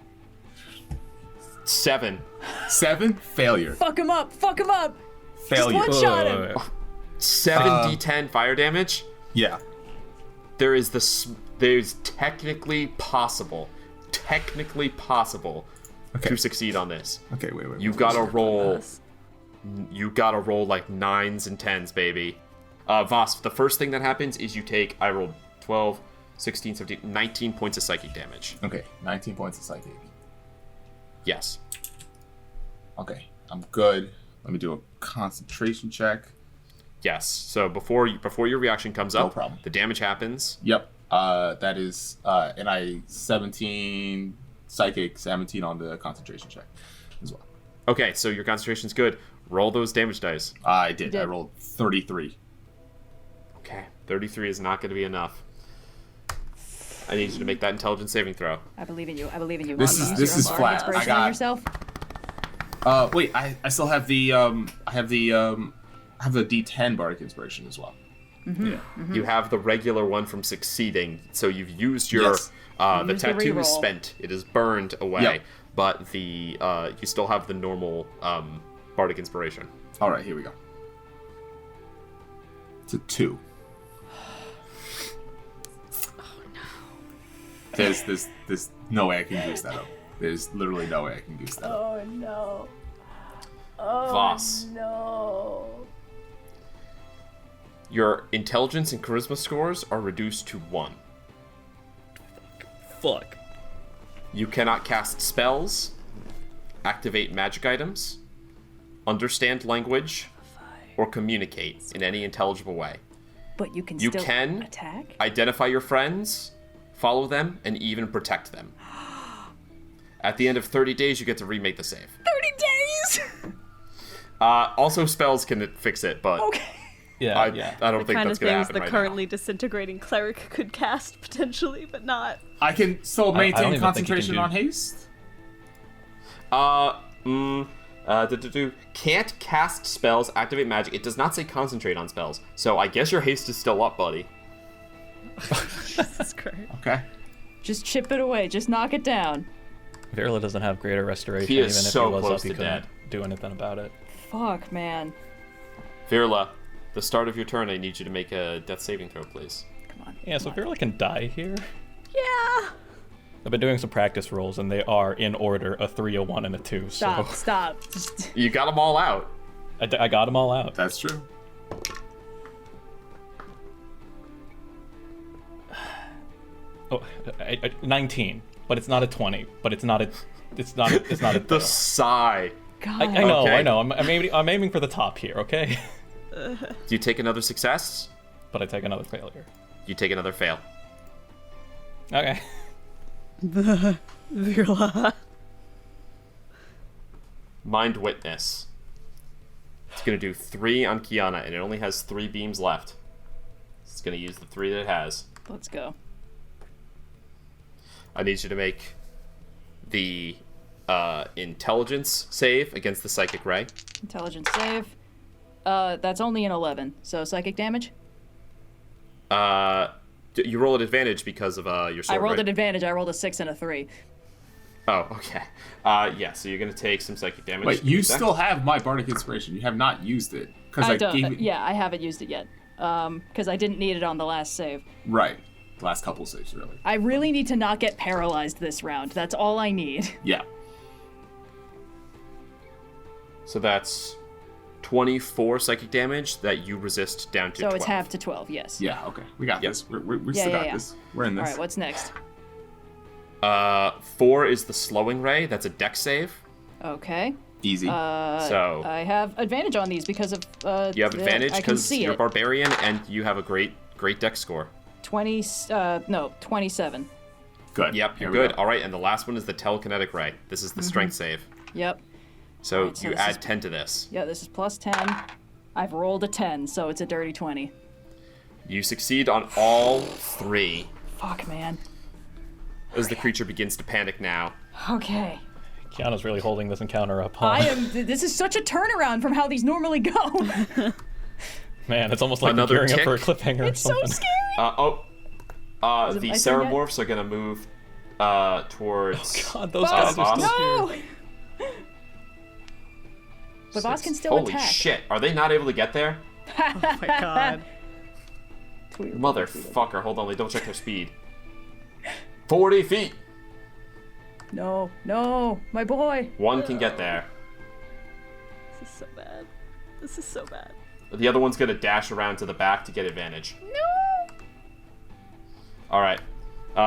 7. 7 failure. Fuck him up. Fuck him up. Failure. One shot him. 7d10 fire damage? Yeah. There's technically possible Okay. to succeed on this. Okay. Wait. You gotta roll like 9s and 10s, baby. Vhas, the first thing that happens is I rolled 12, 16, 17, 19 points of psychic damage. Okay. 19 points of psychic. Yes. Okay. I'm good. Let me do a concentration check. Yes. So before your reaction comes up, No problem. the damage happens. Yep. That is, and I 17 psychic, 17 on the concentration check as well. Okay, so your concentration's good. Roll those damage dice. I did. did. I rolled 33. Okay, 33 is not going to be enough. I need you to make that intelligence saving throw. I believe in you. I believe in you. This Use is- your this is own flat. inspiration I on got- yourself. Wait, I still have the I have the D10 bardic inspiration as well. Yeah. You have the regular one from succeeding, so you've used your Yes. the Use the tattoo is reroll. spent. It is burned away, Yep. but the you still have the normal bardic inspiration. All right, here we go. It's a 2. There's no way I can goose that up. There's literally no way I can goose that up. Oh no. Vhas, No. your intelligence and charisma scores are reduced to 1. Fuck. You cannot cast spells, activate magic items, understand language, or communicate in any intelligible way. But you can You still can attack? identify your friends, follow them, and even protect them. At the end of 30 days, you get to remake the save. 30 days! Also, spells can fix it, but Okay. Yeah, yeah. I don't The think kind that's of going to things happen the right currently disintegrating cleric could cast potentially, but not. I can still I don't maintain even think you can concentration do- on haste. Can't cast spells, activate magic. It does not say concentrate on spells. So I guess your haste is still up, buddy. Jesus Christ. Okay. Just chip it away. Just knock it down. Virla doesn't have greater restoration, He is even if so he was close up, he to couldn't dead. do anything about it. Fuck, man. Virla, the start of your turn, I need you to make a death saving throw, please. Come on. Yeah, so Virla can die here. Yeah. I've been doing some practice rolls, and they are in order: a 3, a 1, and a 2. Stop. So Stop. Just... You got them all out. I got them all out. That's true. Oh, 19, but it's not a 20. But it's not a. It's not. It's not a. The sigh. God. I know. Okay. I know. I'm aiming for the top here. Okay. Do you take another success? But I take another failure. You take another fail. Okay. Virla. Mind Witness. It's going to do 3 on Kyana, and it only has 3 beams left. It's going to use the 3 that it has. Let's go. I need you to make the intelligence save against the psychic ray. Intelligence save. That's only an 11. So psychic damage? You roll at advantage because of your sword, I rolled right? an advantage. I rolled a 6 and a 3. Oh, okay. Yeah, so you're going to take some psychic damage. Wait, you Zach? still have my bardic inspiration. You have not used it because I don't. gave it. Yeah, I haven't used it yet. Because I didn't need it on the last save. Right. Last couple saves, really. I really need to not get paralyzed this round. That's all I need. Yeah. So that's 24 psychic damage that you resist down to So 12. it's half to 12, yes. Yeah. Okay. We got Yep. this. We Yeah, still yeah, got yeah. this. We're in this. Alright, what's next? 4 is the slowing ray. That's a dex save. Okay. Easy. So I have advantage on these because of you have advantage I can because see you're a it. barbarian and you have a great dex score. 27. Good. Yep, Here you're we good. go. All right, and the last one is the telekinetic ray. This is the strength save. Yep. So Alright, so you this add is- 10 to this. Yeah, this is plus 10. I've rolled a 10, so it's a dirty 20. You succeed on all 3 Fuck, man. as the creature begins to panic now. Okay. Kiana's really holding this encounter up, huh? I am. This is such a turnaround from how these normally go. Man, it's almost like Another gearing up for a tick. cliffhanger It's or so something. scary. The my turn yet? Ceramorphs are going to move towards... God, those guys are Vhas. still here. No. But Vhas can still Holy attack. shit, are they not able to get there? Oh my god. Motherfucker, hold on, let me double check their speed. 40 feet! No, my boy. 1 can get there. This is so bad. This is so bad. The other one's gonna dash around to the back to get advantage. No. Alright.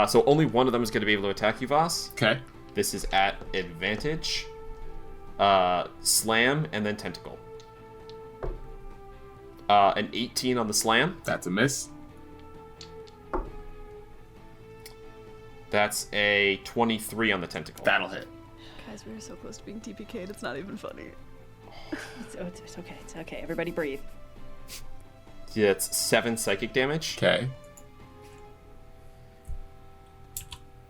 So only one of them is gonna be able to attack you, Vhas. Okay. This is at advantage. Slam, and then tentacle. An 18 on the slam. That's a miss. That's a 23 on the tentacle. That'll hit. Guys, we were so close to being TPK'd, it's not even funny. It's okay. It's okay. Everybody breathe. Yeah, it's 7 psychic damage. Okay.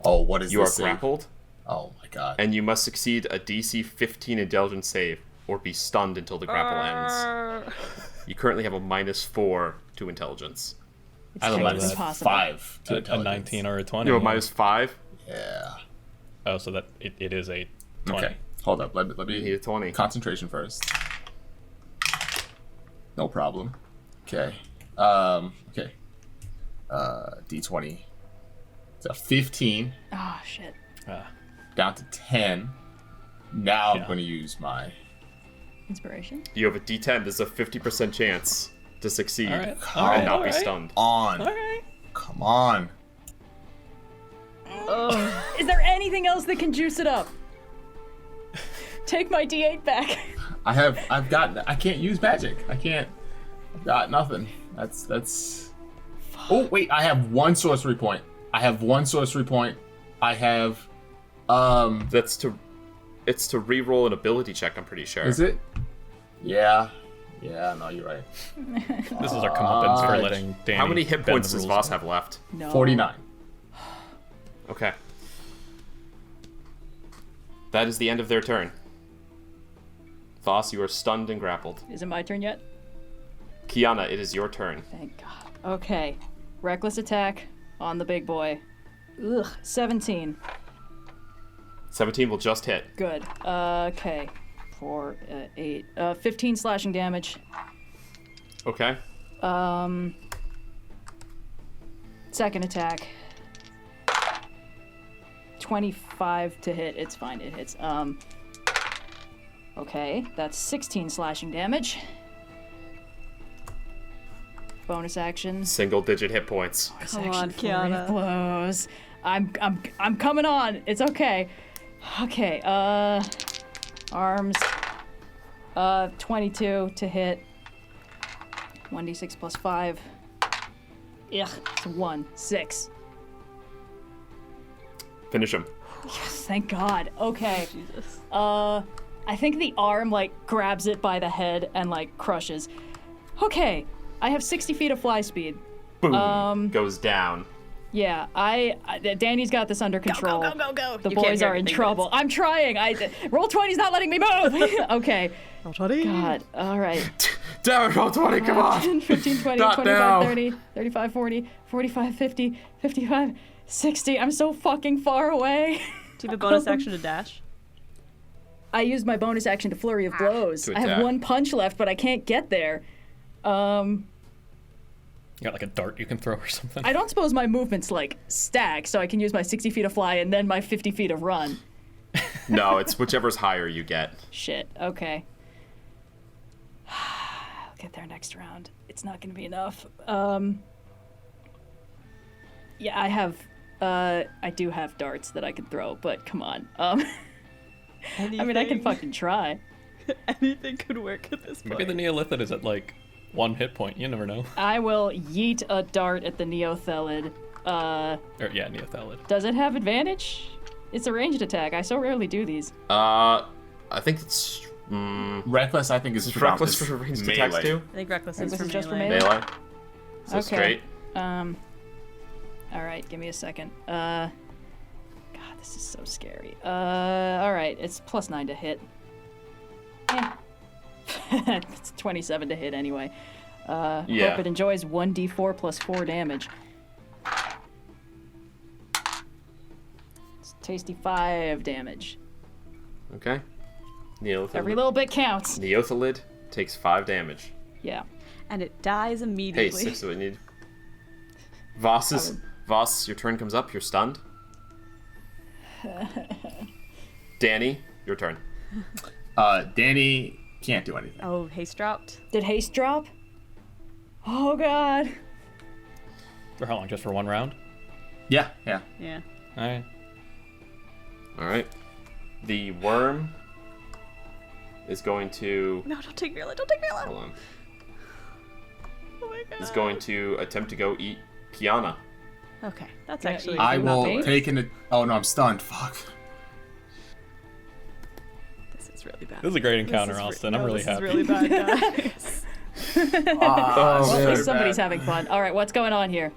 Oh, what is You are this save? grappled, Oh my god. and you must succeed a DC 15 intelligence save, or be stunned until the grapple ends. You currently have a -4 to intelligence. It's I have a technically minus possible. 5 to A intelligence. 19 or a 20. You have a -5. Yeah. Oh, so that it is a 20. Okay. Hold up. Let You need me a 20. concentration first. No problem. Okay. Okay. D20. It's a 15 Oh shit. down to 10. Now Yeah. I'm going to use my. Inspiration. You have a D10. There's a 50% chance to succeed All right. and All right. not All be right. stunned. On. All right. Come on. Is there anything else that can juice it up? Take my D8 back. I can't use magic. I've got nothing. That's. Oh, wait, I have 1 sorcery point. I have. It's to re-roll an ability check, I'm pretty sure. Is it? Yeah. Yeah, no, you're right. This is our comeuppance for letting Dani. How many hit bend points the does rules. Vhas have left? No. 49. Okay. That is the end of their turn. Vhas, you are stunned and grappled. Is it my turn yet? Kyana, it is your turn. Thank God. Okay. Reckless attack on the big boy. Ugh. 17. 17 will just hit. Good. Okay. 4, 8. 15 slashing damage. Okay. Second attack. 25 to hit. It's fine. It hits. Okay. That's 16 slashing damage. Bonus action. Single-digit hit points. Come on, Kyana. Blows. I'm coming on. It's okay. Okay. Arms. 22 to hit. 1d6 plus 5. Ugh. It's 1. 6. Finish him. Yes, thank God. Okay. Jesus. I think the arm, like, grabs it by the head and, like, crushes. Okay. I have 60 feet of fly speed. Boom. Goes down. Yeah, Dani's got this under control. Go. The You can't boys hear are in anything, trouble. but I'm trying. Roll 20's not letting me move. Okay. Roll 20. God. All right. Damn it, roll 20, come on! 10, 15, 20, Not 25, now. 30, 35, 40, 45, 50, 55, 60. I'm so fucking far away. Do you have a bonus action to dash? I used my bonus action to flurry of blows. To I have attack. 1 punch left, but I can't get there. You got like a dart you can throw or something? I don't suppose my movement's like stacked, so I can use my 60 feet of fly and then my 50 feet of run. No, it's whichever's higher you get. Shit. Okay. I'll get there next round. It's not gonna be enough. Yeah, I do have darts that I can throw, but come on. I mean, I can fucking try. Anything could work at this point. Maybe the Neolithid is at like 1 hit point. You never know. I will yeet a dart at the Neothelid. Or yeah, Neothelid. Does it have advantage? It's a ranged attack. I so rarely do these. I think it's Reckless, I think, is reckless for ranged attacks melee. too. I think reckless is Reckless for is just for melee. melee? Melee. So Okay. straight. All right, give me a second. God, this is so scary. All right, it's +9 to hit. It's 27 to hit anyway. Yeah. Hope it enjoys 1d4 plus 4 damage. It's tasty 5 damage. Okay. Neothelid. Every little bit counts. Neothelid takes 5 damage. Yeah. And it dies Hey, immediately. 6 of it need. Vhas, your turn comes up. You're stunned. Dani, your turn. Dani can't do anything. Oh, haste dropped. Did haste drop? Oh god. For how long? Just for 1 round? Yeah. Yeah. Alright. All right. The worm is going to. No, don't take me alive. Don't take me alive. Hold on. Oh my god. Is going to attempt to go eat Kyana. Okay, that's Yeah, actually. I Not will me? take an. Oh no, I'm stunned. Fuck. This is really bad. This is a great encounter, This is Austin. no, I'm really this happy. is really bad, guys. Well, at so least somebody's bad. having fun. All right, what's going on here?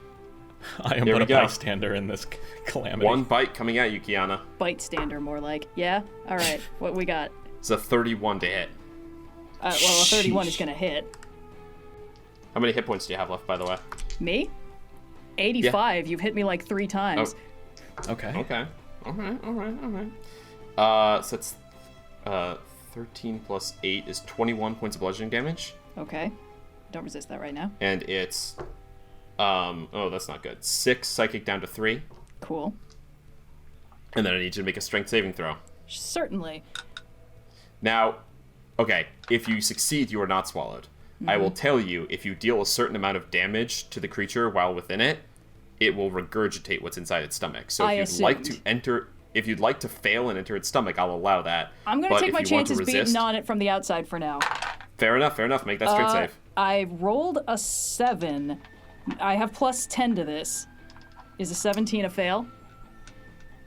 I am Here but we a go. bystander in this calamity. 1 bite coming at you, Kyana. Bite stander, more like. Yeah. All right. What we got? It's a 31 to hit. Well, a 31 is Sheesh. gonna hit. How many hit points do you have left, by the way? Me? 85. You've hit me like 3 times. Okay. Okay. All right. So it's 13 plus 8 is 21 points of bludgeoning damage, Okay. Don't resist that right now. and it's oh, that's not good. 6 psychic down to 3, Cool. and then I need you to make a strength saving throw. Certainly. Now, okay, if you succeed, you are not swallowed. I will tell you, if you deal a certain amount of damage to the creature while within it, it will regurgitate what's inside its stomach. So I if you'd like to assumed. enter, if you'd like to fail and enter its stomach, I'll allow that. I'm gonna But take if my you want to chances beating resist- on it from the outside for now. Fair enough. Make that strength save. I rolled a 7. I have +10 to this. Is a 17 a fail?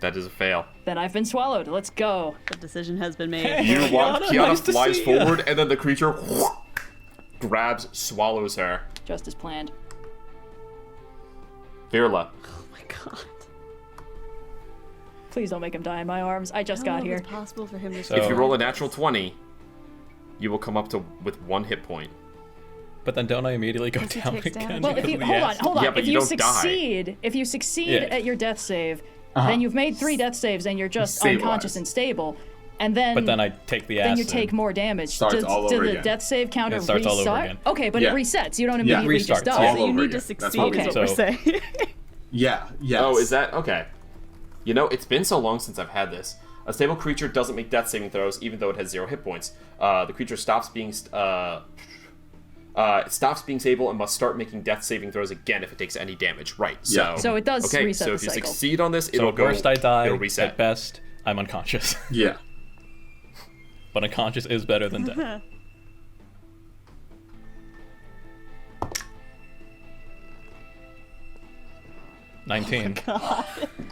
That is a fail. Then I've been swallowed. Let's go. The decision has been made. You watch Kyana, Kyana nice to flies see ya. forward, and then the creature grabs, swallows her. Just as planned. Virla. Oh my god. Please don't make him die in my arms. I just got here. It's possible for him to. So- If you roll a natural 20, you will come up to with 1 hit point. But then don't I immediately go He down takes again? damage. Well, if because you of the hold on, acid? hold on. Yeah, but if you you don't die. succeed Yeah. at your death save, then you've made 3 death saves and you're just Stabilized. unconscious and stable. And then But then I take the acid. then you take more damage. Starts all over does the again. death save counter It starts restart? all over again. Okay, but Yeah. it resets. You don't Yeah. immediately just Restarts, die. yeah. So you over need again. to That's succeed, what is we what do. we're So- saying. Yeah, yes. Oh, is that okay? You know, it's been so long since I've had this. A stable creature doesn't make death saving throws, even though it has 0 hit points. The creature stops being stable and must start making death saving throws again if it takes any damage. Right. So, Yeah. So it does okay, reset so the if you cycle. succeed on this, So it'll at go. worst I die. It'll reset. At best, I'm unconscious. Yeah. But unconscious is better than dead. Oh 19.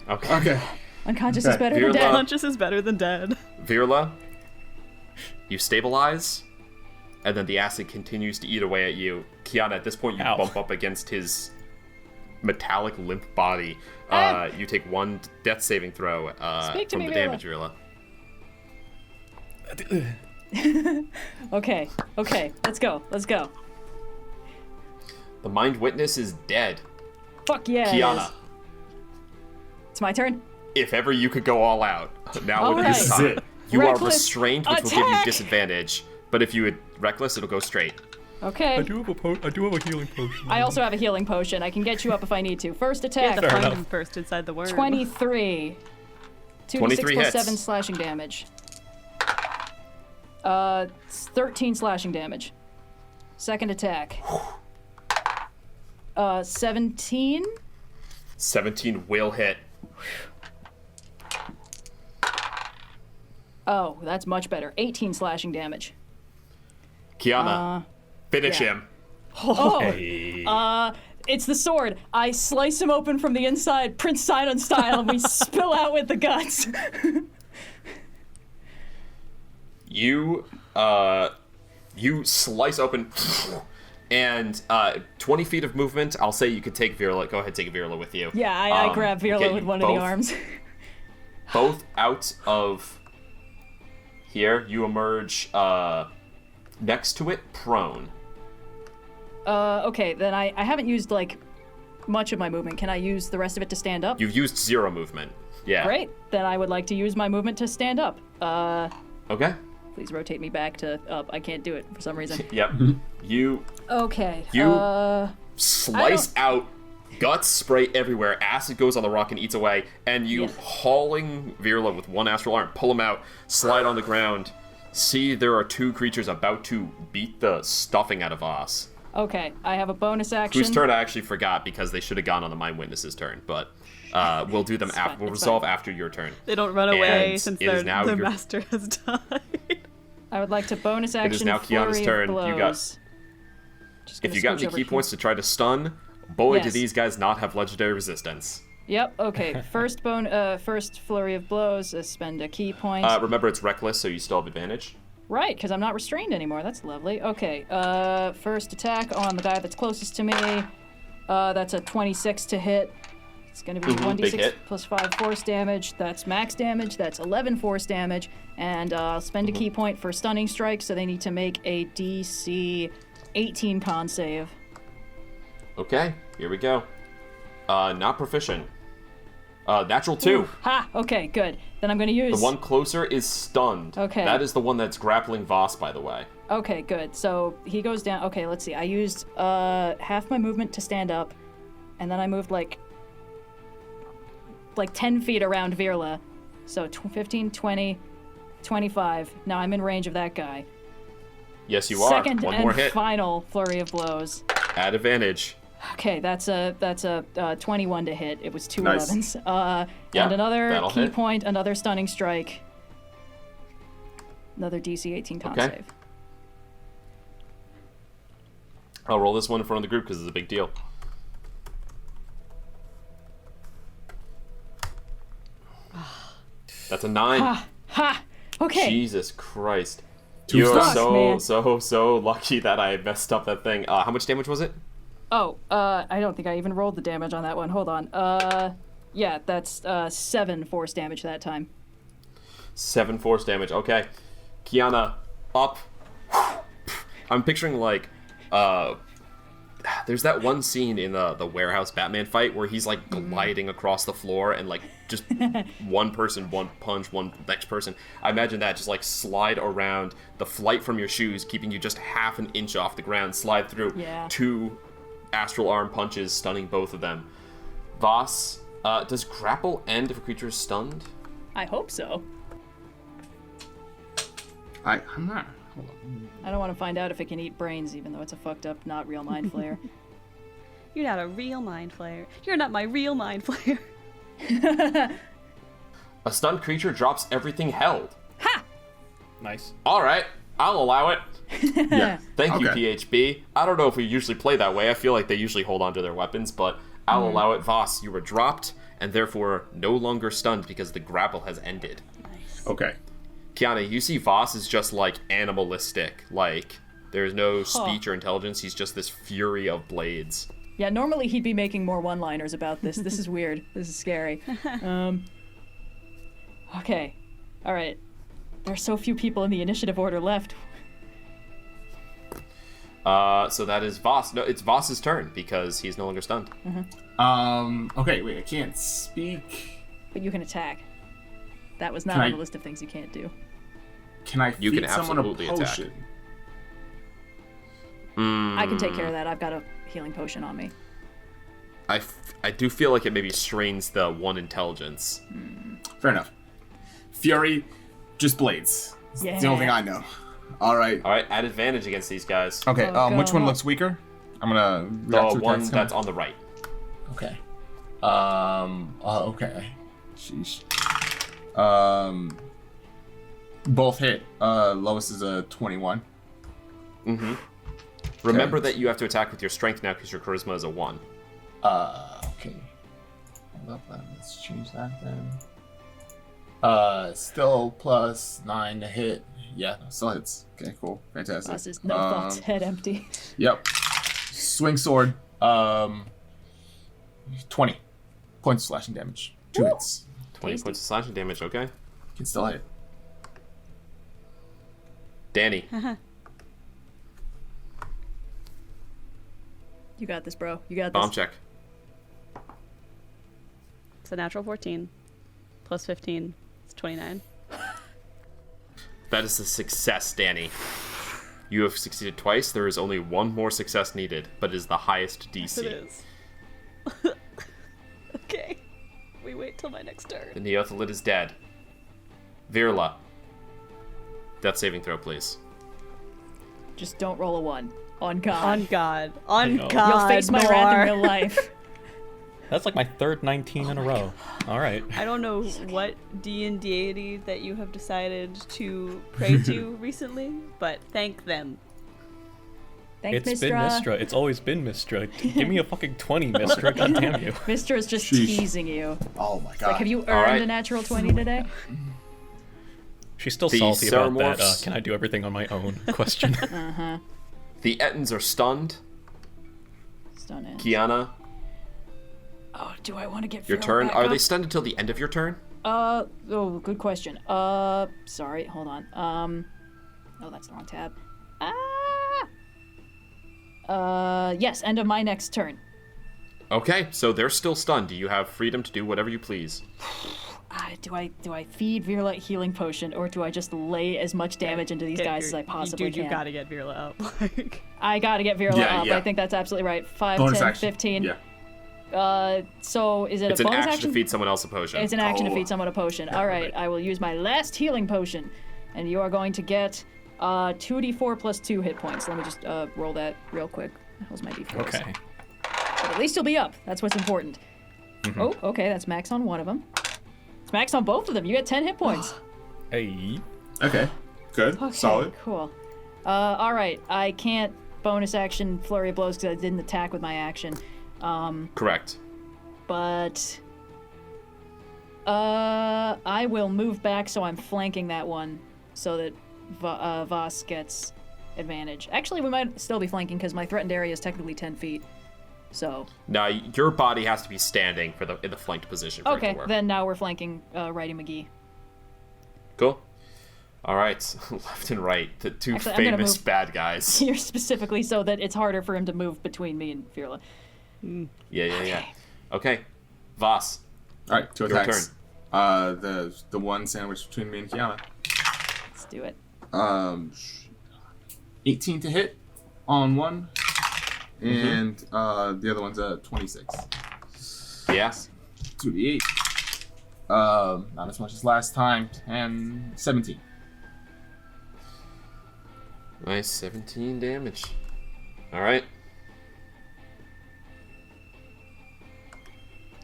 Okay. Okay. Unconscious is Okay. better than Virla. dead. Conscious is better than dead. Virla, you stabilize, and then the acid continues to eat away at you. Kyana, at this point, you Ow. bump up against his metallic, limp body. You take 1 death saving throw Speak to from me, the Virla. damage, Virla. Okay, let's go. The Mind Witness is dead. Fuck yeah. it Kyana, is. It's my turn. if ever you could go all out, now All would be right. the This is time. it. You are Reckless restrained, which will give you attack! disadvantage. But if you would reckless, it'll go straight. Okay. I do have a healing potion. I also have a healing potion. I can get you up if I need to. First You attack. have to Fair find enough. him first inside the worm. 23. 2d6 23 plus hits. 7 slashing damage. 13 slashing damage. Second attack. 17. 17 will hit. Oh, that's much better. 18 slashing damage. Kyana, finish yeah. him. Oh, it's the sword. I slice him open from the inside, Prince Sidon style, and we spill out with the guts. You slice open, and 20 feet of movement. I'll say you could take Virla. Go ahead, take Virla with you. Yeah, I grab Virla get with you one of the both- arms. Both out of here. You emerge next to it, prone. Okay, then I haven't used, like, much of my movement. Can I use the rest of it to stand up? You've used 0 movement. Yeah. Great. Then I would like to use my movement to stand up. Okay. Please rotate me back to up. I can't do it for some reason. Yep. You Okay. You- slice out. Guts spray everywhere. Acid goes on the rock and eats away. And you, Yeah. hauling Virla with one astral arm, pull him out, slide on the ground. See, there are 2 creatures about to beat the stuffing out of Vhas. Okay, I have a bonus action. Whose turn I actually forgot because they should have gone on the Mind Witness's turn. But we'll do them after. We'll it's resolve fine. after your turn. They don't run away And since it is their now the your- master has died. I would like to bonus action. is now Kiana's Flurry of turn. You got- blows. Just If gonna you got switch any over key here. points to try to stun, boy, do Yes. these guys not have legendary resistance. Yep. Okay. First first flurry of blows. Spend a key point. Remember, it's reckless, so you still have advantage. Right, because I'm not restrained anymore. That's lovely. Okay. First attack on the guy that's closest to me. That's a 26 to hit. It's going to be Big 1d6 hit. plus 5 force damage. That's max damage. That's 11 force damage. And I'll spend a key point for stunning strike, so they need to make a DC 18 con save. Okay, here we go. Not proficient. Natural 2. Ha! Okay, good. Then I'm going to use... The one closer is stunned. Okay. That is the one that's grappling Vhas, by the way. Okay, good. So he goes down. Okay, let's see. I used half my movement to stand up, and then I moved like 10 feet around Virla. So 15, 20, 25. Now I'm in range of that guy. Yes, you are. Second One and more hit. final flurry of blows. At advantage. Okay, that's a 21 to hit. It was 2 Nice. 11s. Yeah, And another that'll key hit. point, another stunning strike. Another DC 18 con Okay. save. I'll roll this one in front of the group because it's a big deal. That's a 9. Ha! Okay. Jesus Christ. You're man. so lucky that I messed up that thing. How much damage was it? Oh, I don't think I even rolled the damage on that one. Hold on. Yeah, that's 7 force damage that time. 7 force damage. Okay. Kyana, up. I'm picturing, like, there's that one scene in the warehouse Batman fight where he's, like, gliding across the floor and, like, just one person, one punch, one next person. I imagine that, just, like, slide around the flight from your shoes, keeping you just half an inch off the ground, slide through 2 astral arm punches, stunning both of them. Vhas, does grapple end if a creature is stunned? I hope so. I'm not. Hold on. I don't want to find out if it can eat brains, even though it's a fucked up, not real Mindflayer. You're not a real Mindflayer. You're not my real Mindflayer. A stunned creature drops everything held. Ha! Nice. Alright, I'll allow it. Yeah. Thank you, Okay. PHB. I don't know if we usually play that way. I feel like they usually hold on to their weapons, but I'll allow it. Vhas, you were dropped, and therefore no longer stunned because the grapple has ended. Okay. Kyana, you see Vhas is just, like, animalistic. Like, there's no speech or intelligence. He's just this fury of blades. Yeah, normally he'd be making more one-liners about this. This is weird. This is scary. Okay. Alright. There's so few people in the initiative order left. So that is Vhas. No, it's Vhas's turn because he's no longer stunned. Okay, wait, I can't speak. But you can attack. That was not Can on I- the list of things you can't do. Can I You feed can someone a absolutely attack. potion? I can take care of that. I've got a healing potion on me. I do feel like it maybe strains the 1 intelligence. Fair enough. Fury, just blades. It's the only thing I know. All right. Alright, add advantage against these guys. Okay. Oh, Which one God. looks weaker? I'm gonna. The react to one attacks. that's on the right. Okay. Okay. Sheesh. Both hit. Lowest is a 21. Remember that you have to attack with your strength now because your charisma is a 1. Okay. Hold up, let's change that then. Still plus 9 to hit. Yeah, still hits. Okay, cool. Fantastic. This is no thoughts, head empty. Yep. Swing sword. 20 points of slashing damage. 2 hits. 20 Tasty. points of slashing damage, okay. Can still hit. Dani. You got this, bro. You got this. Bomb check. It's a natural 14. Plus 15. It's 29. That is a success, Dani. You have succeeded twice. There is only 1 more success needed, but it is the highest DC. It is. Okay. We wait till my next turn. The Neothalid is dead. Virla. Death saving throw, please. Just don't roll a 1. On God. On God. On know. God. You'll face my wrath in Noir. real life. That's like my third 19 in a row. All right. I don't know what deity that you have decided to pray to recently, but thank them. Thanks, It's been Mistra. Mistra. It's always been Mistra. Give me a fucking 20, Mistra. God damn you. Mistra is just Sheesh. teasing you. Oh my god. Like, have you earned right. a natural 20 today? She's still The salty about that. Ceramorphs. Can I do everything on my own? Question. The Ettins are stunned. Stun it. Kiana, Oh, do I want to get your Phil turn. back Are up? they stunned until the end of your turn? Oh, good question. Sorry, hold on. Oh, that's the wrong tab. Yes, end of my next turn. Okay, so they're still stunned. Do you have freedom to do whatever you please? Do I feed Virulent Healing Potion, or do I just lay as much damage into these guys as I possibly Dude, you can? gotta get Virla up. Like, I gotta get Virulent Yeah, up. yeah. I think that's absolutely right. 5, Bonus 10, action. 15. Yeah. So is it It's a an bonus action action? to feed someone else a potion. It's an action to Oh. feed someone a potion. All right, I will use my last healing potion, and you are going to get 2d4 plus 2 hit points. Let me just roll that real quick. What the hell's my d4? Okay. But at least you'll be up. That's what's important. Oh, okay, that's max on one of them. It's max on both of them. You get 10 hit points. Hey. Okay. Good. Okay, Solid. Cool. All right, I can't bonus action flurry of blows because I didn't attack with my action. Correct. But I will move back so I'm flanking that one, so that Vhas gets advantage. Actually, we might still be flanking because my threatened area is technically 10 feet. So. Now, your body has to be standing in the flanked position for it to Okay, work. then now we're flanking Righty McGee. Cool. All right, left and right, the two Actually, I'm gonna famous move bad guys. here specifically so that it's harder for him to move between me and Firla. Yeah. Okay, Vhas. All right, two Your attacks. The one sandwich between me and Kyana. Let's do it. 18 to hit on one, and the other one's a 26. Yes. 2d8. Not as much as last time, and 17. Nice, 17 damage. All right.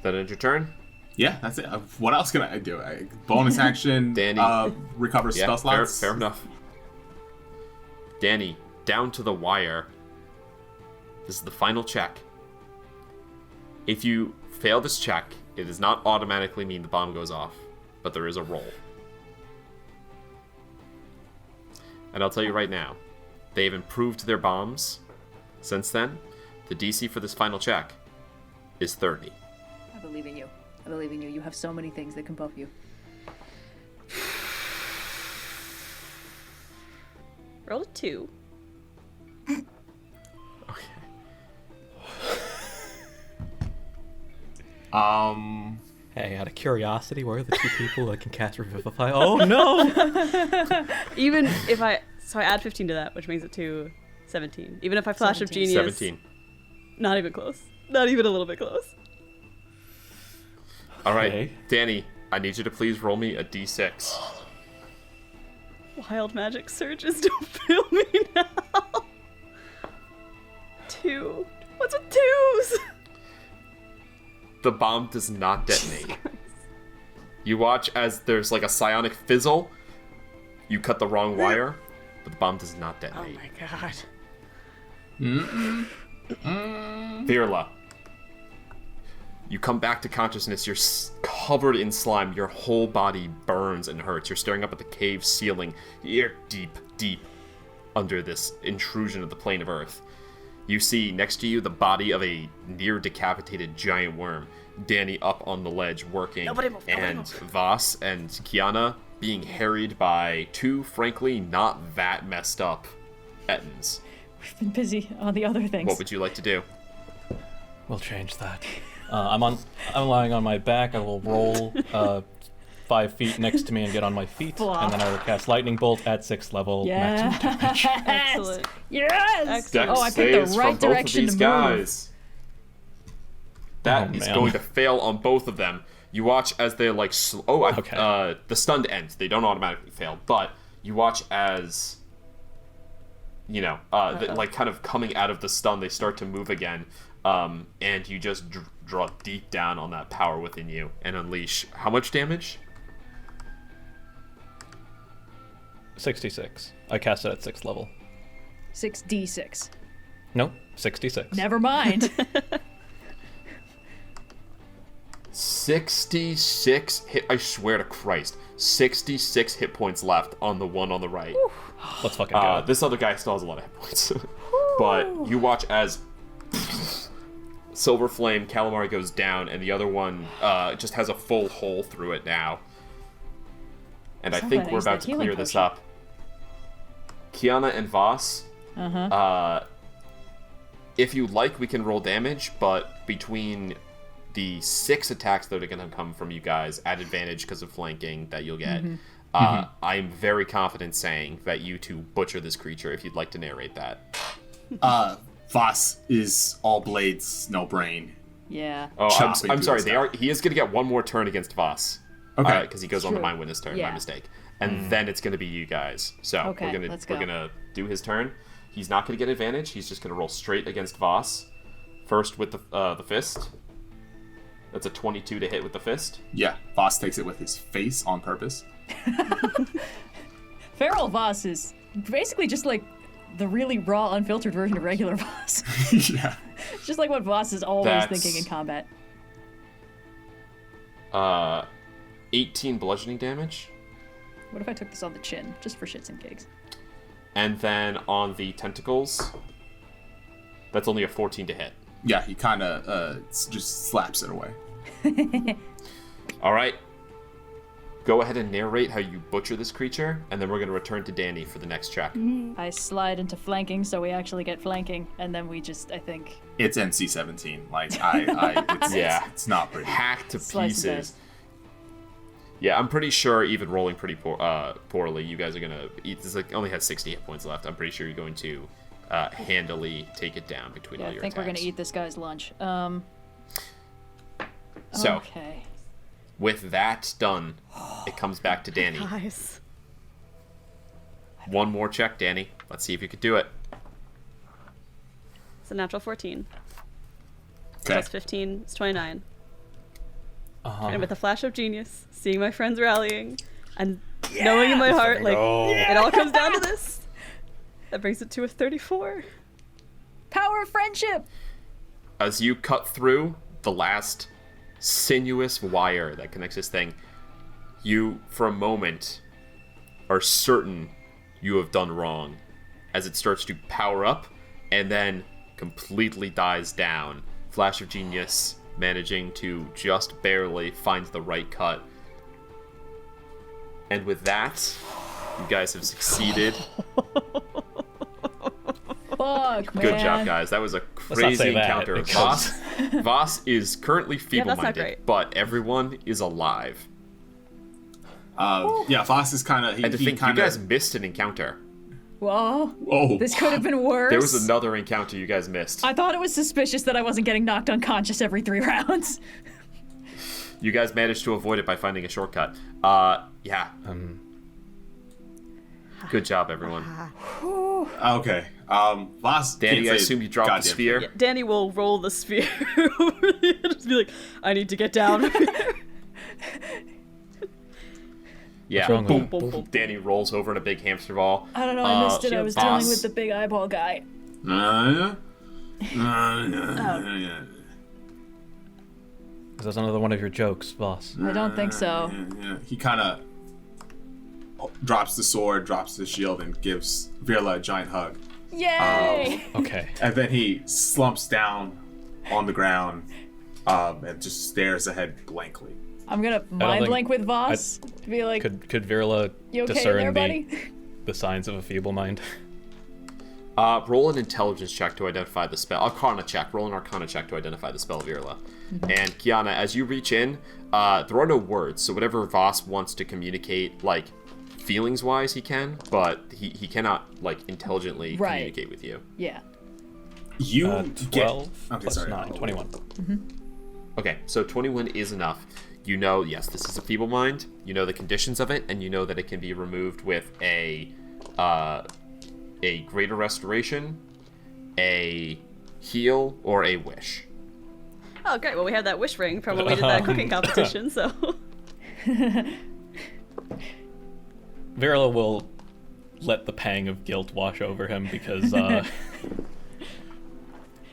That ends your turn? Yeah, that's it. What else can I do? Bonus action, Dani. recover spell slots. Fair enough. Dani, down to the wire. This is the final check. If you fail this check, it does not automatically mean the bomb goes off, but there is a roll. And I'll tell you right now, they've improved their bombs since then. The DC for this final check is 30. I believe in you. I believe in you. You have so many things that can buff you. Roll a 2. Hey, out of curiosity, where are the two people that can cast Revivify? Oh no! Even if I add 15 to that, which brings it to 17. Even if I flash of 17. genius, 17. not even close. Not even a little bit close. All right, Okay. Dani, I need you to please roll me a d6. Wild magic surges don't fail me now. 2. What's with 2s? The bomb does not detonate. You watch as there's like a psionic fizzle. You cut the wrong wire, but the bomb does not Oh detonate. my god. Virla. You come back to consciousness. You're covered in slime. Your whole body burns and hurts. You're staring up at the cave ceiling. You're deep under this intrusion of the plane of Earth. You see next to you the body of a near decapitated giant worm. Dani up on the ledge working, and Vhas and Kyana being harried by two, frankly, not that messed up Ettins. We've been busy on the other things. What would you like to do? We'll change that. I'm lying on my back. I will roll 5 feet next to me and get on my feet, Flop. and then I will cast Lightning Bolt at 6th level. Maximum damage. Excellent. Yes! Excellent. Dex Oh, I picked the saves right from both of direction these to move. guys. That Oh, is man. going to fail on both of them. You watch as they like Okay. the stunned ends. They don't automatically fail, but you watch as like kind of coming out of the stun, they start to move again, and you just draw deep down on that power within you and unleash how much damage? 66. I cast it at 6th level. 6d6. Nope, 66. Never mind. 66 hit. I swear to Christ, 66 hit points left on the one on the right. Let's fucking go. This other guy still has a lot of hit points. But you watch as Silver Flame Calamari goes down, and the other one just has a full hole through it now. And I So think glad I we're used about that to healing clear this potion. up. Kiana and Vhas, if you like, we can roll damage, but between the 6 attacks that are going to come from you guys at advantage because of flanking that you'll get, I'm very confident saying that you two butcher this creature if you'd like to narrate that. Vhas is all blades, no brain. Yeah. Oh, Chopping I'm through sorry. this He is going to get one more turn against Vhas. Okay. Because he goes on the True. Mind Witness turn. Yeah. My mistake. And then it's going to be you guys. So Okay, we're let's go. gonna do his turn. He's not going to get advantage. He's just going to roll straight against Vhas. First with the fist. That's a 22 to hit with the fist. Yeah, Vhas takes it with his face on purpose. Feral Vhas is basically just like the really raw, unfiltered version of regular Vhas. Yeah. Just like what Vhas is always That's- thinking in combat. 18 bludgeoning damage. What if I took this on the chin, just for shits and gigs? And then on the tentacles, that's only a 14 to hit. Yeah, he kind of just slaps it away. All right. Go ahead and narrate how you butcher this creature, and then we're going to return to Dani for the next check. I slide into flanking, so we actually get flanking, and then we just, I think... It's NC 17. Like, it's not pretty. Hacked to Slice and pieces. Yeah, I'm pretty sure even rolling pretty poorly, you guys are going to eat. This only has 60 hit points left. I'm pretty sure you're going to handily take it down between all your attacks. I think we're going to eat this guy's lunch. So, okay. with that done, it comes back to Dani. Guys. One more check, Dani. Let's see if you could do it. It's a natural 14. Okay. Plus 15 is 29. And with a flash of genius, seeing my friends rallying, and knowing in my heart, like, it all comes down to this. That brings it to a 34. Power of friendship! As you cut through the last sinuous wire that connects this thing, you, for a moment, are certain you have done wrong, as it starts to power up, and then completely dies down. Flash of genius managing to just barely find the right cut. And with that, you guys have succeeded. Fuck, man. Good job, guys. That was a not crazy say that, encounter. because- Vhas is currently that's not feeble-minded, great. but everyone is alive. Vhas is kind of... And to think, you guys missed an encounter. Whoa. Oh. This could have been worse. There was another encounter you guys missed. I thought it was suspicious that I wasn't getting knocked unconscious every 3 rounds. You guys managed to avoid it by finding a shortcut. Yeah. Good job, everyone. Okay. Vhas... Danny, I assume you dropped the goddamn sphere. Yeah, Dani will roll the sphere over the edge, just be like, I need to get down. Yeah. wrong with Boom, it? boom, boom. Danny rolls over in a big hamster ball. I don't know, I missed it. I was Vhas- dealing with the big eyeball guy. Is that another one of your jokes, boss? I don't think so. Yeah. He kind of drops the sword, drops the shield, and gives Virla a giant hug. Yay! Okay. And then he slumps down on the ground and just stares ahead blankly. I'm gonna think- mind blink with Vhas to be like, Could Virla you okay discern there, buddy? the signs of a feeble mind? Roll an intelligence check to identify the spell. Arcana check. Roll an Arcana check to identify the spell, Virla. And Kyana, as you reach in, there are no words, so whatever Vhas wants to communicate, like, feelings-wise, he can, but he cannot, like, intelligently Right. communicate with you. Yeah. You 12 Okay, plus sorry. 9, 21. Okay, so 21 is enough. You know, yes, this is a feeble mind. You know the conditions of it, and you know that it can be removed with a greater restoration, a heal, or a wish. Oh, great. Well, we had that wish ring from when we did that cooking competition, so... Virla will let the pang of guilt wash over him because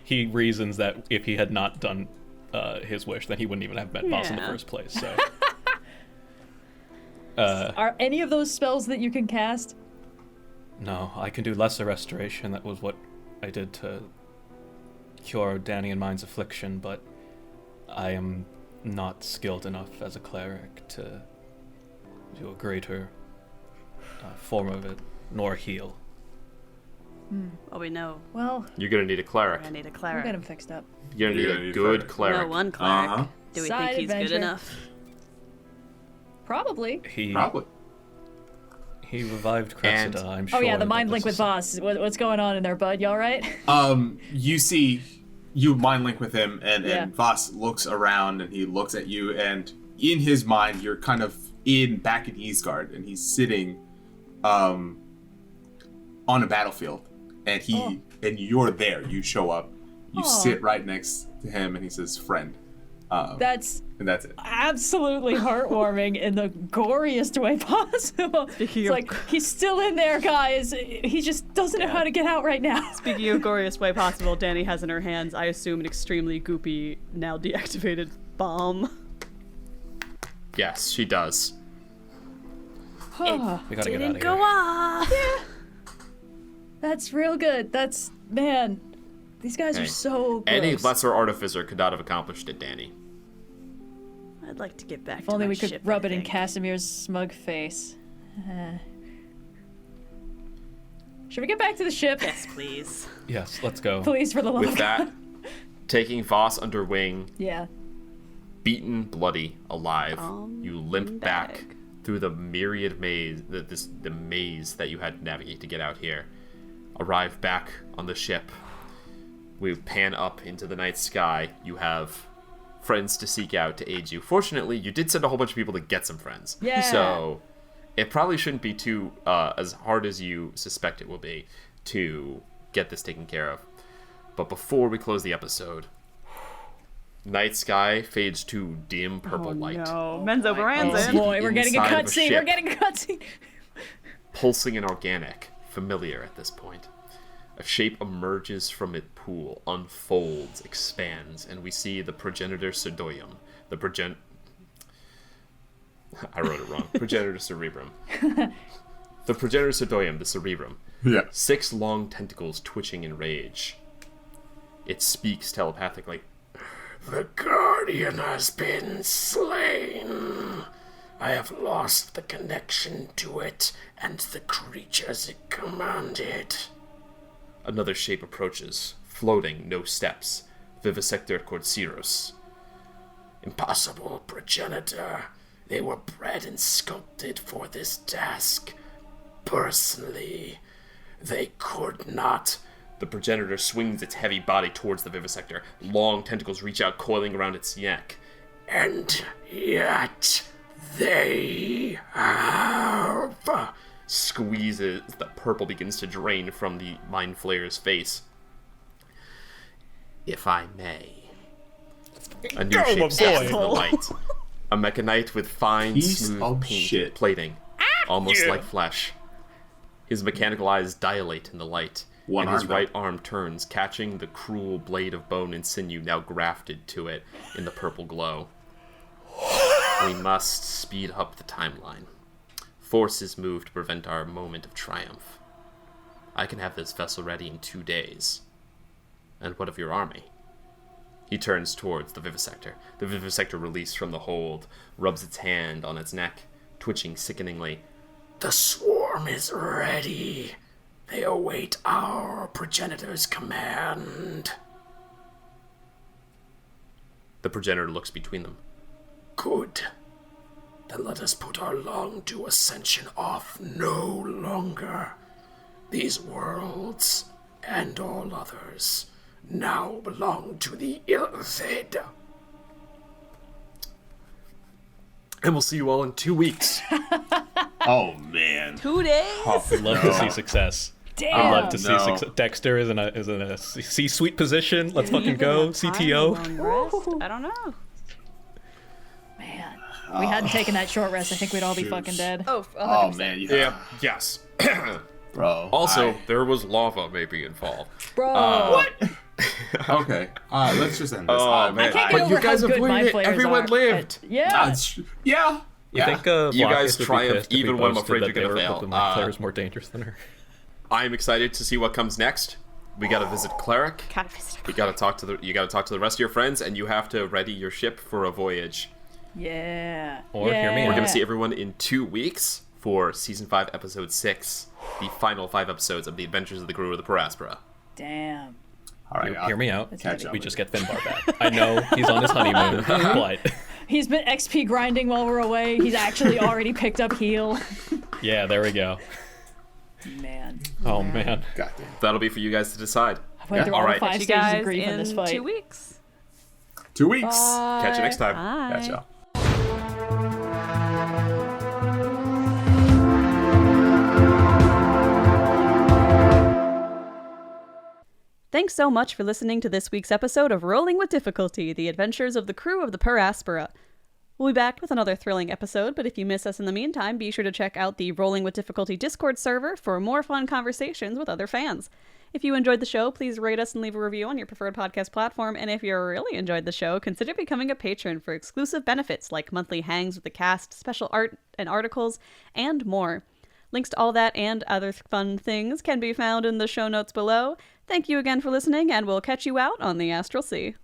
he reasons that if he had not done his wish, then he wouldn't even have met Boss in the Yeah. first place. So, Are any of those spells that you can cast? no, I can do lesser restoration. That was what I did to cure Dani and mine's affliction, but I am not skilled enough as a cleric to do a greater form of it, nor heal. Well, we know Well, You're gonna need a clerik. we're gonna need a we'll clerik. get him fixed up. You're gonna You're need gonna a need a good cleric. No, cleric. one cleric. Uh-huh. Do we Side think he's adventure. good enough? Probably. He Probably. he revived And- Cressida, I'm sure. Oh yeah, the that mind this link with is- Vhas. What's going on in there, bud? You all right? You mind link with him, and Yeah. Vhas looks around, and he looks at you, and in his mind, you're kind of back in Eastgard, and he's sitting on a battlefield, and and you're there. You show up, you sit right next to him, and he says, "Friend," That's and that's it. absolutely heartwarming in the goriest way possible. Speaking It's of- like, he's still in there, guys. He just doesn't know how to get out right now. Speaking of goriest way possible, Dani has in her hands, I assume, an extremely goopy, now deactivated bomb. Yes, she does. We gotta get out Didn't of go here. off. That's real good. That's, man, these guys are Hey, so close. Any lesser artificer could not have accomplished it, Dani. I'd like to get back If to only my we could ship, rub I it in think. Casimir's smug face. Should we get back to the ship? Yes, please. Yes, let's go. Please, for the love With of that, God. taking Vhas under wing, Yeah. beaten, bloody, alive, you limp back bag. through the myriad maze, the maze that you had to navigate to get out here. Arrive back on the ship. We pan up into the night sky. You have friends to seek out to aid you. Fortunately, you did send a whole bunch of people to get some friends. Yeah. So it probably shouldn't be too as hard as you suspect it will be to get this taken care of. But before we close the episode, night sky fades to dim purple light. No, Menzo Oh Baranzin. boy, we're getting a Inside of a cutscene. ship. We're getting a cutscene. Pulsing and organic, familiar at this point. A shape emerges from its pool, unfolds, expands, and we see the progenitor cedoium. I wrote it wrong. Progenitor cerebrum. The progenitor cedoium, the cerebrum. Yeah. 6 long tentacles twitching in rage. It speaks telepathically. The Guardian has been slain. I have lost the connection to it and the creatures it commanded. Another shape approaches, floating, no steps. Vivisector Corceros. Impossible, progenitor. They were bred and sculpted for this task. Personally, they could not. The progenitor swings its heavy body towards the vivisector. Long tentacles reach out, coiling around its neck. And yet, they have... Squeezes. The purple begins to drain from the Mindflayer's face. If I may. A new shape steps into the light. A mechanite with fine, Piece smooth of paint shit. plating. Almost like flesh. His mechanical eyes dilate in the light. One and his arm, right arm turns, catching the cruel blade of bone and sinew now grafted to it in the purple glow. We must speed up the timeline. Forces move to prevent our moment of triumph. I can have this vessel ready in 2 days. And what of your army? He turns towards the vivisector. The vivisector, released from the hold, rubs its hand on its neck, twitching sickeningly. The swarm is ready. They await our progenitor's command. The progenitor looks between them. Good. Then let us put our long-due ascension off no longer. These worlds, and all others, now belong to the Illithid. And we'll see you all in 2 weeks. Oh man. 2 days? We'd love to see success. Damn. I'd love to see no. success. Dexter is in a C-suite position. Let's fucking go. CTO. I don't know. Man. If we hadn't taken that short rest, I think we'd all be Shoot. fucking dead. Oh, 100%. Oh man. Yes. Bro. Also, there was lava maybe involved. Bro. Okay. Let's just end this. Oh, man. I can't But get you over guys how good avoided it. Mindflayers Everyone are. lived. Yeah. Yeah. You think You Blockhead guys would be triumphed pissed if we even when I'm boasted afraid that you're they gonna were fail. the Mindflayers more dangerous than her? I'm excited to see what comes next. We gotta visit Cleric. Gotta visit You gotta talk to the rest of your friends, and you have to ready your ship for a voyage. Yeah. Or hear me yeah. We're gonna see everyone in 2 weeks for season 5, episode 6, the final 5 episodes of the Adventures of the Crew of the Aspera. Damn. All right. Hear me out. Catch up. We just get Finbar back. I know he's on his honeymoon, but He's been XP grinding while we're away. He's actually already picked up heal. yeah, there we go. Man. Oh man. God damn. That'll be for you guys to decide. I went through all Alright. 5 you stages of guys grief in this fight. 2 weeks. 2 weeks. Catch you next time. Bye. Catch y'all. Thanks so much for listening to this week's episode of Rolling with Difficulty, the adventures of the crew of the Aspera. We'll be back with another thrilling episode, but if you miss us in the meantime, be sure to check out the Rolling with Difficulty Discord server for more fun conversations with other fans. If you enjoyed the show, please rate us and leave a review on your preferred podcast platform. And if you really enjoyed the show, consider becoming a patron for exclusive benefits like monthly hangs with the cast, special art and articles, and more. Links to all that and other fun things can be found in the show notes below. Thank you again for listening, and we'll catch you out on the Astral Sea.